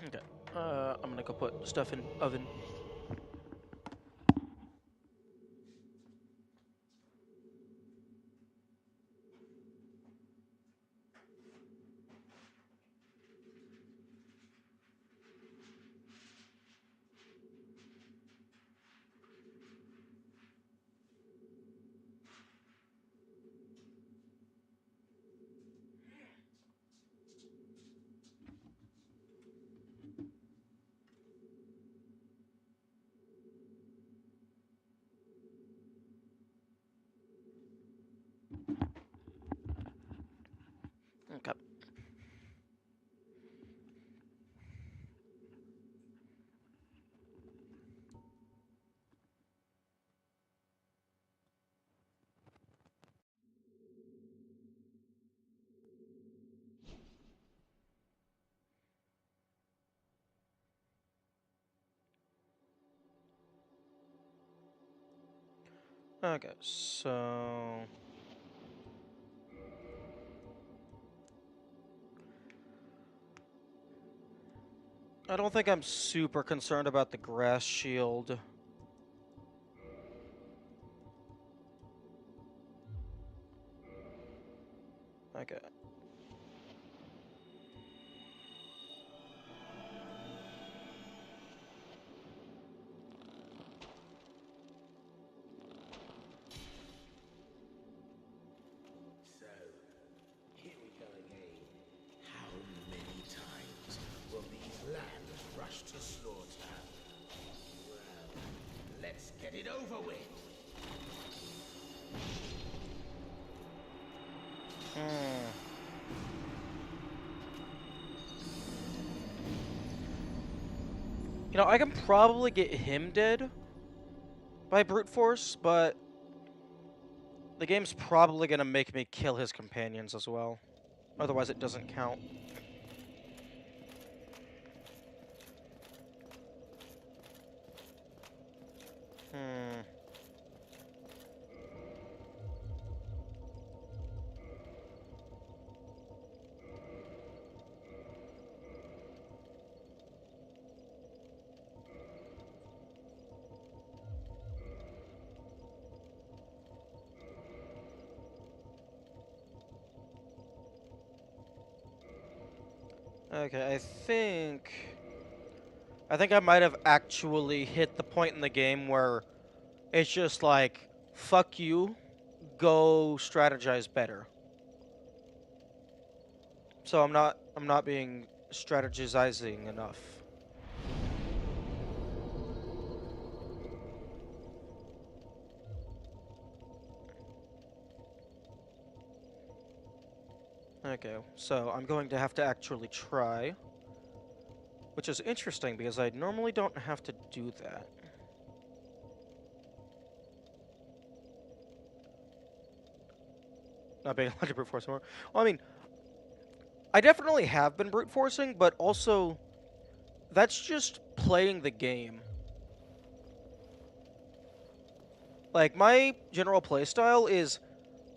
Okay. I'm gonna go put stuff in oven. Okay. Okay, so I don't think I'm super concerned about the grass shield. Okay. So, here we go again. How many times will these lambs rush to slaughter? Well, let's get it over with. You know, I can probably get him dead by brute force, but the game's probably gonna make me kill his companions as well. Otherwise it doesn't count. Hmm. Okay, I think I might have actually hit the point in the game where it's just like, fuck you, go strategize better. So I'm not being strategizing enough. Okay, so I'm going to have to actually try. Which is interesting because I normally don't have to do that. Not being allowed to brute force more. Well, I mean, I definitely have been brute forcing, but also that's just playing the game. Like, my general playstyle is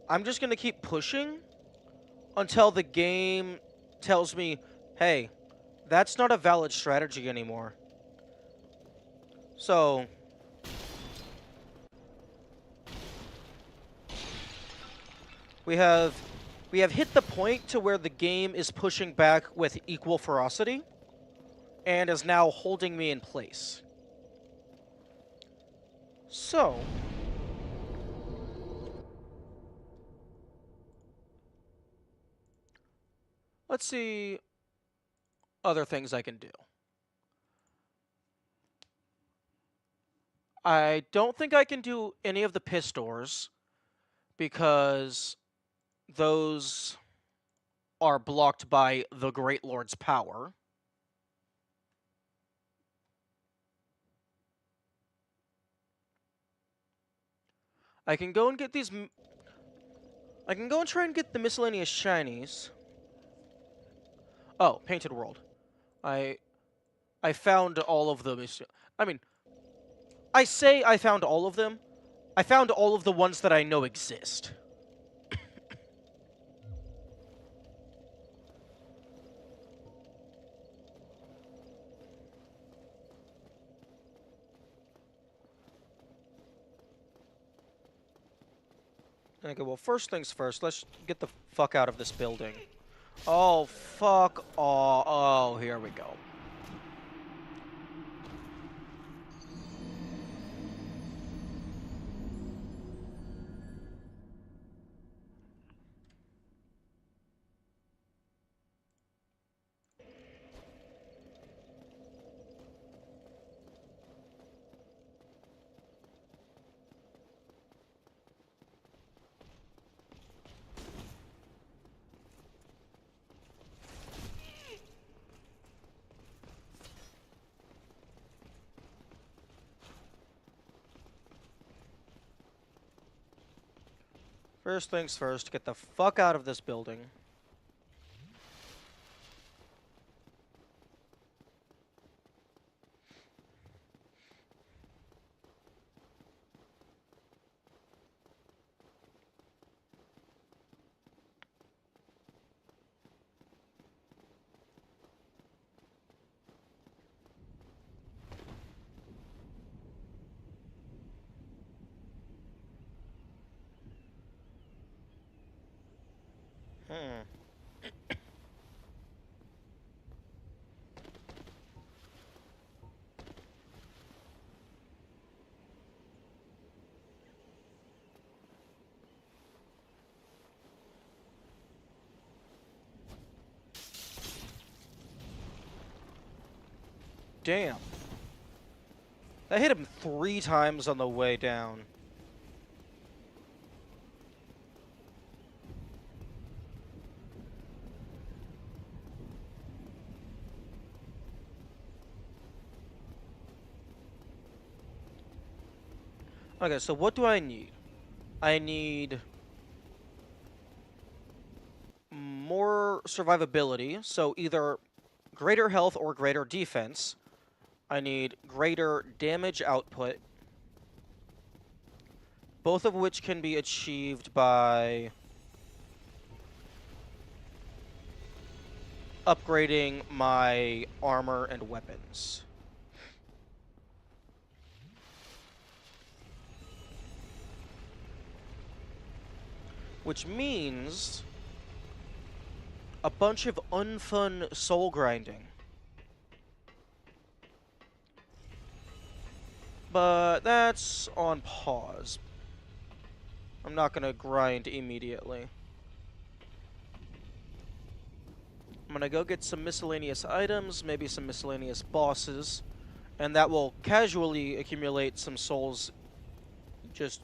I'm just gonna keep pushing until the game tells me, hey, that's not a valid strategy anymore. So, we have hit the point to where the game is pushing back with equal ferocity and is now holding me in place. So, let's see other things I can do. I don't think I can do any of the piss doors because those are blocked by the Great Lord's power. I can go and get these. I can go and try and get the miscellaneous shinies. Oh, Painted World. I found all of them. I mean, I say I found all of them. I found all of the ones that I know exist. Okay, well, first things first, let's get the fuck out of this building. Oh, fuck. Oh, here we go. First things first, get the fuck out of this building. Hmm. Damn. I hit him 3 times on the way down. Okay, so what do I need? I need more survivability, so either greater health or greater defense. I need greater damage output, both of which can be achieved by upgrading my armor and weapons. Which means a bunch of unfun soul grinding. But that's on pause. I'm not gonna grind immediately. I'm gonna go get some miscellaneous items, maybe some miscellaneous bosses, and that will casually accumulate some souls just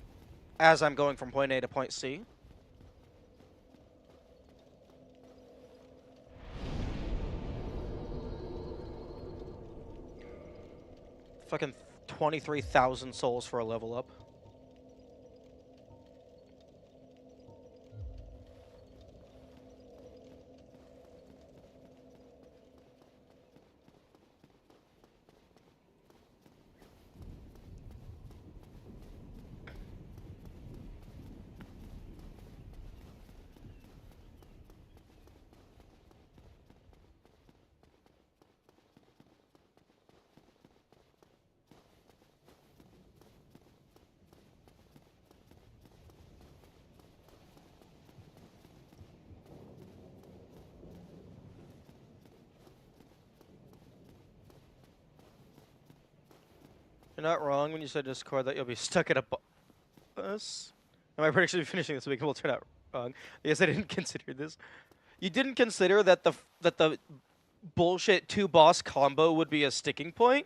as I'm going from point A to point C. Fucking 23,000 souls for a level up. You're not wrong when you said Discord that you'll be stuck at a bus. And my prediction of finishing this week will turn out wrong. Yes, I didn't consider this. You didn't consider that the bullshit 2-boss combo would be a sticking point?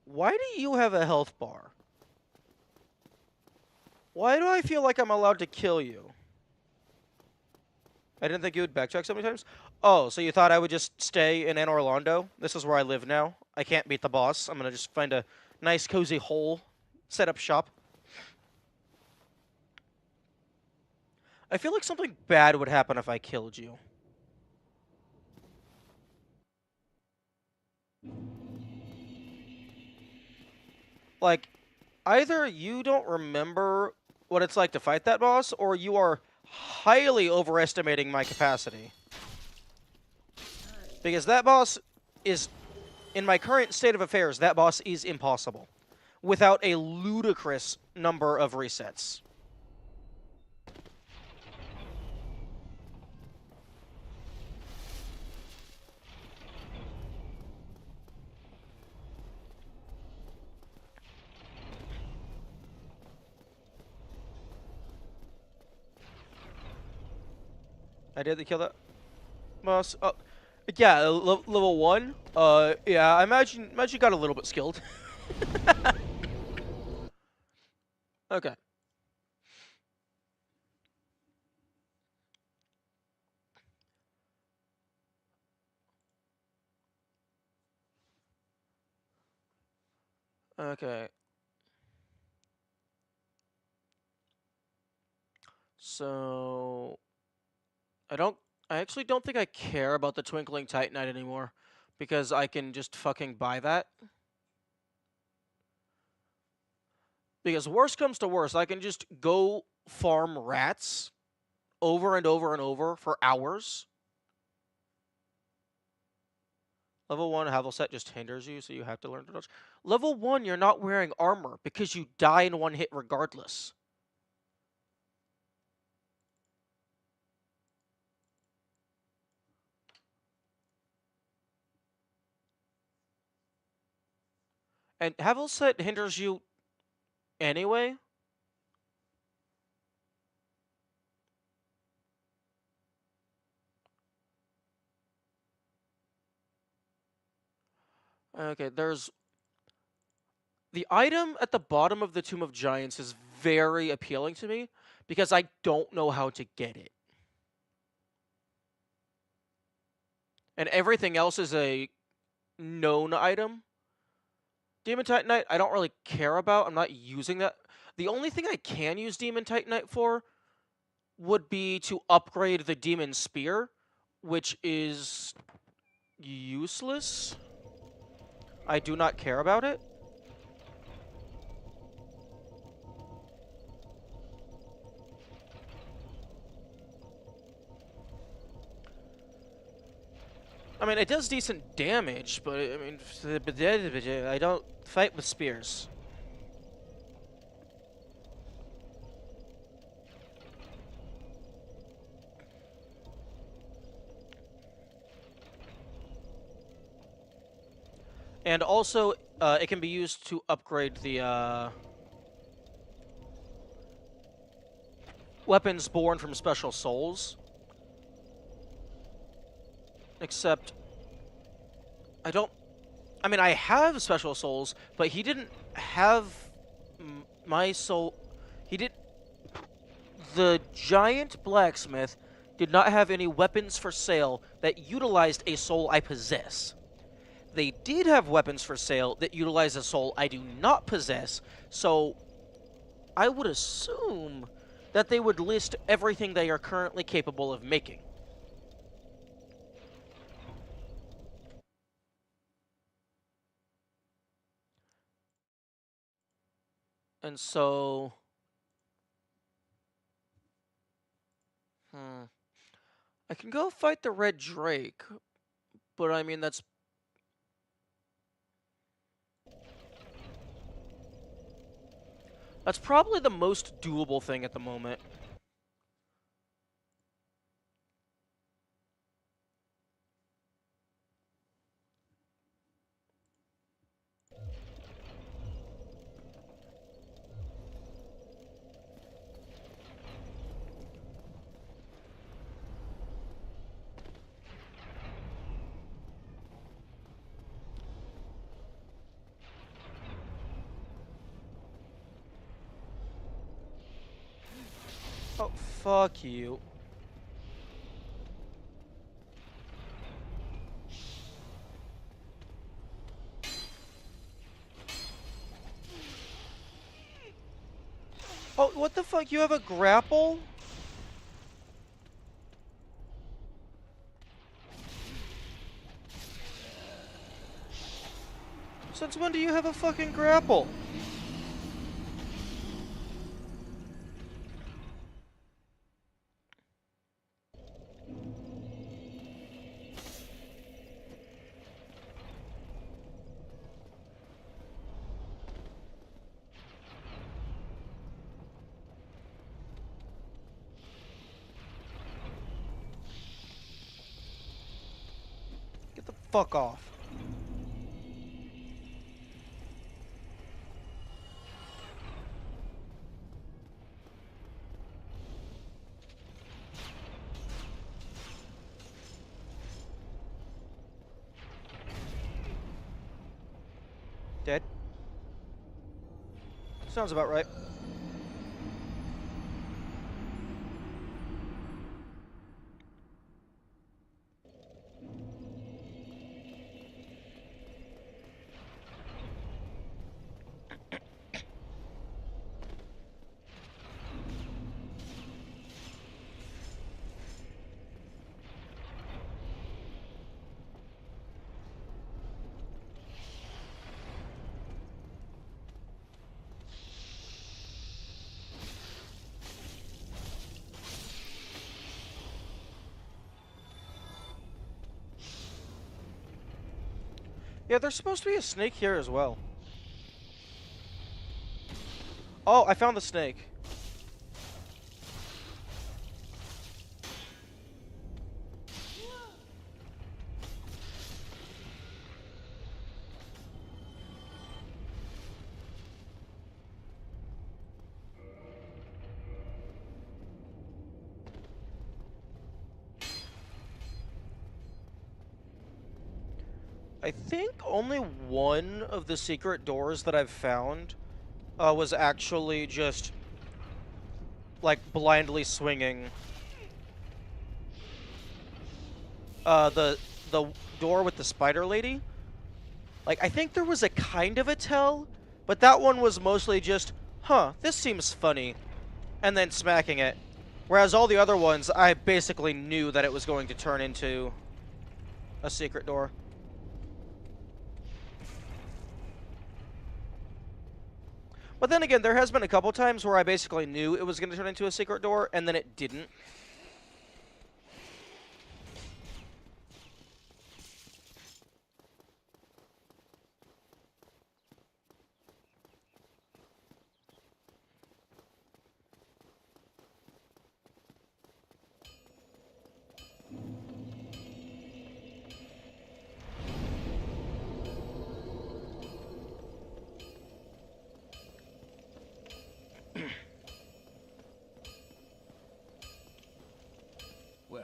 Why do you have a health bar? Why do I feel like I'm allowed to kill you? I didn't think you would backtrack so many times. Oh, so you thought I would just stay in Anne Orlando? This is where I live now. I can't beat the boss. I'm gonna just find a nice, cozy hole, set up shop. I feel like something bad would happen if I killed you. Like, either you don't remember what it's like to fight that boss, or you are highly overestimating my capacity. Because that boss is, in my current state of affairs, that boss is impossible. Without a ludicrous number of resets. I did kill that boss. Oh, yeah, level 1. Yeah, I imagine you got a little bit skilled. Okay. Okay. So I actually don't think I care about the Twinkling Titanite anymore, because I can just fucking buy that. Because worst comes to worst, I can just go farm rats over and over and over for hours. Level 1 Havel set just hinders you, so you have to learn to dodge. Level 1, you're not wearing armor because you die in one hit regardless. And Havel set hinders you anyway. Okay, there's... The item at the bottom of the Tomb of Giants is very appealing to me, because I don't know how to get it. And everything else is a known item. Demon Titanite, I don't really care about. I'm not using that. The only thing I can use Demon Titanite for would be to upgrade the Demon Spear, which is useless. I do not care about it. I mean, it does decent damage, but I mean, I don't fight with spears. And also, it can be used to upgrade the weapons born from special souls. Except, I mean, I have special souls, but he didn't have my soul. He did. The giant blacksmith did not have any weapons for sale that utilized a soul I possess. They did have weapons for sale that utilize a soul I do not possess, so I would assume that they would list everything they are currently capable of making. And so... I can go fight the Red Drake, but I mean, that's probably the most doable thing at the moment. Oh, fuck you. Oh, what the fuck? You have a grapple? Since when do you have a fucking grapple? Get the fuck off. Dead? Sounds about right. Yeah, there's supposed to be a snake here as well. Oh, I found the snake. I think only one of the secret doors that I've found was actually just, like, blindly swinging. The door with the spider lady, Like, I think there was a kind of a tell, but that one was mostly just, huh, this seems funny, and then smacking it. Whereas all the other ones, I basically knew that it was going to turn into a secret door. But then again, there has been a couple times where I basically knew it was going to turn into a secret door, and then it didn't. Well,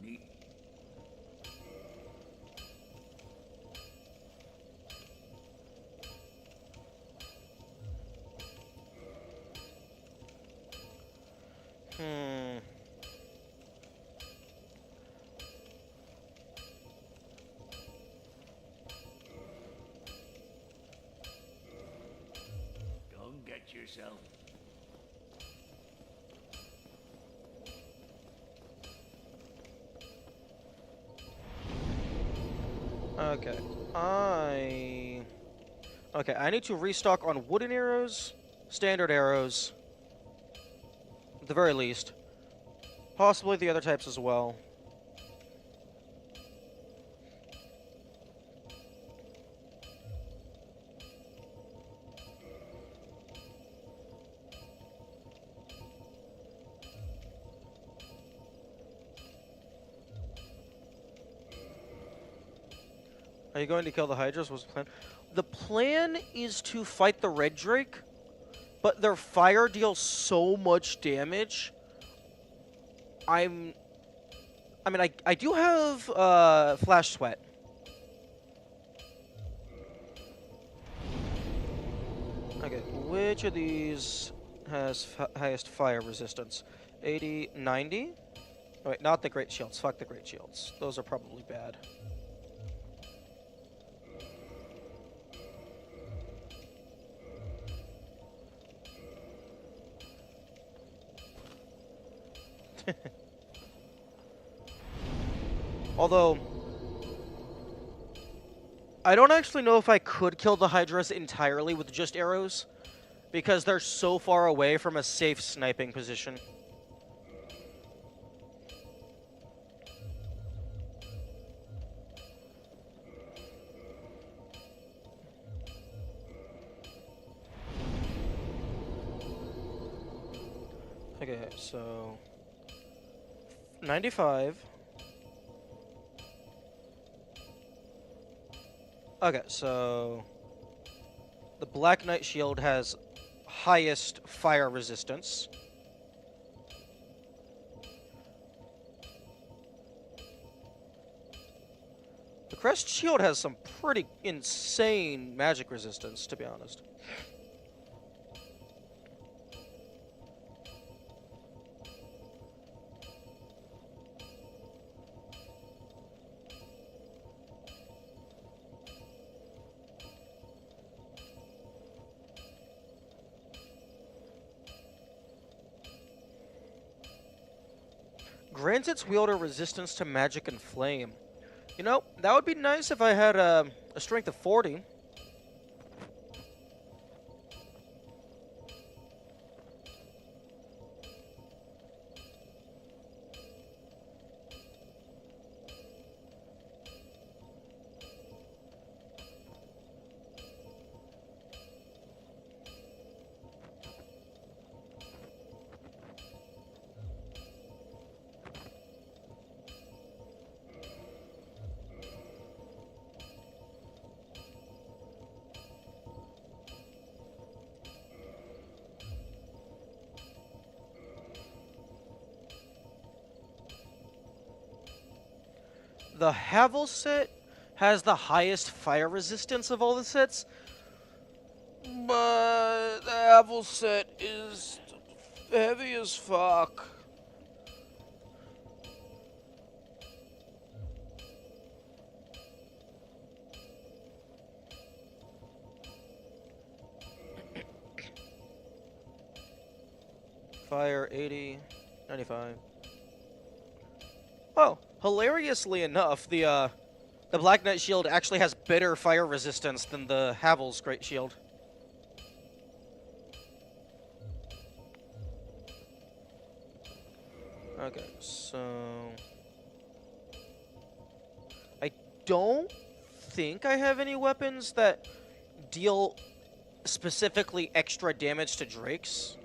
neat. Hmm. Don't get yourself. Okay. Okay, I need to restock on wooden arrows, standard arrows, at the very least. Possibly the other types as well. Are you going to kill the Hydras? What's the plan? The plan is to fight the Red Drake, but their fire deals so much damage. I mean, I do have Flash Sweat. Okay, which of these has highest fire resistance? 80, 90? Oh, wait, not the Great Shields. Fuck the Great Shields. Those are probably bad. Although, I don't actually know if I could kill the Hydras entirely with just arrows, because they're so far away from a safe sniping position. Okay, so 95. Okay, so the Black Knight shield has highest fire resistance. The Crest shield has some pretty insane magic resistance, to be honest. Grants its wielder resistance to magic and flame. You know, that would be nice if I had a strength of 40. The Havel set has the highest fire resistance of all the sets, but the Havel set is heavy as fuck. Fire 80, 95. Oh, hilariously enough, the Black Knight shield actually has better fire resistance than the Havel's Great Shield. Okay, so I don't think I have any weapons that deal specifically extra damage to Drakes.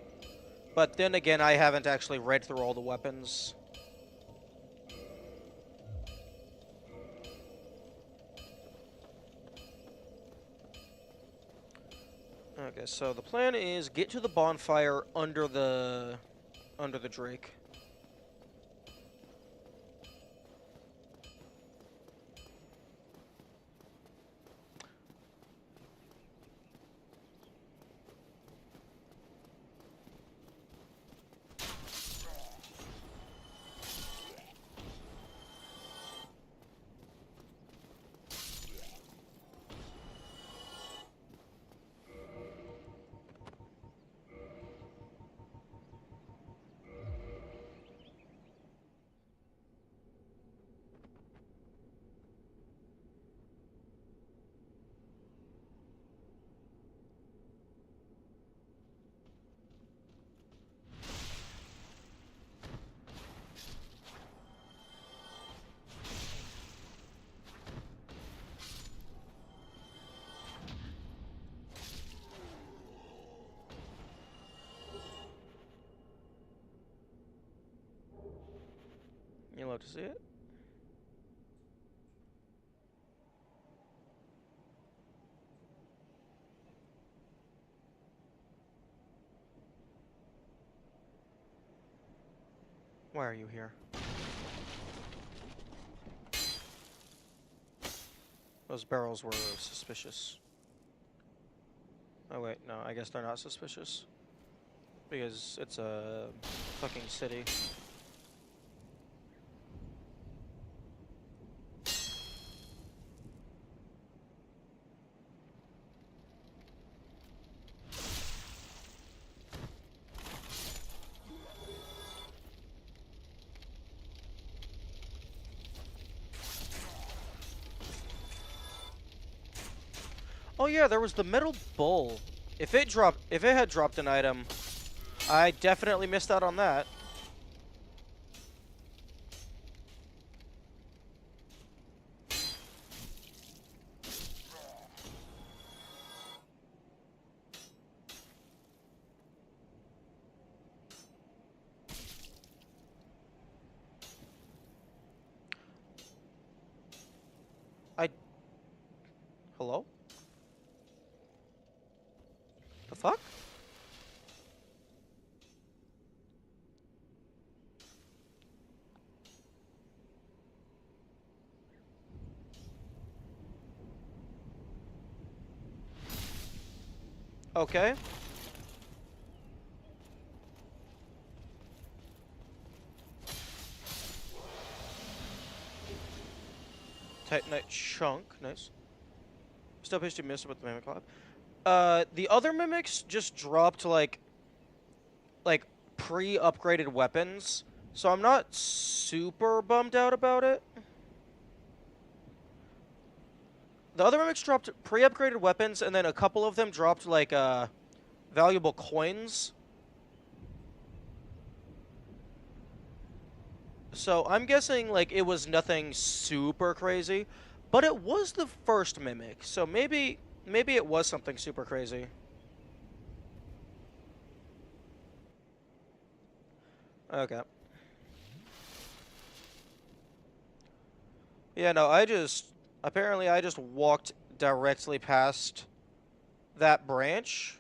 But then again, I haven't actually read through all the weapons. Okay, so the plan is get to the bonfire under the Drake. You love to see it. Why are you here? Those barrels were suspicious. Oh wait, no, I guess they're not suspicious. Because it's a fucking city. Oh yeah, there was the metal bowl. If it had dropped an item, I definitely missed out on that. Hello? The fuck? Okay. Titanite chunk, nice. Still pastry missed with the Mimic Lab. The other mimics just dropped like pre-upgraded weapons, so I'm not super bummed out about it. The other mimics dropped pre-upgraded weapons, and then a couple of them dropped like valuable coins. So I'm guessing like it was nothing super crazy, but it was the first mimic, so maybe it was something super crazy. Okay. Yeah, no, apparently I just walked directly past that branch.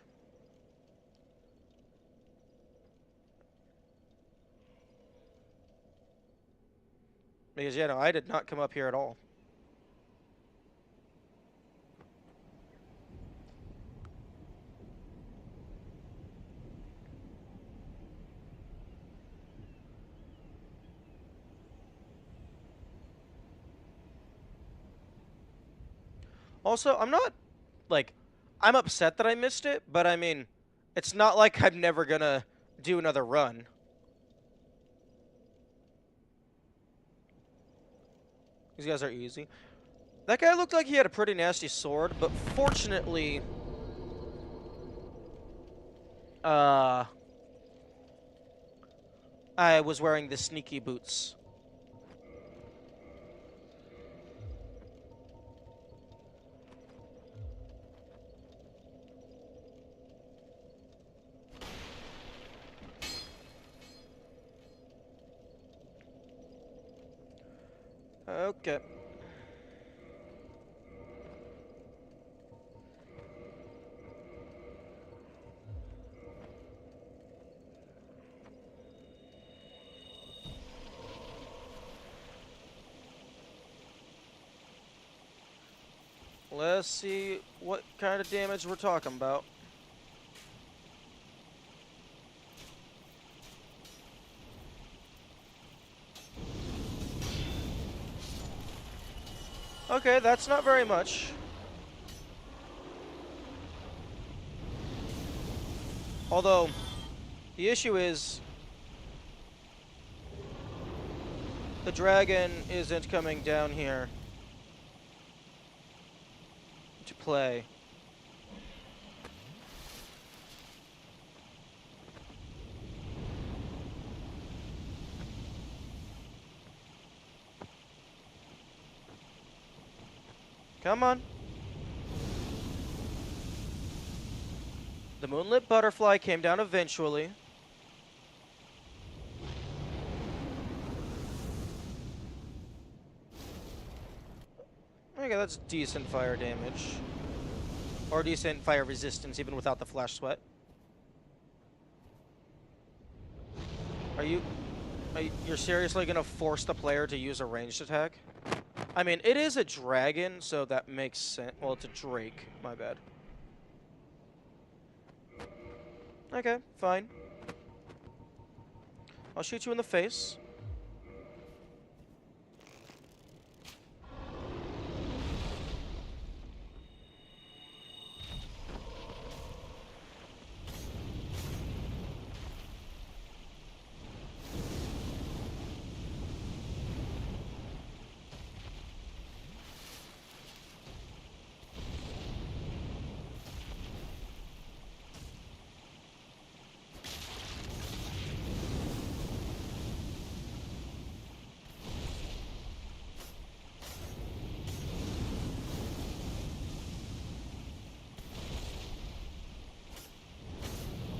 Because, yeah, no, I did not come up here at all. Also, I'm not, like, I'm upset that I missed it, but I mean, it's not like I'm never gonna do another run. These guys are easy. That guy looked like he had a pretty nasty sword, but fortunately, I was wearing the sneaky boots. Okay. Let's see what kind of damage we're talking about. Okay, that's not very much. Although, the issue is the dragon isn't coming down here to play. Come on. The moonlit butterfly came down eventually. Okay, that's decent fire damage. Or decent fire resistance, even without the flash sweat. You're seriously gonna force the player to use a ranged attack? I mean, it is a dragon, so that makes sense. Well, it's a drake. My bad. Okay, fine. I'll shoot you in the face.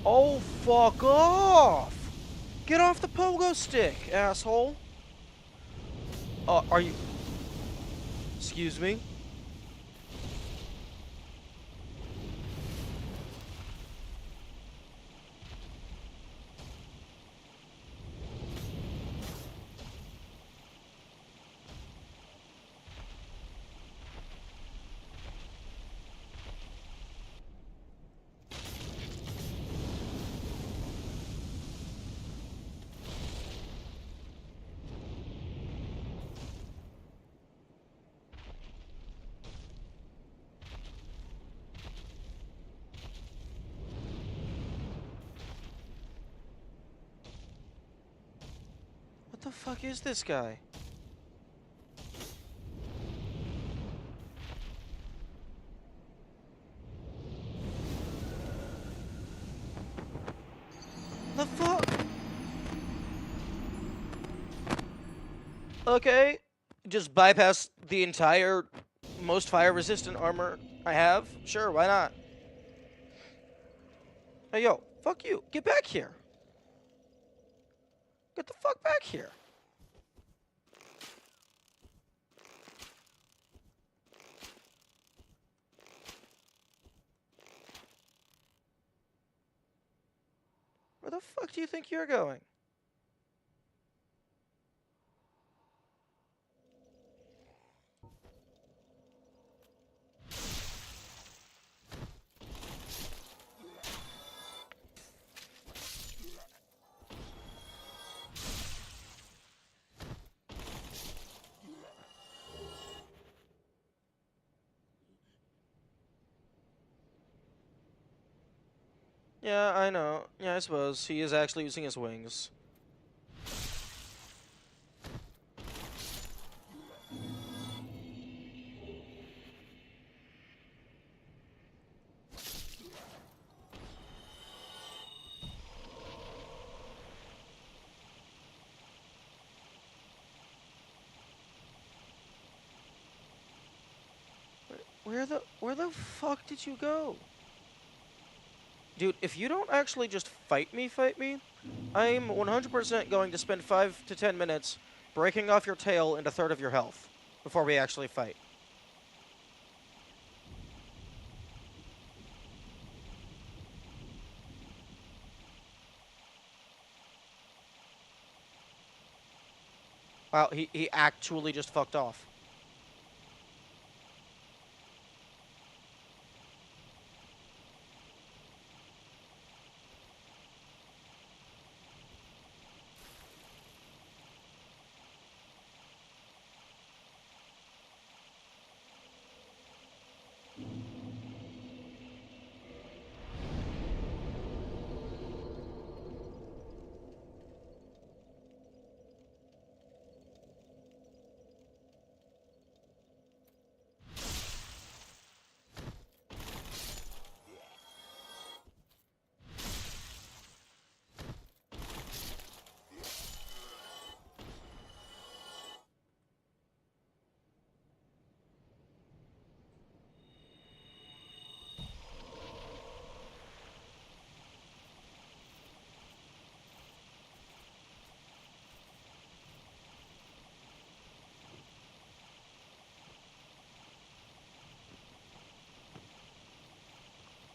Oh, fuck off! Get off the pogo stick, asshole! Are you... Excuse me? What the fuck is this guy? The fuck? Okay. Just bypass the entire most fire resistant armor I have? Sure, why not? Hey, yo, fuck you. Get back here. Get the fuck back here. Where the fuck do you think you're going? Yeah, I know. Yeah, I suppose. He is actually using his wings. Where the fuck did you go? Dude, if you don't actually just fight me, I'm 100% going to spend 5 to 10 minutes breaking off your tail and a third of your health before we actually fight. Wow, he actually just fucked off.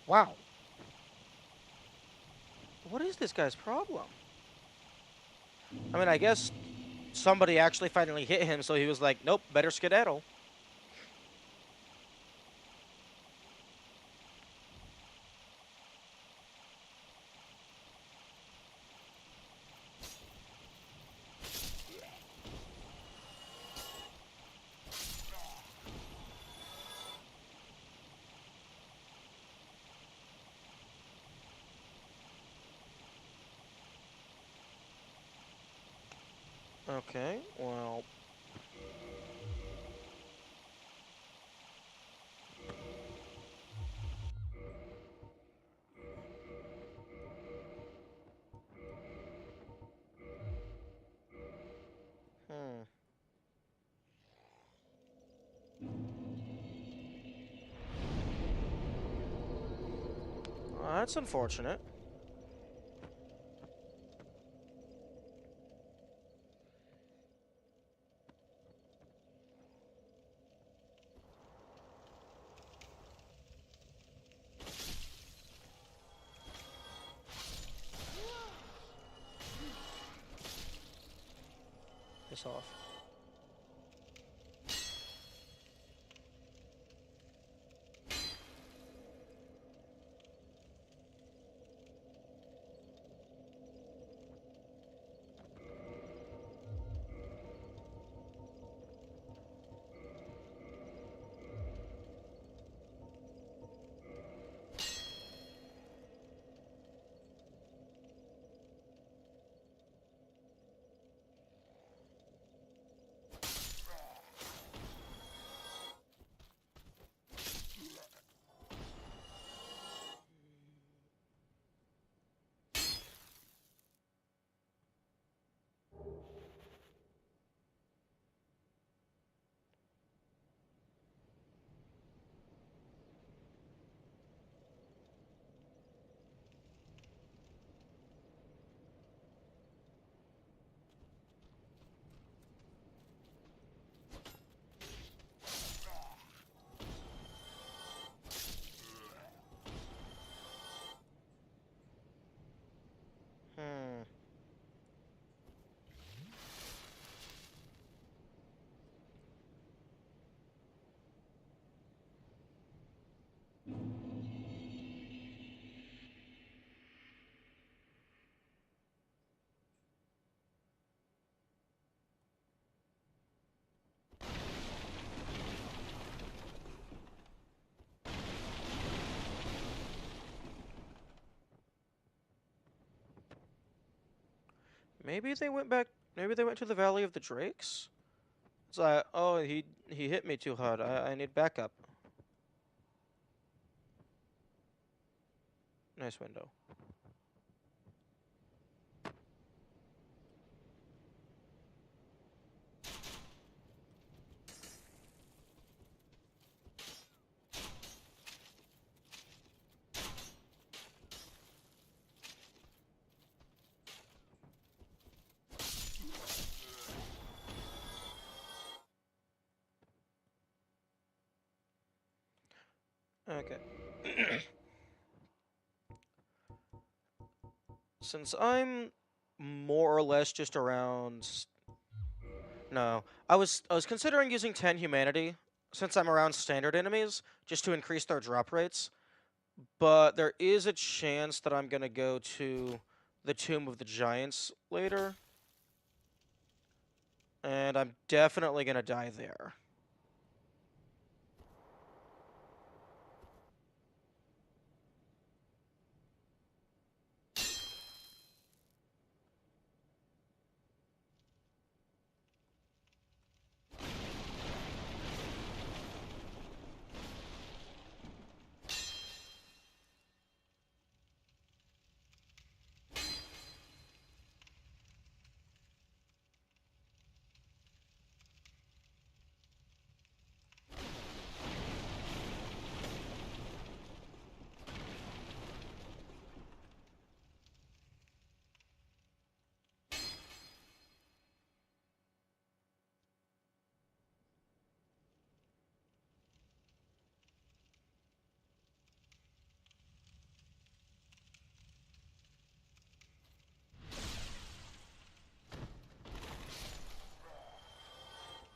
Wow. What is this guy's problem? I mean, I guess somebody actually finally hit him, so he was like, nope, better skedaddle. Okay, well... Hmm. Well, that's unfortunate. Piss off. Maybe they went back. Maybe they went to the Valley of the Drakes. It's like, oh, he hit me too hard. I need backup. Nice window. Okay. Since I'm more or less just around. No, I was considering using 10 humanity since I'm around standard enemies just to increase their drop rates. But there is a chance that I'm gonna go to the Tomb of the Giants later, and I'm definitely gonna die there.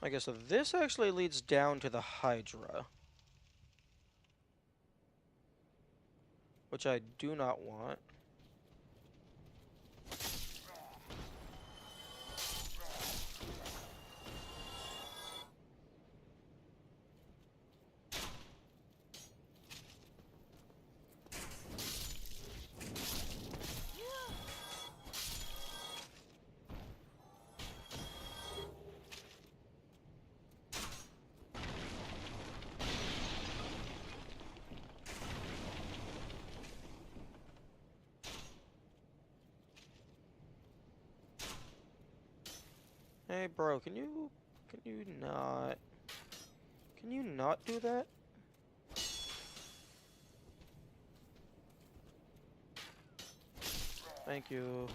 Okay, so this actually leads down to the Hydra, which I do not want. Hey, bro, can you not do that? Thank you.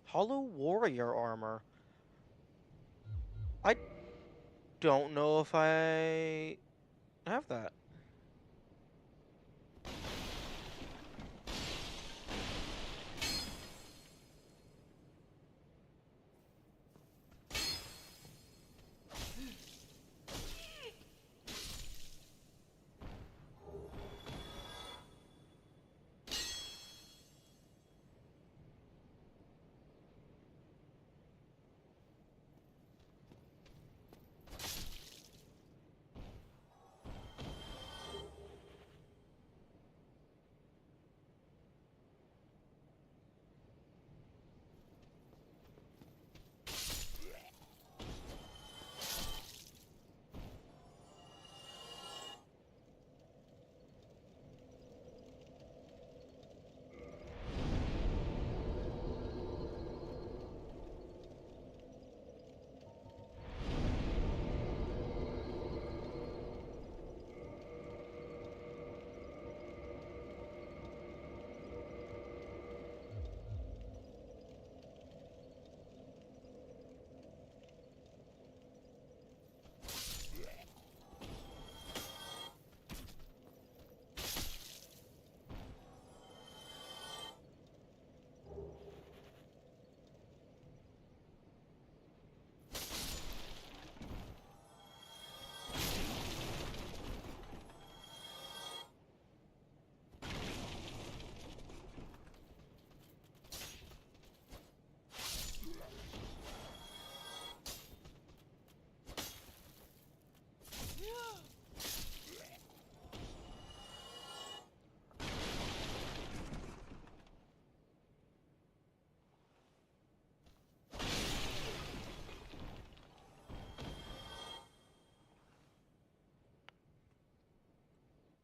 Hollow Warrior armor. I don't know if I have that.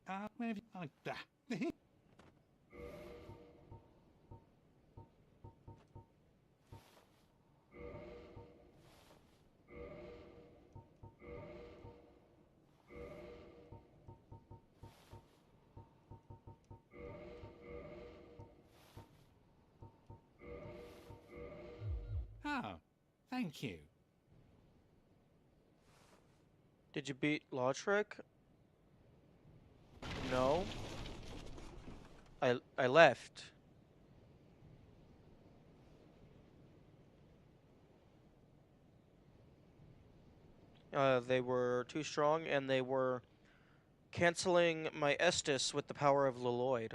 Where have you... Oh, thank you. Did you beat Lautrec? No. I left. They were too strong, and they were canceling my Estus with the power of Leloid.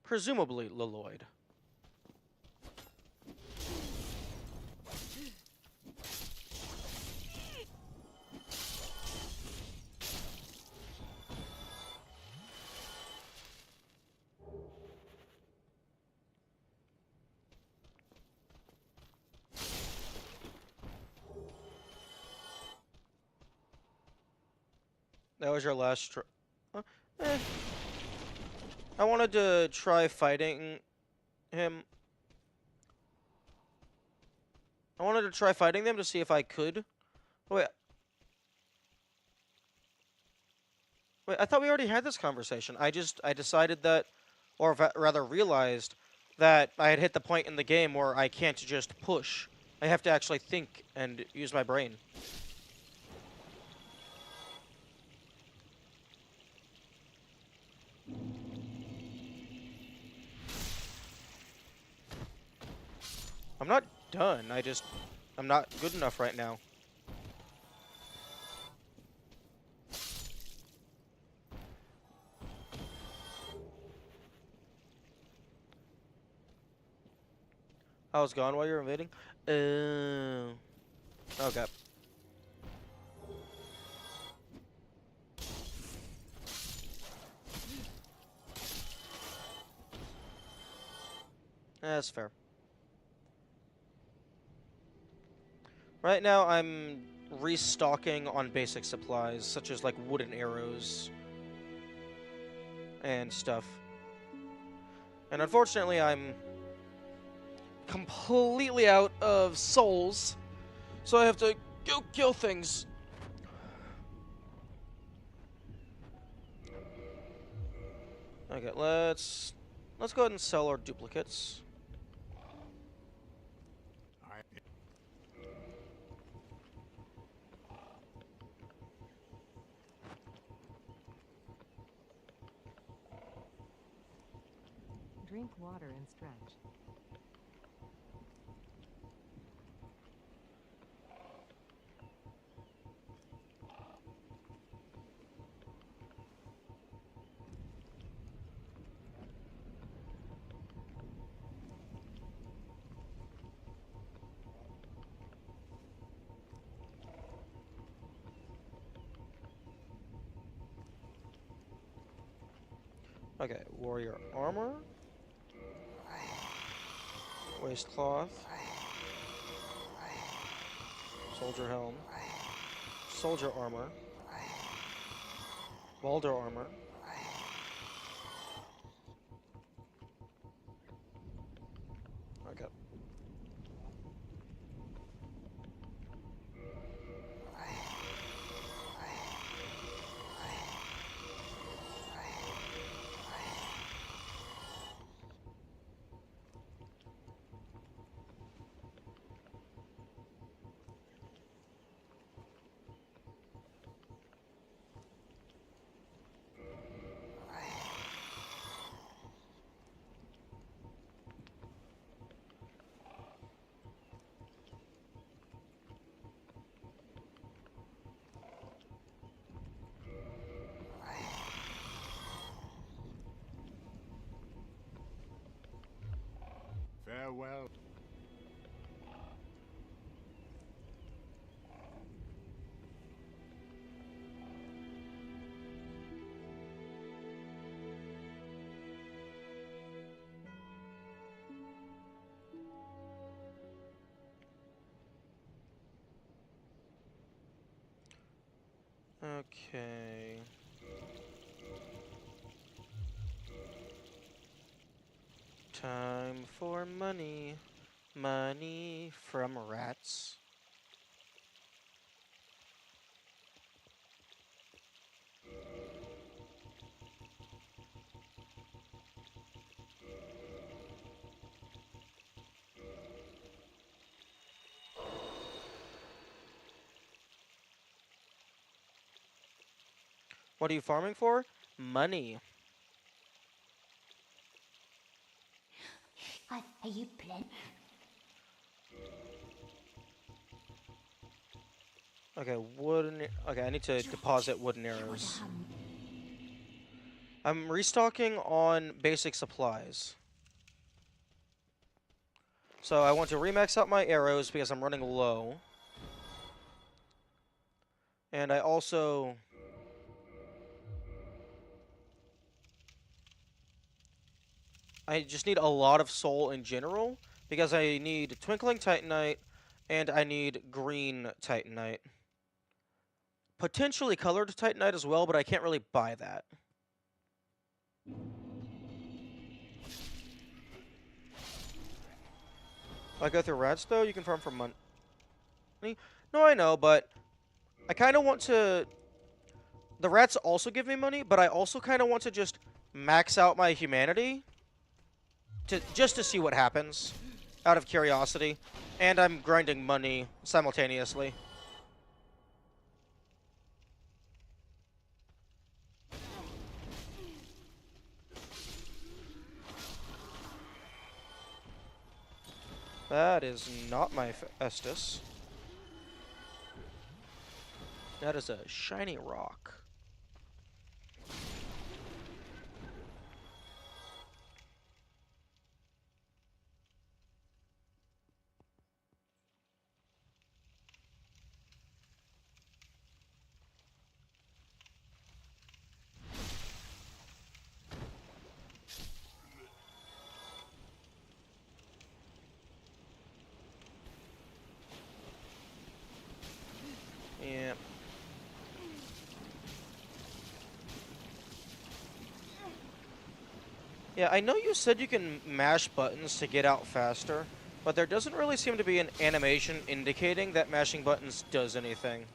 Presumably Leloid. That was your last eh. I wanted to try fighting him. I wanted to try fighting them to see if I could. Wait. Wait, I thought we already had this conversation. I decided that, or rather realized that I had hit the point in the game where I can't just push. I have to actually think and use my brain. I'm not done. I'm not good enough right now. I was gone while you were invading? Okay. That's fair. Right now, I'm restocking on basic supplies, such as, like, wooden arrows and stuff. And unfortunately, I'm completely out of souls, so I have to go kill things. Okay, let's go ahead and sell our duplicates. Drink water and stretch. Okay, warrior armor, waistcloth, soldier helm, soldier armor, Balder armor. Okay. Farewell. Okay. Time for money. Money from rats. What are you farming for? Money. Are you plenty? Okay, wooden. Okay, I need to deposit wooden arrows. I'm restocking on basic supplies. So I want to remax out my arrows because I'm running low. And I also... I just need a lot of soul in general because I need Twinkling Titanite and I need green Titanite. Potentially colored Titanite as well, but I can't really buy that. If I go through rats, though, you can farm for money. No, I know, but I kind of want to... The rats also give me money, but I also kind of want to just max out my humanity just to see what happens, out of curiosity. And I'm grinding money simultaneously. That is not my Estus. That is a shiny rock. Yeah. Yeah, I know you said you can mash buttons to get out faster, but there doesn't really seem to be an animation indicating that mashing buttons does anything.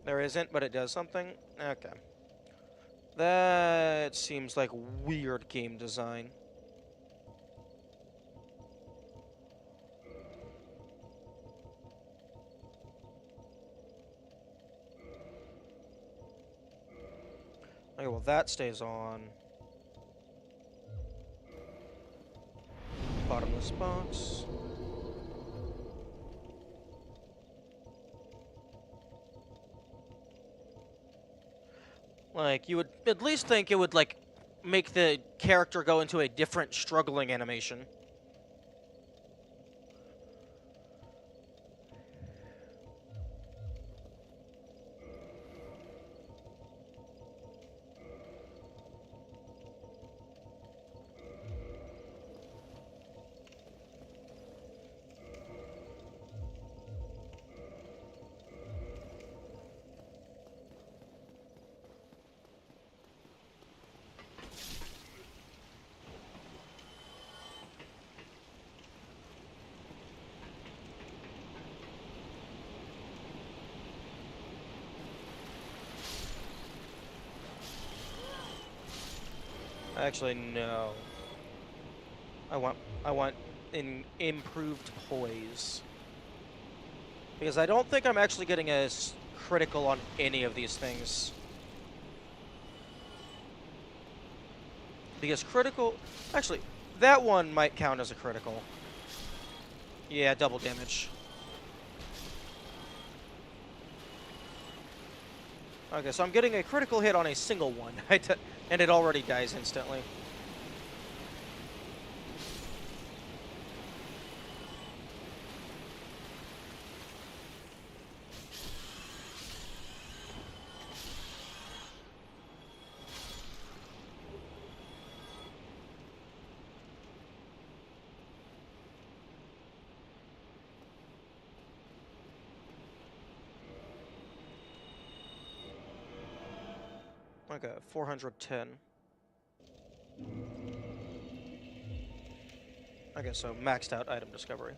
There isn't, but it does something? Okay. That seems like weird game design. Okay, well that stays on. Bottomless box. Like, you would at least think it would, like, make the character go into a different struggling animation. Actually, no. I want an improved poise. Because I don't think I'm actually getting a critical on any of these things. Because critical... Actually, that one might count as a critical. Yeah, double damage. Okay, so I'm getting a critical hit on a single one, and it already dies instantly. Okay, 410. Okay, so maxed out item discovery.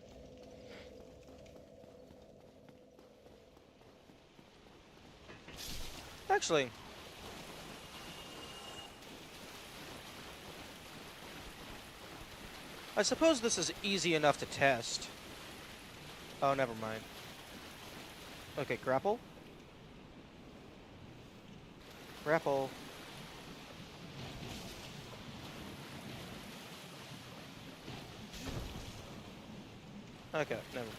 Actually, I suppose this is easy enough to test. Oh, never mind. Okay, grapple. Grapple. Okay, never mind.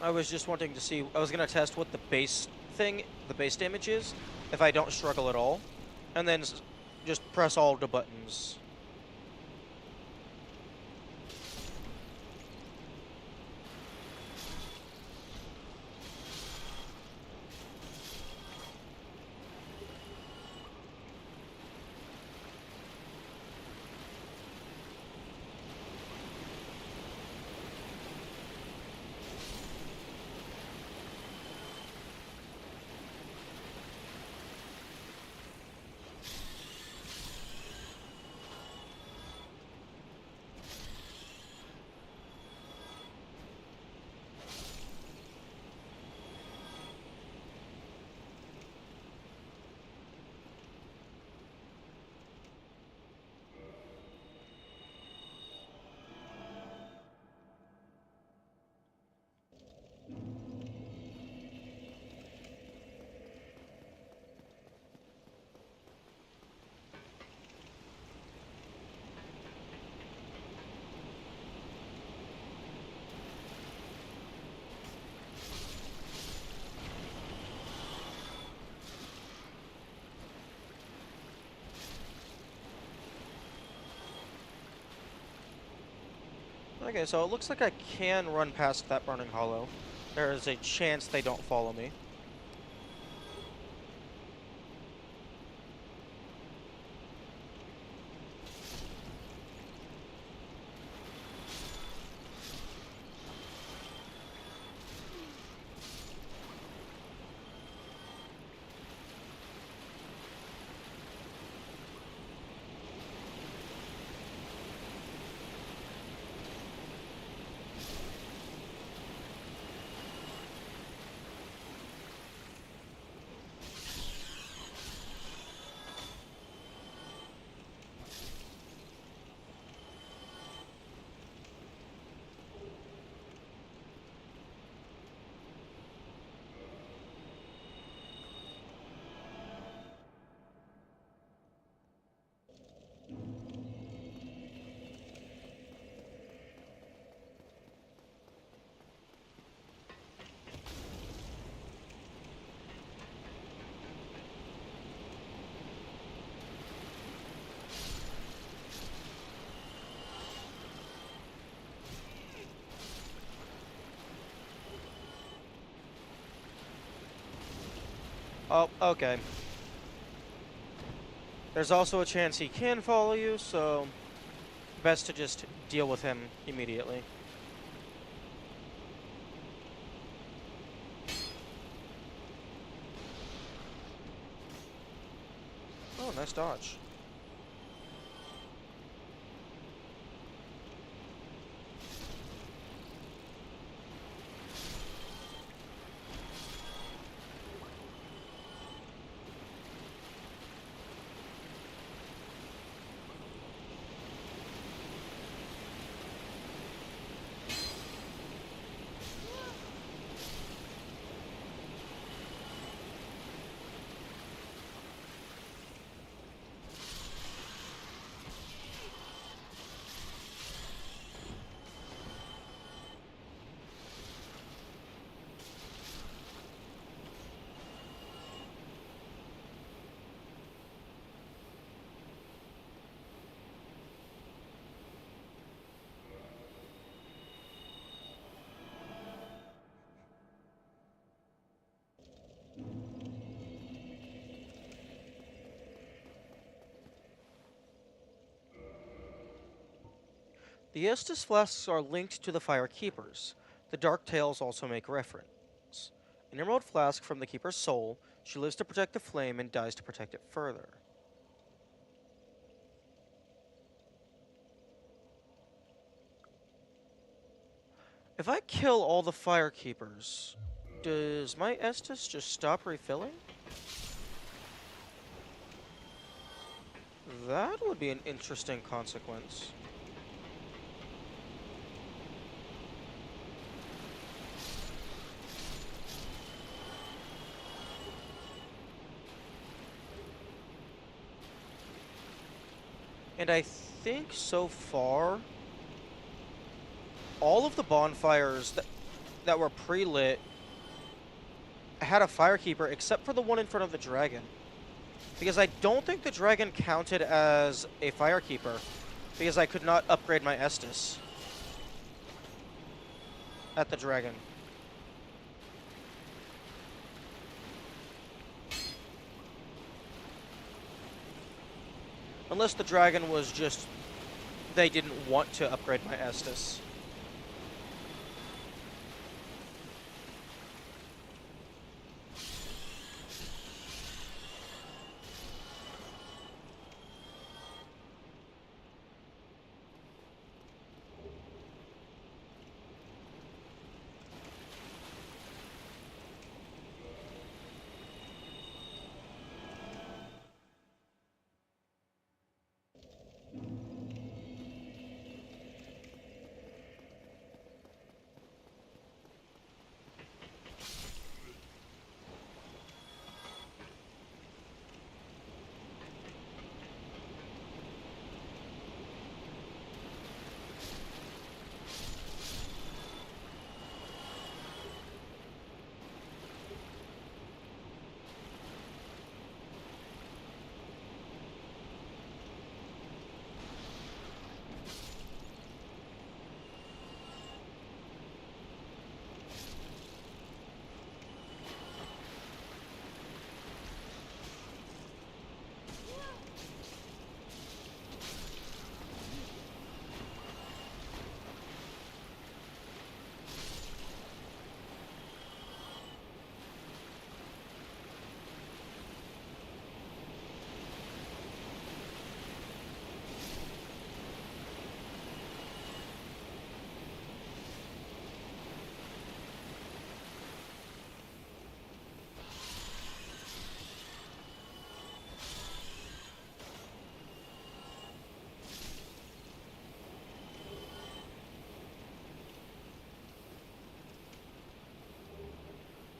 I was just wanting to see, I was going to test what the base damage is, if I don't struggle at all, and then just press all the buttons. Okay, so it looks like I can run past that burning hollow. There is a chance they don't follow me. Oh, okay. There's also a chance he can follow you, so best to just deal with him immediately. Oh, nice dodge. The Estus flasks are linked to the Fire Keepers. The Dark Tales also make reference. An emerald flask from the Keeper's soul. She lives to protect the flame and dies to protect it further. If I kill all the Fire Keepers, does my Estus just stop refilling? That would be an interesting consequence. And I think so far, all of the bonfires that were pre-lit had a firekeeper except for the one in front of the dragon. Because I don't think the dragon counted as a firekeeper, because I could not upgrade my Estus at the dragon. Unless the dragon was just, they didn't want to upgrade my Estus.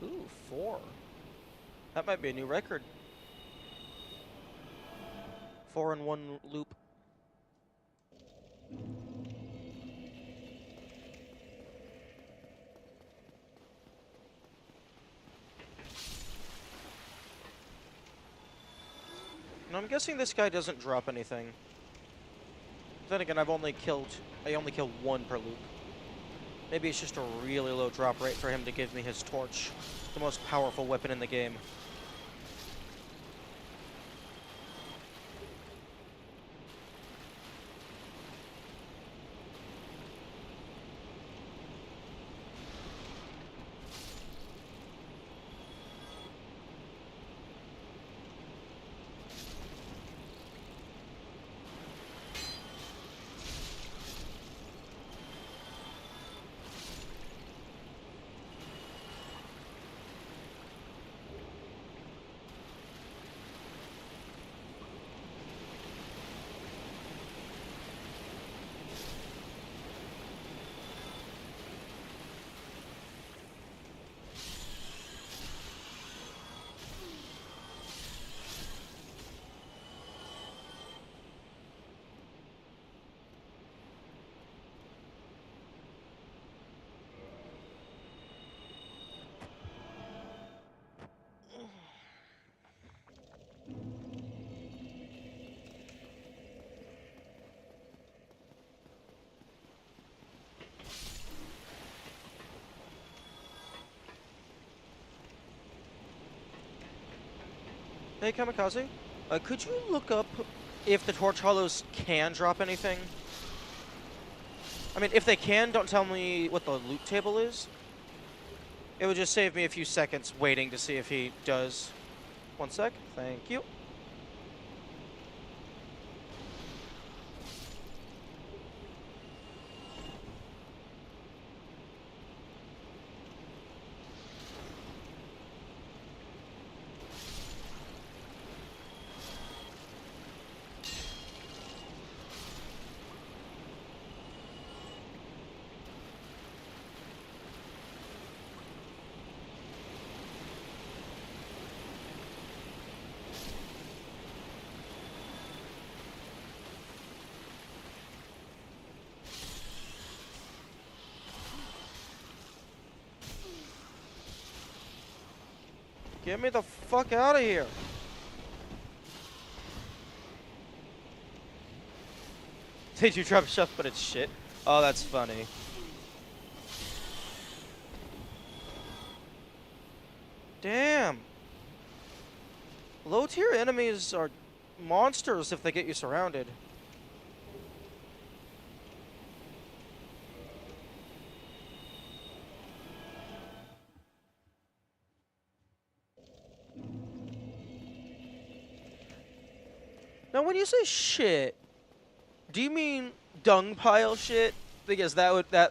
Ooh, 4. That might be a new record. 4 in one loop. And I'm guessing this guy doesn't drop anything. Then again, I only killed 1 per loop. Maybe it's just a really low drop rate for him to give me his torch, the most powerful weapon in the game. Hey, Kamikaze, could you look up if the Torch Hollows can drop anything? I mean, if they can, don't tell me what the loot table is. It would just save me a few seconds waiting to see if he does. 1 sec. Thank you. Get me the fuck out of here. They do drop stuff, but it's shit. Oh, that's funny. Damn. Low tier enemies are monsters if they get you surrounded. Now, when you say shit, do you mean dung pile shit? Because that's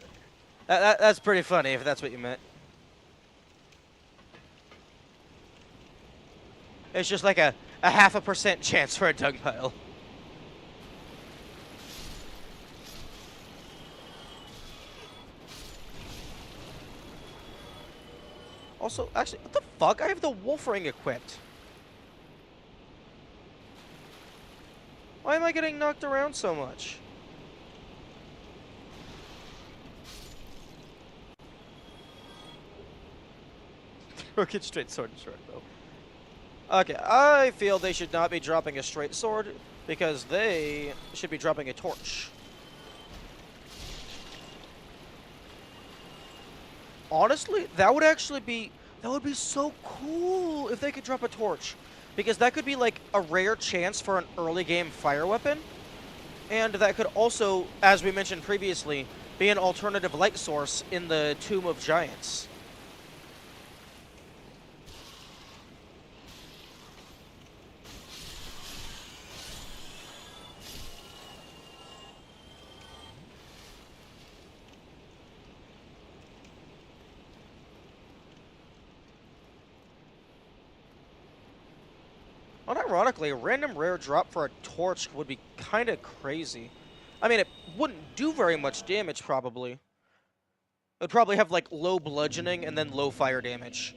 pretty funny if that's what you meant. It's just like a 0.5% chance for a dung pile. Also, actually, what the fuck? I have the wolf ring equipped. Why am I getting knocked around so much? Crooked straight sword and short bow. Okay, I feel they should not be dropping a straight sword because they should be dropping a torch. Honestly, that would be so cool if they could drop a torch. Because that could be like a rare chance for an early game fire weapon. And that could also, as we mentioned previously, be an alternative light source in the Tomb of Giants. Unironically, a random rare drop for a torch would be kind of crazy. I mean, it wouldn't do very much damage, probably. It would probably have, like, low bludgeoning and then low fire damage.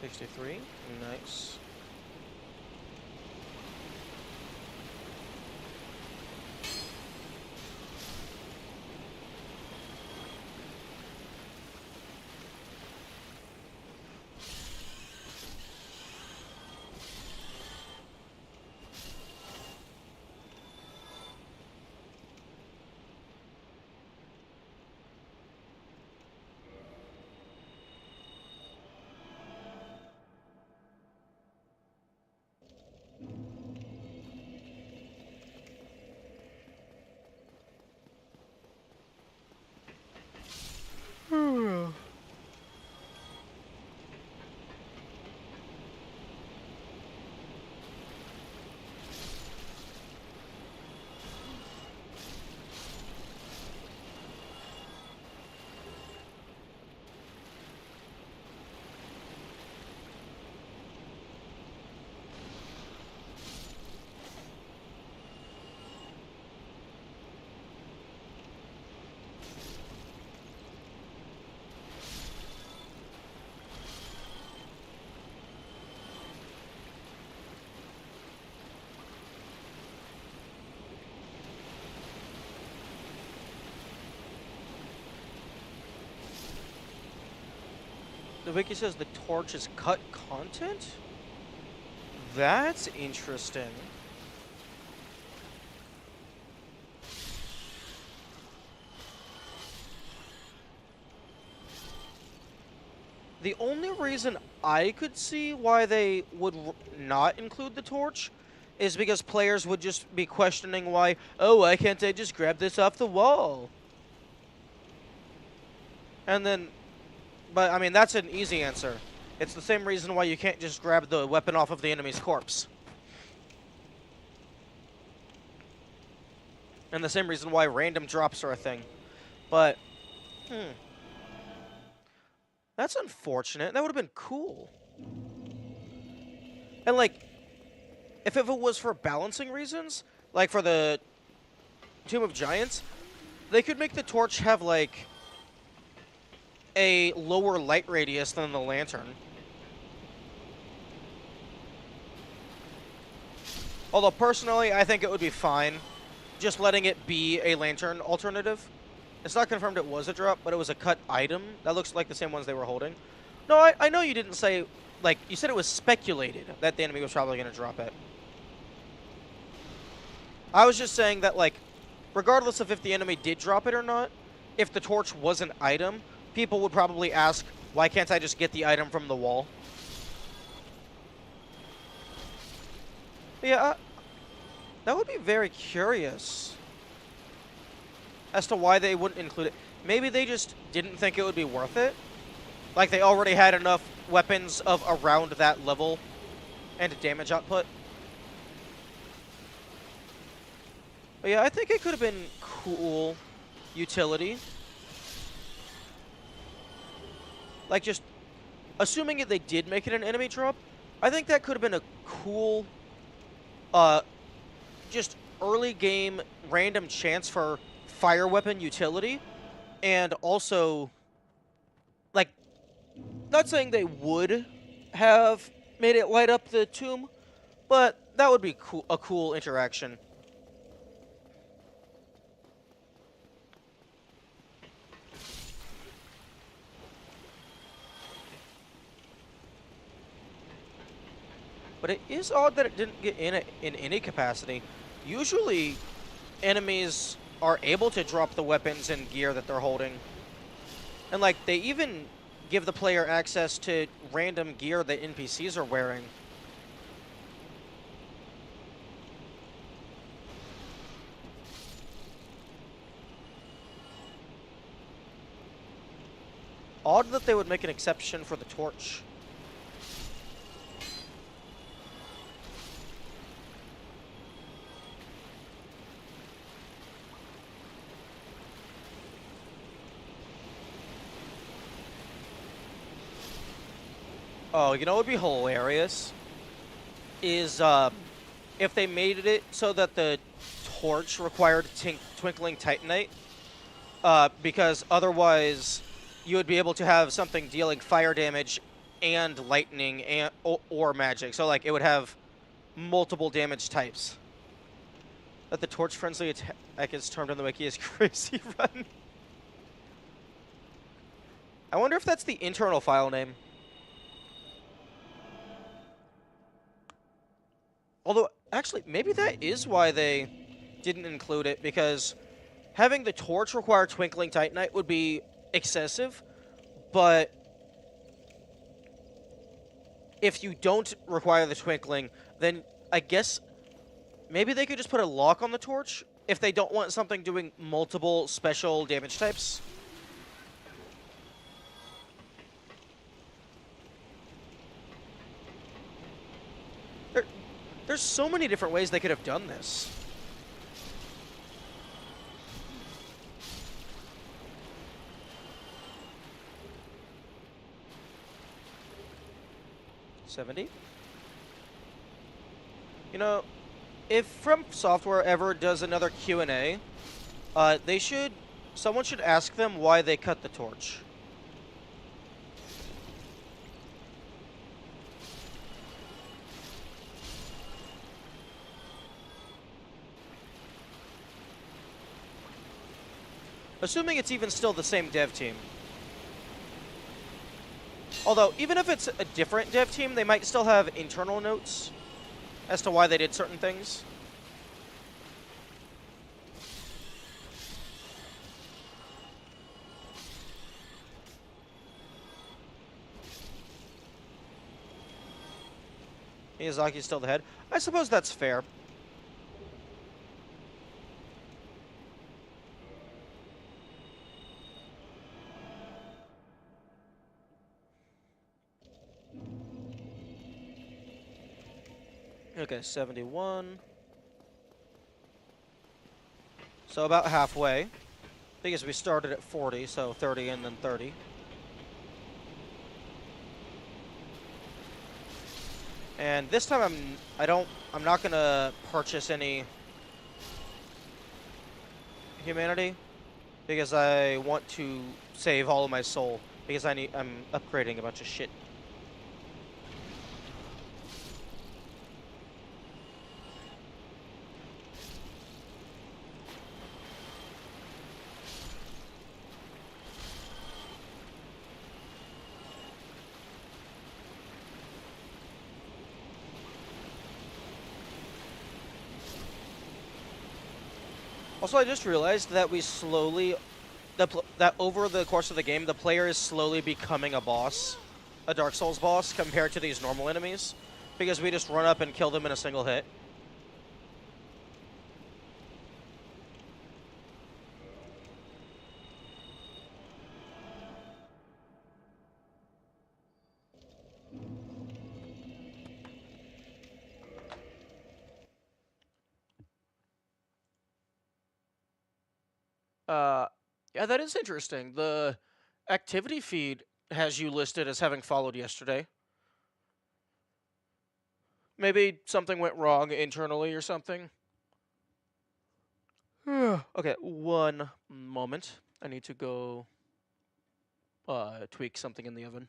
$63. Nice. The wiki says the torch is cut content? That's interesting. The only reason I could see why they would not include the torch is because players would just be questioning why, oh, why can't I just grab this off the wall? And then, but I mean, that's an easy answer. It's the same reason why you can't just grab the weapon off of the enemy's corpse. And the same reason why random drops are a thing. But, that's unfortunate. That would have been cool. And, like, if it was for balancing reasons, like for the Tomb of Giants, they could make the torch have, like, a lower light radius than the lantern. Although, personally, I think it would be fine just letting it be a lantern alternative. It's not confirmed it was a drop, but it was a cut item. That looks like the same ones they were holding. No, I know you didn't say... Like, you said it was speculated that the enemy was probably going to drop it. I was just saying that, like, regardless of if the enemy did drop it or not, if the torch was an item, people would probably ask, why can't I just get the item from the wall? But yeah, that would be very curious as to why they wouldn't include it. Maybe they just didn't think it would be worth it. Like they already had enough weapons of around that level and damage output. But yeah, I think it could have been cool utility. Like just assuming they did make it an enemy drop, I think that could have been a cool just early game random chance for fire weapon utility. And also, like, not saying they would have made it light up the tomb, but that would be cool, a cool interaction. But it is odd that it didn't get in any capacity. Usually, enemies are able to drop the weapons and gear that they're holding. And, like, they even give the player access to random gear that NPCs are wearing. Odd that they would make an exception for the torch. Oh, you know what would be hilarious? Is if they made it so that the torch required Twinkling Titanite. Because otherwise you would be able to have something dealing fire damage and lightning and or magic. So like it would have multiple damage types. That the torch friendly attack is termed on the wiki as Crazy Run. I wonder if that's the internal file name. Although, actually, maybe that is why they didn't include it, because having the torch require Twinkling Titanite would be excessive, but if you don't require the Twinkling, then I guess maybe they could just put a lock on the torch if they don't want something doing multiple special damage types. There's so many different ways they could have done this. $70. You know, if From Software ever does another Q&A, someone should ask them why they cut the torch. Assuming it's even still the same dev team. Although, even if it's a different dev team, they might still have internal notes as to why they did certain things. Miyazaki's still the head. I suppose that's fair. Okay, 71. So about halfway. Because we started at 40, so 30 and then 30. And this time I'm not gonna purchase any humanity because I want to save all of my soul because I'm upgrading a bunch of shit. Also, I just realized that we slowly, that over the course of the game, the player is slowly becoming a boss, a Dark Souls boss, compared to these normal enemies, because we just run up and kill them in a single hit. Yeah, that is interesting. The activity feed has you listed as having followed yesterday. Maybe something went wrong internally or something. Okay, one moment. I need to go tweak something in the oven.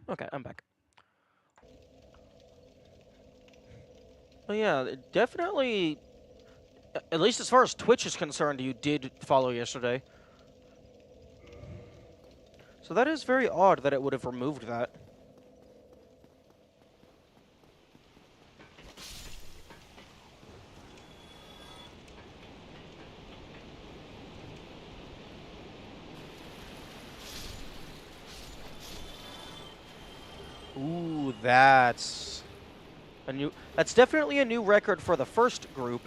Okay, I'm back. But yeah, definitely, at least as far as Twitch is concerned, you did follow yesterday. So that is very odd that it would have removed that. Ooh, that's definitely a new record for the first group.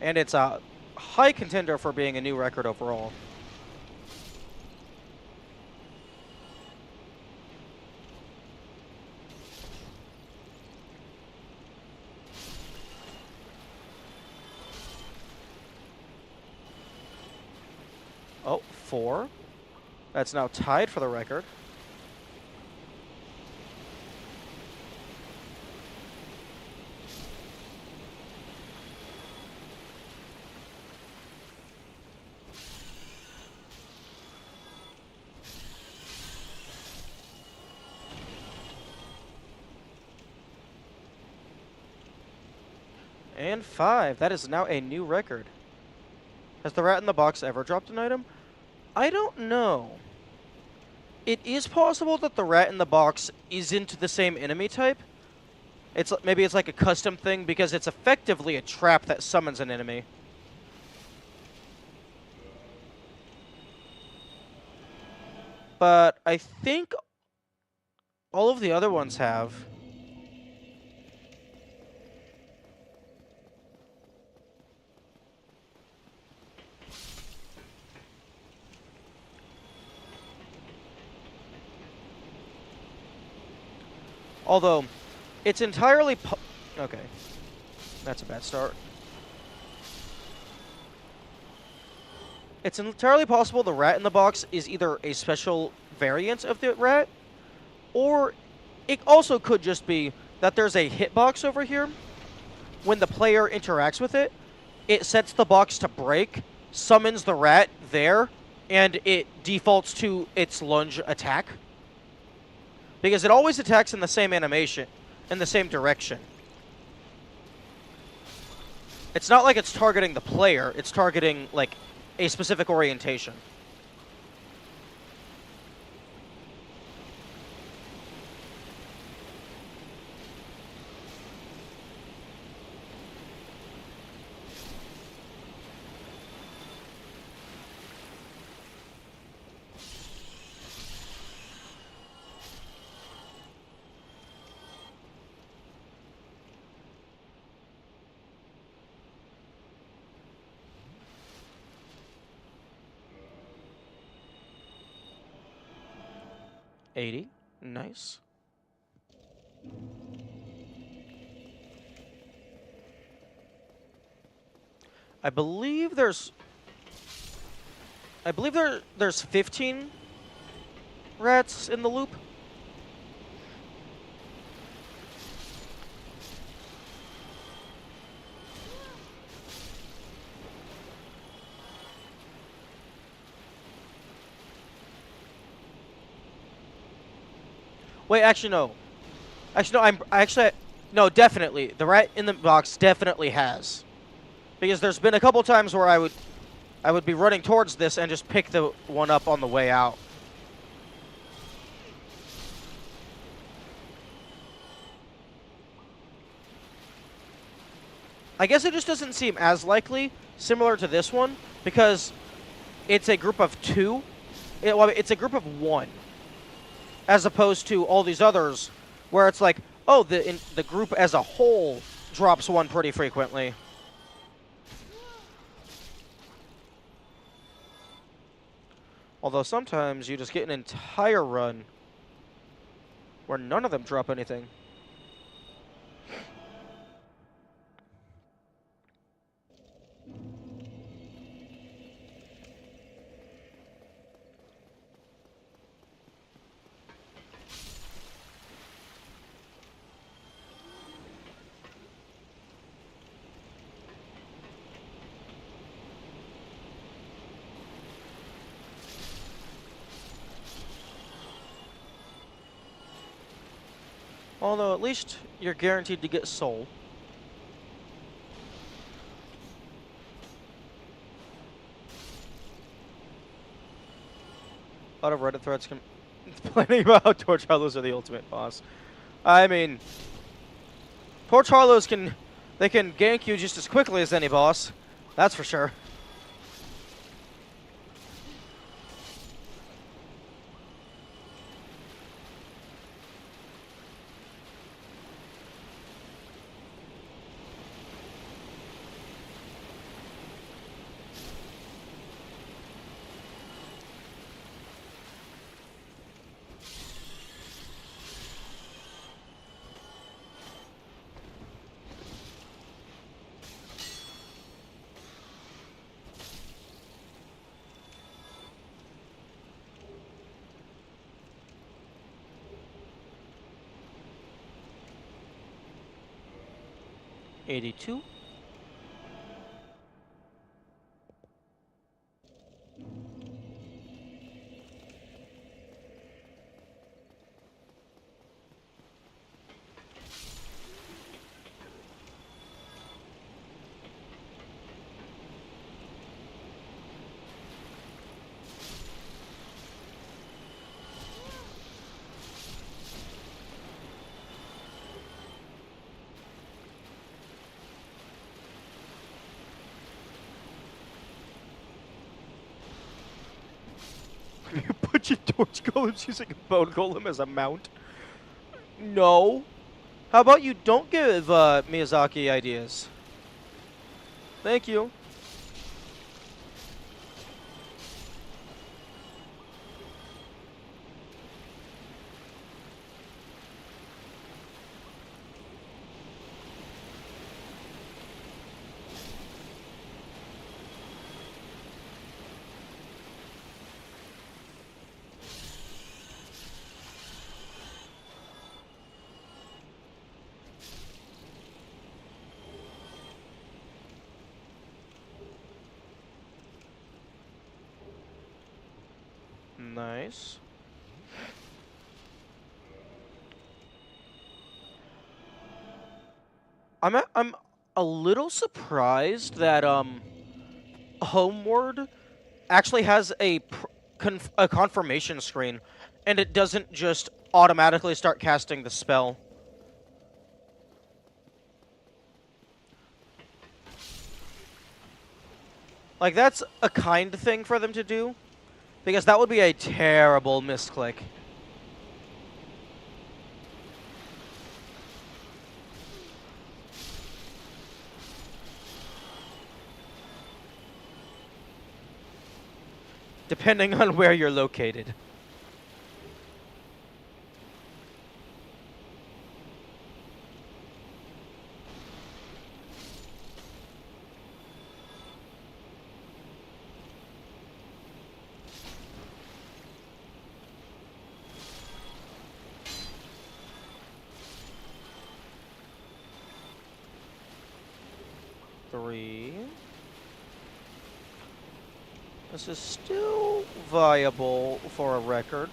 And it's a high contender for being a new record overall. 4. That's now tied for the record. And 5. That is now a new record. Has the rat in the box ever dropped an item? I don't know. It is possible that the rat in the box isn't the same enemy type. Maybe it's like a custom thing because it's effectively a trap that summons an enemy. But I think all of the other ones have. Although, it's entirely okay. That's a bad start. It's entirely possible the rat in the box is either a special variant of the rat, or it also could just be that there's a hitbox over here. When the player interacts with it, it sets the box to break, summons the rat there, and it defaults to its lunge attack. Because it always attacks in the same animation, in the same direction. It's not like it's targeting the player, it's targeting, like, a specific orientation. $80. Nice. I believe there's 15 rats in the loop. Wait, actually no. No, definitely. The rat in the box definitely has. Because there's been a couple times where I would be running towards this and just pick the one up on the way out. I guess it just doesn't seem as likely, similar to this one, because it's a group of 2. It's a group of 1. As opposed to all these others, where it's like, oh, the group as a whole drops 1 pretty frequently. Although sometimes you just get an entire run where none of them drop anything. Although at least you're guaranteed to get soul. A lot of Reddit threads complaining about how Torch Harlows are the ultimate boss. I mean, Torch Harlows can gank you just as quickly as any boss. That's for sure. 82. You put your torch golems using a bone golem as a mount? No. How about you don't give Miyazaki ideas? Thank you. Nice. I'm a little surprised that Homeward actually has a confirmation screen, and it doesn't just automatically start casting the spell. Like, that's a kind thing for them to do, because that would be a terrible misclick. Depending on where you're located. Three. This is still viable for a record.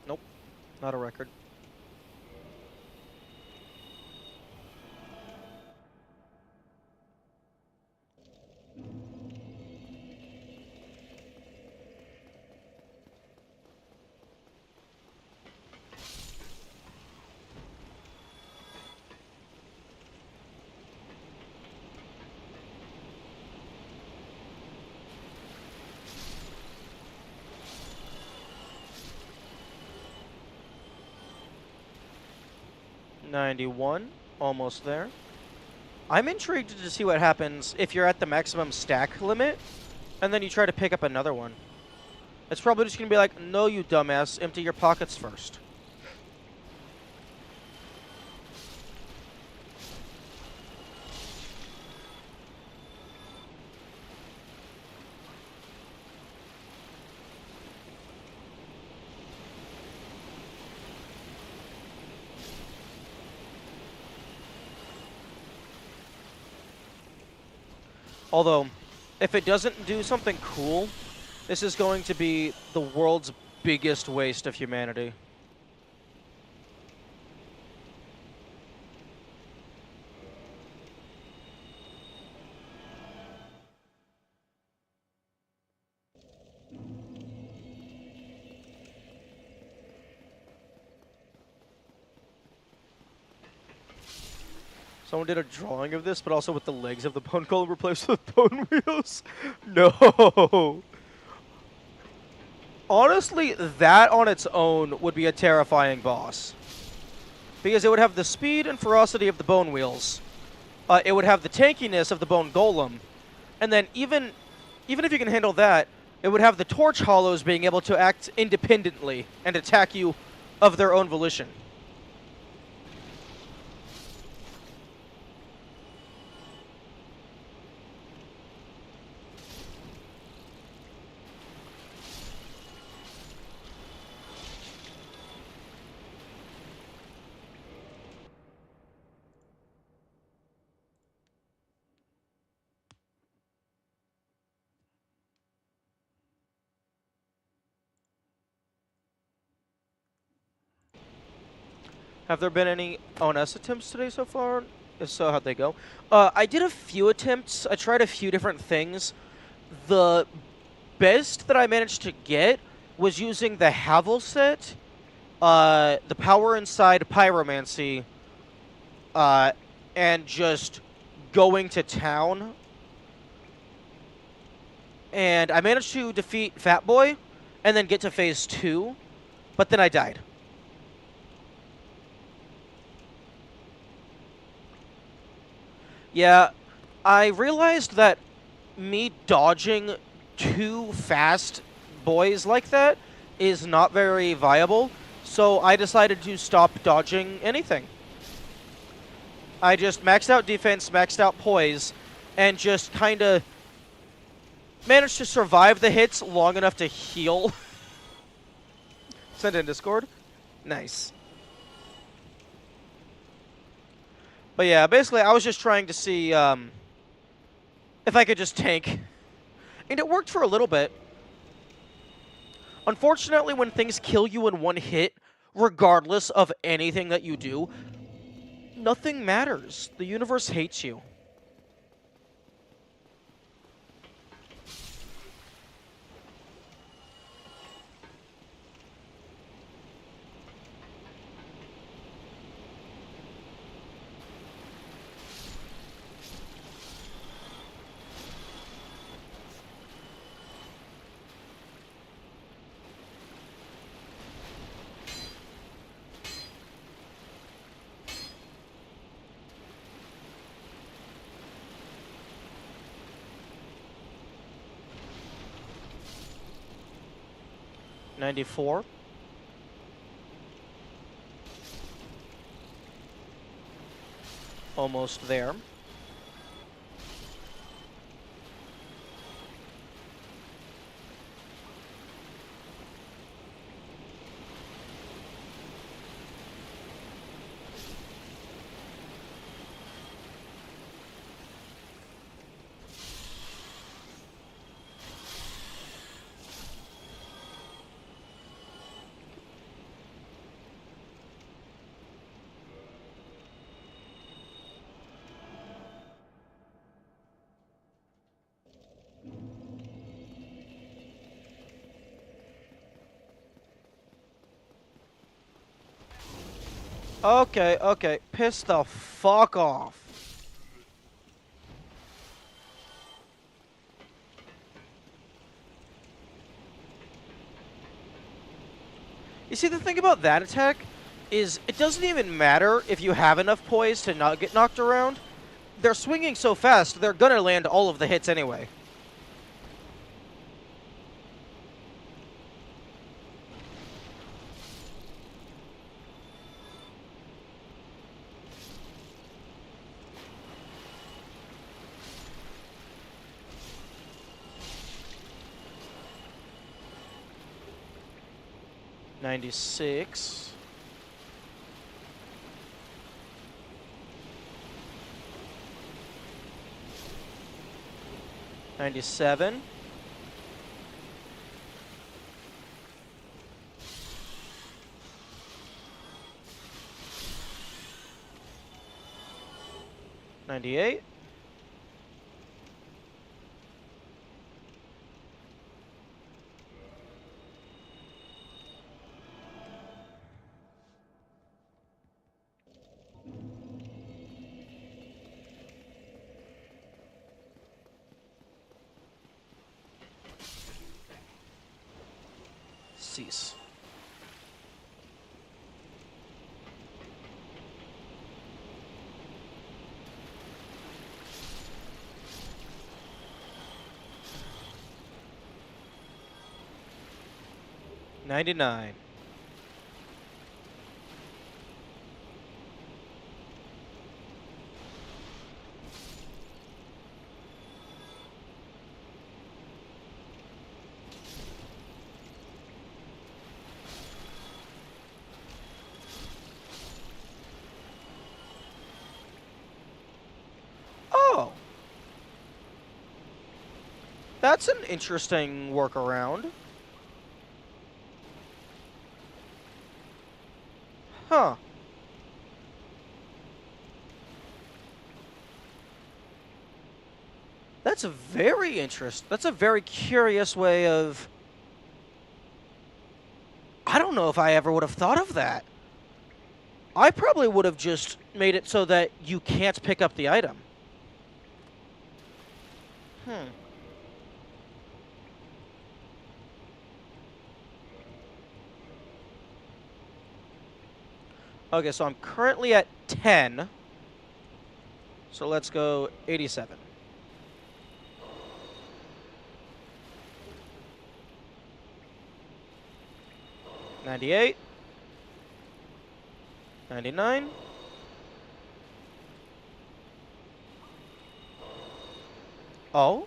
Nope, not a record. $91, almost there. I'm intrigued to see what happens if you're at the maximum stack limit, and then you try to pick up another one. It's probably just going to be like, no, you dumbass, empty your pockets first. Although, if it doesn't do something cool, this is going to be the world's biggest waste of humanity. Someone did a drawing of this, but also with the legs of the bone golem replaced with bone wheels. No. Honestly, that on its own would be a terrifying boss. Because it would have the speed and ferocity of the bone wheels. It would have the tankiness of the bone golem. And then even if you can handle that, it would have the torch hollows being able to act independently and attack you of their own volition. Have there been any ONS attempts today so far? If so, how'd they go? I did a few attempts. I tried a few different things. The best that I managed to get was using the Havel set, the Power Inside Pyromancy, and just going to town. And I managed to defeat Fat Boy and then get to phase 2, but then I died. Yeah, I realized that me dodging too fast boys like that is not very viable, so I decided to stop dodging anything. I just maxed out defense, maxed out poise, and just kind of managed to survive the hits long enough to heal. Send in Discord. Nice. But yeah, basically I was just trying to see if I could just tank. And it worked for a little bit. Unfortunately, when things kill you in one hit, regardless of anything that you do, nothing matters. The universe hates you. '94. Almost there. Okay, okay. Piss the fuck off. You see, the thing about that attack is it doesn't even matter if you have enough poise to not get knocked around. They're swinging so fast, they're gonna land all of the hits anyway. '96. '97. '98. Cease. '99. Oh. That's an interesting workaround. Huh. That's a very interesting. That's a very curious way of. I don't know if I ever would have thought of that. I probably would have just made it so that you can't pick up the item. Hmm. Okay, so I'm currently at 10. So let's go 87. $98. $99. Oh?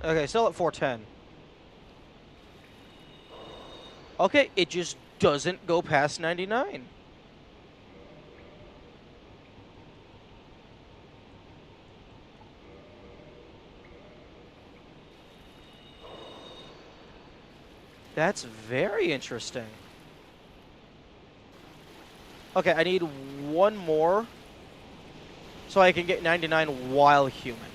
Okay, still at 410. Okay, it just doesn't go past 99. That's very interesting. Okay, I need one more so I can get 99 while human.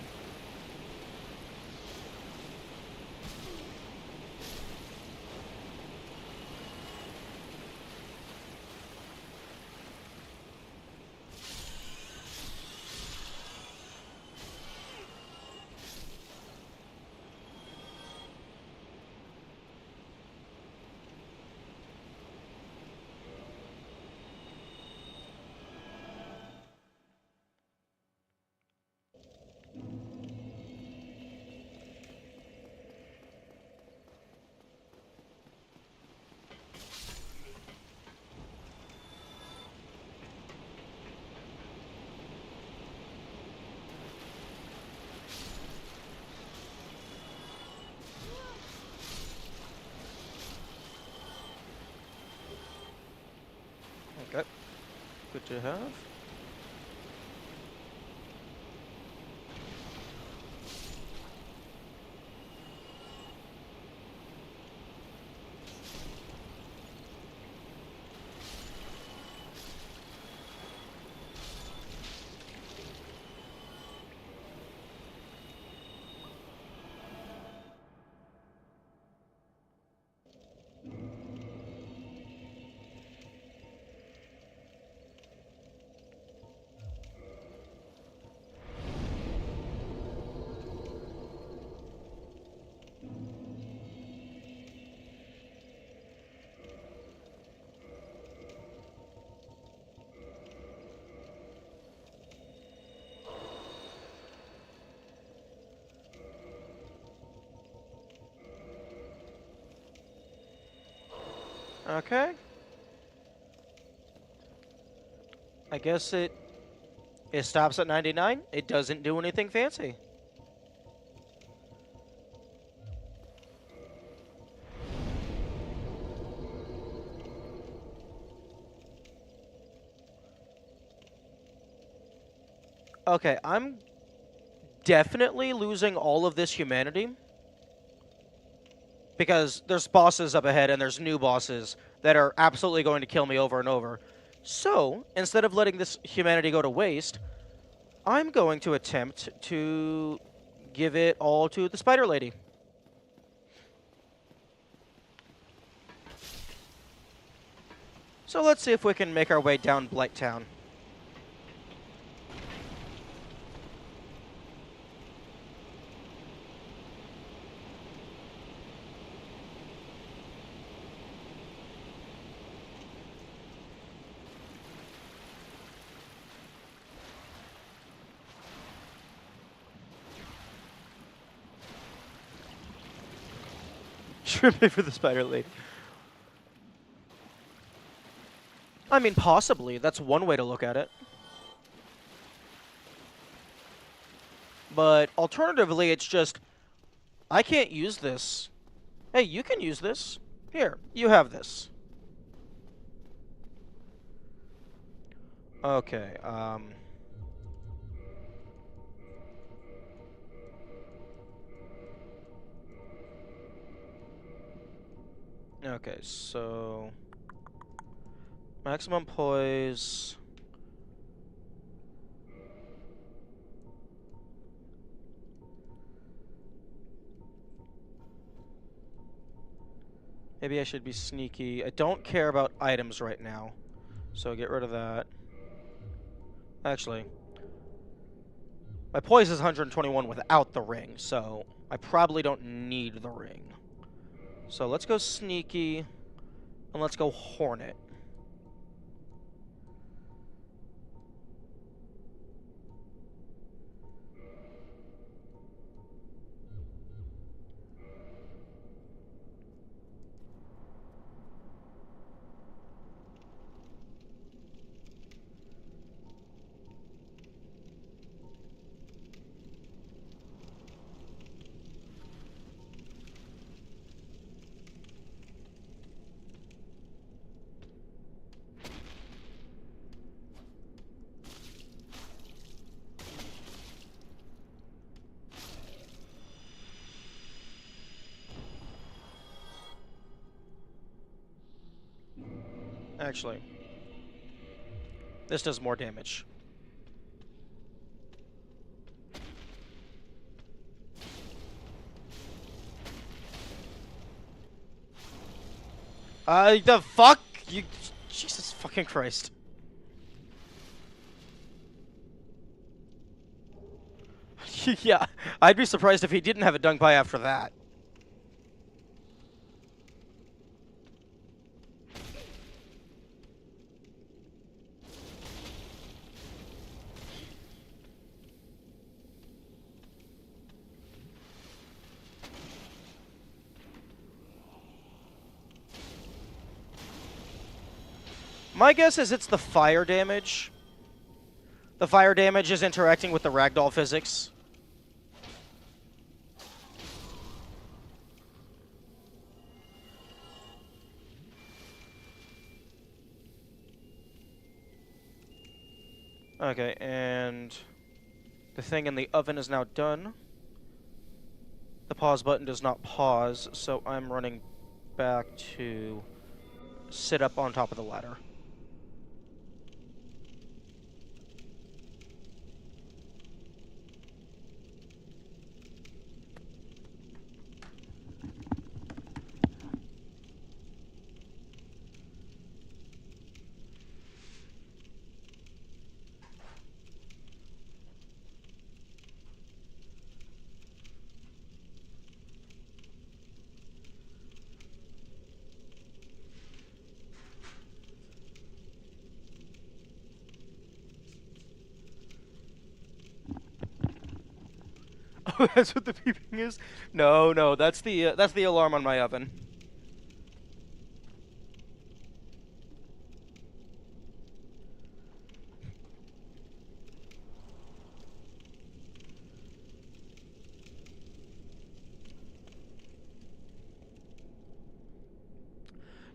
Okay. Good to have. Okay. I guess it stops at 99. It doesn't do anything fancy. Okay, I'm definitely losing all of this humanity because there's bosses up ahead and there's new bosses that are absolutely going to kill me over and over. So, instead of letting this humanity go to waste, I'm going to attempt to give it all to the spider lady. So let's see if we can make our way down Blight Town. Tripping for the spider lady. I mean, possibly. That's one way to look at it. But alternatively, it's just, I can't use this. Hey, you can use this. Here, you have this. Okay, okay, so maximum poise. Maybe I should be sneaky. I don't care about items right now, so get rid of that. Actually, my poise is 121 without the ring, so I probably don't need the ring. So let's go sneaky, and let's go hornet. Actually, this does more damage. The fuck? You... Jesus fucking Christ. Yeah, I'd be surprised if he didn't have a dung pie after that. My guess is it's the fire damage. The fire damage is interacting with the ragdoll physics. Okay, and the thing in the oven is now done. The pause button does not pause, so I'm running back to sit up on top of the ladder. Oh, that's what the beeping is? No, no, that's the alarm on my oven.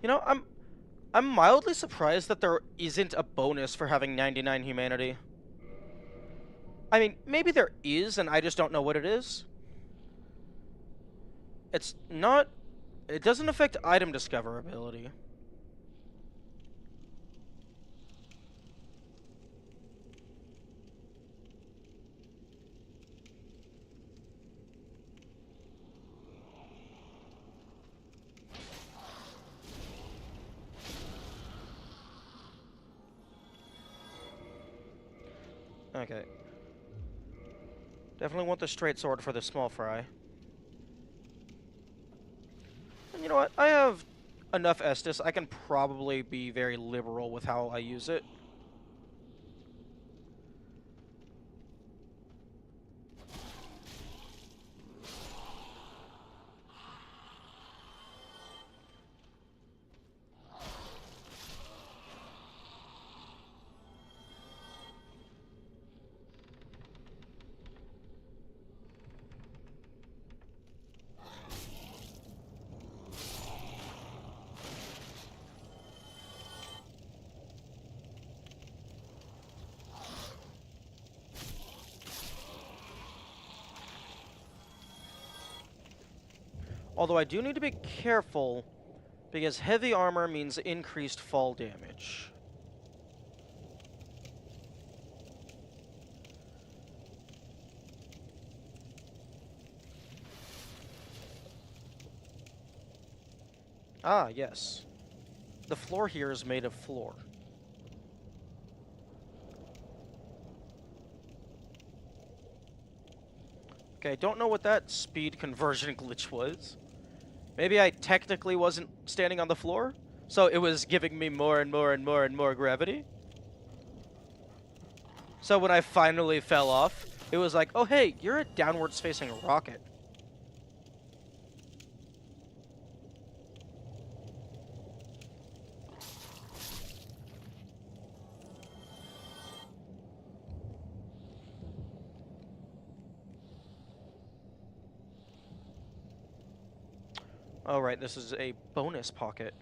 You know, I'm mildly surprised that there isn't a bonus for having 99 humanity. I mean, maybe there is, and I just don't know what it is. It's not... It doesn't affect item discoverability. Okay. Definitely want the straight sword for the small fry. And you know what? I have enough Estus. I can probably be very liberal with how I use it. Although I do need to be careful, because heavy armor means increased fall damage. Ah, yes. The floor here is made of floor. Okay, I don't know what that speed conversion glitch was. Maybe I technically wasn't standing on the floor, so it was giving me more and more and more and more gravity. So when I finally fell off, it was like, oh hey, you're a downwards facing rocket. Oh right, this is a bonus pocket.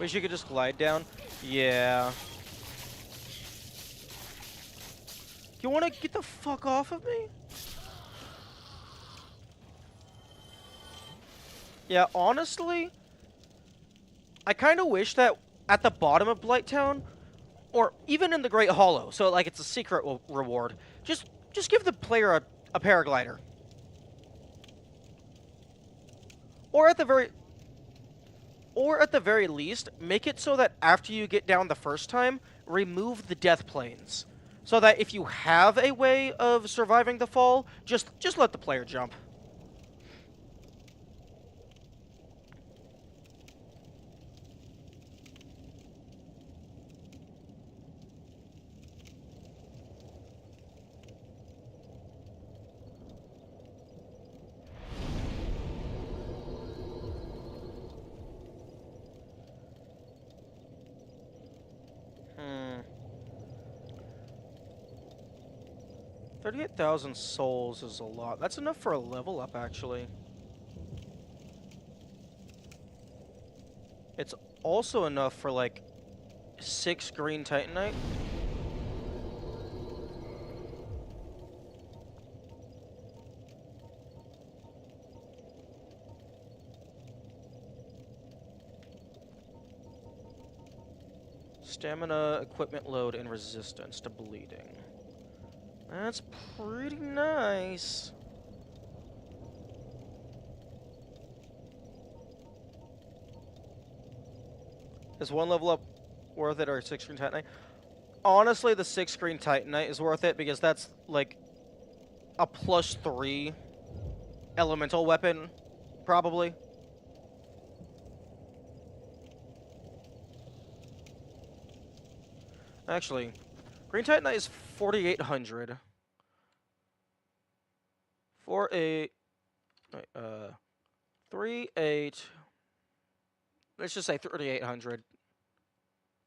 Wish you could just glide down. Yeah. You wanna get the fuck off of me? Yeah, honestly, I kind of wish that at the bottom of Blighttown, or even in the Great Hollow, so like it's a secret reward, just give the player a paraglider. Or at the very least, make it so that after you get down the first time, remove the death planes. So that if you have a way of surviving the fall, just let the player jump. Hmm. 38,000 souls is a lot. That's enough for a level up, actually. It's also enough for, like, 6 green titanite. Stamina, equipment load, and resistance to bleeding. That's pretty nice. Is one level up worth it, or 6 green titanite? Honestly, the 6 green titanite is worth it because that's like a +3 elemental weapon, probably. Actually, green titanite is 4,800. 4,8. 3,8. Let's just say 3,800.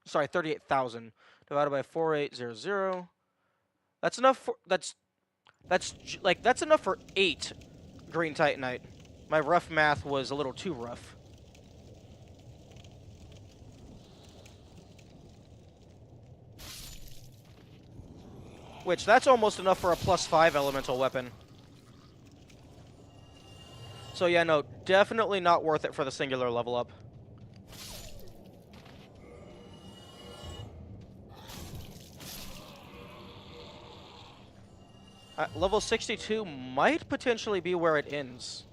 Sorry, 38,000 divided by 4,800. That's enough for that's enough for 8 green titanite. My rough math was a little too rough. Which that's almost enough for a +5 elemental weapon. So yeah, no, definitely not worth it for the singular level up. Level 62 might potentially be where it ends.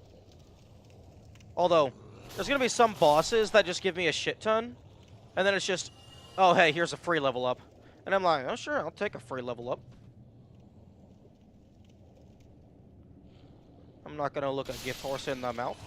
Although, there's going to be some bosses that just give me a shit ton. And then it's just, oh, hey, here's a free level up. And I'm like, oh, sure, I'll take a free level up. I'm not going to look a gift horse in the mouth.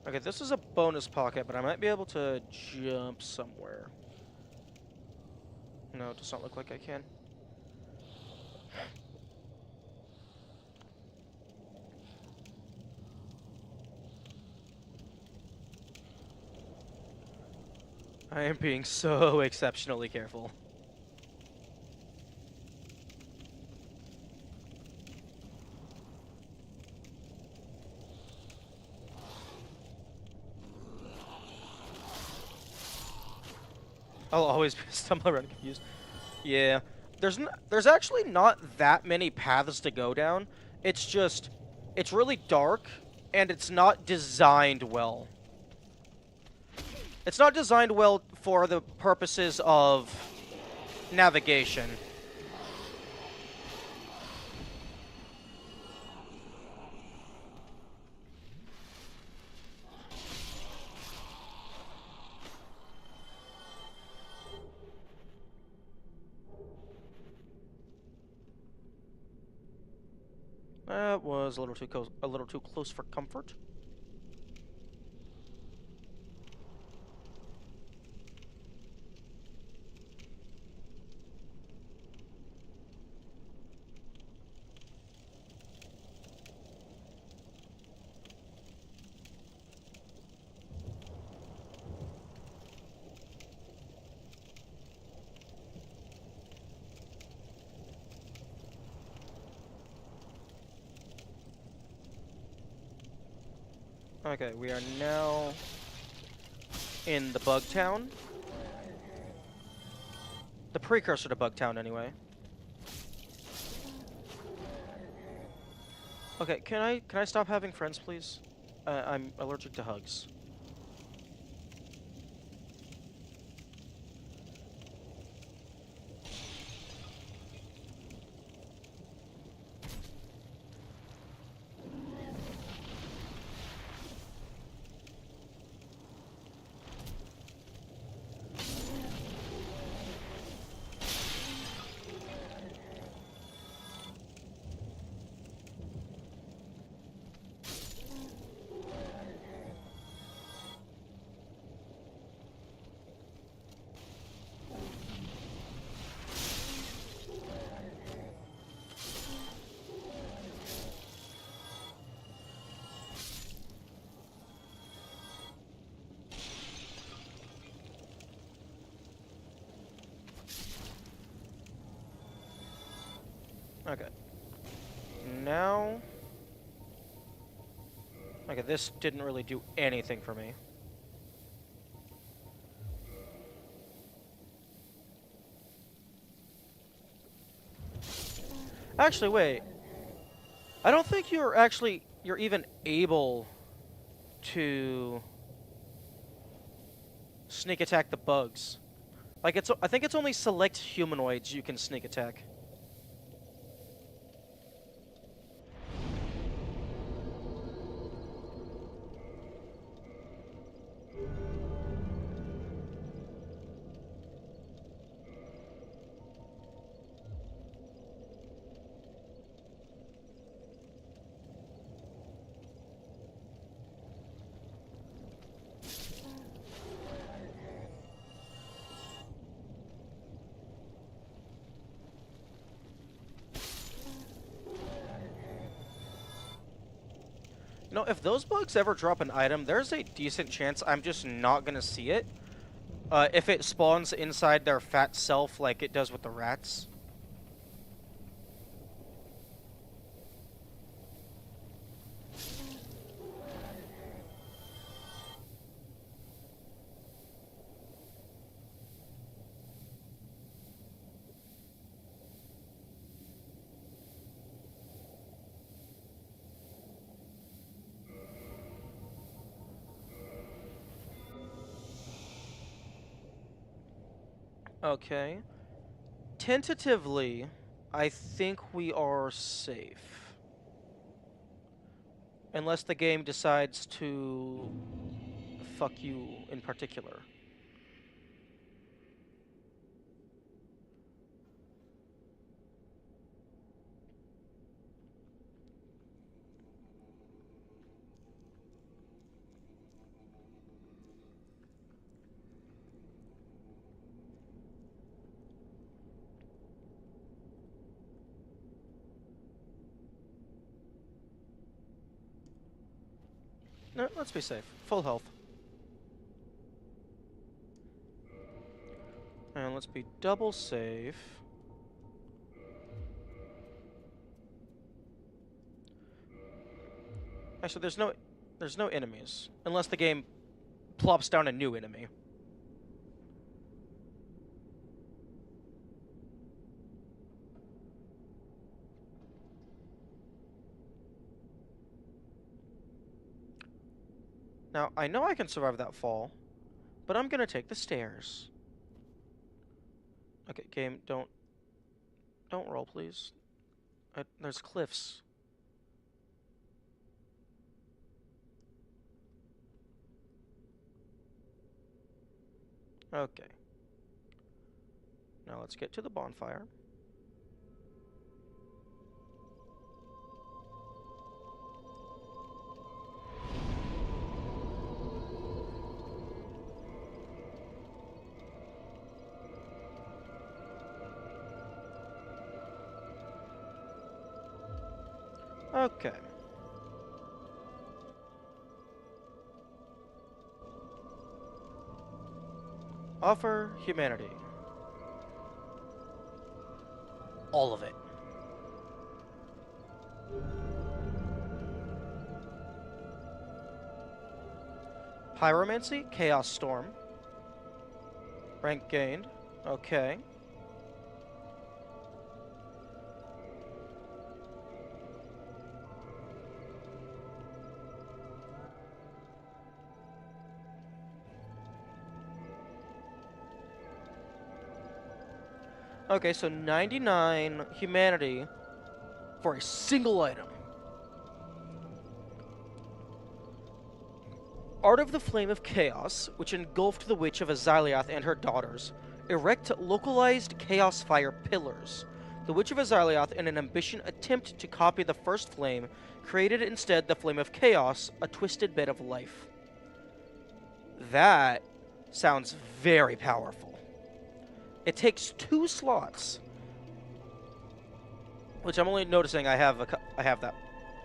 Okay, this is a bonus pocket, but I might be able to jump somewhere. No, it does not look like I can. I am being so exceptionally careful. I'll always stumble around confused. Yeah. There's actually not that many paths to go down. It's just it's really dark and it's not designed well. It's not designed well for the purposes of navigation. That was a little too close for comfort. Okay, we are now in the Bug Town. The precursor to Bug Town, anyway. Okay, can I stop having friends, please? I'm allergic to hugs. Okay. Now... Okay, this didn't really do anything for me. Actually, wait. I don't think you're even able to sneak attack the bugs. Like, I think it's only select humanoids you can sneak attack. You know, if those bugs ever drop an item, there's a decent chance I'm just not gonna see it. If it spawns inside their fat self like it does with the rats. Okay. Tentatively, I think we are safe. Unless the game decides to fuck you in particular. No, let's be safe. Full health. And let's be double safe. Actually, there's no enemies. Unless the game plops down a new enemy. Now, I know I can survive that fall, but I'm gonna take the stairs. Okay, game, don't roll, please. There's cliffs. Okay. Now let's get to the bonfire. Okay. Offer humanity. All of it. Pyromancy, Chaos Storm. Rank gained. Okay. Okay, so 99 humanity for a single item. Art of the Flame of Chaos, which engulfed the Witch of Azalioth and her daughters. Erect localized Chaos Fire pillars. The Witch of Azalioth, in an ambitious attempt to copy the first flame, created instead the Flame of Chaos, a twisted bed of life. That sounds very powerful. It takes 2 slots, which I'm only noticing I have that.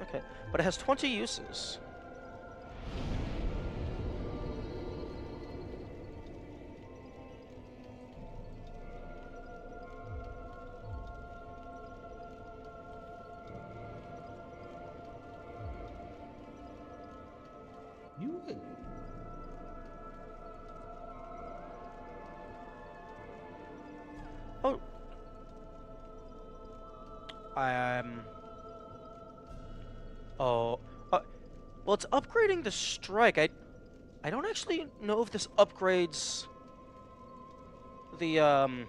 Okay, but it has 20 uses. You would. Oh. Oh. Well, it's upgrading the strike. I don't actually know if this upgrades the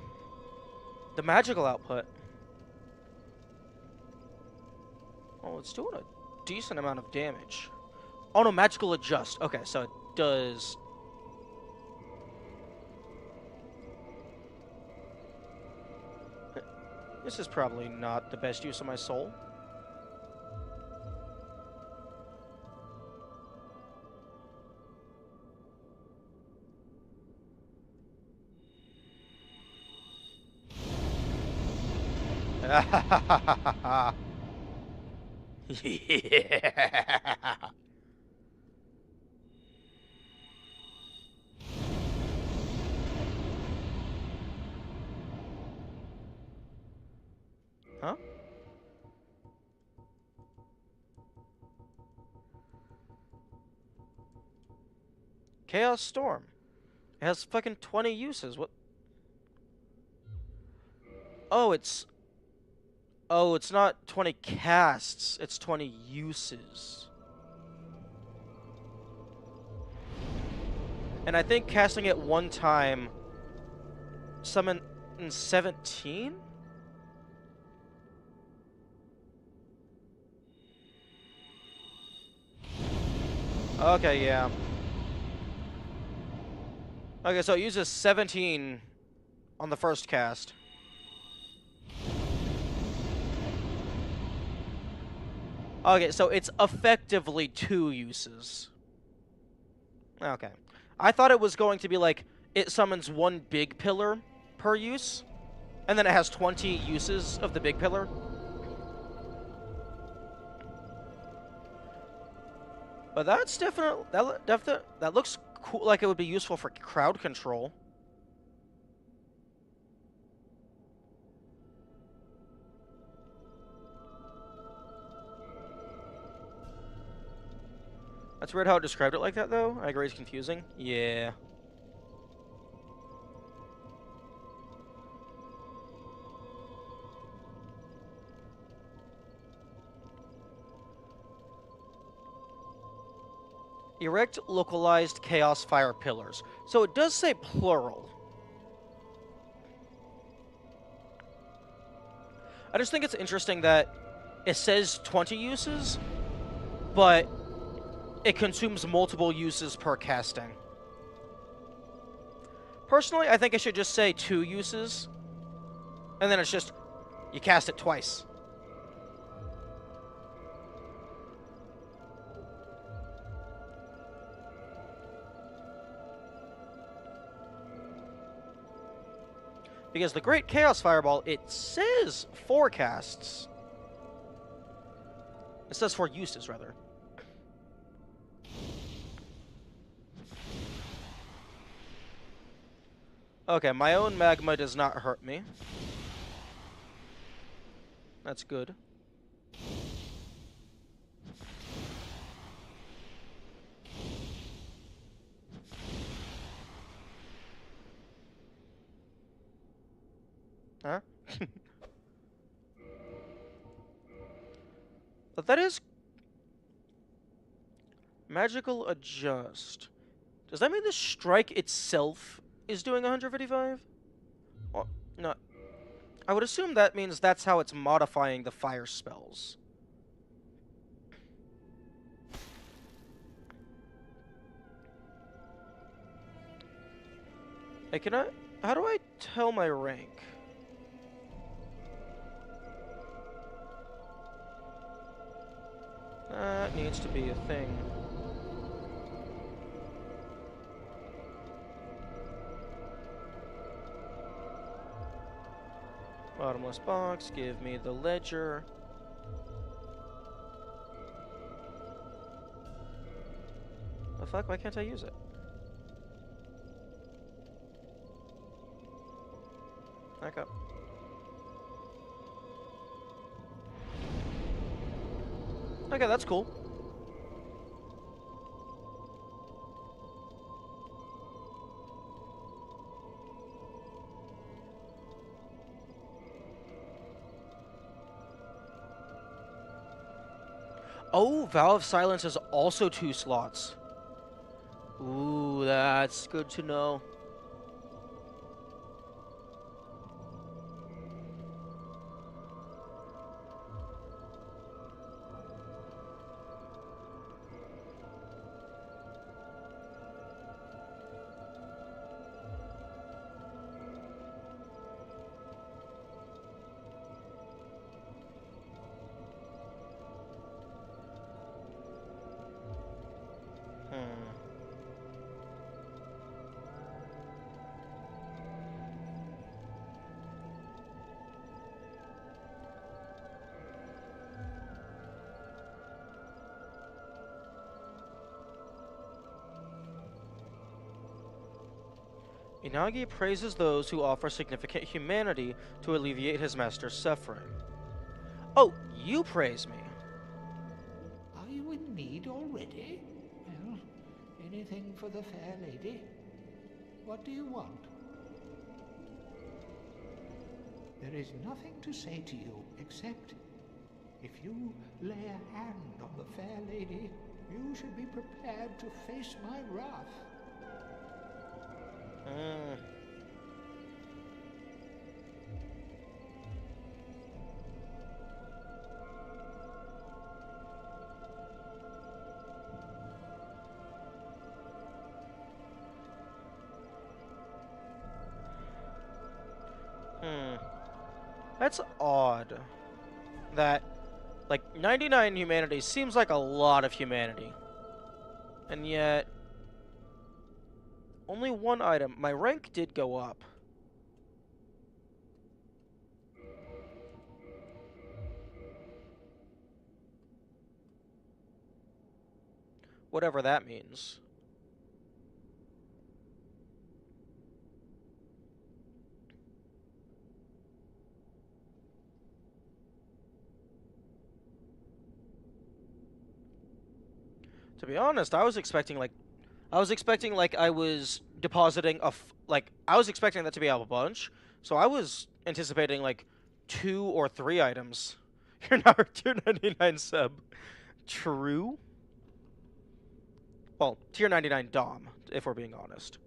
magical output. Oh, it's doing a decent amount of damage. Oh no, magical adjust. Okay, so it does. This is probably not the best use of my soul. Yeah. Huh? Chaos Storm. It has fucking 20 uses. What? Oh, it's not 20 casts. It's 20 uses. And I think casting it one time summon 17? Okay, yeah. Okay, so it uses 17 on the first cast. Okay, so it's effectively 2 uses. Okay. I thought it was going to be like, it summons 1 big pillar per use, and then it has 20 uses of the big pillar. But that's definitely, that looks cool, like it would be useful for crowd control. That's weird how it described it like that, though. I agree it's confusing. Yeah. Erect localized chaos fire pillars. So it does say plural. I just think it's interesting that it says 20 uses, but it consumes multiple uses per casting. Personally, I think it should just say 2 uses, and then it's just, you cast it twice. Because the Great Chaos Fireball, it says 4 casts. It says 4 uses, rather. Okay, my own magma does not hurt me. That's good. Huh? But that is... Magical adjust. Does that mean the strike itself is doing 155? Oh, no. I would assume that means that's how it's modifying the fire spells. Hey, can I... How do I tell my rank? That needs to be a thing. Bottomless box, give me the ledger. The fuck, why can't I use it? Back up. Okay, that's cool. Oh, Vow of Silence is also 2 slots. Ooh, that's good to know. Inagi praises those who offer significant humanity to alleviate his master's suffering. Oh, you praise me. Are you in need already? Well, anything for the fair lady? What do you want? There is nothing to say to you except if you lay a hand on the fair lady, you should be prepared to face my wrath. That's odd. That, like, 99 humanity seems like a lot of humanity. And yet... Only 1 item. My rank did go up. Whatever that means. To be honest, I was expecting like I was depositing I was expecting that to be a bunch, so I was anticipating like 2 or 3 items. You're not tier 99 sub. True. Well, tier 99 Dom, if we're being honest.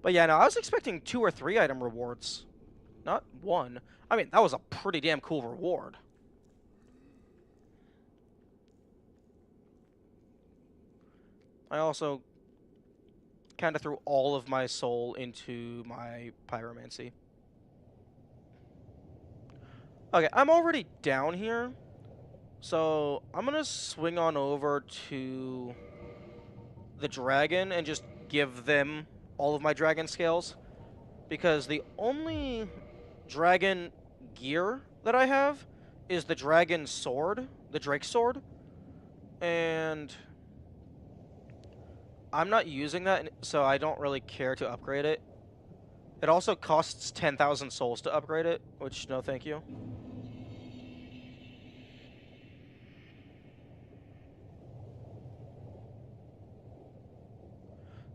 But yeah, no, I was expecting 2 or 3 item rewards, not one. I mean, that was a pretty damn cool reward. I also kind of threw all of my soul into my pyromancy. Okay, I'm already down here, so I'm gonna swing on over to the dragon and just give them all of my dragon scales, because the only dragon gear that I have is the dragon sword, the Drake sword, and I'm not using that, so I don't really care to upgrade it. It also costs 10,000 souls to upgrade it, which no thank you.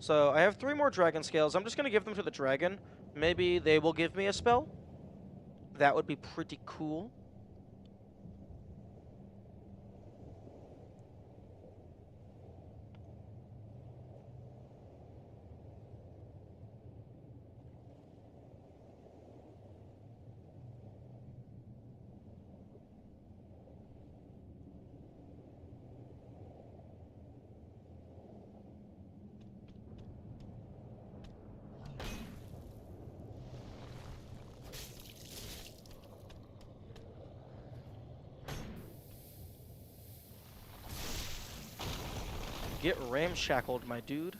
So I have 3 more dragon scales. I'm just going to give them to the dragon. Maybe they will give me a spell. That would be pretty cool. Get ramshackled, my dude.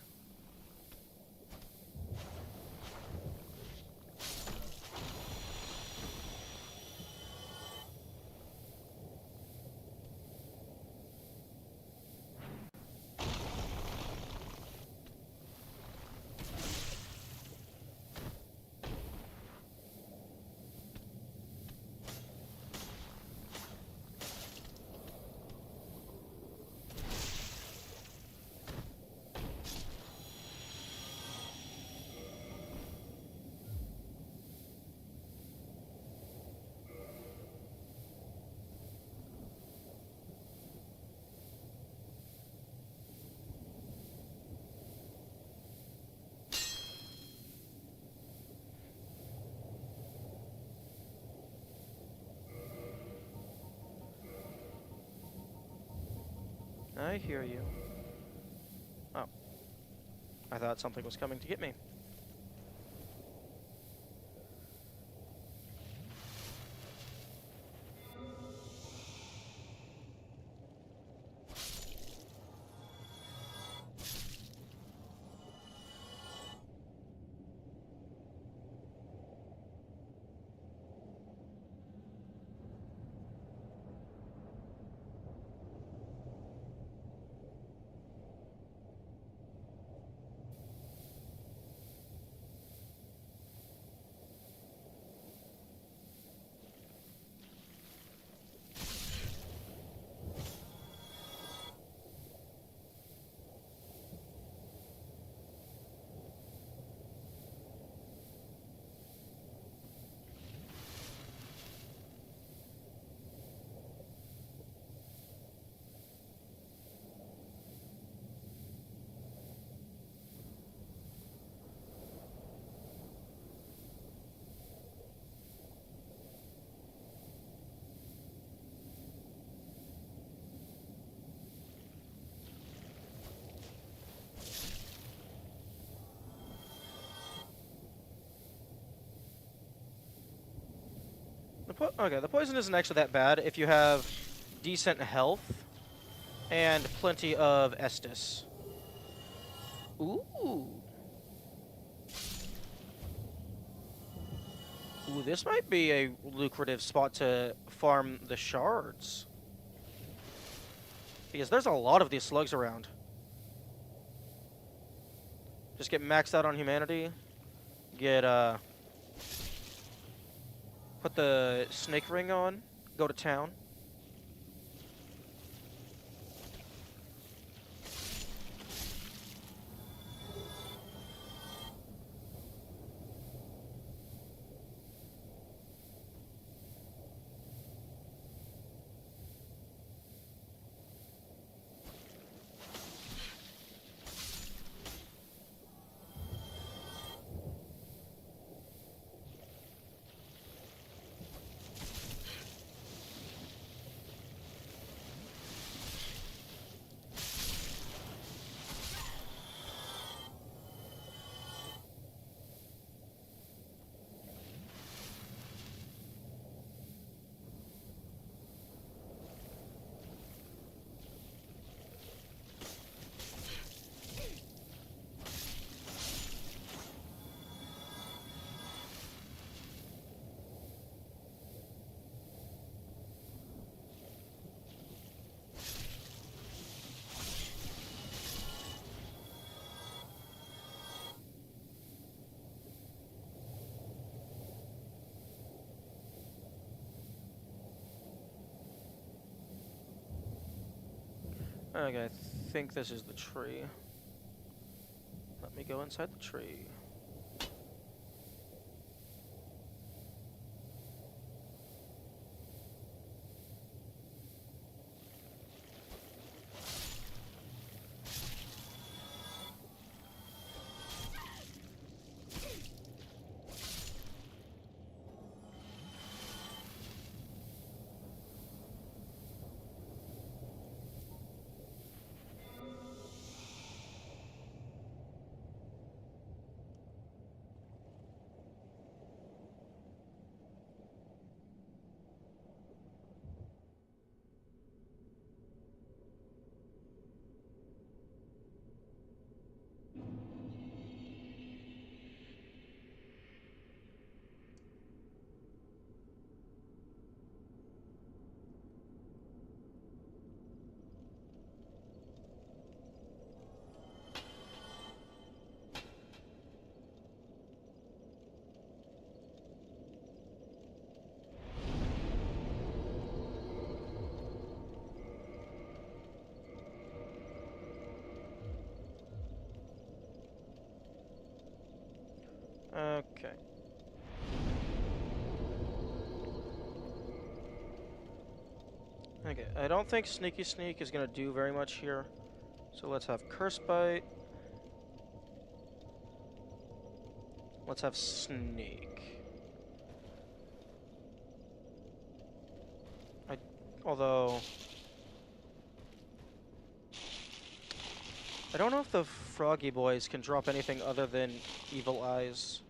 I hear you. Oh. I thought something was coming to get me. Okay, the poison isn't actually that bad if you have decent health and plenty of Estus. Ooh. Ooh, this might be a lucrative spot to farm the shards. Because there's a lot of these slugs around. Just get maxed out on humanity. get put the snake ring on, go to town. Okay, I think this is the tree. Let me go inside the tree. Okay. Okay, I don't think Sneaky Sneak is gonna do very much here. So let's have Curse Bite. Let's have Sneak. Although I don't know if the Froggy Boys can drop anything other than Evil Eyes.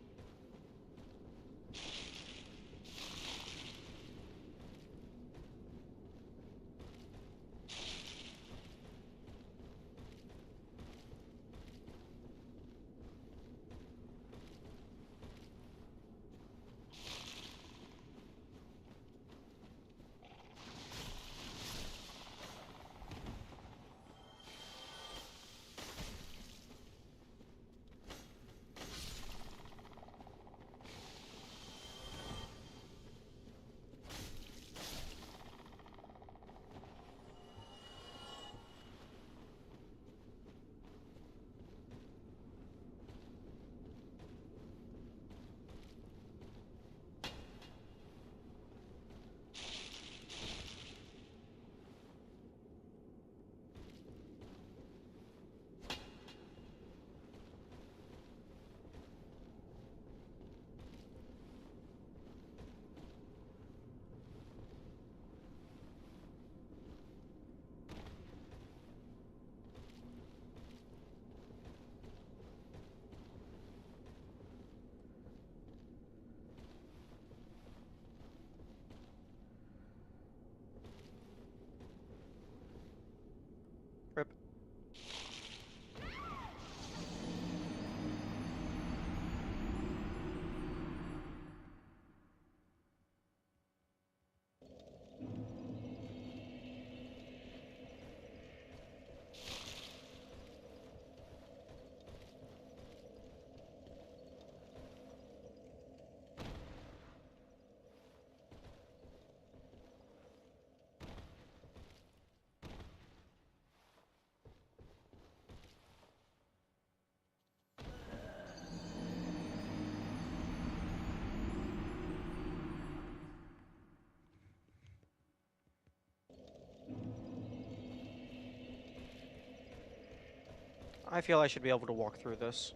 I feel I should be able to walk through this.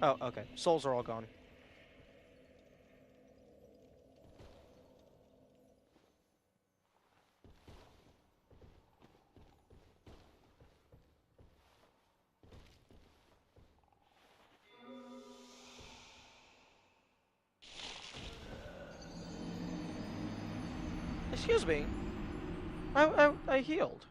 Oh, okay. Souls are all gone. Excuse me. I healed.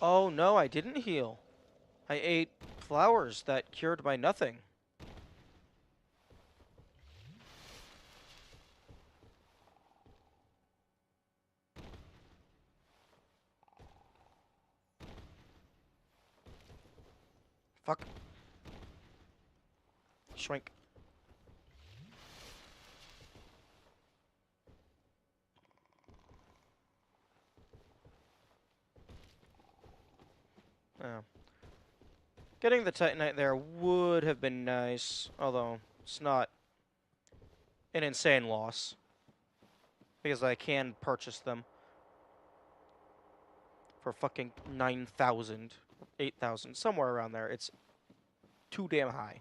Oh no, I didn't heal. I ate flowers that cured my nothing. Fuck. Shrink. Oh. Getting the Titanite there would have been nice, although it's not an insane loss. Because I can purchase them for fucking 9,000, 8,000, somewhere around there. It's too damn high.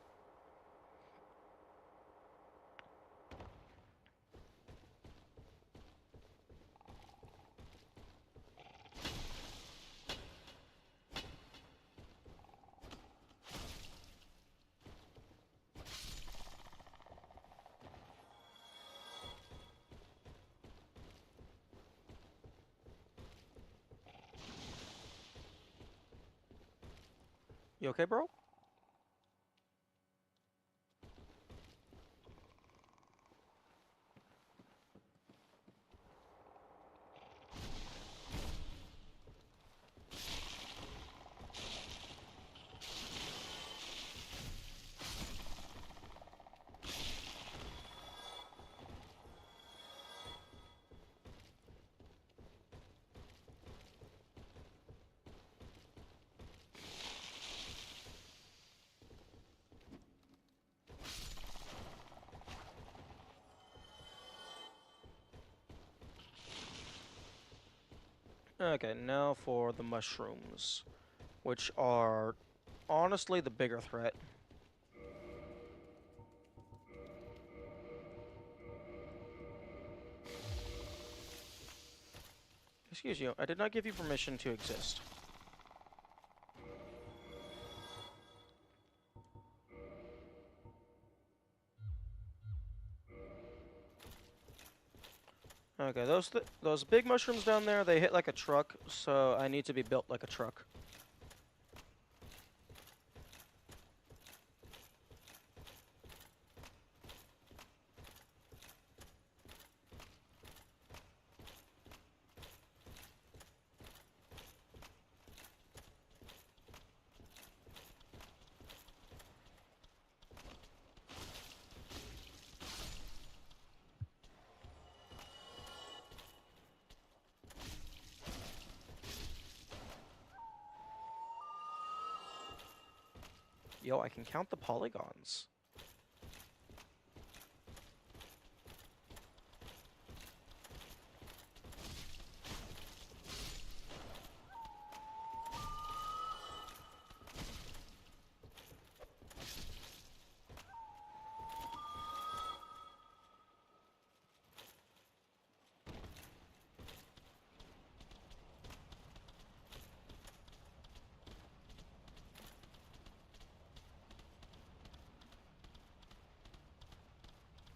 You okay, bro? Okay, now for the mushrooms, which are honestly the bigger threat. Excuse you, I did not give you permission to exist. Okay, those big mushrooms down there, they hit like a truck, so I need to be built like a truck. Yo, I can count the polygons.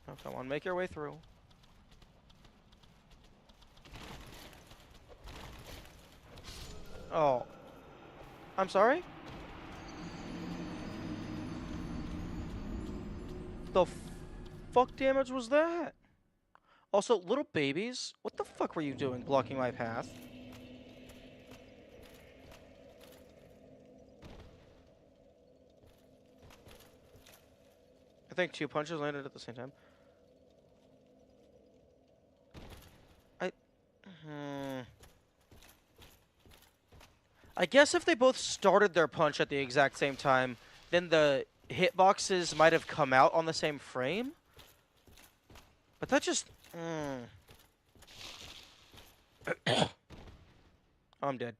Oh, come on, make your way through. Oh. I'm sorry? The fuck damage was that? Also, little babies, what the fuck were you doing blocking my path? I think 2 punches landed at the same time. I guess if they both started their punch at the exact same time, then the hitboxes might have come out on the same frame. But that just... I'm dead.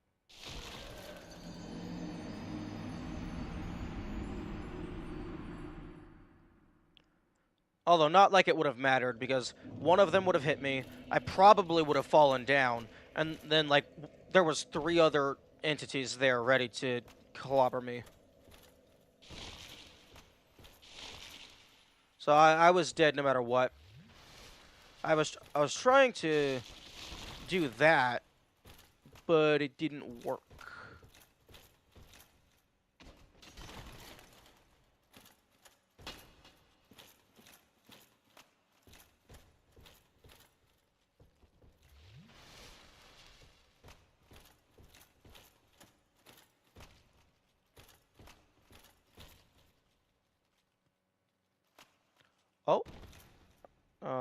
Although not like it would have mattered, because one of them would have hit me, I probably would have fallen down, and then, like, there was 3 other entities there ready to clobber me. So I was dead no matter what. I was trying to do that, but it didn't work. Oh,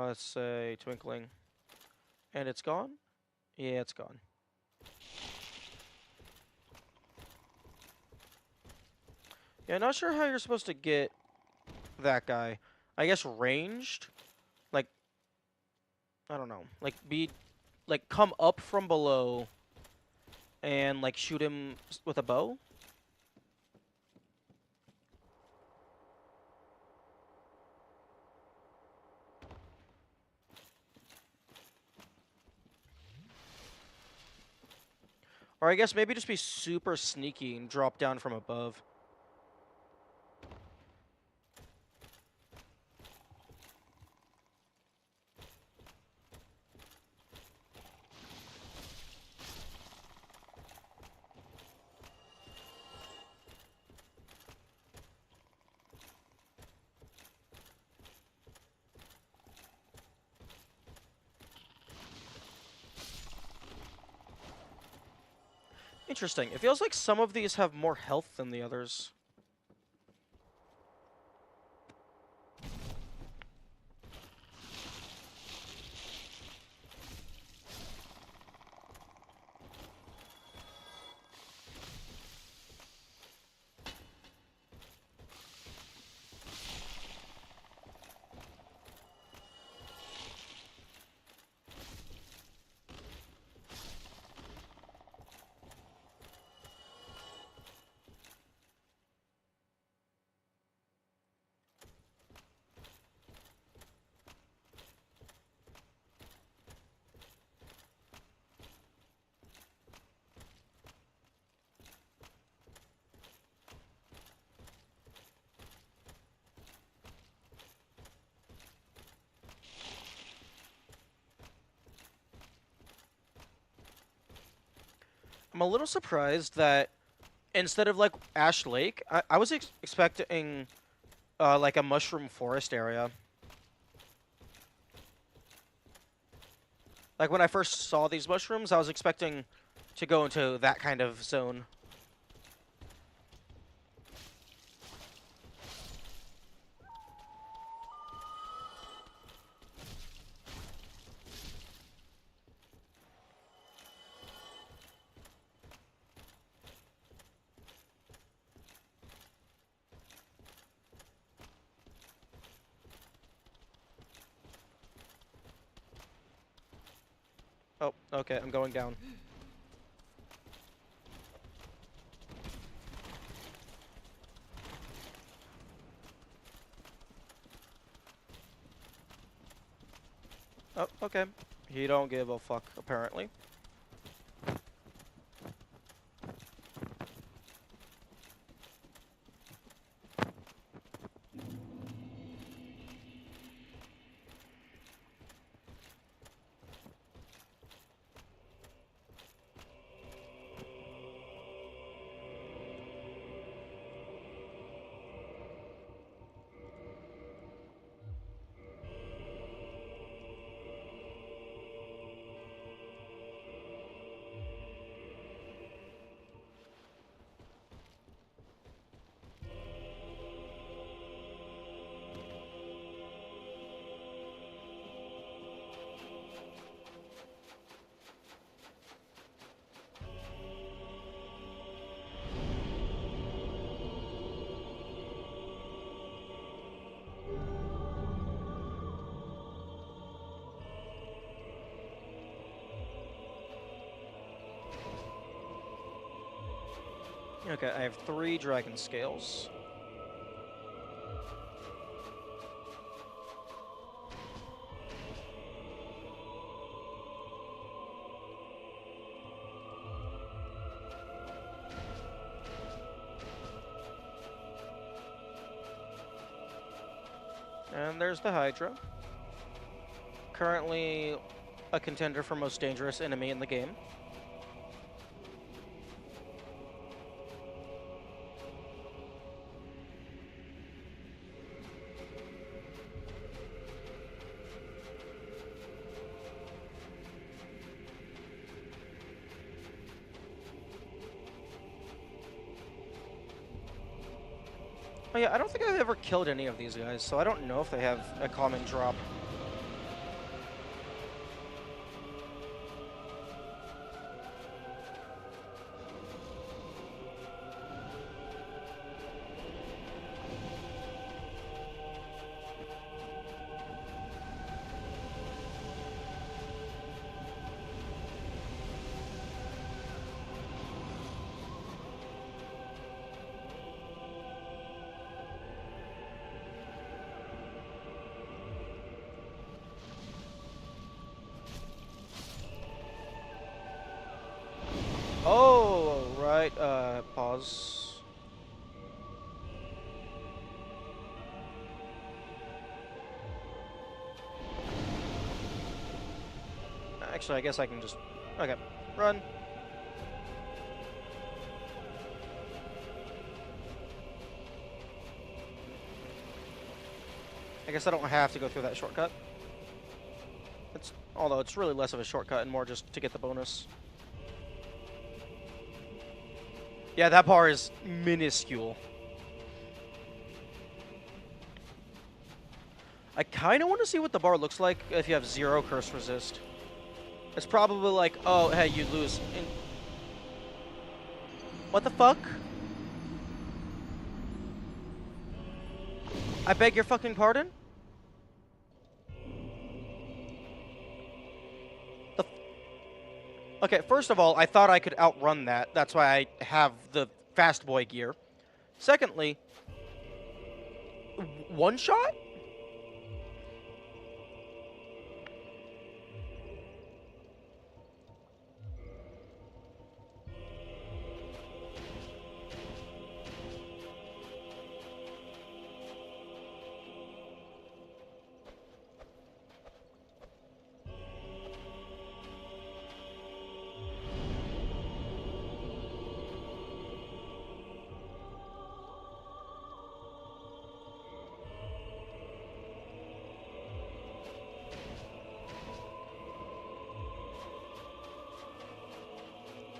let's say twinkling, and it's gone. Yeah, it's gone. Yeah, not sure how you're supposed to get that guy. I guess ranged? Like, I don't know. Like, come up from below and, like, shoot him with a bow? Or I guess maybe just be super sneaky and drop down from above. Interesting. It feels like some of these have more health than the others. I'm a little surprised that instead of, like, Ash Lake, I was expecting, like, a mushroom forest area. Like, when I first saw these mushrooms, I was expecting to go into that kind of zone. Oh, okay, I'm going down. Oh, okay. He don't give a fuck, apparently. Okay, I have 3 dragon scales. And there's the Hydra. Currently a contender for most dangerous enemy in the game. Oh yeah, I don't think I've ever killed any of these guys, so I don't know if they have a common drop. Oh, right, pause. Actually, I guess I can just... Okay, run. I guess I don't have to go through that shortcut. Although it's really less of a shortcut and more just to get the bonus. Yeah, that bar is minuscule. I kind of want to see what the bar looks like if you have 0 curse resist. It's probably like, oh, hey, you lose. What the fuck? I beg your fucking pardon? Okay, first of all, I thought I could outrun that. That's why I have the fast boy gear. Secondly, one shot?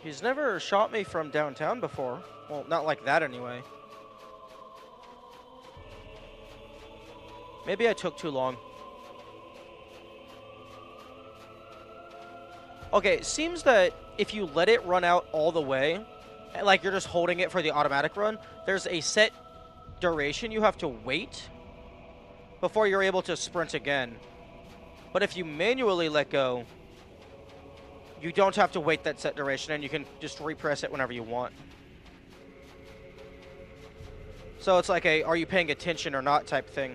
He's never shot me from downtown before. Well, not like that anyway. Maybe I took too long. Okay, it seems that if you let it run out all the way, like you're just holding it for the automatic run, there's a set duration you have to wait before you're able to sprint again. But if you manually let go, you don't have to wait that set duration, and you can just repress it whenever you want. So it's like a, are you paying attention or not type thing.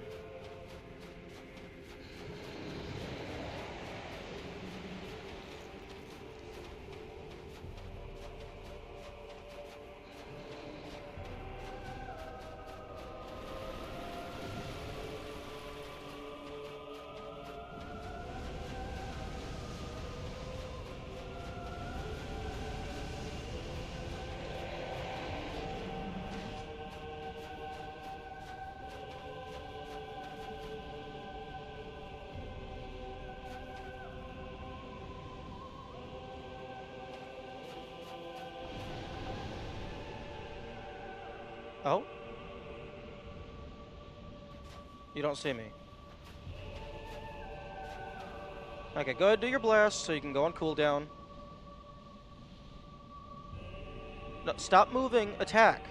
Oh? You don't see me. Okay, go ahead, do your blast so you can go on cooldown. No, stop moving, attack.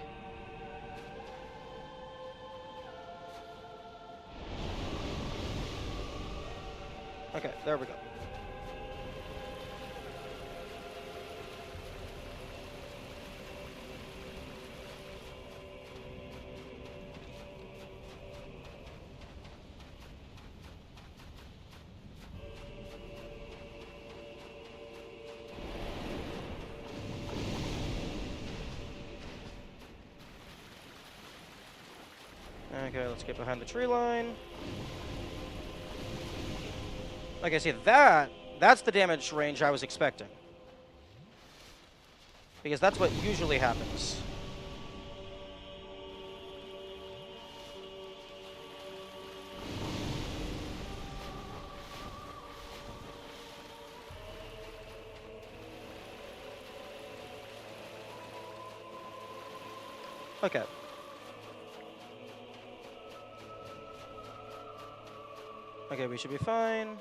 Okay, there we go. Okay, let's get behind the tree line. Okay, see, that's the damage range I was expecting. Because that's what usually happens. Okay. Okay, we should be fine.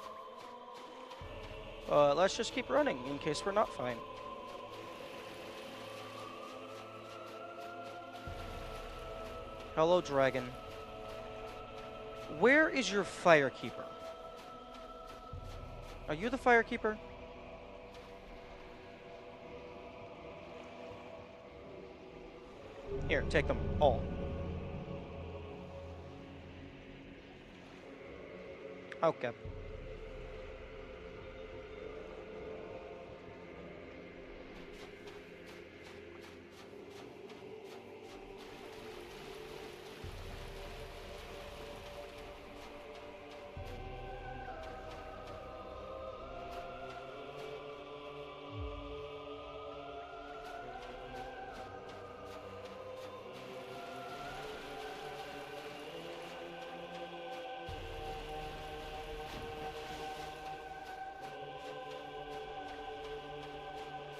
Let's just keep running in case we're not fine. Hello, dragon. Where is your firekeeper? Are you the firekeeper? Here, take them all. Okay.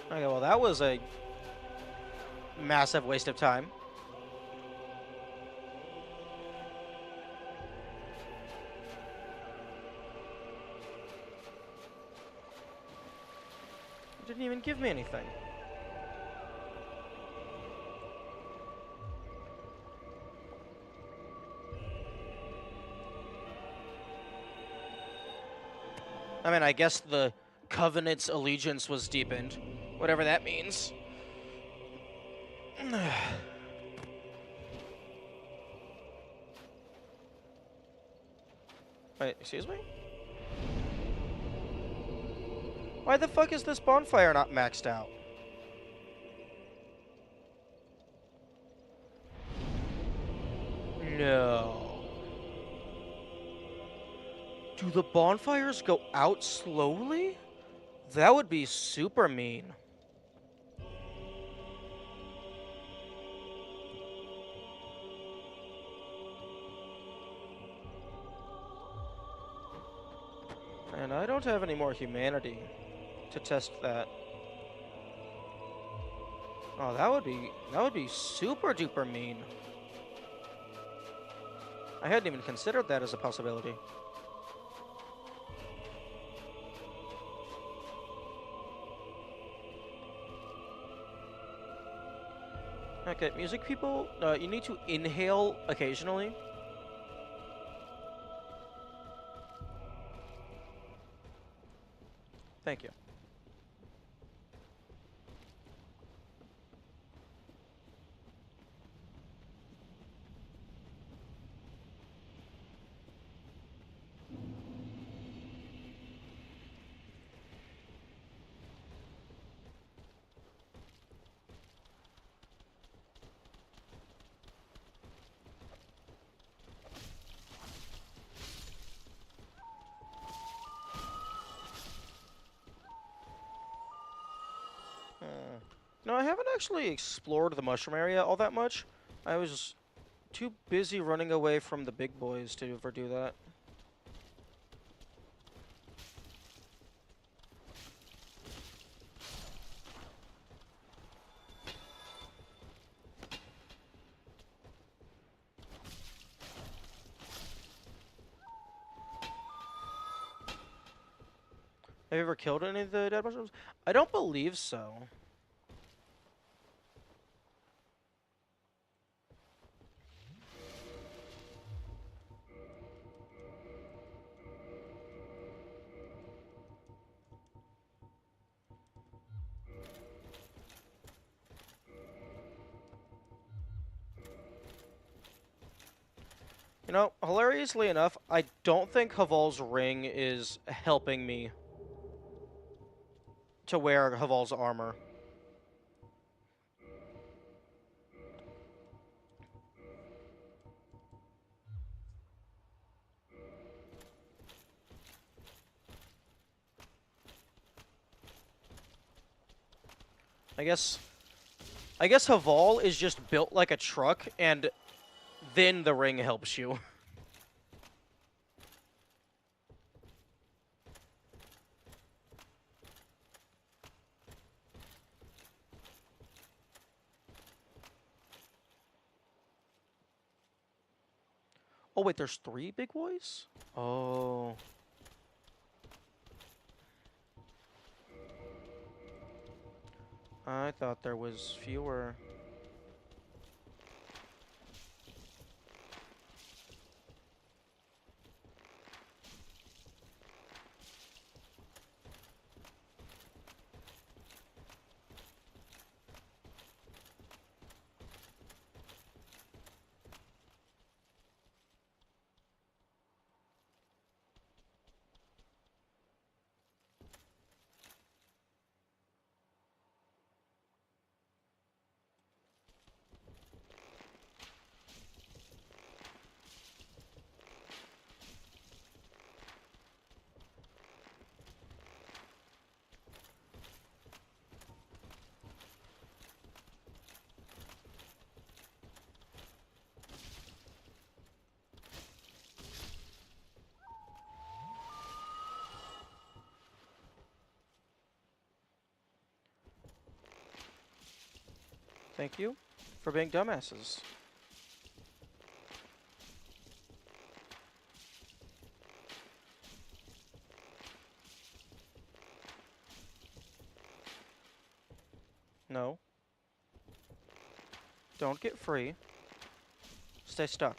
Okay, well, that was a massive waste of time. You didn't even give me anything. I mean, I guess the Covenant's allegiance was deepened. Whatever that means. Wait, excuse me? Why the fuck is this bonfire not maxed out? No. Do the bonfires go out slowly? That would be super mean. And I don't have any more humanity to test that. Oh, that would be super duper mean. I hadn't even considered that as a possibility. Okay, music people, you need to inhale occasionally. Thank you. No, I haven't actually explored the mushroom area all that much. I was too busy running away from the big boys to ever do that. Have you ever killed any of the dead mushrooms? I don't believe so. You know, hilariously enough, I don't think Haval's ring is helping me to wear Haval's armor. I guess Haval is just built like a truck, and then the ring helps you. Oh wait, there's 3 big boys? Oh. I thought there was fewer. Thank you for being dumbasses. No. Don't get free. Stay stuck.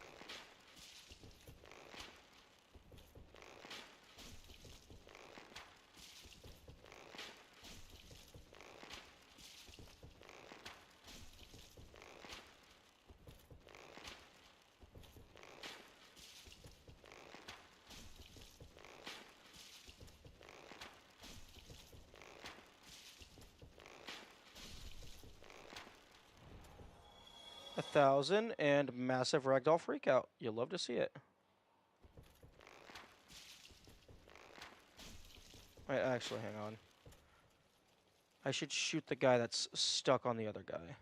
A 1,000 and massive ragdoll freakout. You'll love to see it. Wait, actually, hang on. I should shoot the guy that's stuck on the other guy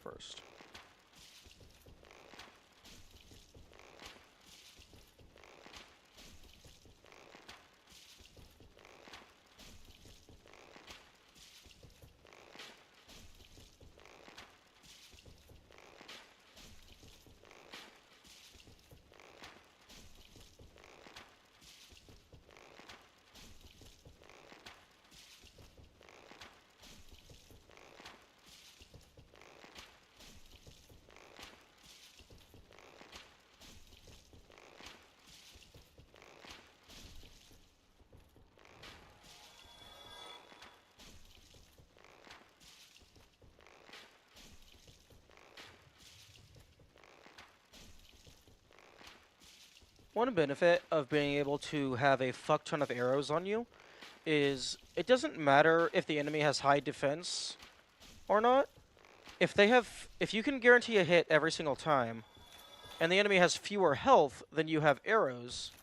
first. One benefit of being able to have a fuck ton of arrows on you is it doesn't matter if the enemy has high defense or not. If you can guarantee a hit every single time, and the enemy has fewer health than you have arrows,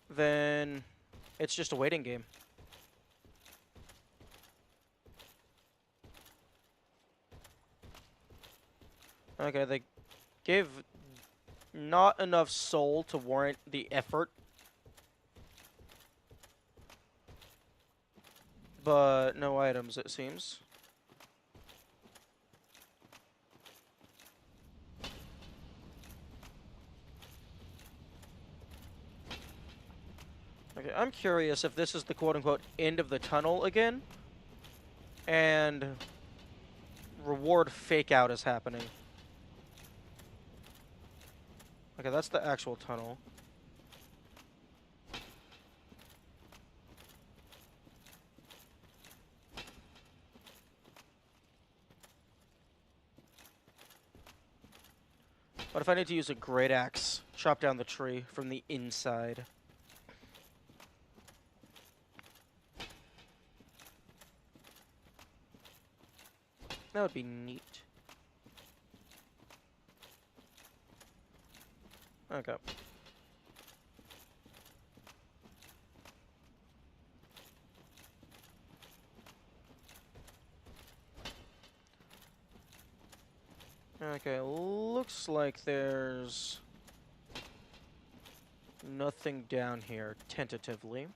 then it's just a waiting game. Okay, they gave not enough soul to warrant the effort. But no items, it seems. Okay, I'm curious if this is the quote-unquote end of the tunnel again, and reward fake-out is happening. Okay, that's the actual tunnel. What if I need to use a great axe? Chop down the tree from the inside. That would be neat. Okay. Okay, looks like there's nothing down here, tentatively.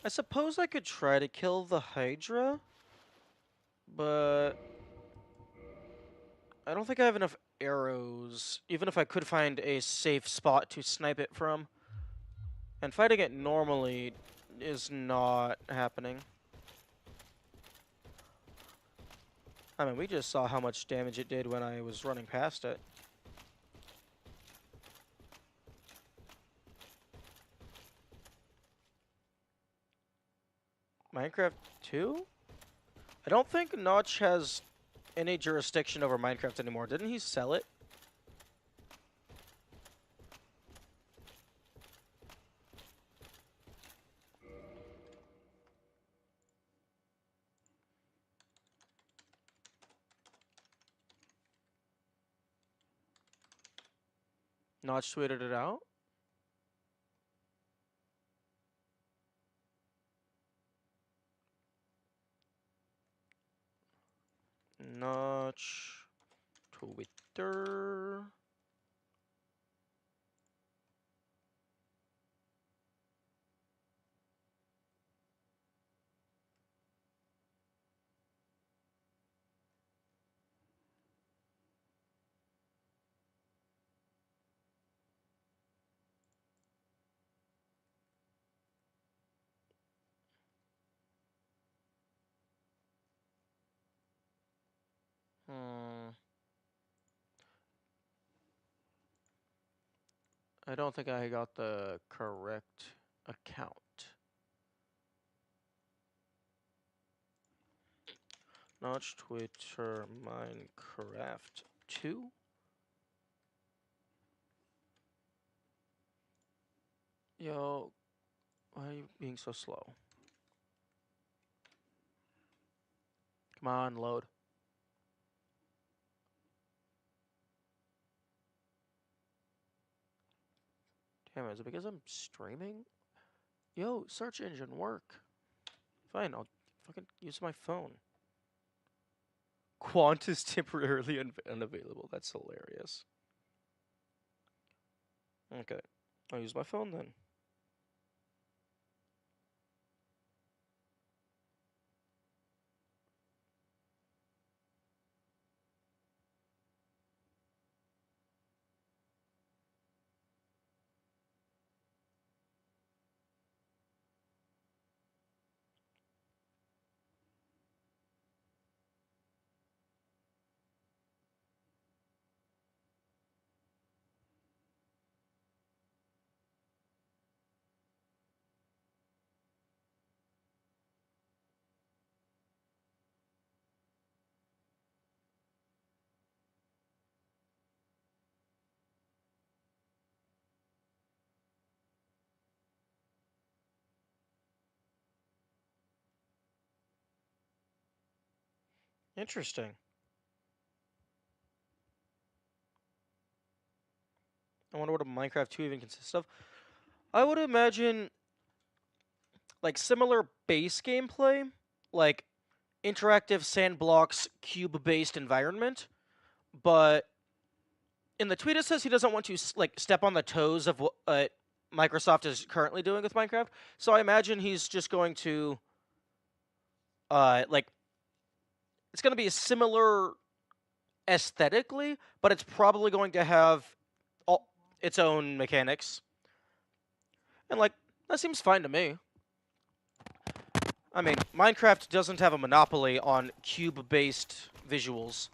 I suppose I could try to kill the Hydra, but I don't think I have enough arrows, even if I could find a safe spot to snipe it from. And fighting it normally is not happening. I mean, we just saw how much damage it did when I was running past it. Minecraft 2? I don't think Notch has any jurisdiction over Minecraft anymore. Didn't he sell it? Notch tweeted it out? Notch Twitter. I don't think I got the correct account. Notch Twitter Minecraft 2. Yo, why are you being so slow? Come on, load. Damn it, is it because I'm streaming? Yo, search engine work. Fine, I'll fucking use my phone. Quant is temporarily unavailable. That's hilarious. Okay, I'll use my phone then. Interesting. I wonder what a Minecraft 2 even consists of. I would imagine like similar base gameplay, like interactive sandblocks cube-based environment, but in the tweet it says he doesn't want to like step on the toes of what Microsoft is currently doing with Minecraft. So I imagine he's just going to, like, it's going to be similar aesthetically, but it's probably going to have all its own mechanics. And, like, that seems fine to me. I mean, Minecraft doesn't have a monopoly on cube-based visuals.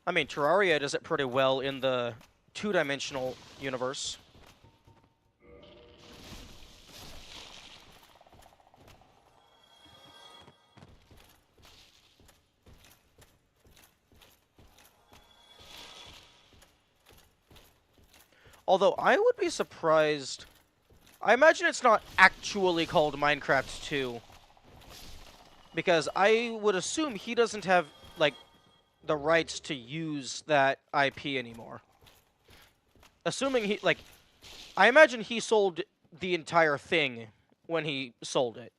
I mean, Terraria does it pretty well in the two-dimensional universe. Although I would be surprised. I imagine it's not actually called Minecraft 2. Because I would assume he doesn't have, like, the rights to use that IP anymore. Assuming he, like, I imagine he sold the entire thing when he sold it.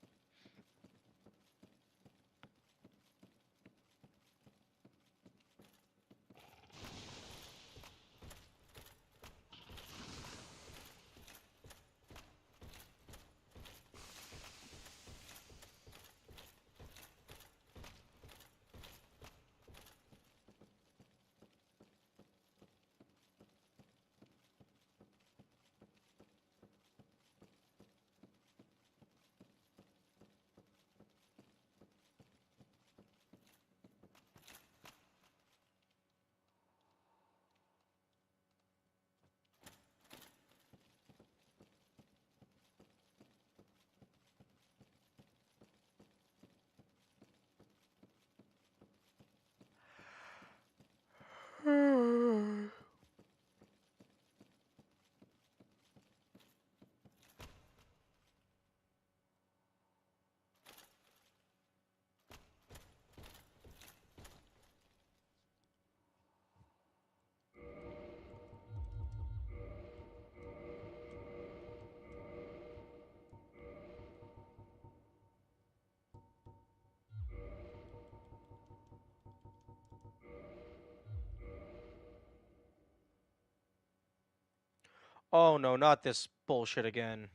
Oh no, not this bullshit again.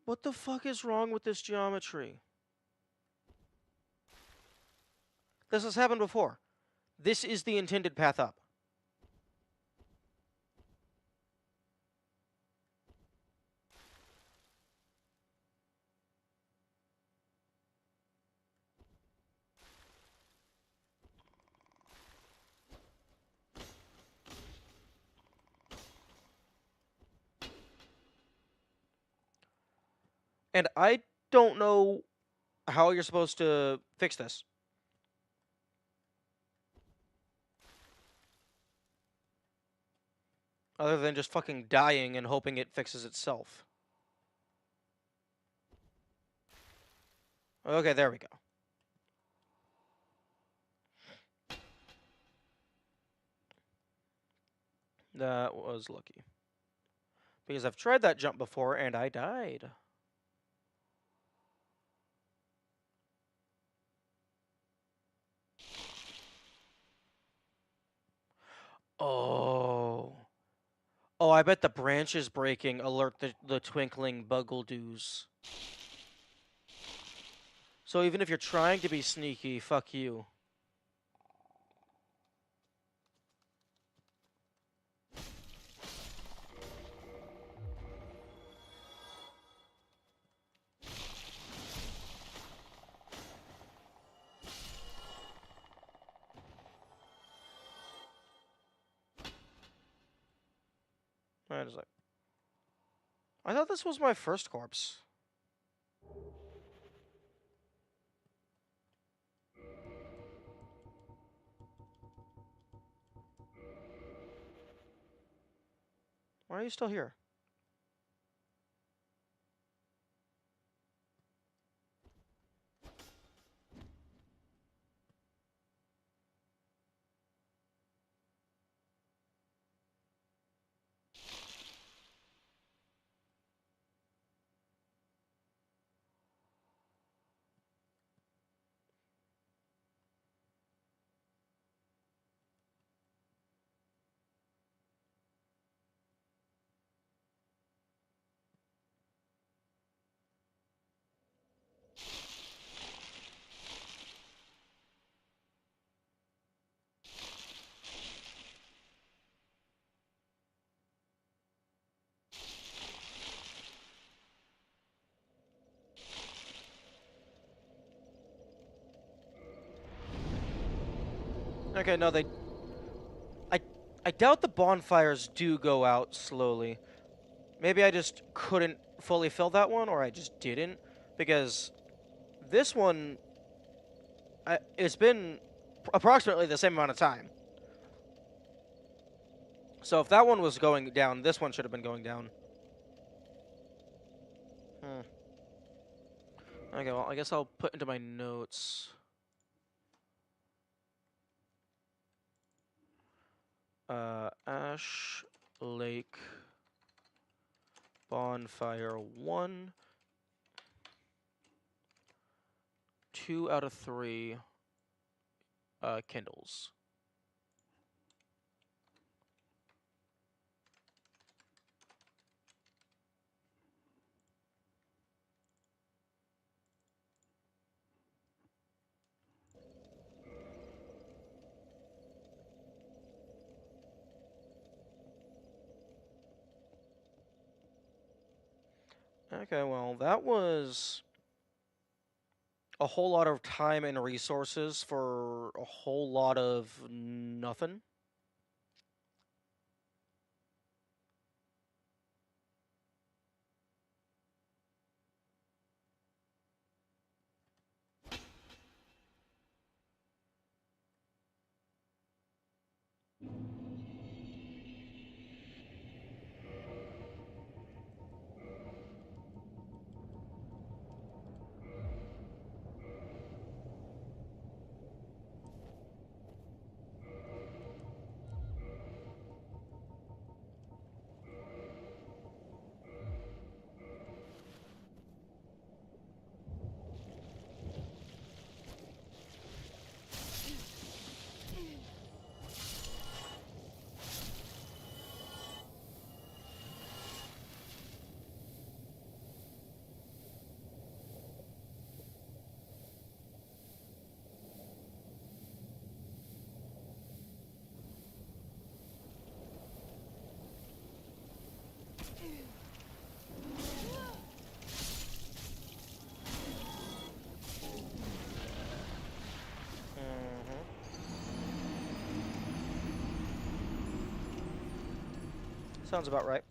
What the fuck is wrong with this geometry? This has happened before. This is the intended path up. And I don't know how you're supposed to fix this. Other than just fucking dying and hoping it fixes itself. Okay, there we go. That was lucky. Because I've tried that jump before and I died. Oh. Oh, I bet the branches breaking alert the twinkling buggledoos. So even if you're trying to be sneaky, fuck you. I was like, I thought this was my first corpse. Why are you still here? Okay, no, I, I doubt the bonfires do go out slowly. Maybe I just couldn't fully fill that one, or I just didn't. Because this one, it's been approximately the same amount of time. So if that one was going down, this one should have been going down. Okay, well, I guess I'll put into my notes. Ash Lake Bonfire 1. 2 out of 3 Kindles. Okay, well, that was a whole lot of time and resources for a whole lot of nothing. Sounds about right.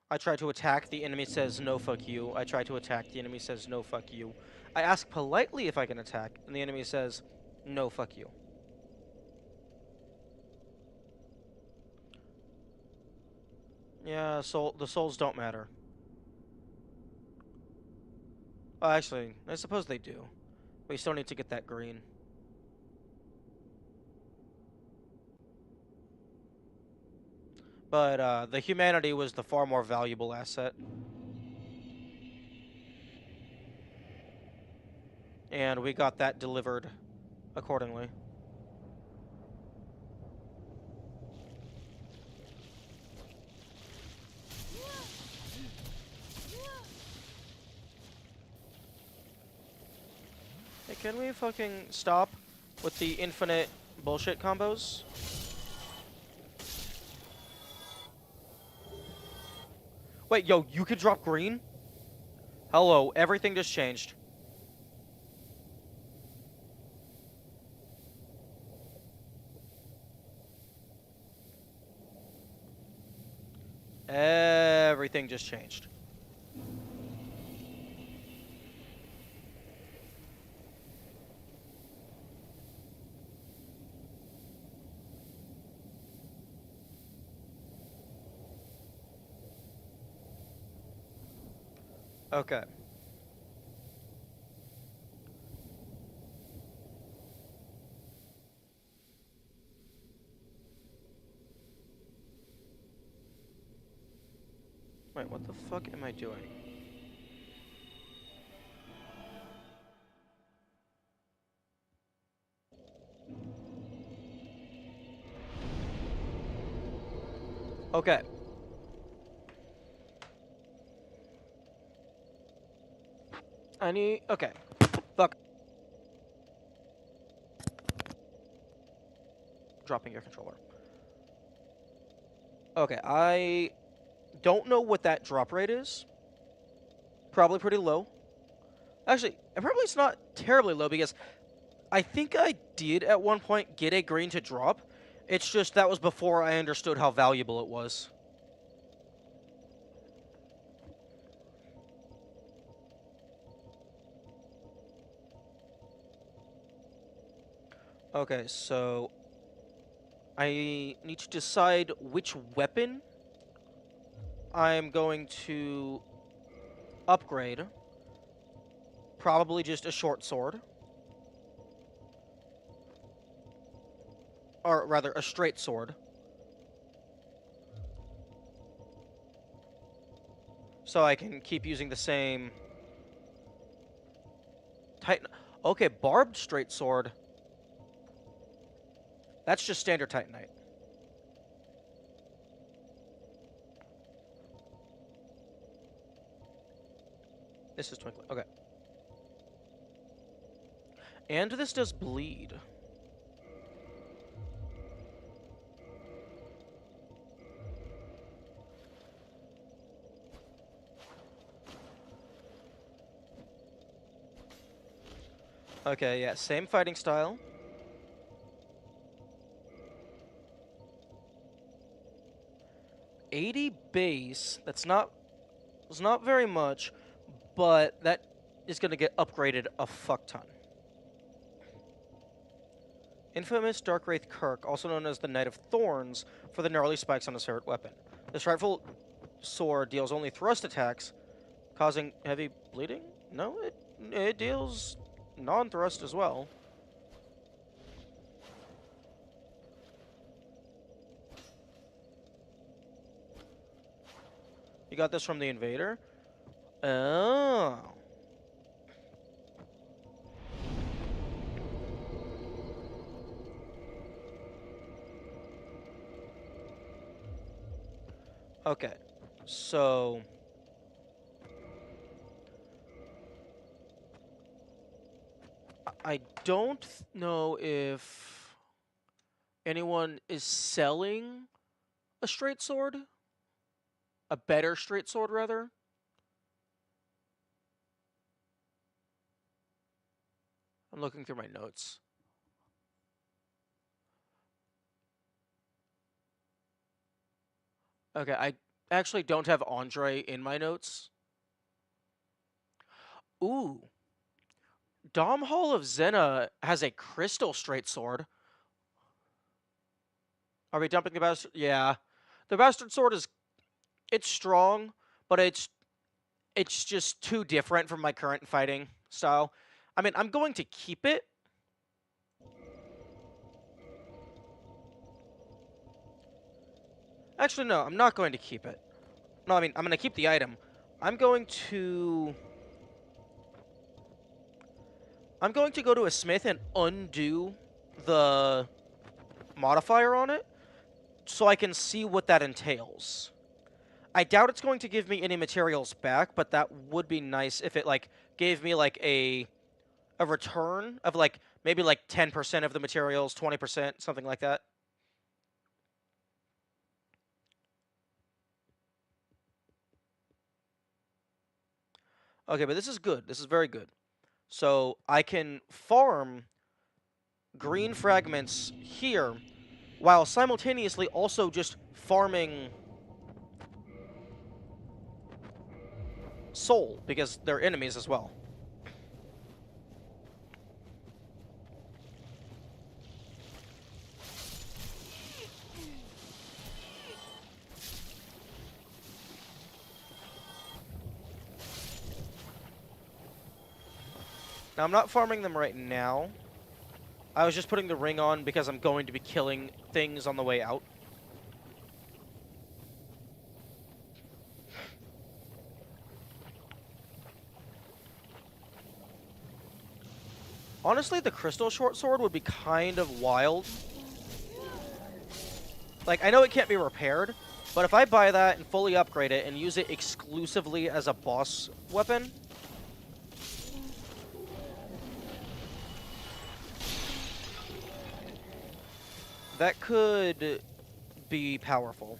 I try to attack, the enemy says no fuck you. I try to attack, the enemy says no fuck you. I ask politely if I can attack, and the enemy says no fuck you. Yeah, the souls don't matter. Actually, I suppose they do. We still need to get that green. But the humanity was the far more valuable asset. And we got that delivered accordingly. Hey, can we fucking stop with the infinite bullshit combos? Wait, yo, you could drop green? Hello, everything just changed. Everything just changed. Okay. Wait, what the fuck am I doing? Okay. Okay. Fuck. Dropping your controller. Okay, I don't know what that drop rate is. Probably pretty low. Actually, probably it's not terribly low because I think I did at one point get a green to drop. It's just that was before I understood how valuable it was. Okay, so I need to decide which weapon I'm going to upgrade. Probably just a short sword. Or rather, a straight sword. So I can keep using the same... Titan... Okay, barbed straight sword. That's just standard Titanite. This is twinkling. Okay. And this does bleed. Okay, yeah, same fighting style. $80 base. It's not very much, but that is going to get upgraded a fuck ton. Infamous Dark Wraith Kirk, also known as the Knight of Thorns, for the gnarly spikes on his favorite weapon. This rightful sword deals only thrust attacks, causing heavy bleeding? No, it deals non-thrust as well. You got this from the Invader? Oh. Okay, so... I don't know if anyone is selling a straight sword. A better straight sword, rather. I'm looking through my notes. Okay, I actually don't have Andre in my notes. Ooh. Dom Hall of Zena has a crystal straight sword. Are we dumping the bastard? Yeah. The bastard sword is... It's strong, but it's just too different from my current fighting style. I mean, I'm going to keep it. Actually, no, I'm not going to keep it. No, I mean, I'm going to keep the item. I'm going to go to a smith and undo the modifier on it so I can see what that entails. I doubt it's going to give me any materials back, but that would be nice if it, like, gave me, like, a return of, like, maybe, like, 10% of the materials, 20%, something like that. Okay, but this is good. This is very good. So I can farm green fragments here while simultaneously also just farming soul, because they're enemies as well. Now, I'm not farming them right now. I was just putting the ring on because I'm going to be killing things on the way out. Honestly, the crystal short sword would be kind of wild. Like, I know it can't be repaired, but if I buy that and fully upgrade it and use it exclusively as a boss weapon... that could be powerful.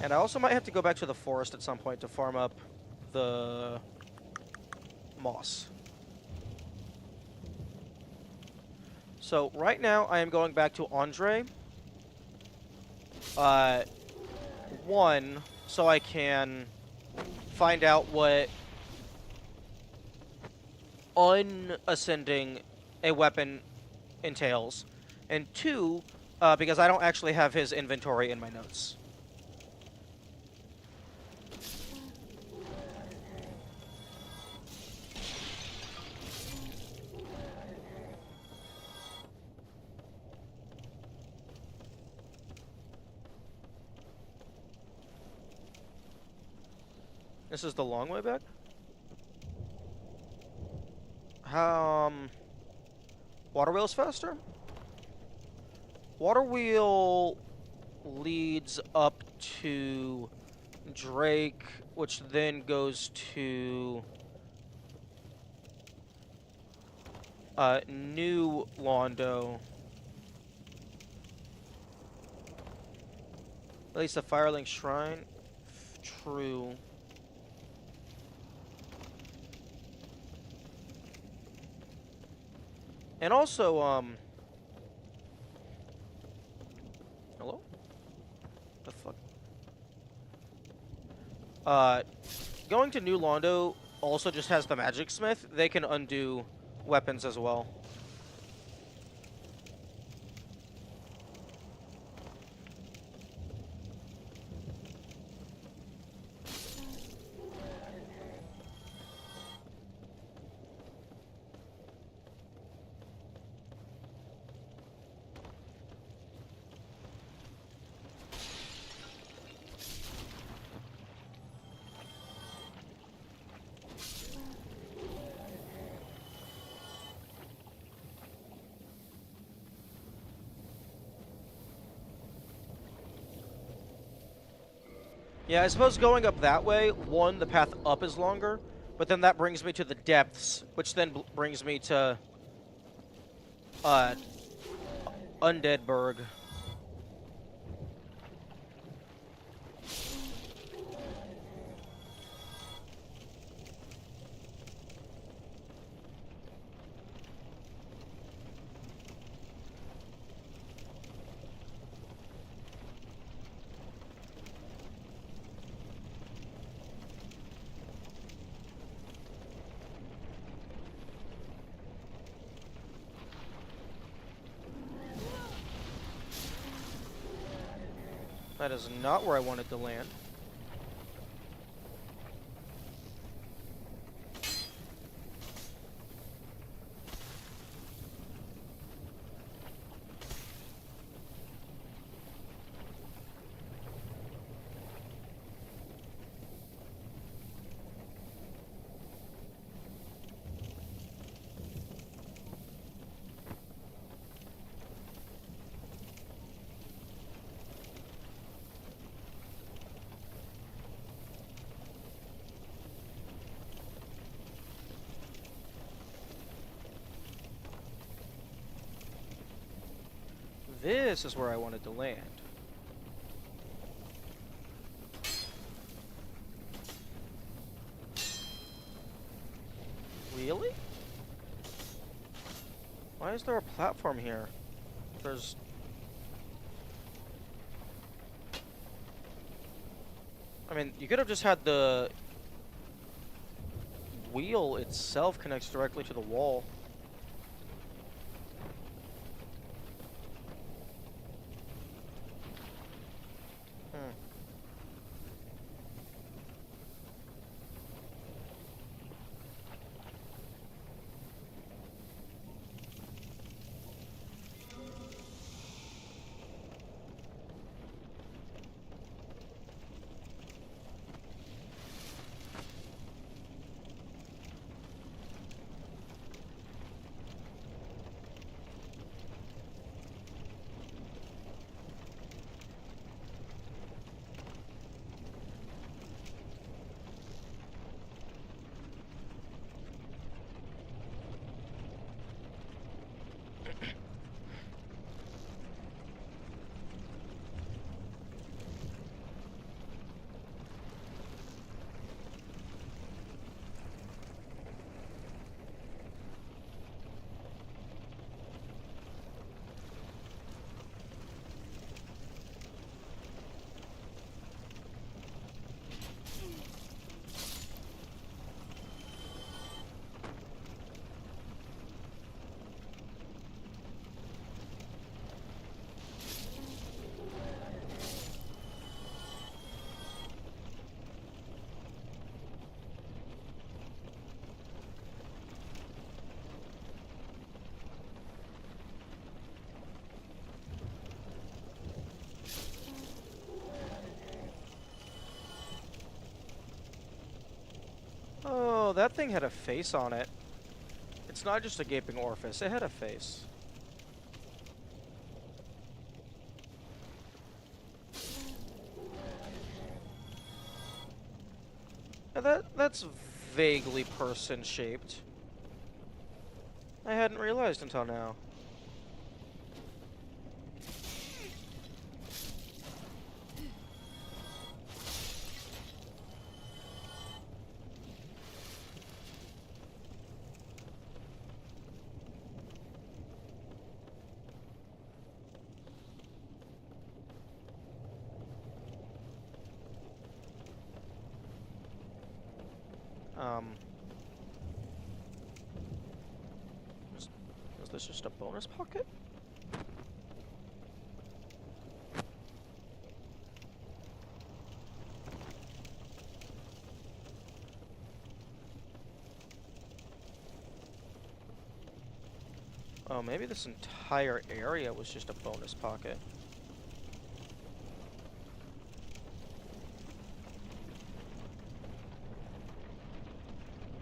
And I also might have to go back to the forest at some point to farm up the moss. So right now I am going back to Andre. One, so I can find out what unascending a weapon entails, and two, because I don't actually have his inventory in my notes. This is the long way back? Water wheel's faster? Water wheel leads up to Drake, which then goes to New Londo. At least the Firelink Shrine. True. And also, hello? The fuck? Going to New Londo also just has the Magic Smith. They can undo weapons as well. Yeah, I suppose going up that way, one, the path up is longer, but then that brings me to the depths, which then brings me to Undeadburg. That is not where I wanted to land. This is where I wanted to land. Really? Why is there a platform here? There's... I mean, you could have just had the wheel itself connects directly to the wall. Oh, that thing had a face on it. It's not just a gaping orifice, it had a face. Now that's vaguely person-shaped. I hadn't realized until now. Is this just a bonus pocket? Oh, maybe this entire area was just a bonus pocket.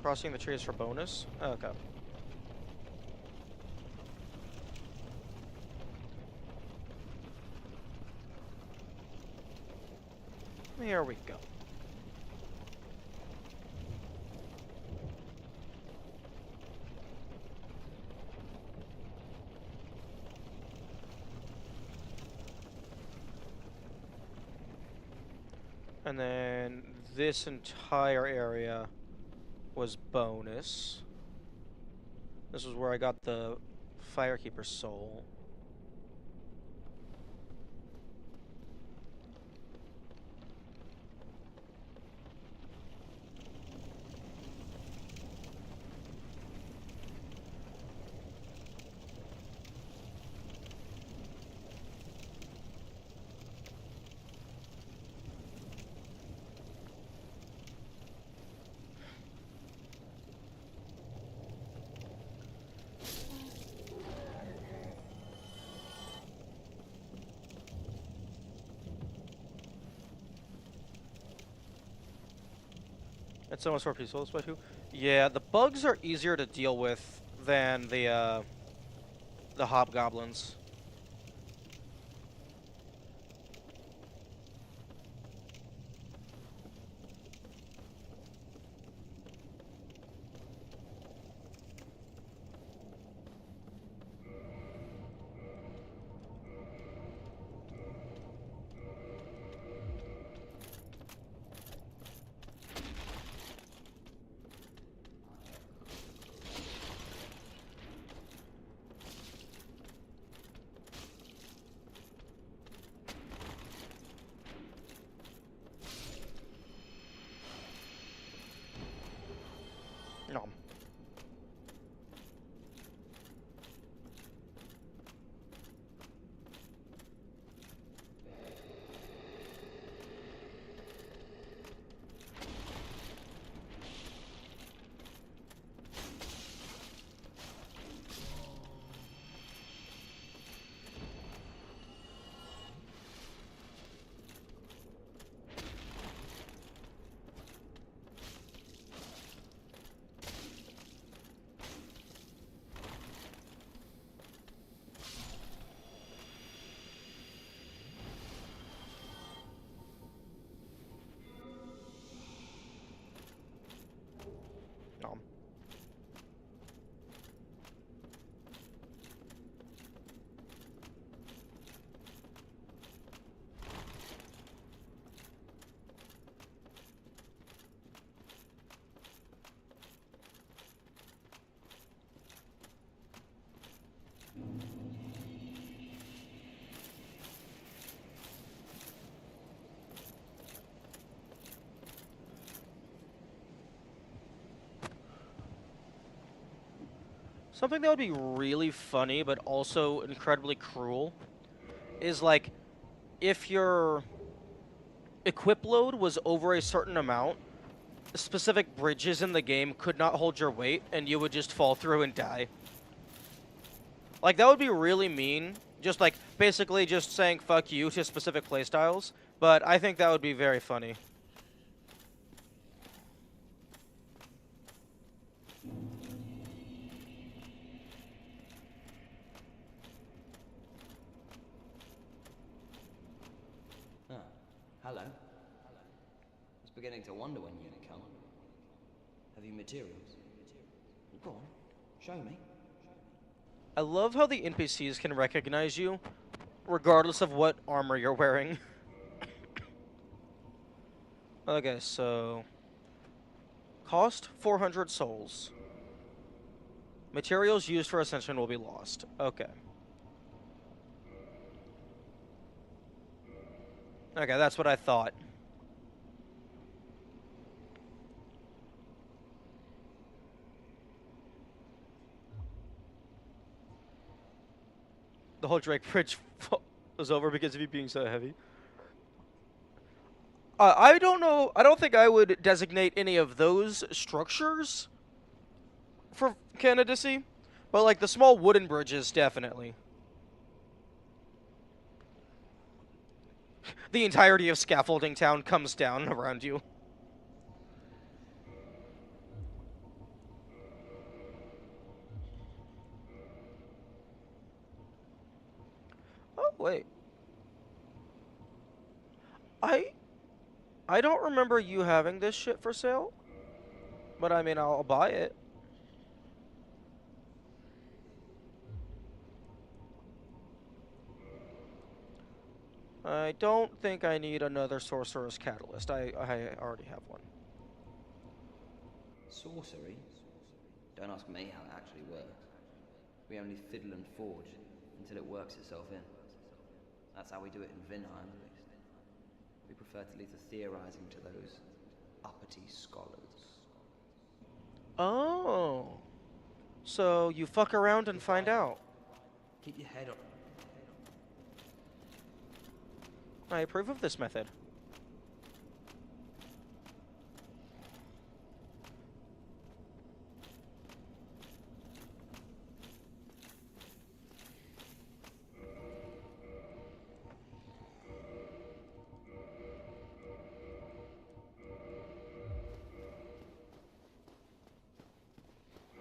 Crossing the trees for bonus? Okay. Here we go. And then this entire area was bonus. This was where I got the Firekeeper's soul. It's almost more peaceful this way too. Yeah, the bugs are easier to deal with than the hobgoblins. No. No. Something that would be really funny, but also incredibly cruel, is like, if your equip load was over a certain amount, specific bridges in the game could not hold your weight, and you would just fall through and die. Like, that would be really mean, just like, basically just saying fuck you to specific playstyles, but I think that would be very funny. Hello. I was beginning to wonder when you'd come. Have you materials? Go on, show me. I love how the NPCs can recognize you, regardless of what armor you're wearing. Okay, so... Cost 400 souls. Materials used for Ascension will be lost. Okay. Okay, that's what I thought. The whole Drake Bridge was over because of you being so heavy. I don't know. I don't think I would designate any of those structures for candidacy, but like the small wooden bridges, definitely. The entirety of Scaffolding Town comes down around you. Oh, wait. I don't remember you having this shit for sale, but I mean, I'll buy it. I don't think I need another Sorcerer's Catalyst. I already have one. Sorcery? Don't ask me how it actually works. We only fiddle and forge until it works itself in. That's how we do it in Vinheim, at least. We prefer to leave the theorizing to those uppity scholars. Oh. So you fuck around and find out. Keep your head up. I approve of this method.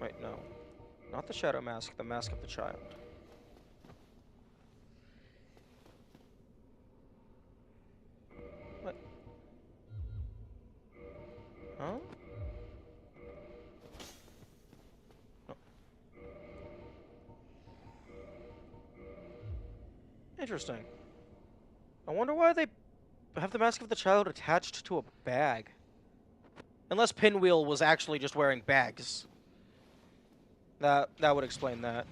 Wait, no. Not the Shadow Mask, the Mask of the Child. What? Huh? No. Interesting. I wonder why they have the Mask of the Child attached to a bag. Unless Pinwheel was actually just wearing bags. That would explain that.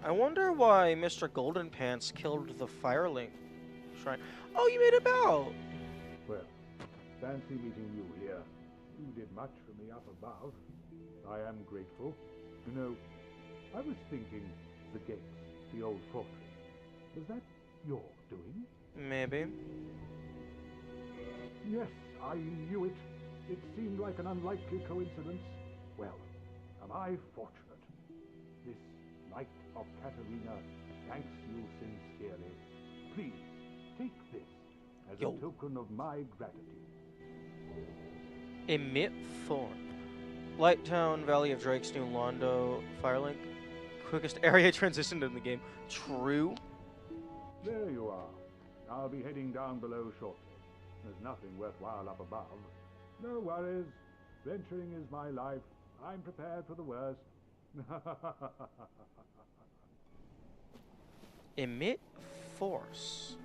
I wonder why Mr. Golden Pants killed the Firelink Shrine. Oh, you made a bow! Well, fancy meeting you here. You did much for me up above. I am grateful. You know, I was thinking the gates, the old fortress. Was that your doing? Maybe. Yes, I knew it. It seemed like an unlikely coincidence. Well, am I fortunate? This Knight of Katarina thanks you sincerely. Please, take this as Yo. a token of my gratitude. Emit Thorn. Lighttown, Valley of Drakes, New Londo, Firelink. Quickest area transition in the game. True. There you are. I'll be heading down below shortly. There's nothing worthwhile up above. No worries. Venturing is my life. I'm prepared for the worst. Emit Force.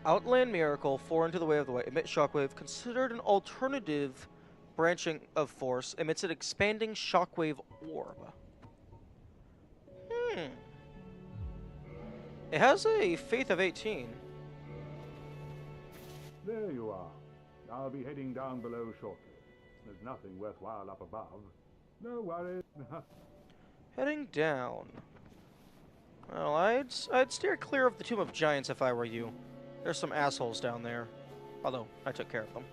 Outland Miracle, 4 into the Way of the White. Emit Shockwave, considered an alternative branching of Force, emits an expanding Shockwave orb. It has a faith of 18. There you are. I'll be heading down below shortly. There's nothing worthwhile up above. No worries. Heading down. Well, I'd steer clear of the Tomb of Giants if I were you. There's some assholes down there. Although, I took care of them.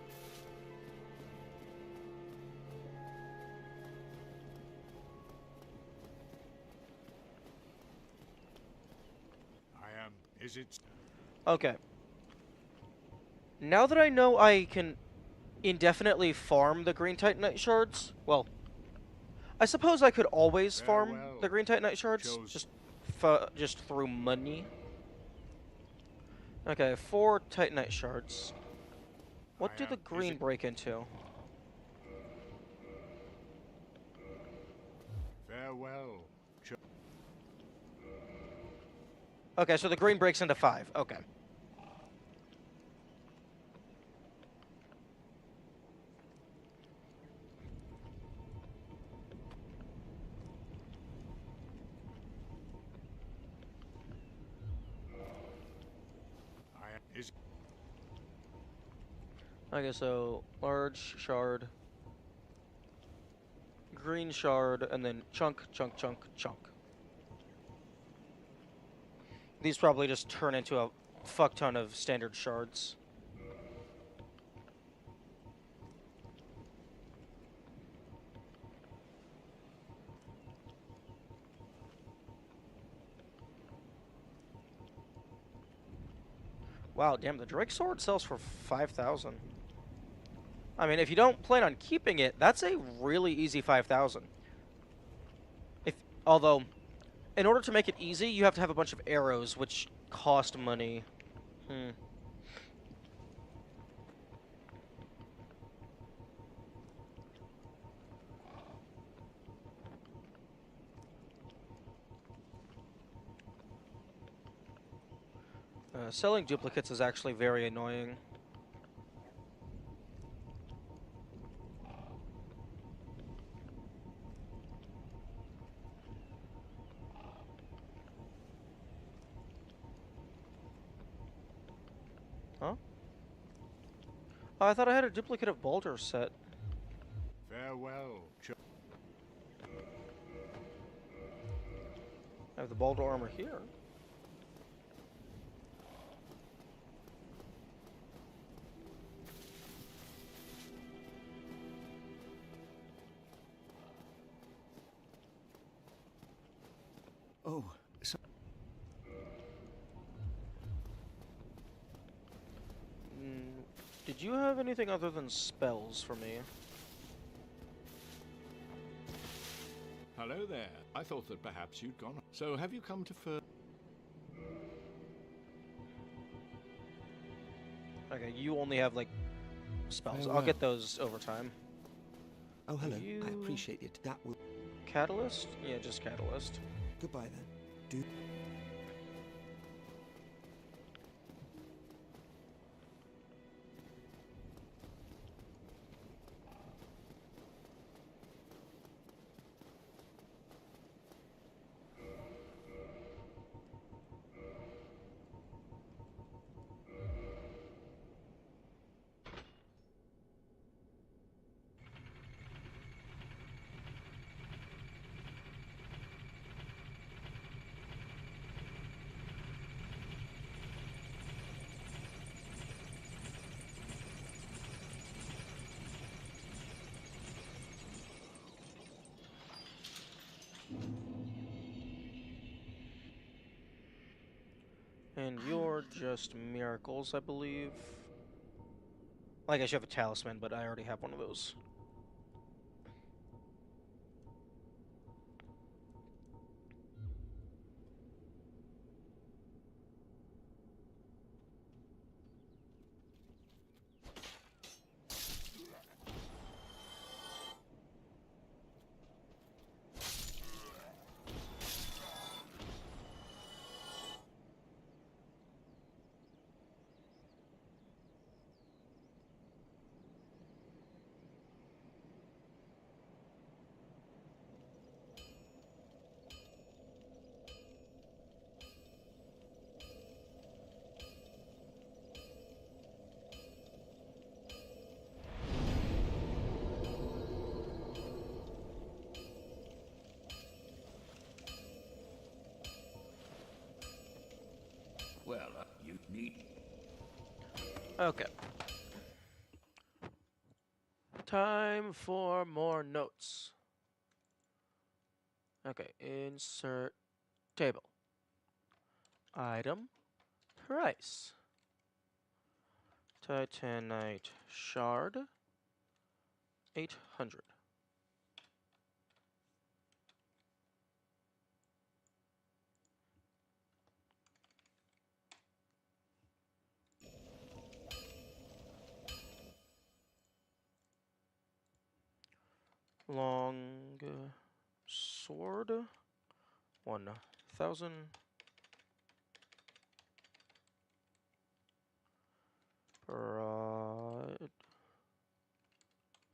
Is it? Okay. Now that I know I can indefinitely farm the Green Titanite shards, well, I suppose I could always farm Farewell. the Green Titanite shards, Chose- just through money. Okay, 4 Titanite shards. What do the green break into? Farewell. Okay, so the green breaks into 5. Okay. Is Okay, so large shard, green shard, and then chunk, chunk, chunk, chunk. These probably just turn into a fuck ton of standard shards. Wow, damn, the Drake Sword sells for 5,000. I mean, if you don't plan on keeping it, that's a really easy 5,000. Although, in order to make it easy, you have to have a bunch of arrows, which cost money. Selling duplicates is actually very annoying. Huh? Oh, I thought I had a duplicate of Baldur set. farewell. I have the Baldur armor here. Oh, so Did you have anything other than spells for me? Hello there. I thought that perhaps you'd gone. So have you come to Okay, you only have, like, spells. I'll Farewell. get those over time. Oh, hello. You- I appreciate it. That will. Catalyst? Yeah, just Catalyst. Goodbye then. Do. And you're just miracles, I believe. Well, I guess you have a talisman, but I already have one of those. Well, you need... Okay. Time for more notes. Okay, insert table. Item, price. Titanite shard, 800. Long sword, 1,000. Broad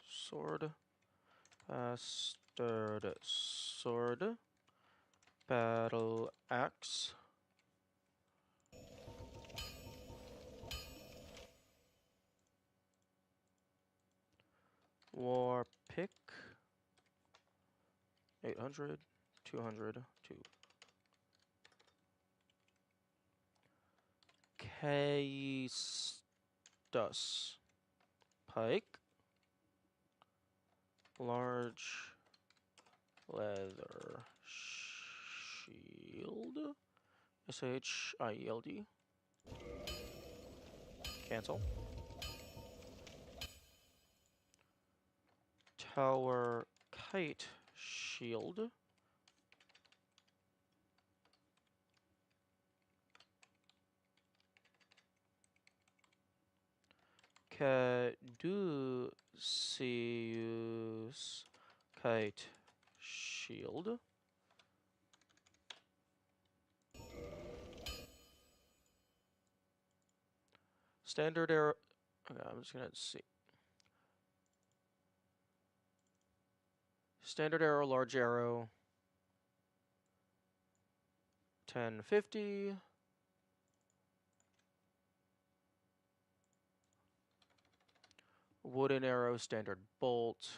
sword, bastard sword, battle axe, war pick, 800, 200, 2. Caestus pike, large leather shield, SHIELD, cancel. Tower kite shield, Caduceus kite shield, standard arrow. Okay, I'm just gonna see. Standard arrow, large arrow, 1050. Wooden arrow, standard bolt,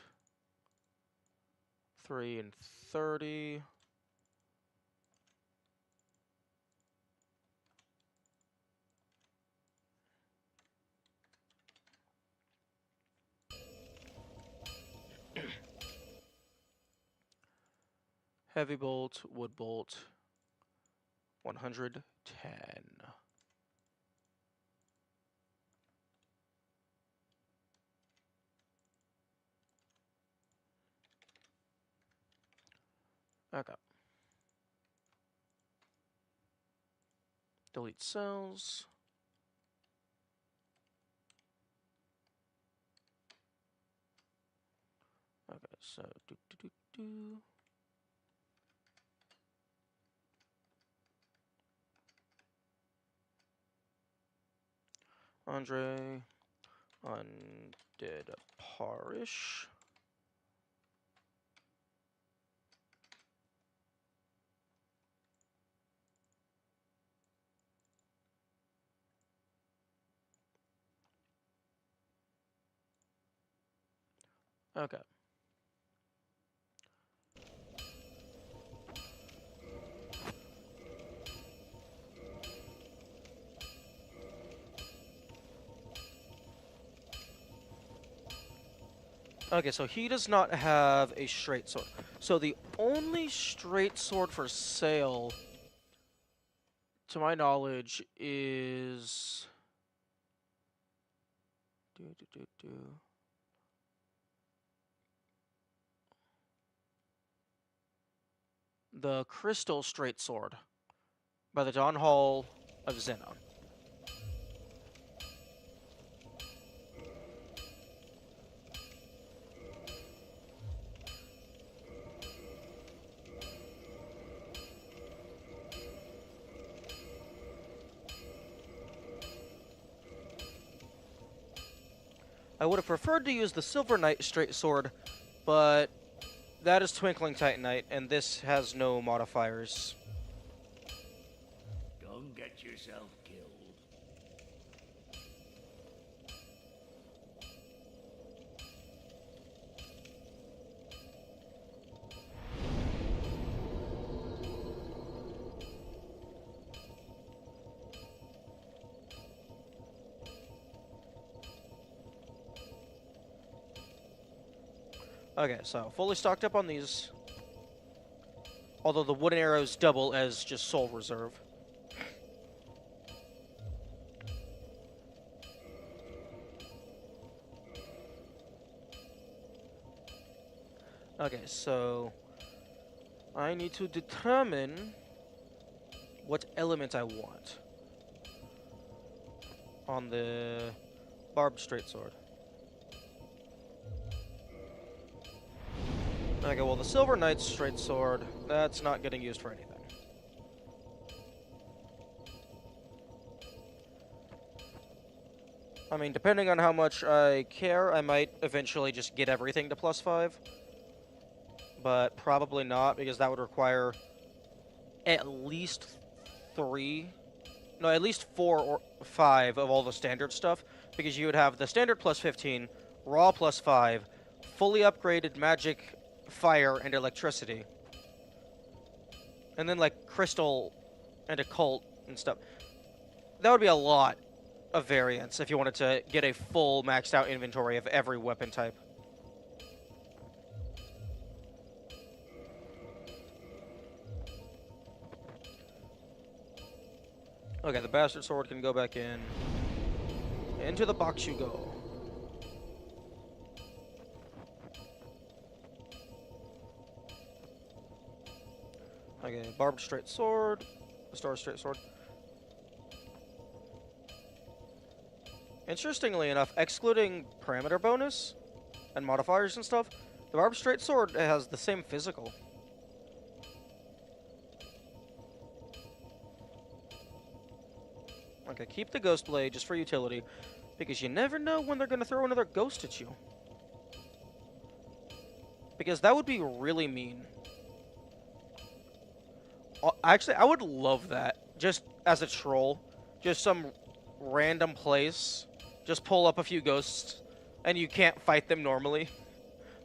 3 and 30. Heavy bolt, wood bolt, 110. Okay. Delete cells. Okay, so do. Andre, undead parish. Okay. Okay, so he does not have a straight sword. So the only straight sword for sale, to my knowledge, is... The Crystal Straight Sword by the Dawn Hall of Zena. I would have preferred to use the Silver Knight Straight Sword, but that is Twinkling Titanite, and this has no modifiers. Don't get yourself killed. Okay, so fully stocked up on these. Although the wooden arrows double as just soul reserve. Okay, so I need to determine what element I want on the barbed straight sword. Okay, well the Silver Knight's straight sword, that's not getting used for anything. I mean, depending on how much I care, I might eventually just get everything to +5. But probably not, because that would require at least 4 or 5 of all the standard stuff, because you would have the standard +15, raw +5, fully upgraded magic, fire, and electricity. And then, like, crystal and occult and stuff. That would be a lot of variance if you wanted to get a full maxed out inventory of every weapon type. Okay, the bastard sword can go back in. Into the box you go. Okay, barbed straight sword. Star straight sword. Interestingly enough, excluding parameter bonus and modifiers and stuff, the barbed straight sword has the same physical. Okay, keep the ghost blade just for utility, because you never know when they're going to throw another ghost at you. Because that would be really mean. Actually, I would love that. Just as a troll. Just some random place. Just pull up a few ghosts, and you can't fight them normally.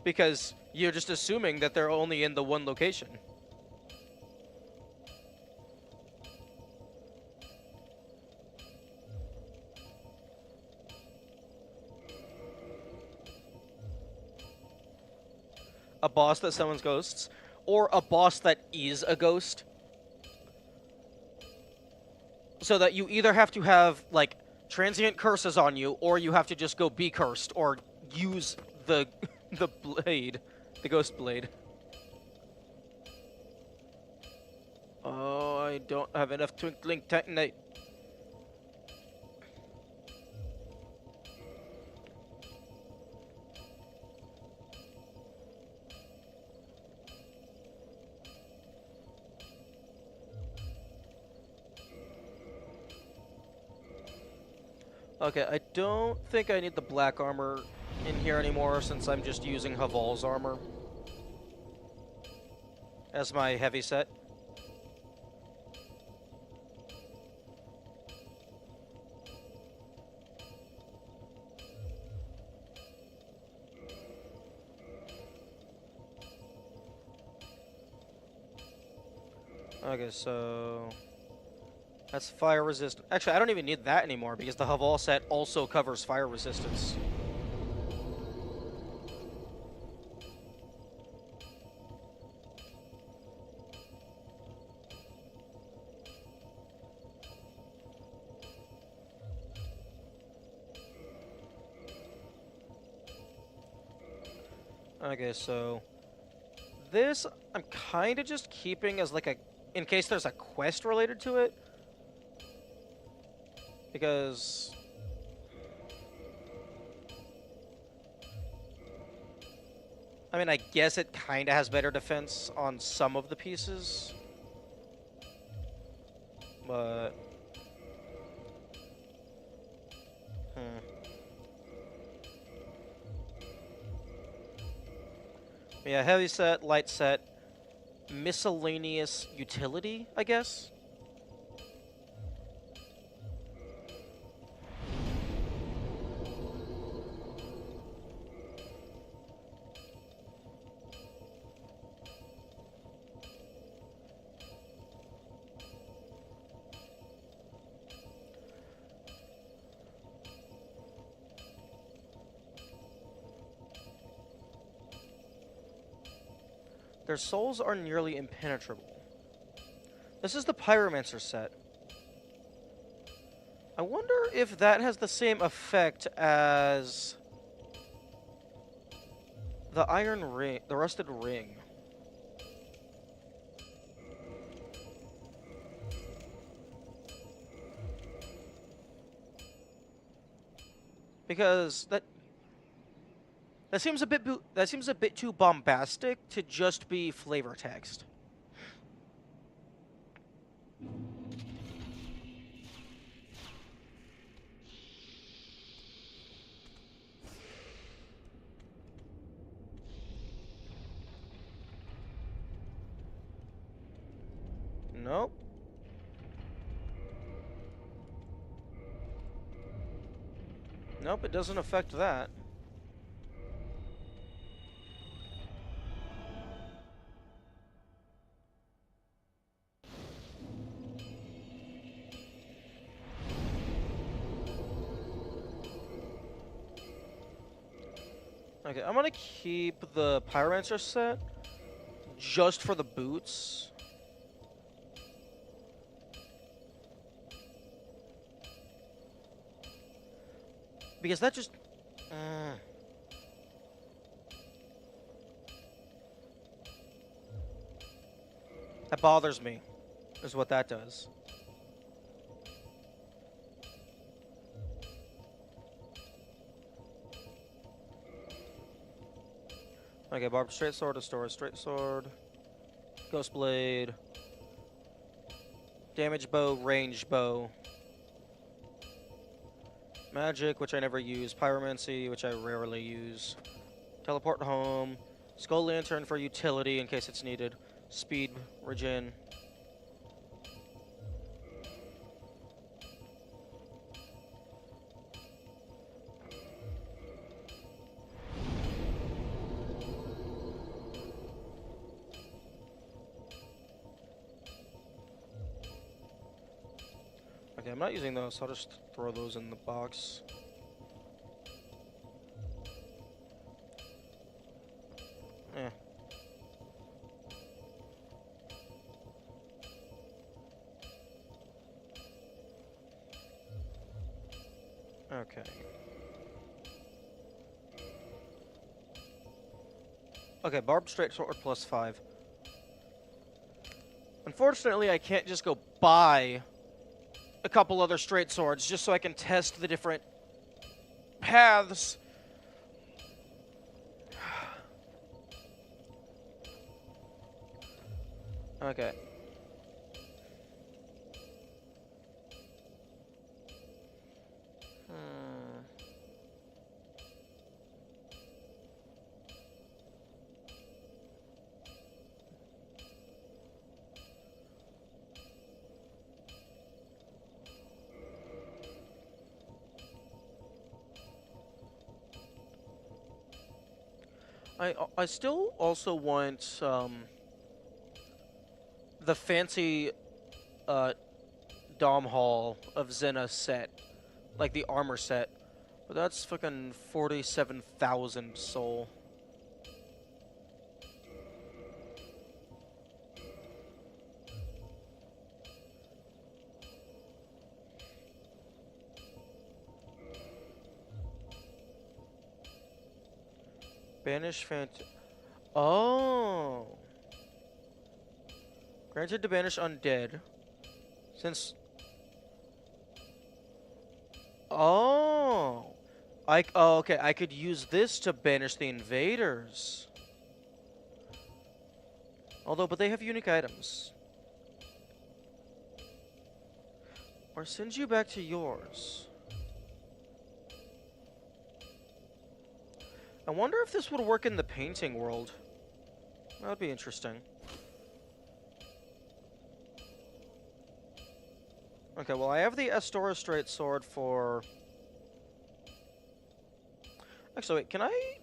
Because you're just assuming that they're only in the one location. A boss that summons ghosts, or a boss that is a ghost. So that you either have to have, like, transient curses on you, or you have to just go be cursed, or use the the blade, the ghost blade. Oh, I don't have enough twinkling titanite. Okay, I don't think I need the black armor in here anymore, since I'm just using Haval's armor as my heavy set. Okay, so that's fire resistant. Actually, I don't even need that anymore because the Haval set also covers fire resistance. Okay, so this I'm kind of just keeping as like a, in case there's a quest related to it. Because I mean, I guess it kind of has better defense on some of the pieces. But yeah, heavy set, light set, miscellaneous utility, I guess. Their souls are nearly impenetrable. This is the Pyromancer set. I wonder if that has the same effect as the iron ring, the rusted ring. Because that seems a bit too bombastic to just be flavor text. Nope. Nope, it doesn't affect that. Okay, I'm gonna keep the Pyromancer set just for the boots. Because that just... that bothers me, is what that does. Okay, barbed straight sword, restore straight sword, ghost blade, damage bow, range bow, magic, which I never use, pyromancy, which I rarely use, teleport home, skull lantern for utility in case it's needed, speed, regen. Okay, I'm not using those, so I'll just throw those in the box. Eh. Okay. Okay, barbed straight sword +5. Unfortunately, I can't just go buy a couple other straight swords just so I can test the different paths. Okay. I still also want the fancy Dom Hall of Zena set, like the armor set, but that's fucking 47,000 soul. Banish Oh. Granted to banish undead. Since... Oh. Oh, okay. I could use this to banish the invaders. Although, but they have unique items. Or send you back to yours. I wonder if this would work in the painting world. That would be interesting. Okay, well, I have the Astora straight sword for... Actually, wait, can I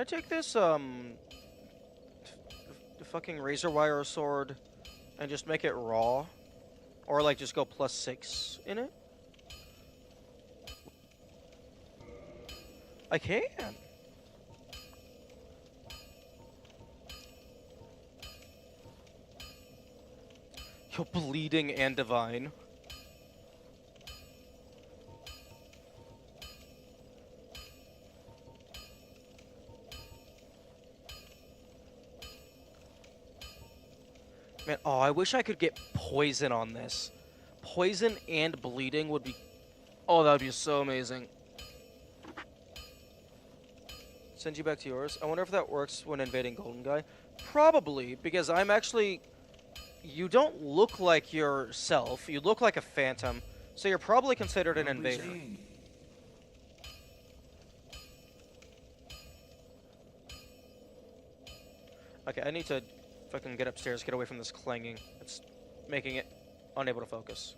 take this, the fucking razor wire sword and just make it raw? Or, like, just go +6 in it? I can. Go bleeding and divine. Man, oh, I wish I could get poison on this. Poison and bleeding would be... Oh, that would be so amazing. Send you back to yours. I wonder if that works when invading Golden Guy. Probably, because I'm actually... You don't look like yourself. You look like a phantom. So you're probably considered an invader. Okay, I need to fucking get upstairs, get away from this clanging. It's making it unable to focus.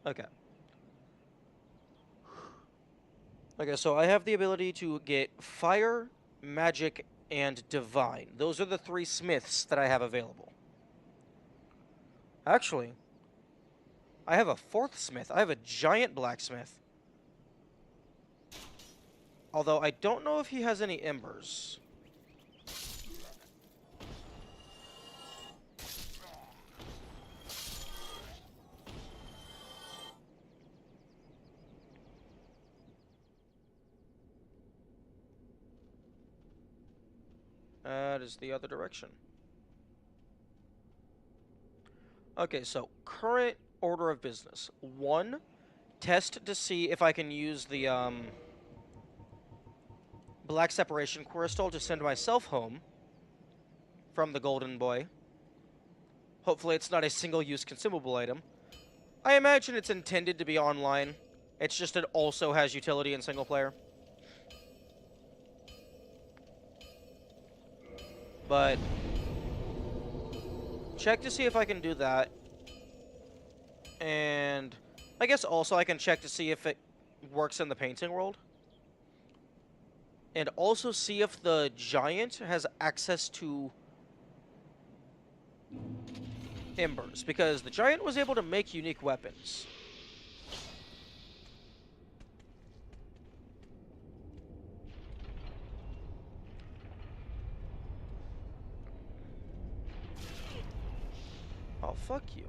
Okay. Okay, so I have the ability to get fire, magic, and divine. Those are the 3 smiths that I have available. Actually, I have a 4th smith. I have a giant blacksmith. Although I don't know if he has any embers. That is the other direction. Okay, so current order of business. 1, test to see if I can use the black separation crystal to send myself home from the Golden Boy. Hopefully it's not a single-use consumable item. I imagine it's intended to be online. It's just it also has utility in single player. But check to see if I can do that. And I guess also I can check to see if it works in the painting world. And also see if the giant has access to embers. Because the giant was able to make unique weapons. Oh, fuck you.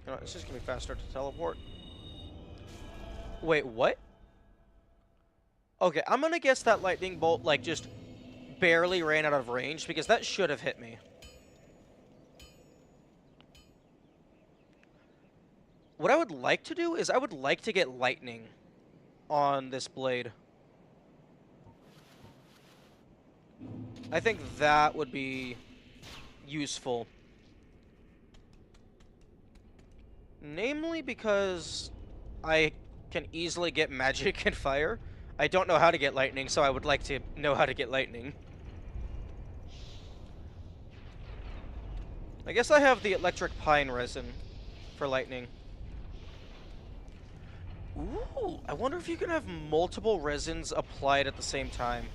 You know, it's just gonna be faster to teleport. Wait, what? Okay, I'm gonna guess that lightning bolt, like, just barely ran out of range, because that should have hit me. What I would like to do is I would like to get lightning on this blade. I think that would be useful. Namely because I can easily get magic and fire. I don't know how to get lightning, so I would like to know how to get lightning. I guess I have the electric pine resin for lightning. Ooh, I wonder if you can have multiple resins applied at the same time.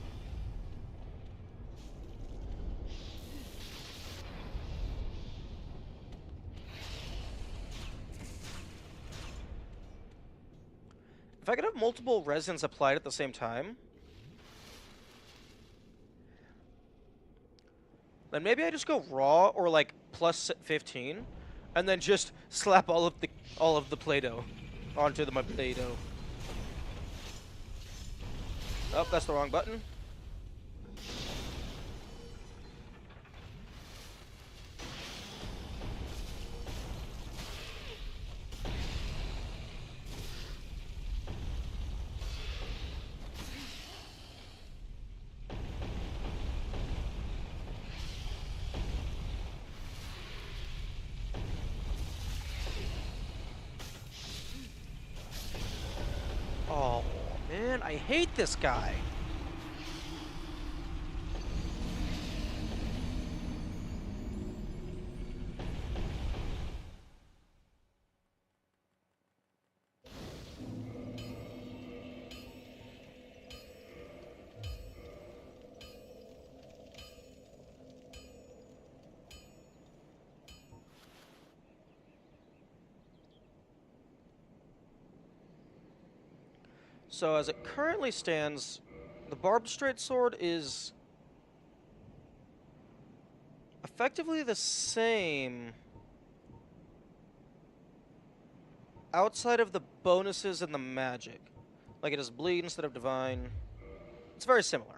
If I could have multiple resins applied at the same time, then maybe I just go raw or like plus 15, and then just slap all of the Play-Doh onto my Play-Doh. Oh, that's the wrong button. Oh, man, I hate this guy. So as it currently stands, the barbed straight sword is effectively the same outside of the bonuses and the magic. Like it has bleed instead of divine. It's very similar.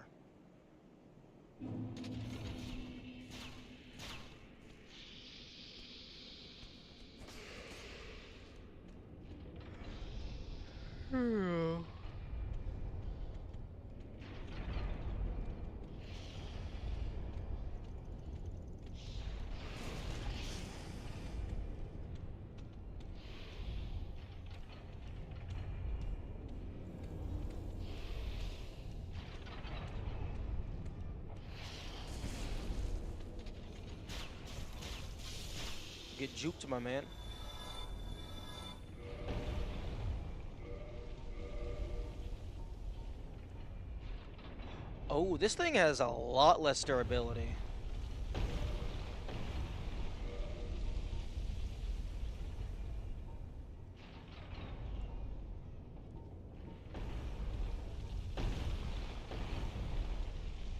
Get juked, my man. Oh, this thing has a lot less durability.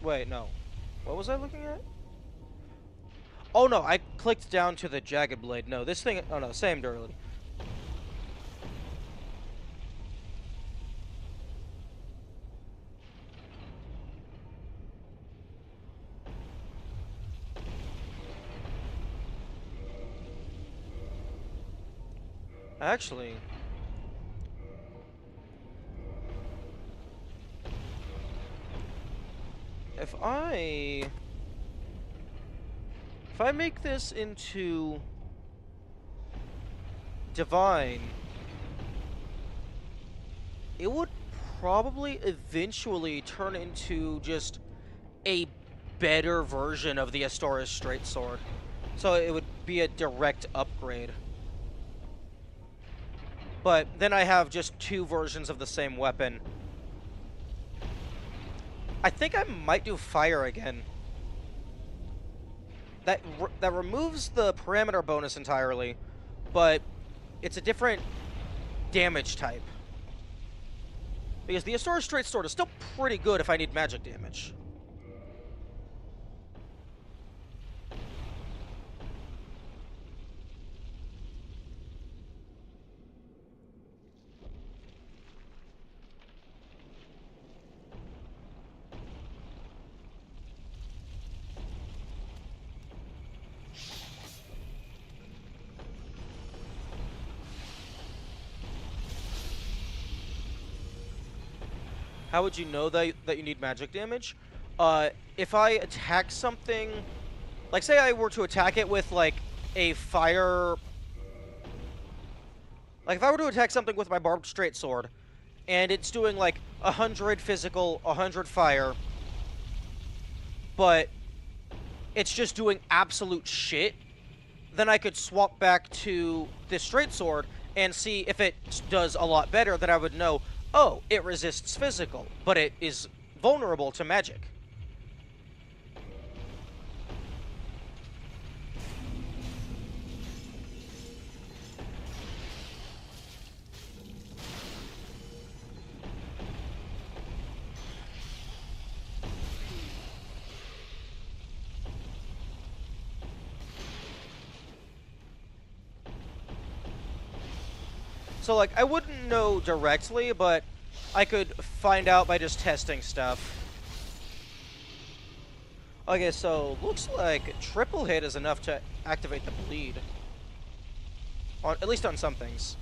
Wait, no. What was I looking at? Oh no, I clicked down to the jagged blade. No, this thing. Oh no, same durability. Actually, if I make this into divine, it would probably eventually turn into just a better version of the Astoris straight sword. So it would be a direct upgrade. But then I have just two versions of the same weapon. I think I might do fire again. That removes the parameter bonus entirely, but it's a different damage type. Because the Astoris straight sword is still pretty good if I need magic damage. How would you know that you need magic damage? If I attack something, like say I were to attack it with like a fire, like if I were to attack something with my barbed straight sword, and it's doing like 100 physical, 100 fire, but it's just doing absolute shit, then I could swap back to this straight sword and see if it does a lot better. Then I would know, oh, it resists physical, but it is vulnerable to magic. So, like, I wouldn't know directly, but I could find out by just testing stuff. Okay, so looks like triple hit is enough to activate the bleed. At least on some things.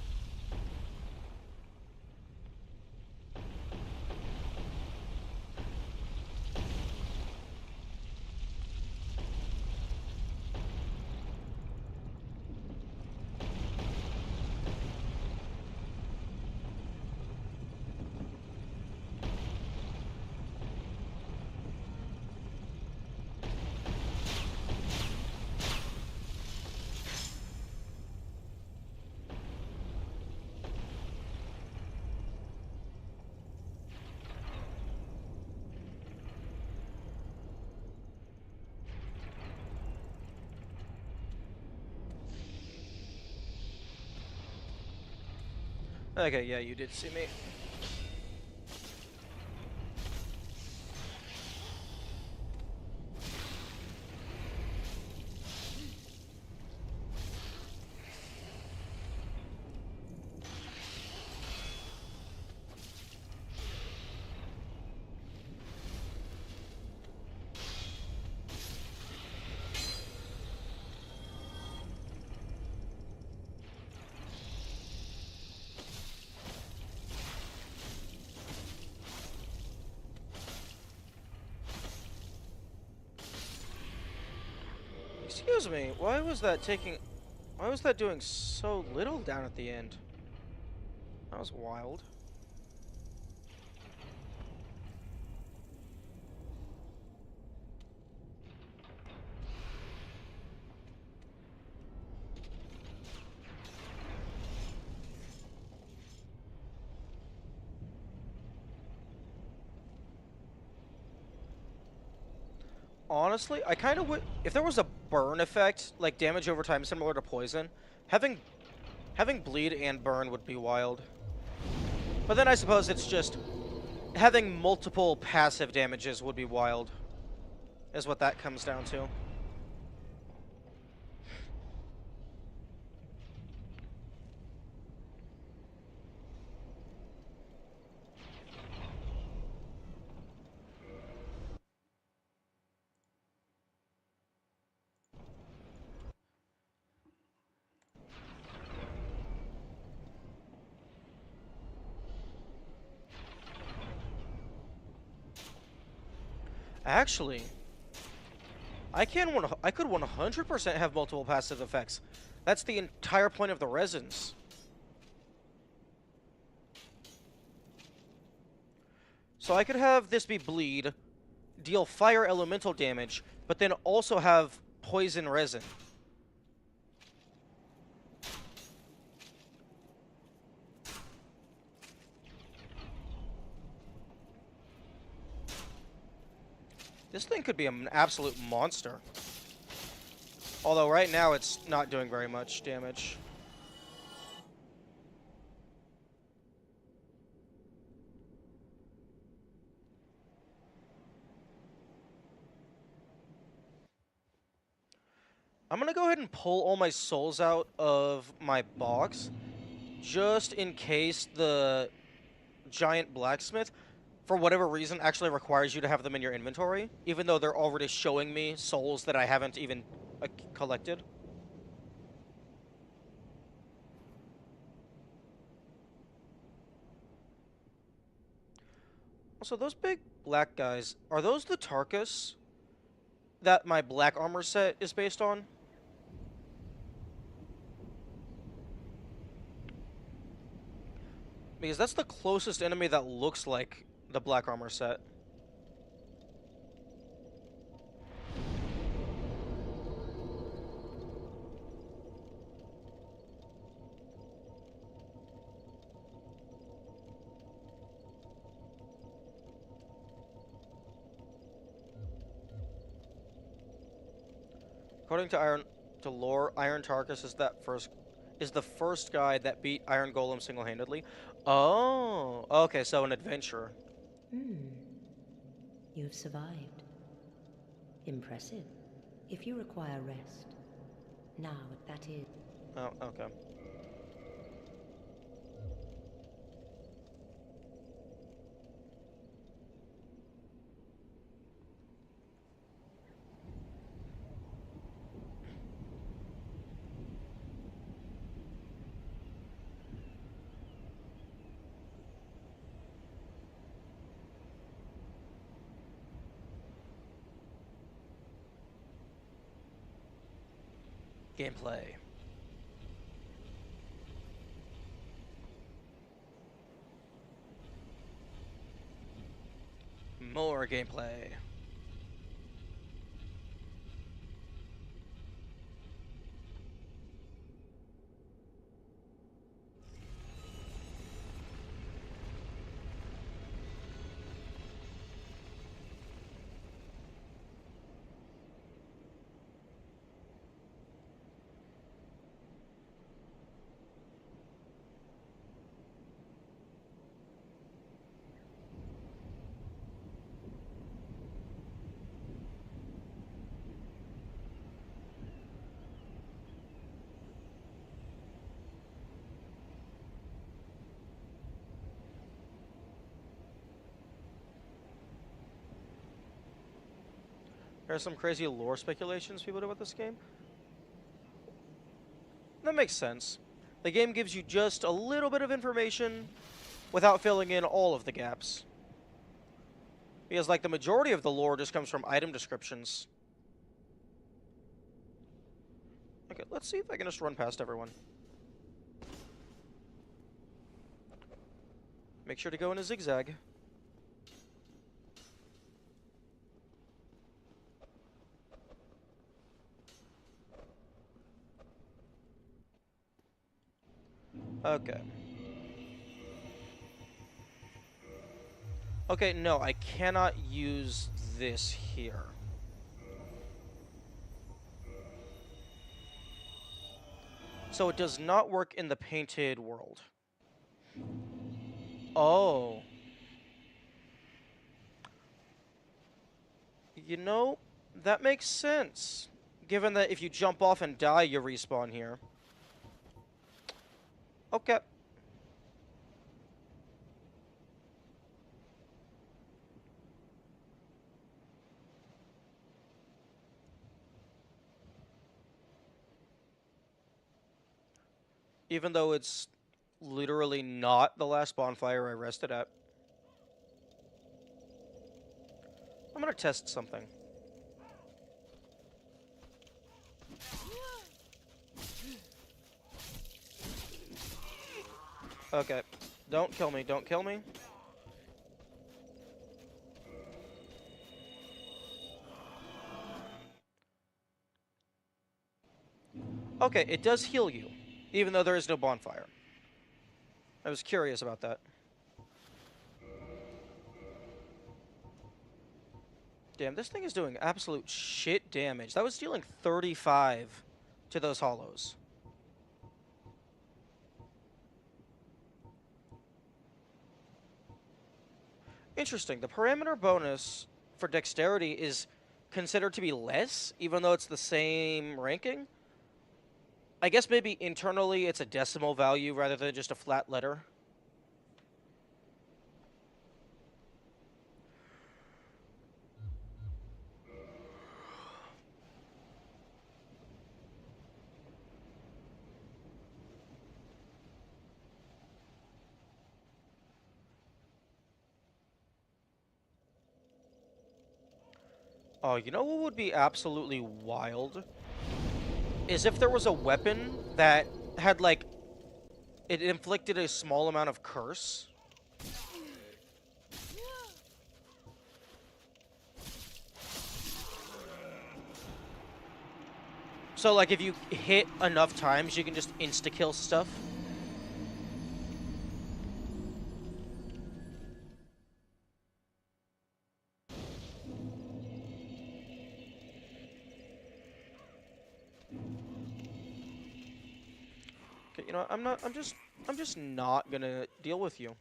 Okay, yeah, you did see me. Excuse me, why was that taking... Why was that doing so little down at the end? That was wild. Honestly, I kind of would... If there was a burn effect, like damage over time similar to poison, having bleed and burn would be wild. But then I suppose it's just... Having multiple passive damages would be wild. Is what that comes down to. Actually, I could 100% have multiple passive effects. That's the entire point of the resins. So I could have this be bleed, deal fire elemental damage, but then also have poison resin. This thing could be an absolute monster. Although right now it's not doing very much damage. I'm gonna go ahead and pull all my souls out of my box, just in case the giant blacksmith, for whatever reason, actually requires you to have them in your inventory, even though they're already showing me souls that I haven't even collected. Also, those big black guys, are those the Tarkus that my black armor set is based on? Because that's the closest enemy that looks like the black armor set. According to lore, Iron Tarkus is the first guy that beat Iron Golem single-handedly. Oh, okay, so an adventurer. You've survived. Impressive. If you require rest, now that is... Oh, okay. Gameplay. More gameplay. There's some crazy lore speculations people do with this game. That makes sense. The game gives you just a little bit of information without filling in all of the gaps. Because, like, the majority of the lore just comes from item descriptions. Okay, let's see if I can just run past everyone. Make sure to go in a zigzag. Okay. Okay, no, I cannot use this here. So it does not work in the painted world. Oh. You know, that makes sense. Given that if you jump off and die, you respawn here. Okay. Even though it's literally not the last bonfire I rested at. I'm gonna test something. Okay. Don't kill me, don't kill me. Okay, it does heal you, even though there is no bonfire. I was curious about that. Damn, this thing is doing absolute shit damage. That was dealing 35 to those hollows. Interesting. The parameter bonus for dexterity is considered to be less, even though it's the same ranking. I guess maybe internally it's a decimal value rather than just a flat letter. Oh, you know what would be absolutely wild? Is if there was a weapon that had, like, it inflicted a small amount of curse. So, like, if you hit enough times, you can just insta-kill stuff. Okay, you know, I'm just not gonna deal with you.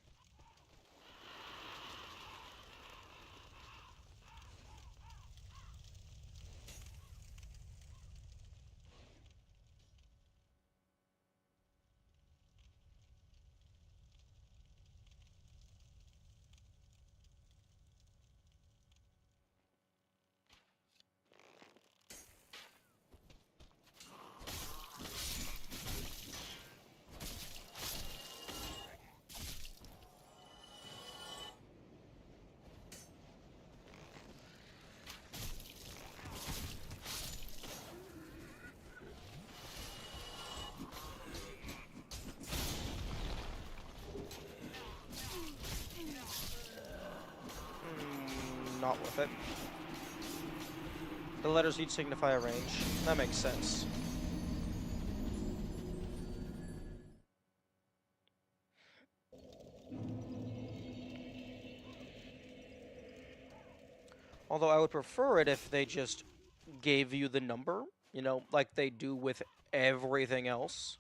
Not worth it. The letters each signify a range. That makes sense. Although I would prefer it if they just gave you the number, you know, like they do with everything else.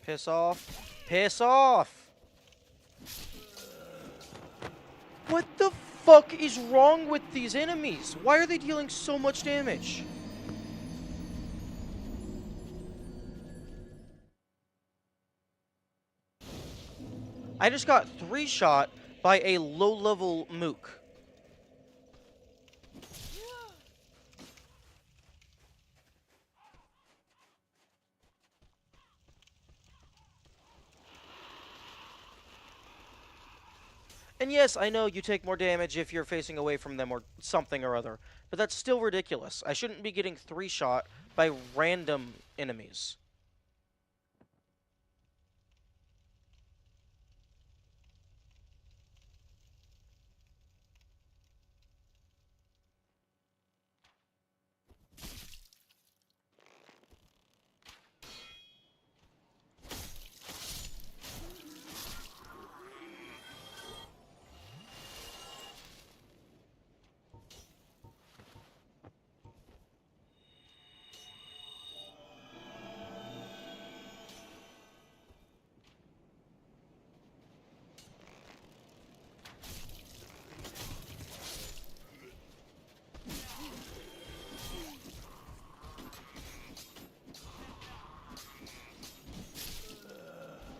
Piss off. Piss off! What the fuck is wrong with these enemies? Why are they dealing so much damage? I just got 3-shot by a low-level mook. And yes, I know you take more damage if you're facing away from them or something or other, but that's still ridiculous. I shouldn't be getting 3-shot by random enemies.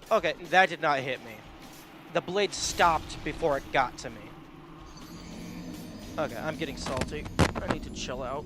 Okay, that did not hit me. The blade stopped before it got to me. Okay, I'm getting salty. I need to chill out.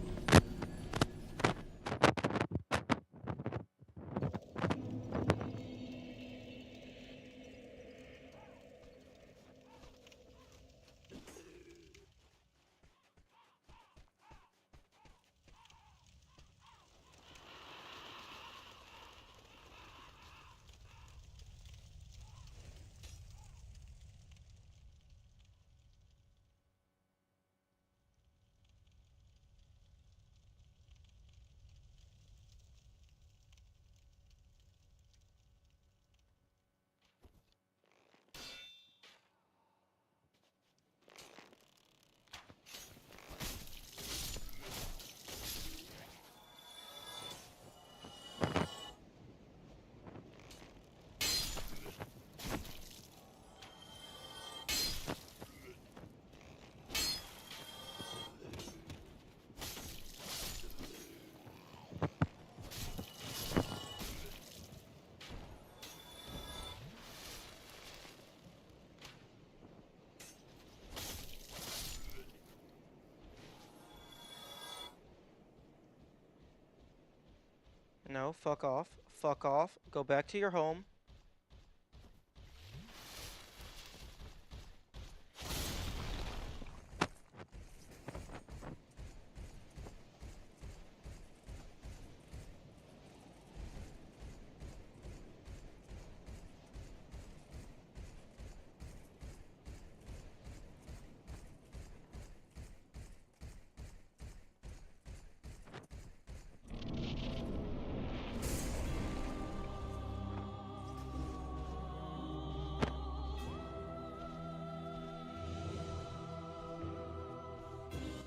No, fuck off. Fuck off. Go back to your home.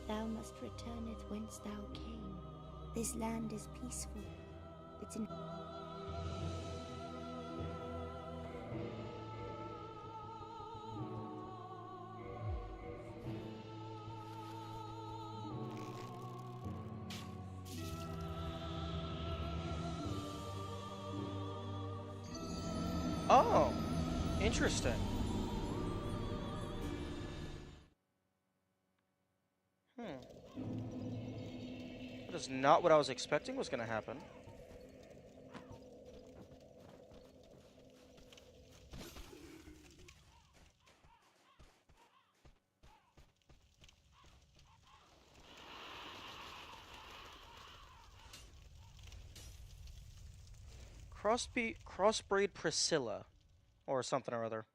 Thou must returneth whence thou came. This land is peaceful. It's in. Oh, interesting. That is not what I was expecting was going to happen. Crossbreed Priscilla, or something or other.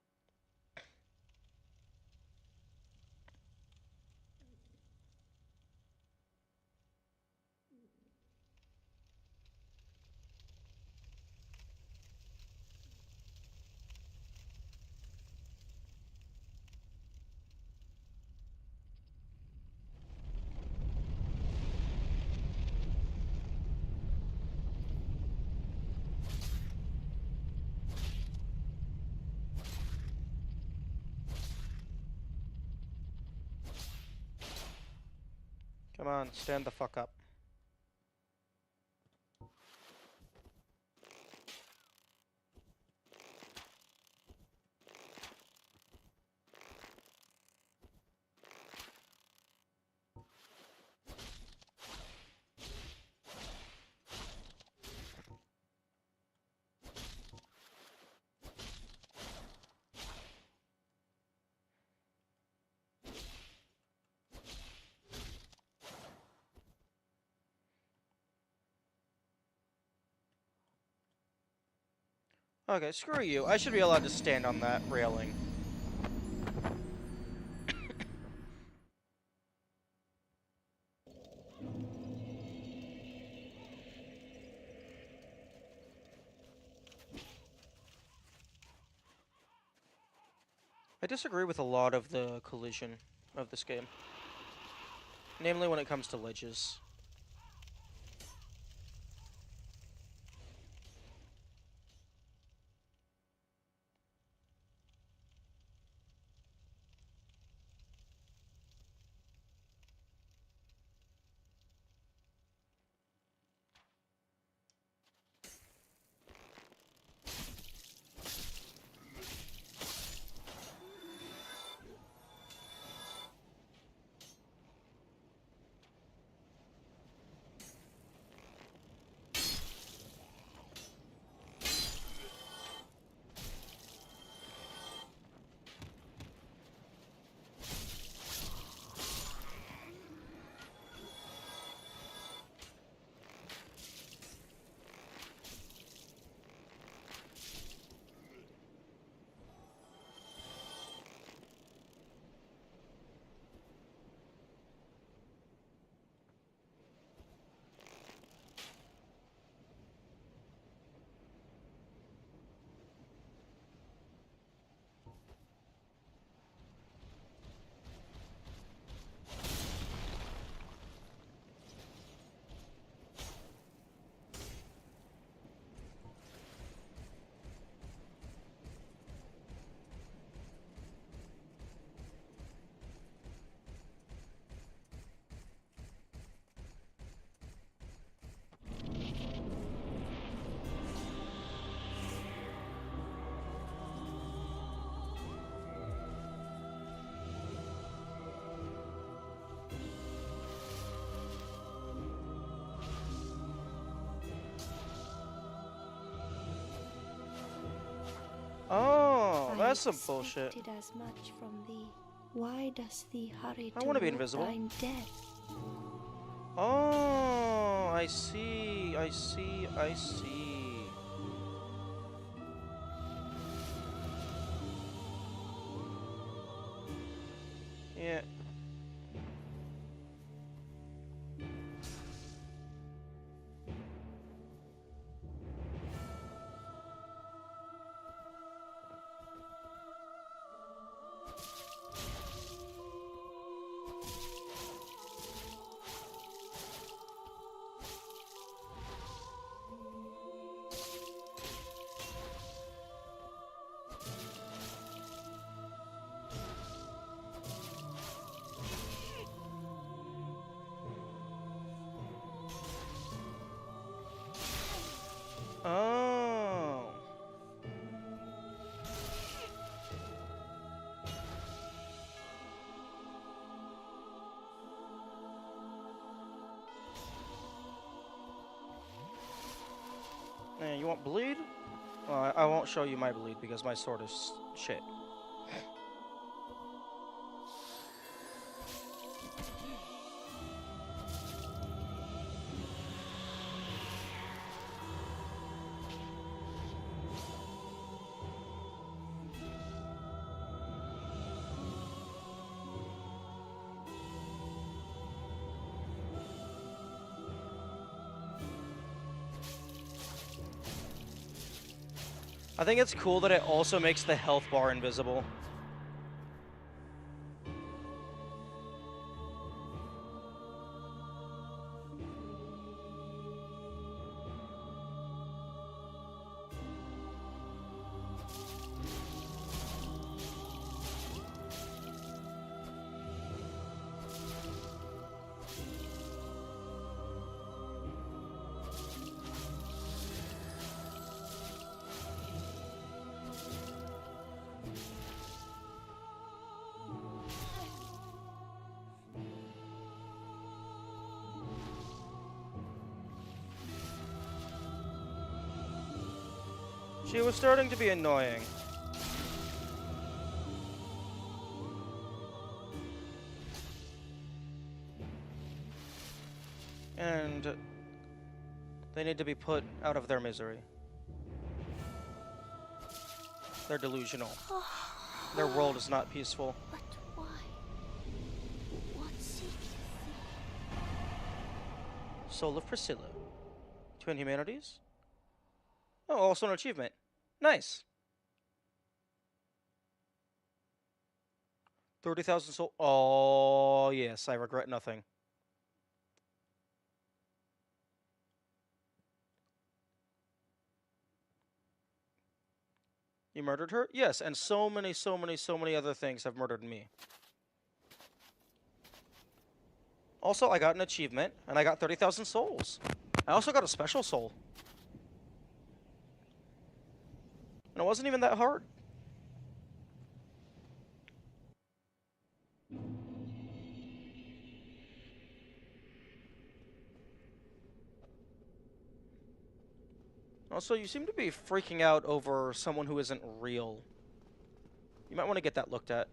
Come on, stand the fuck up. Okay, screw you. I should be allowed to stand on that railing. I disagree with a lot of the collision of this game. Namely when it comes to ledges. Oh, that's some bullshit. I expected as much from thee. Why does thee hurry I want to be toward invisible. thine death? Oh, I see, I see, I see. Yeah. Oh. Man, you want bleed? Well, I won't show you my bleed because my sword is shit. I think it's cool that it also makes the health bar invisible. She was starting to be annoying. And they need to be put out of their misery. They're delusional. Their world is not peaceful. But why? What seek you? Soul of Priscilla. Twin Humanities? Oh, also an achievement. Nice. 30,000 soul. Oh, yes, I regret nothing. You murdered her? Yes, and so many other things have murdered me. Also, I got an achievement, and I got 30,000 souls. I also got a special soul. And it wasn't even that hard. Also, you seem to be freaking out over someone who isn't real. You might want to get that looked at.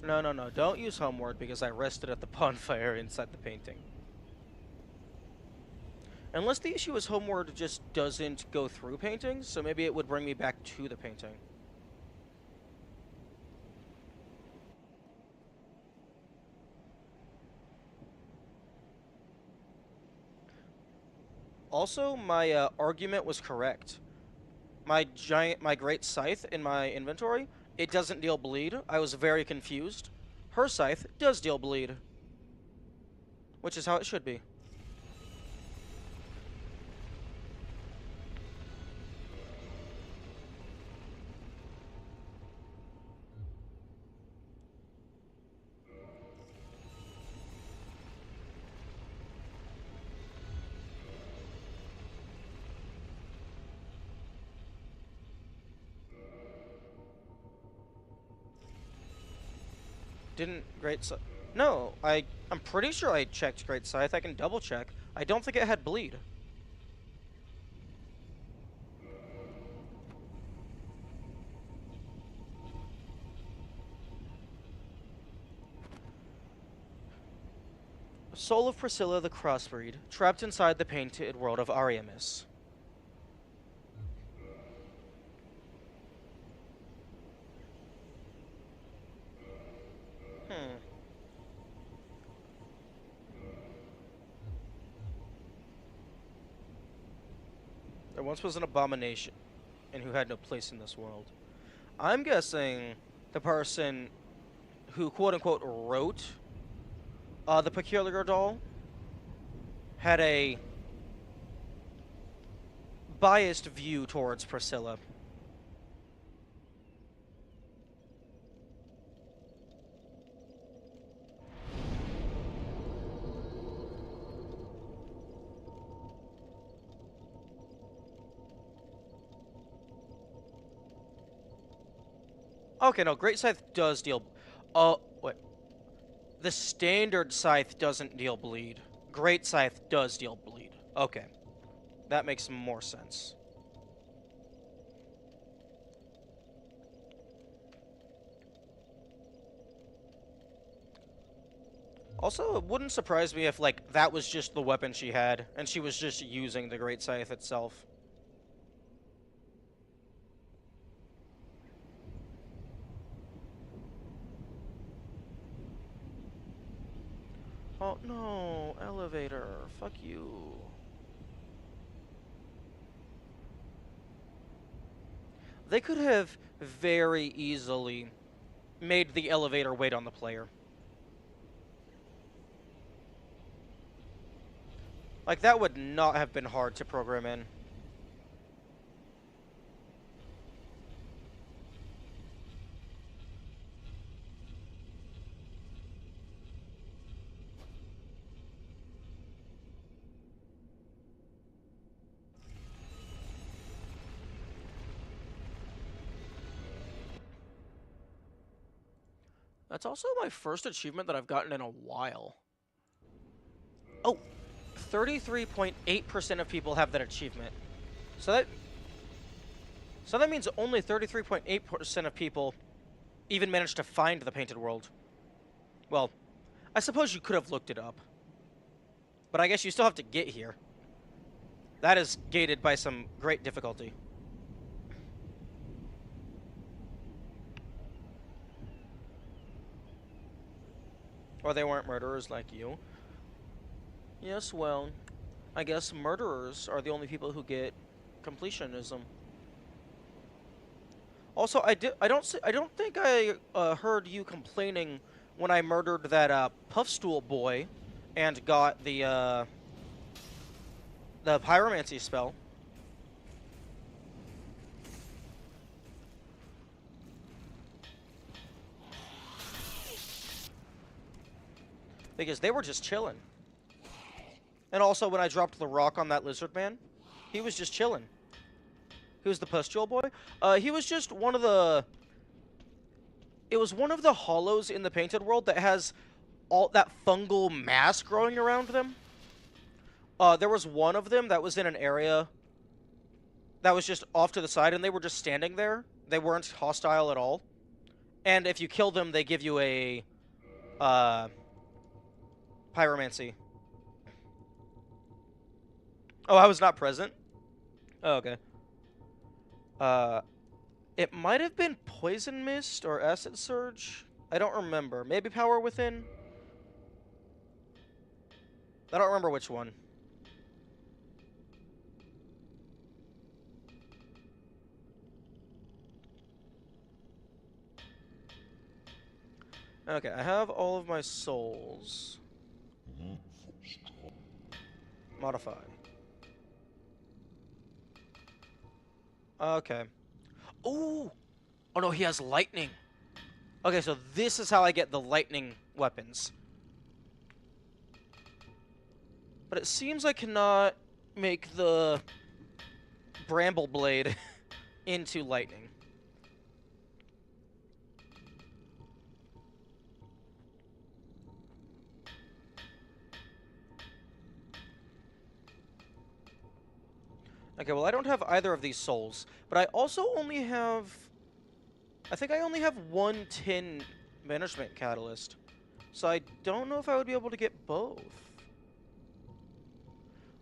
No, no, no. Don't use homeward because I rested at the bonfire inside the painting. Unless the issue is homeward just doesn't go through paintings, so maybe it would bring me back to the painting. Also, my argument was correct. My great scythe in my inventory, it doesn't deal bleed. I was very confused. Her scythe does deal bleed, which is how it should be. Didn't Great Scythe... No, I'm pretty sure I checked Great Scythe. I can double check. I don't think it had bleed. Soul of Priscilla the Crossbreed, trapped inside the painted world of Ariamis. There once was an abomination, and who had no place in this world. I'm guessing the person who quote-unquote wrote the Peculiar Doll had a biased view towards Priscilla. Okay, no, Great Scythe does deal... wait. The standard Scythe doesn't deal bleed. Great Scythe does deal bleed. Okay. That makes more sense. Also, it wouldn't surprise me if, like, that was just the weapon she had, and she was just using the Great Scythe itself. Oh, no. Elevator. Fuck you. They could have very easily made the elevator wait on the player. Like, that would not have been hard to program in. That's also my first achievement that I've gotten in a while. Oh, 33.8% of people have that achievement. So that means only 33.8% of people even managed to find the Painted World. Well, I suppose you could have looked it up. But I guess you still have to get here. That is gated by some great difficulty. Or they weren't murderers like you. Yes, well, I guess murderers are the only people who get completionism. Also, I don't think I heard you complaining when I murdered that Puffstool boy and got the pyromancy spell. Because they were just chilling. And also, when I dropped the rock on that lizard man, he was just chilling. He was the pustule boy. He was just one of the... It was one of the hollows in the Painted World that has all that fungal mass growing around them. There was one of them that was in an area that was just off to the side, and they were just standing there. They weren't hostile at all. And if you kill them, they give you a... pyromancy. Oh, I was not present? Oh, okay. It might have been Poison Mist or Acid Surge. I don't remember. Maybe Power Within? I don't remember which one. Okay, I have all of my souls. Modify. Okay. Ooh! Oh no, he has lightning. Okay, so this is how I get the lightning weapons. But it seems I cannot make the Bramble Blade into lightning. Okay, well, I don't have either of these souls, but I also only have... I think I only have one tin banishment catalyst, so I don't know if I would be able to get both.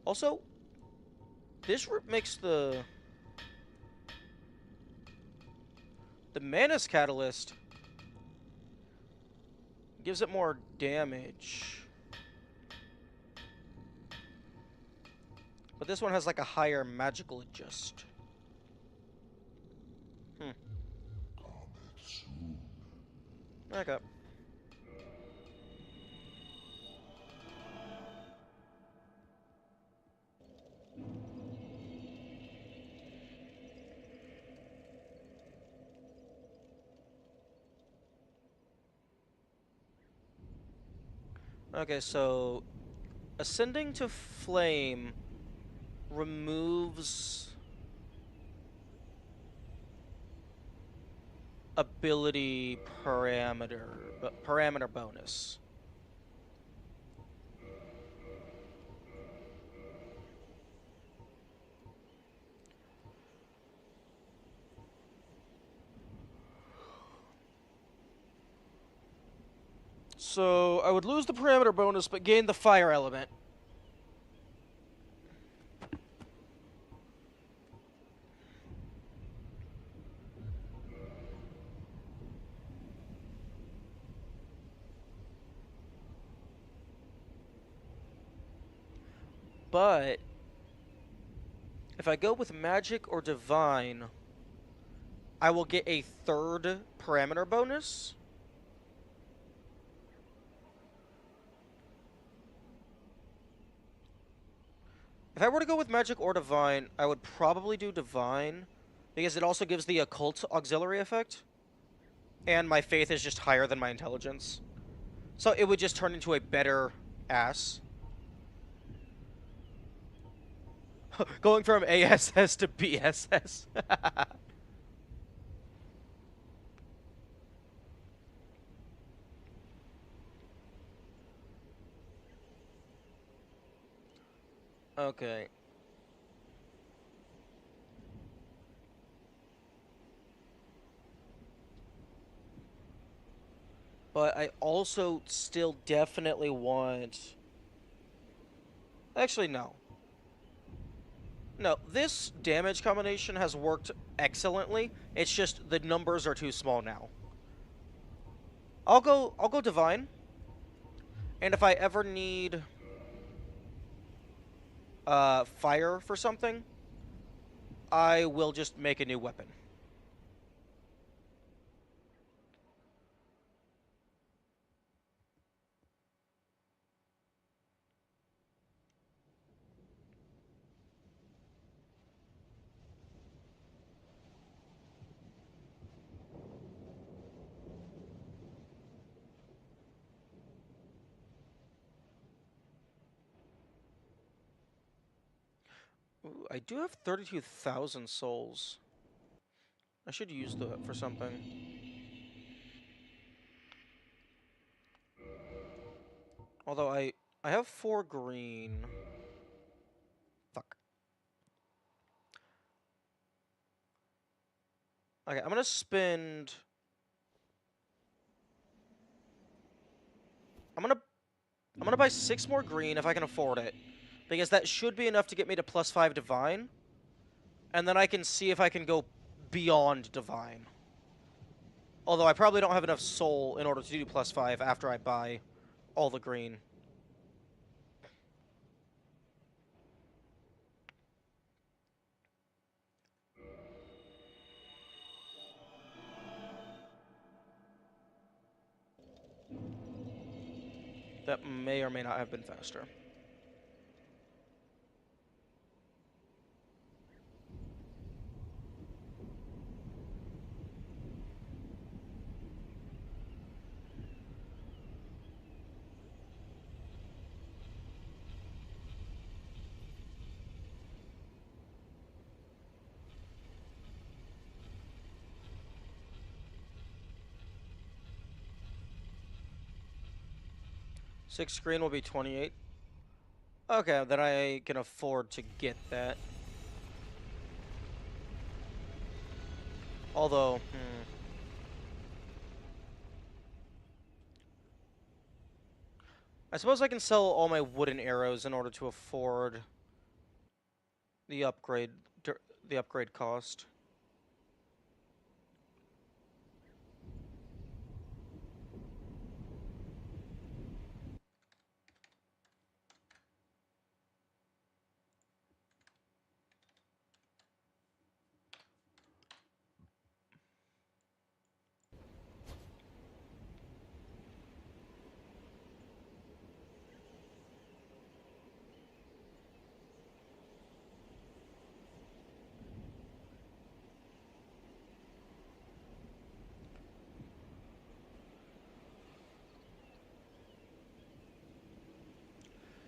Also, this makes the Manus catalyst gives it more damage. But this one has like a higher magical adjust. Okay. Okay, so ascending to flame removes ability parameter bonus. So I would lose the parameter bonus but gain the fire element. But if I go with magic or divine, I will get a third parameter bonus. If I were to go with magic or divine, I would probably do divine, because it also gives the occult auxiliary effect, and my faith is just higher than my intelligence. So it would just turn into a better ass. Going from ASS to BSS. Okay. But I also still definitely want... Actually, no. No, this damage combination has worked excellently. It's just the numbers are too small now. I'll go Divine. And if I ever need fire for something, I will just make a new weapon. Ooh, I do have 32,000 souls. I should use that for something. Although I have 4 green. Fuck. Okay, I'm gonna spend... I'm gonna buy 6 more green if I can afford it. Because that should be enough to get me to +5 divine. And then I can see if I can go beyond divine. Although I probably don't have enough soul in order to do +5 after I buy all the green. That may or may not have been faster. Six green will be 28. Okay, then I can afford to get that. Although, I suppose I can sell all my wooden arrows in order to afford the upgrade, the upgrade cost.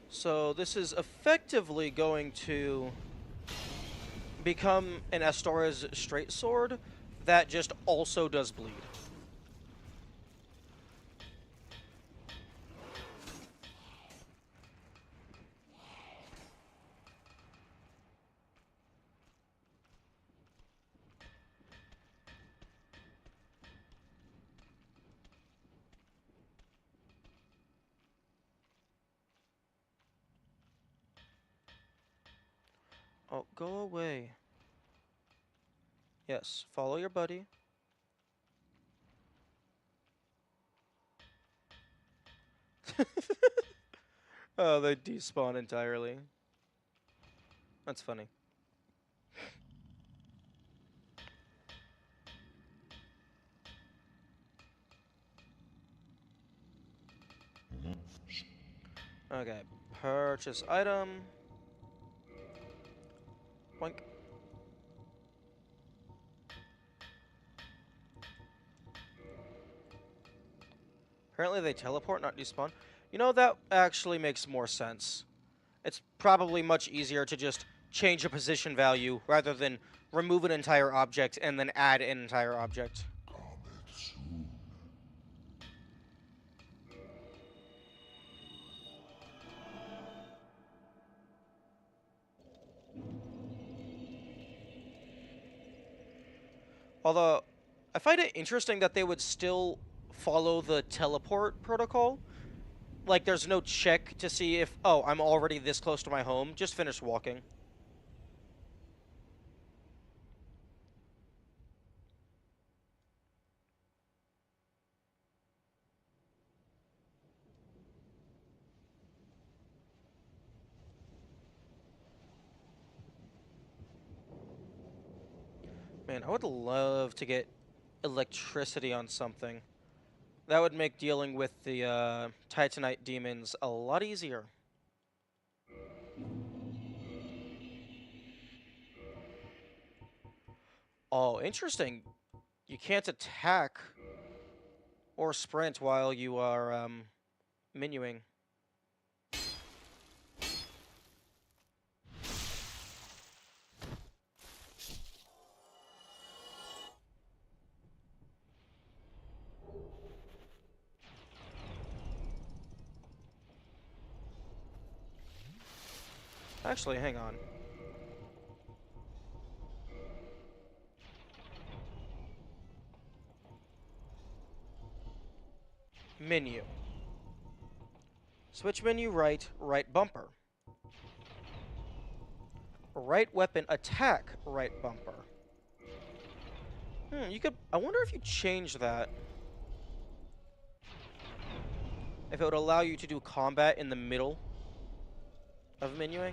So this is effectively going to become an Astora's straight sword that just also does bleed. Oh, go away. Yes, follow your buddy. Oh, they despawn entirely. That's funny. Okay, purchase item. Boink. Apparently they teleport, not despawn. You know, that actually makes more sense. It's probably much easier to just change a position value rather than remove an entire object and then add an entire object. Although, I find it interesting that they would still follow the teleport protocol. Like, there's no check to see if, oh, I'm already this close to my home. Just finish walking. Man, I would love to get electricity on something. That would make dealing with the Titanite demons a lot easier. Oh, interesting. You can't attack or sprint while you are menuing. Actually, hang on. Menu. Switch menu right, right bumper. Right weapon attack, right bumper. You could... I wonder if you change that. If it would allow you to do combat in the middle of menuing.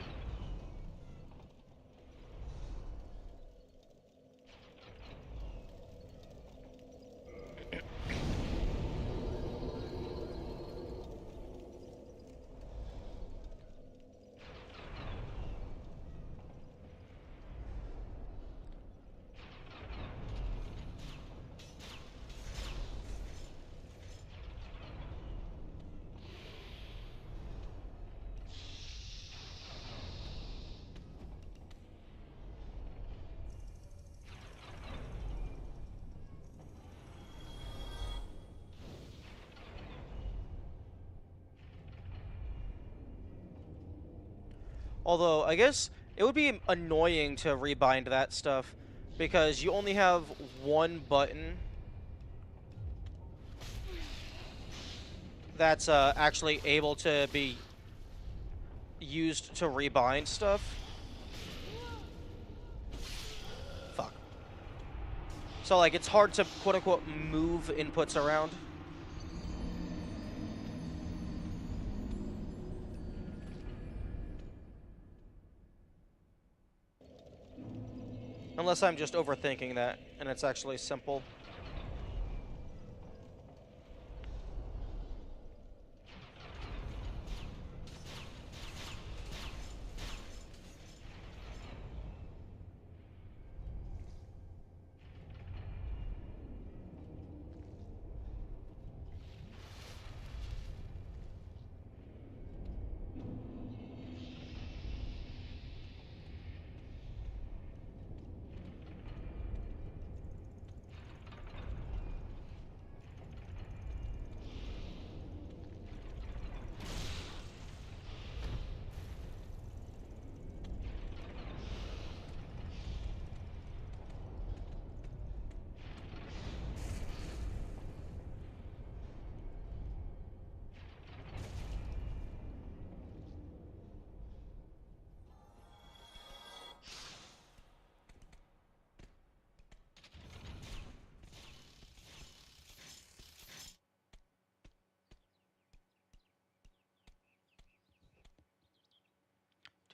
Although, I guess it would be annoying to rebind that stuff because you only have one button that's actually able to be used to rebind stuff. Fuck. So, like, it's hard to, quote-unquote, move inputs around. Unless I'm just overthinking that, and it's actually simple.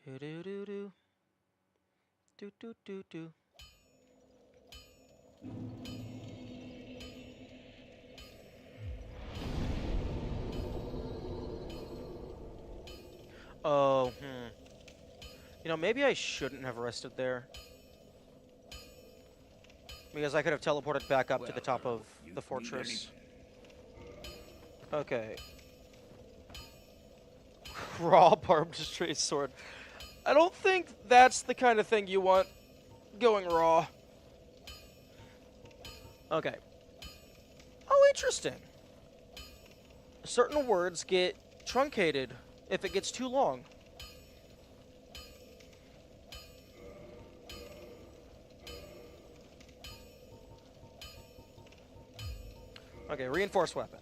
Do do do do. Do do do do. Oh, You know, maybe I shouldn't have rested there. Because I could have teleported back up to the top of the fortress. Okay. Raw barbed straight sword. I don't think that's the kind of thing you want going raw. Okay. Oh, interesting. Certain words get truncated if it gets too long. Okay, reinforced weapon.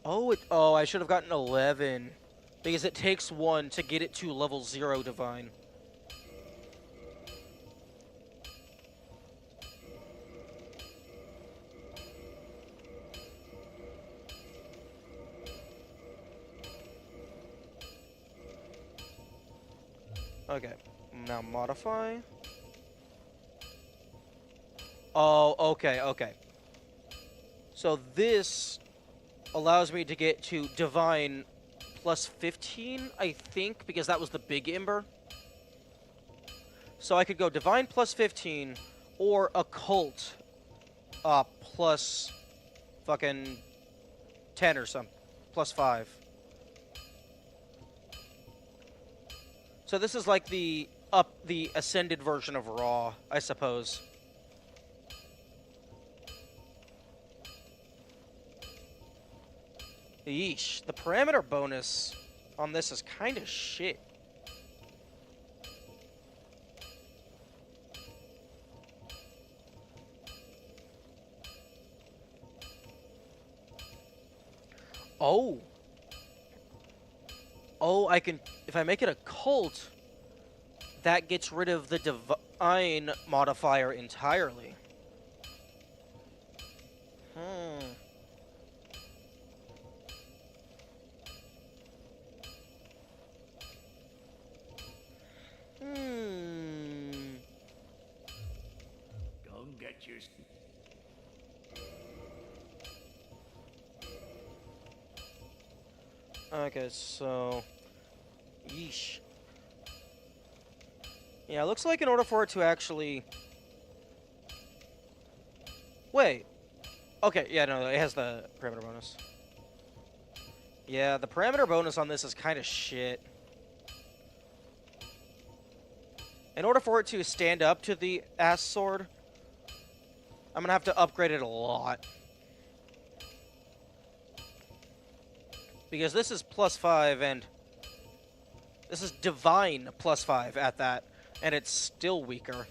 Oh, I should have gotten 11. Because it takes 1 to get it to level 0 divine. Okay, now modify. Oh, okay. So this allows me to get to divine plus 15, I think, because that was the big ember. So I could go divine plus 15 or occult plus fucking 10 or something. Plus 5. So this is like the ascended version of raw, I suppose. Yeesh, the parameter bonus on this is kind of shit. Oh, I can, if I make it a cult, that gets rid of the divine modifier entirely. Go get your... Okay, so... Yeesh. Yeah, it looks like in order for it to actually... Wait. Okay, yeah, no, it has the parameter bonus. Yeah, the parameter bonus on this is kind of shit. In order for it to stand up to the ass sword, I'm gonna have to upgrade it a lot. Because this is plus 5 and this is divine plus 5 at that, and it's still weaker.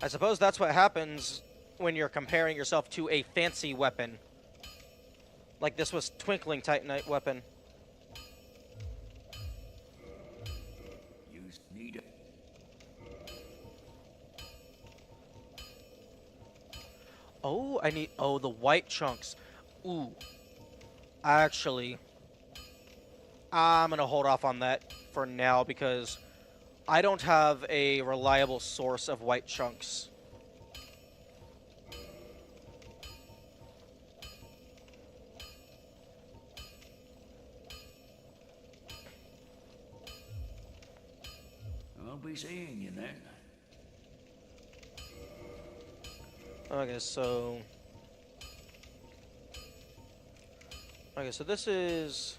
I suppose that's what happens when you're comparing yourself to a fancy weapon. Like this was Twinkling Titanite weapon. You need it. Oh, I need... Oh, the white chunks. Ooh. Actually, I'm going to hold off on that for now because I don't have a reliable source of white chunks. I'll be seeing you then. Okay, so... Okay, so this is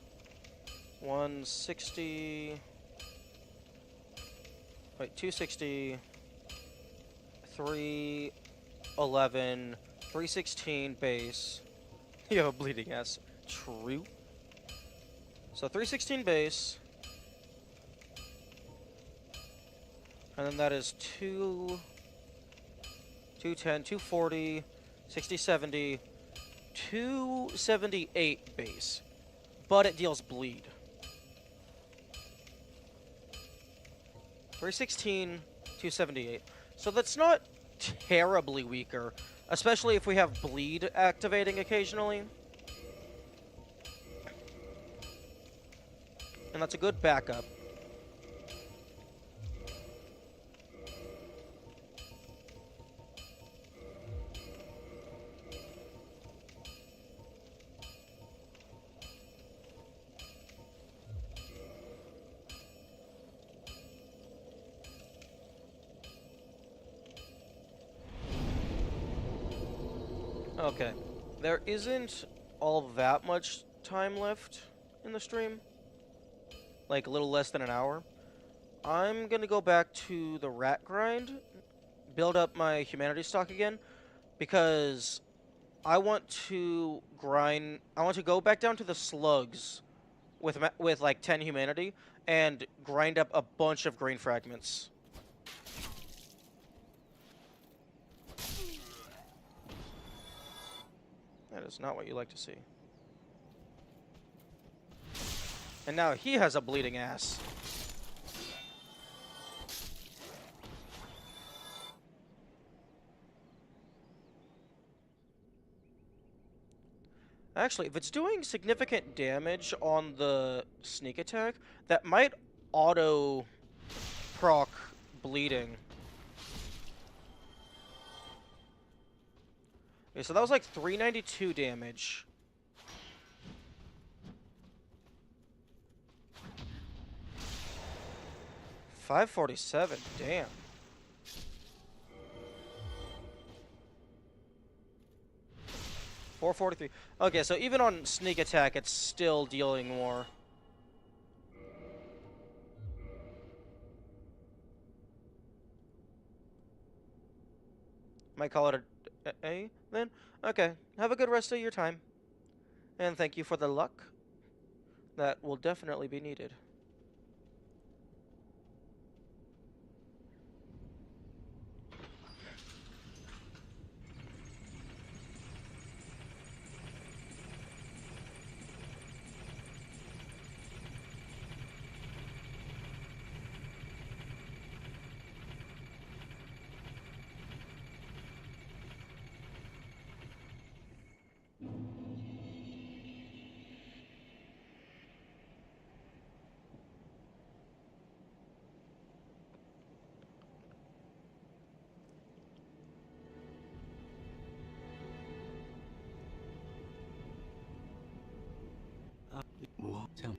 160... Wait, 260... 311... 316 base. You have a bleeding ass. True. So 316 base. And then that is 210, 240, 60, 70, 278 base. But it deals bleed. 316, 278. So that's not terribly weaker, especially if we have bleed activating occasionally. And that's a good backup. Okay, there isn't all that much time left in the stream. Like, a little less than an hour. I'm gonna go back to the rat grind, build up my humanity stock again, because I want to grind... I want to go back down to the slugs with like, 10 humanity, and grind up a bunch of green fragments. That is not what you like to see. And now he has a bleeding ass. Actually, if it's doing significant damage on the sneak attack, that might auto proc bleeding. Okay, so that was like 392 damage. $547, damn. $443. Okay, so even on sneak attack, it's still dealing more. Might call it a then? Okay, have a good rest of your time. And thank you for the luck. That will definitely be needed. What? Tell me.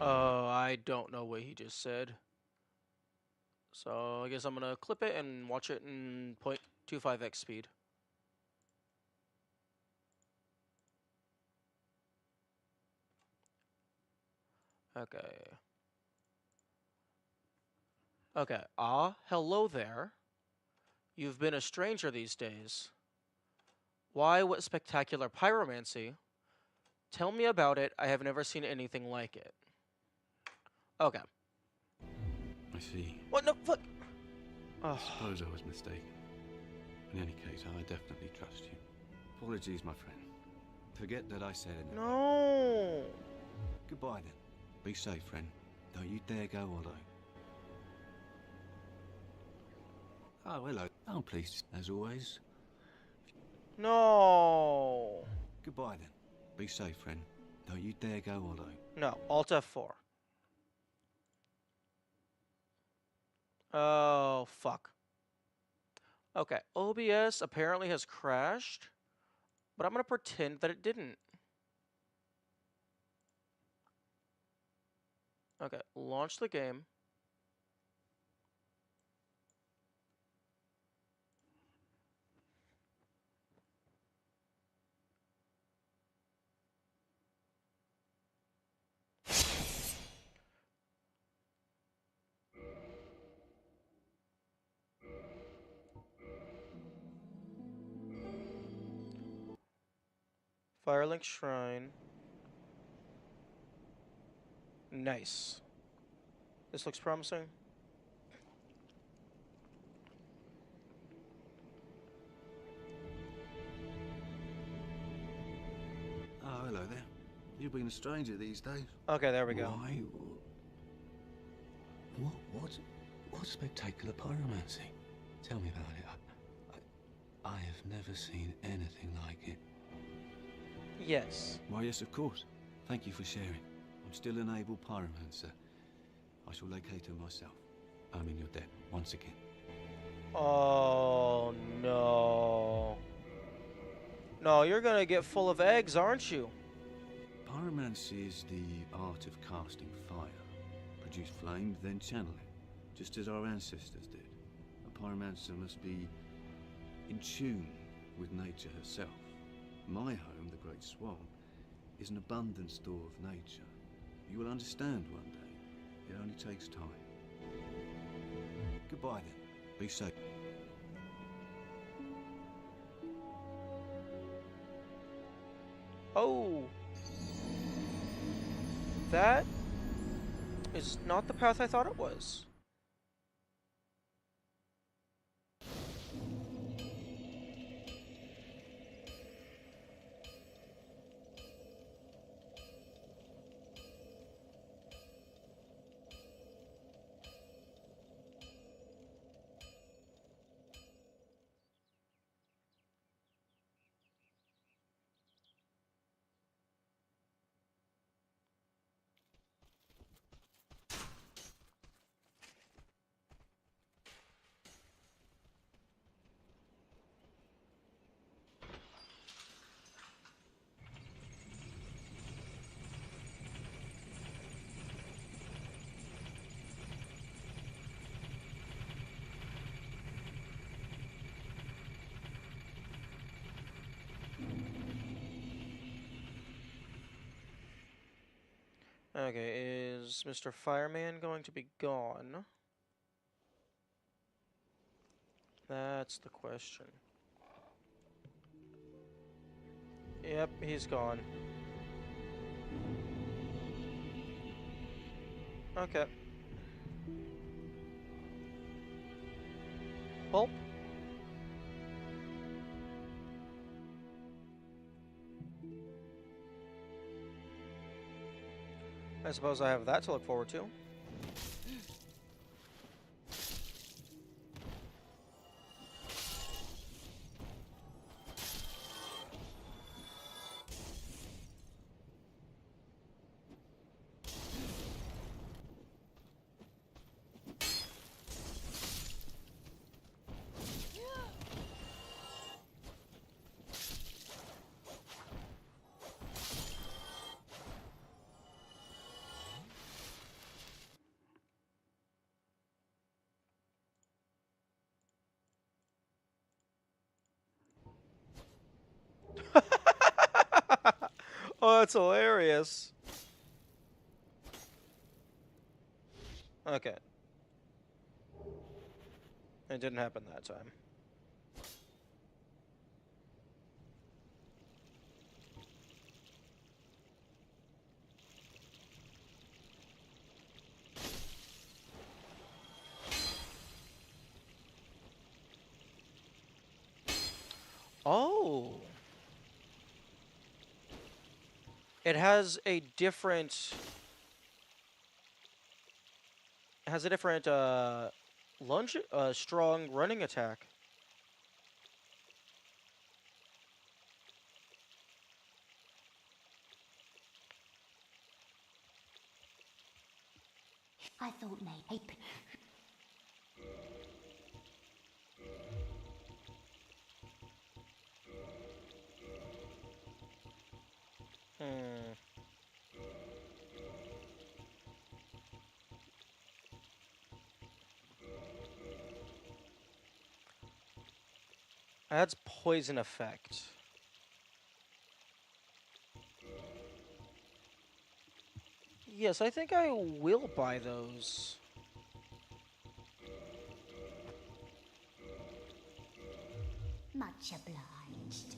I don't know what he just said. So I guess I'm gonna clip it and watch it in 0.25x speed. Okay. Okay. Ah, hello there. You've been a stranger these days. Why, what spectacular pyromancy? Tell me about it. I have never seen anything like it. Okay. I see. What? No, fuck. Oh. I suppose I was mistaken. In any case, I definitely trust you. Apologies, my friend. Forget that I said anything. No. Goodbye then. Be safe, friend. Don't you dare go hollow. Oh, hello. I'm pleased, as always. No. Goodbye then. Be safe, friend. Don't you dare go hollow. No. Alt F4. Oh, fuck. Okay. OBS apparently has crashed, but I'm going to pretend that it didn't. Okay. Launch the game. Firelink Shrine. Nice. This looks promising. Oh, hello there. You've been a stranger these days. Okay, there we go. Why? What spectacular pyromancy? Tell me about it. I have never seen anything like it. Yes. Why, yes, of course. Thank you for sharing. I'm still an able pyromancer. I shall locate her myself. I mean, you're dead, once again. Oh, no. No, you're gonna get full of eggs, aren't you? Pyromancy is the art of casting fire. Produce flame, then channel it, just as our ancestors did. A pyromancer must be in tune with nature herself. My home, the Great Swan, is an abundant store of nature. You will understand one day. It only takes time. Goodbye then. Be safe. Oh. That is not the path I thought it was. Okay, is Mr. Fireman going to be gone? That's the question. Yep, he's gone. Okay. Pulp? I suppose I have that to look forward to. Oh, that's hilarious. Okay. It didn't happen that time. Oh. It has a different lunge strong running attack. I thought maybe. Hmm. Adds poison effect. Yes, I think I will buy those. Much obliged.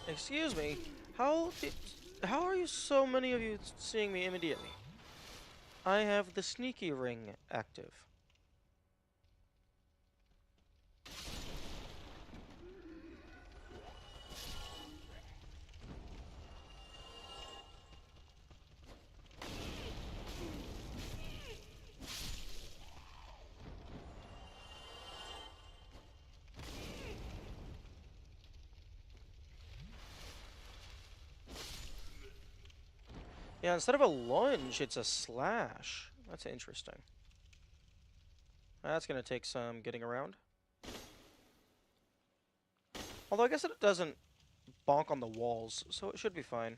Excuse me. How are you so many of you seeing me immediately? I have the sneaky ring active. Yeah, instead of a lunge, it's a slash. That's interesting. That's gonna take some getting around. Although I guess it doesn't bonk on the walls, so it should be fine.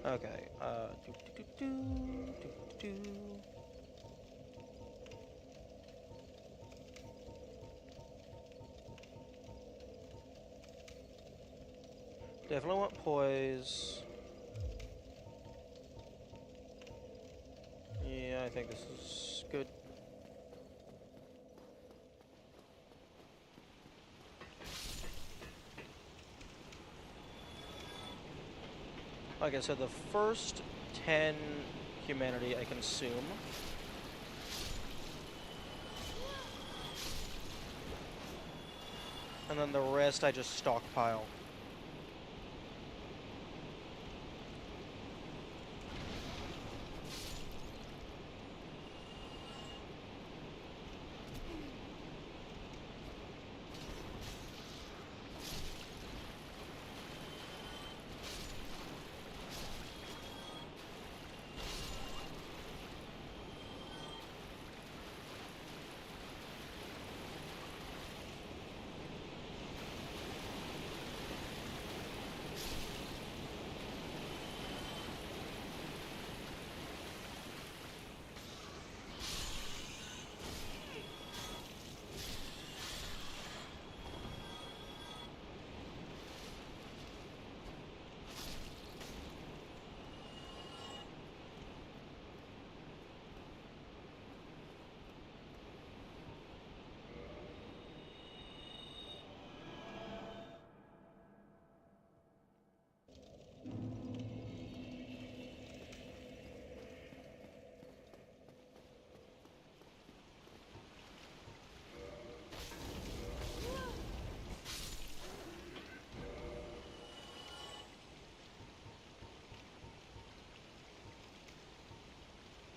Okay, do. Definitely want poise. think this is good. Okay, so the first 10 humanity I consume. And then the rest I just stockpile.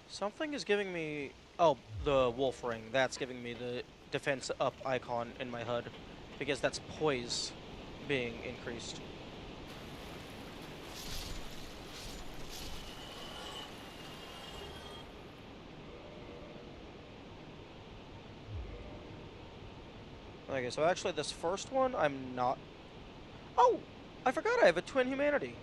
Something is giving me... Oh, the wolf ring. That's giving me the defense up icon in my HUD. Because that's poise being increased. Okay, so actually this first one, I'm not... Oh! I forgot I have a twin humanity.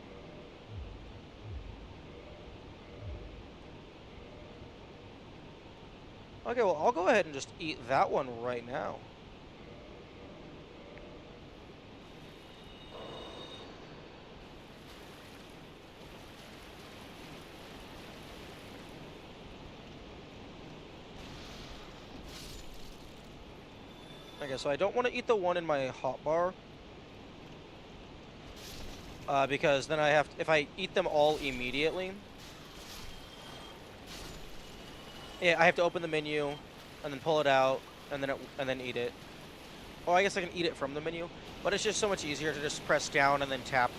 Okay, well, I'll go ahead and just eat that one right now. Okay, so I don't want to eat the one in my hotbar. Because then I have to, if I eat them all immediately... Yeah, I have to open the menu, and then pull it out, and then eat it. Oh, I guess I can eat it from the menu, but it's just so much easier to just press down and then tap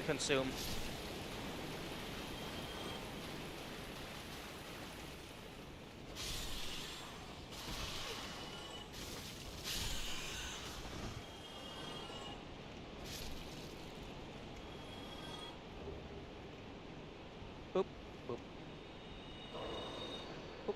consume. Boop, boop. Boop.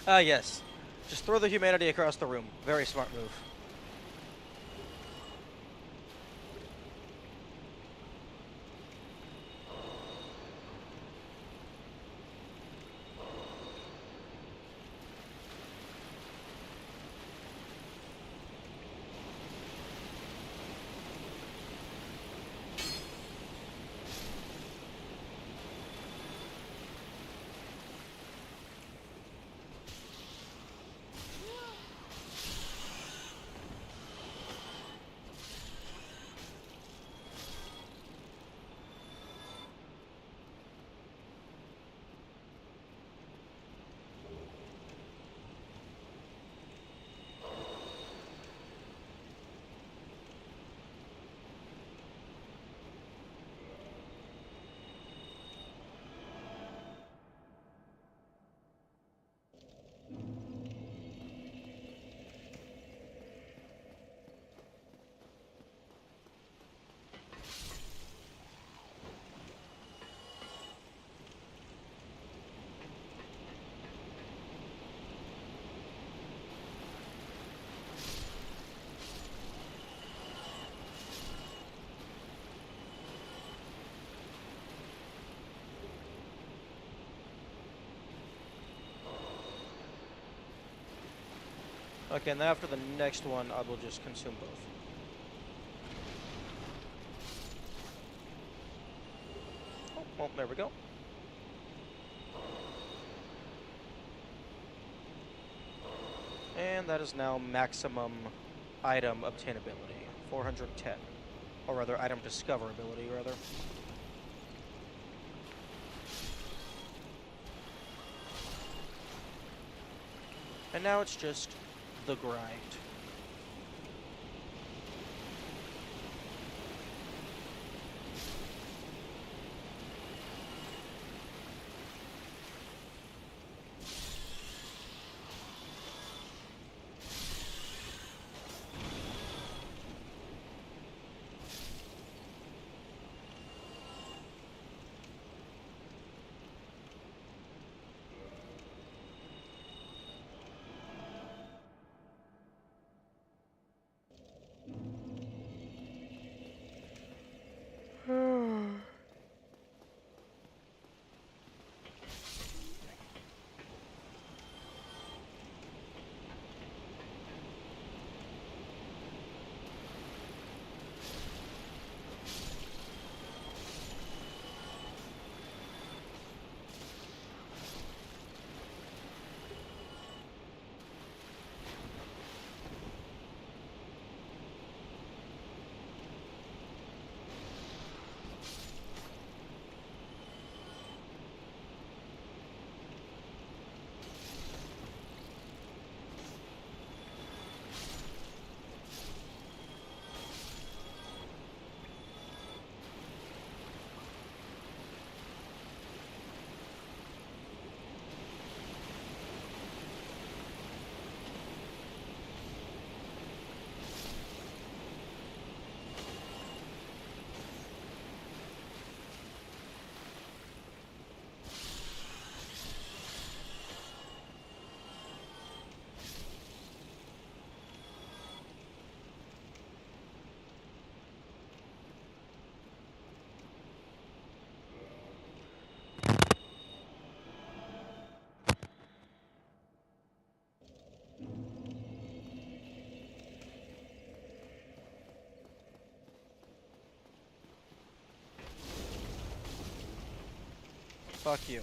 Ah, yes. Just throw the humanity across the room. Very smart move. Okay, and then after the next one, I will just consume both. Oh, well, there we go. And that is now maximum item obtainability. 410. Or rather, item discoverability, rather. And now it's just the grind. Fuck you.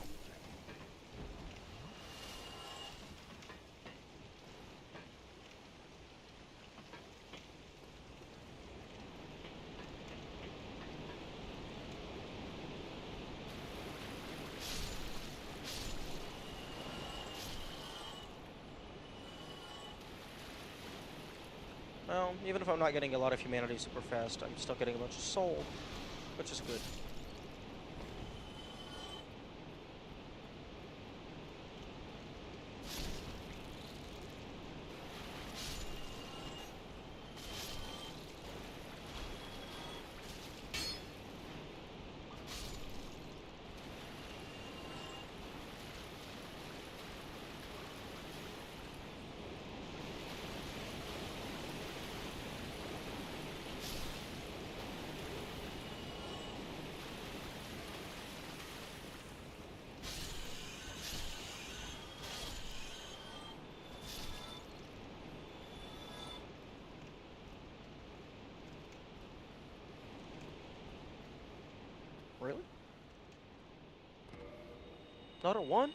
Well, even if I'm not getting a lot of humanity super fast, I'm still getting a bunch of soul, which is good. Really? Not a 1?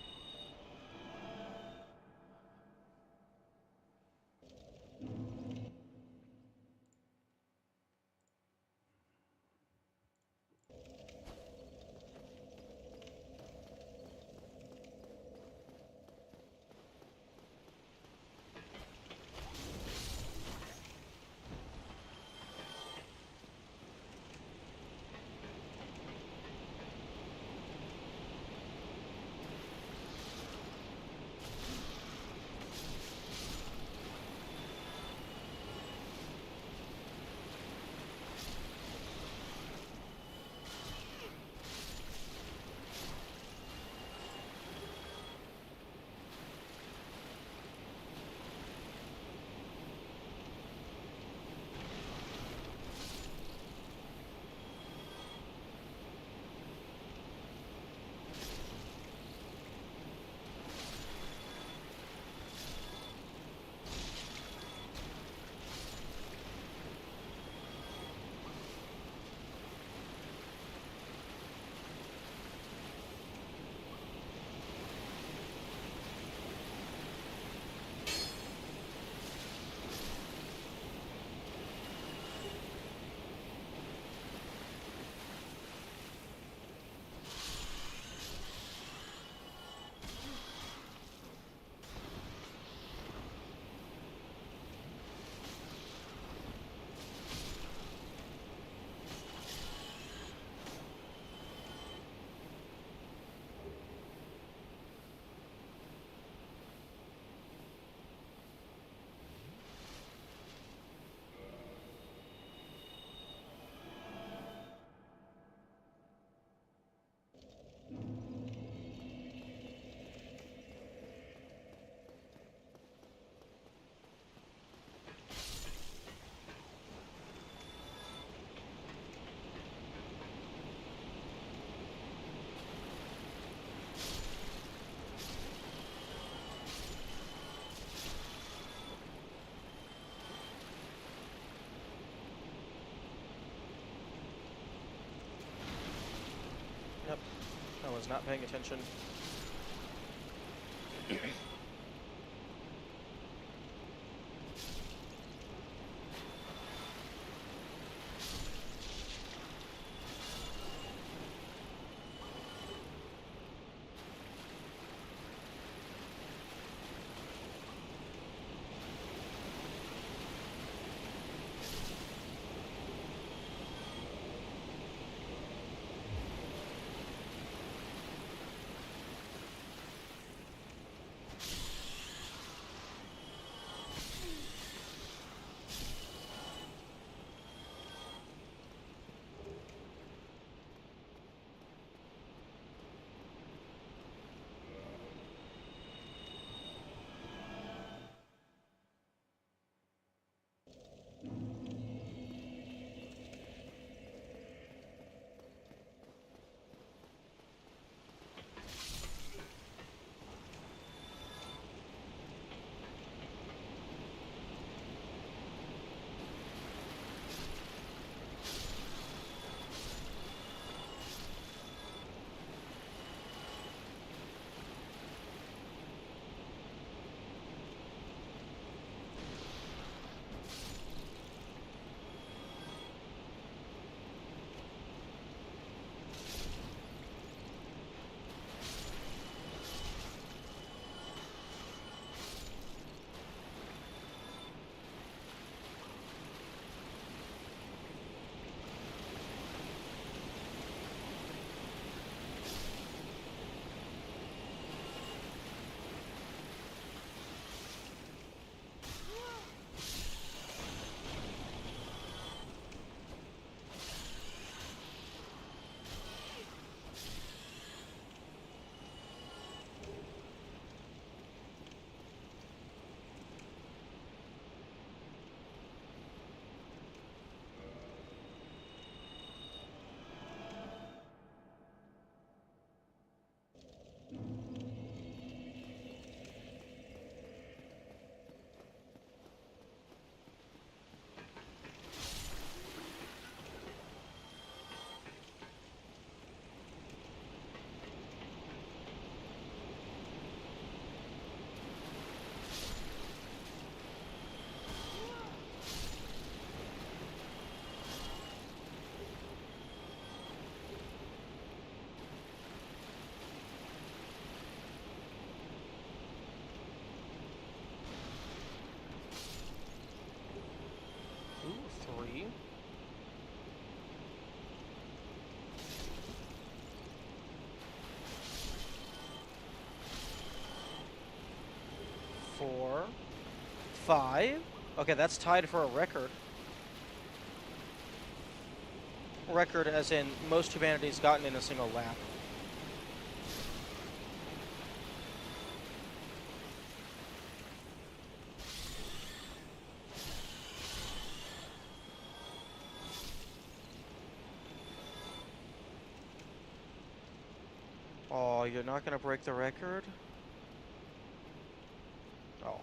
Yep. I was not paying attention. 5? Okay, that's tied for a record. Record as in most humanity's gotten in a single lap. Oh, you're not gonna break the record? Oh.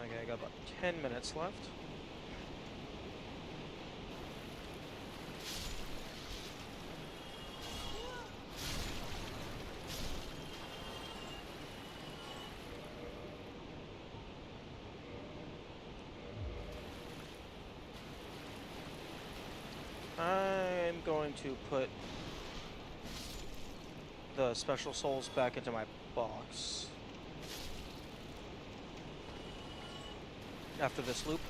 Okay, I got about 10 minutes left. I'm going to put the special souls back into my box after this loop.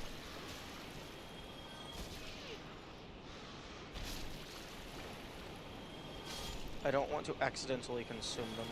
I don't want to accidentally consume them.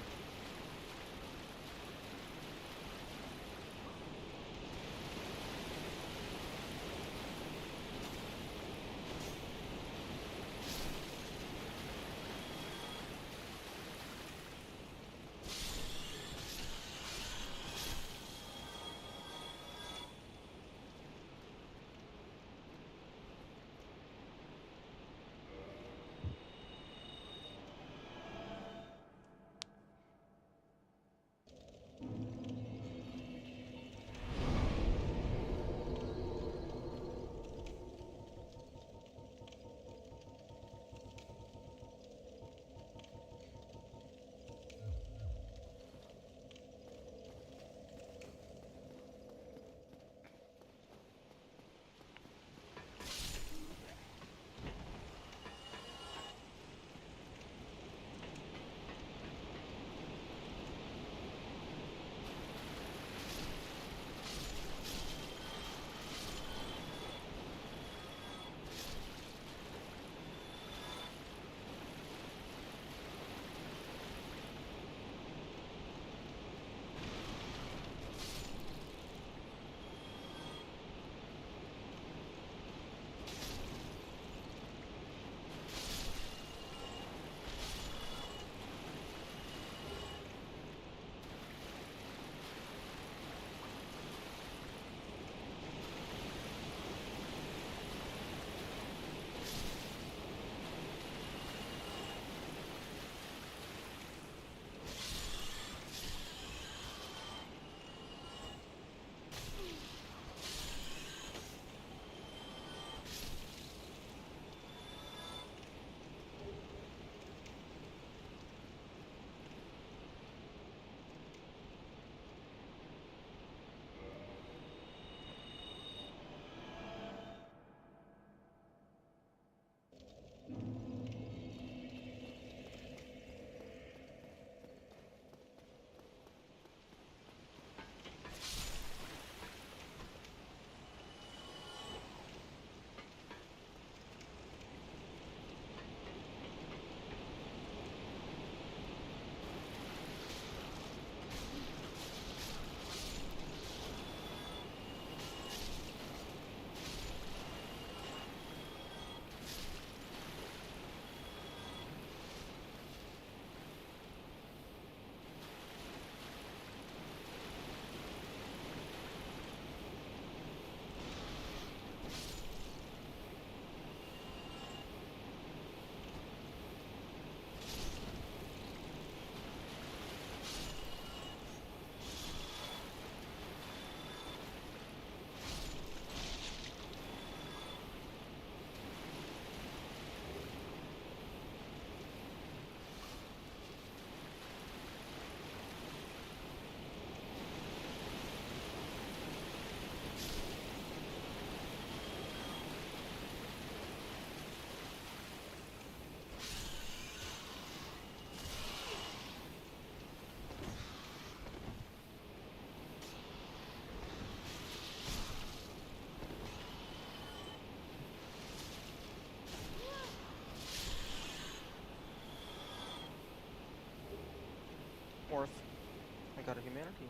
worth. I got a humanity.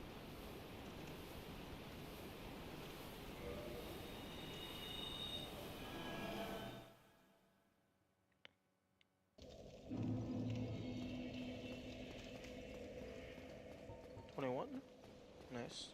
$21. Nice.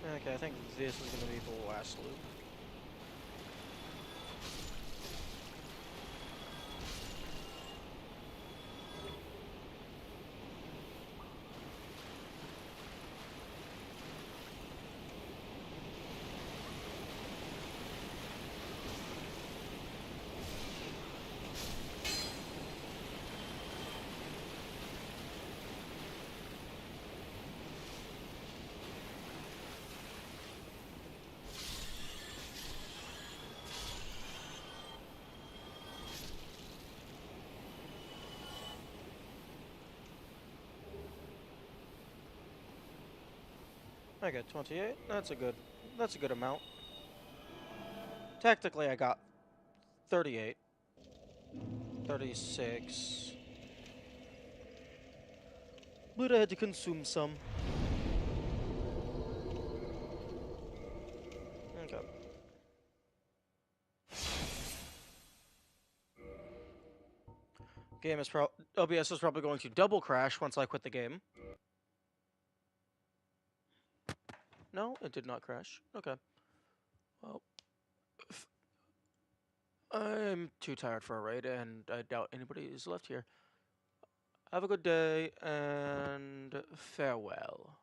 Okay, I think this is gonna be the last loop. I got 28. That's a good amount. Technically, I got 38. 36. But I had to consume some. Game is OBS is probably going to double crash once I quit the game. No, it did not crash. Okay. Well, I'm too tired for a raid, and I doubt anybody is left here. Have a good day, and farewell.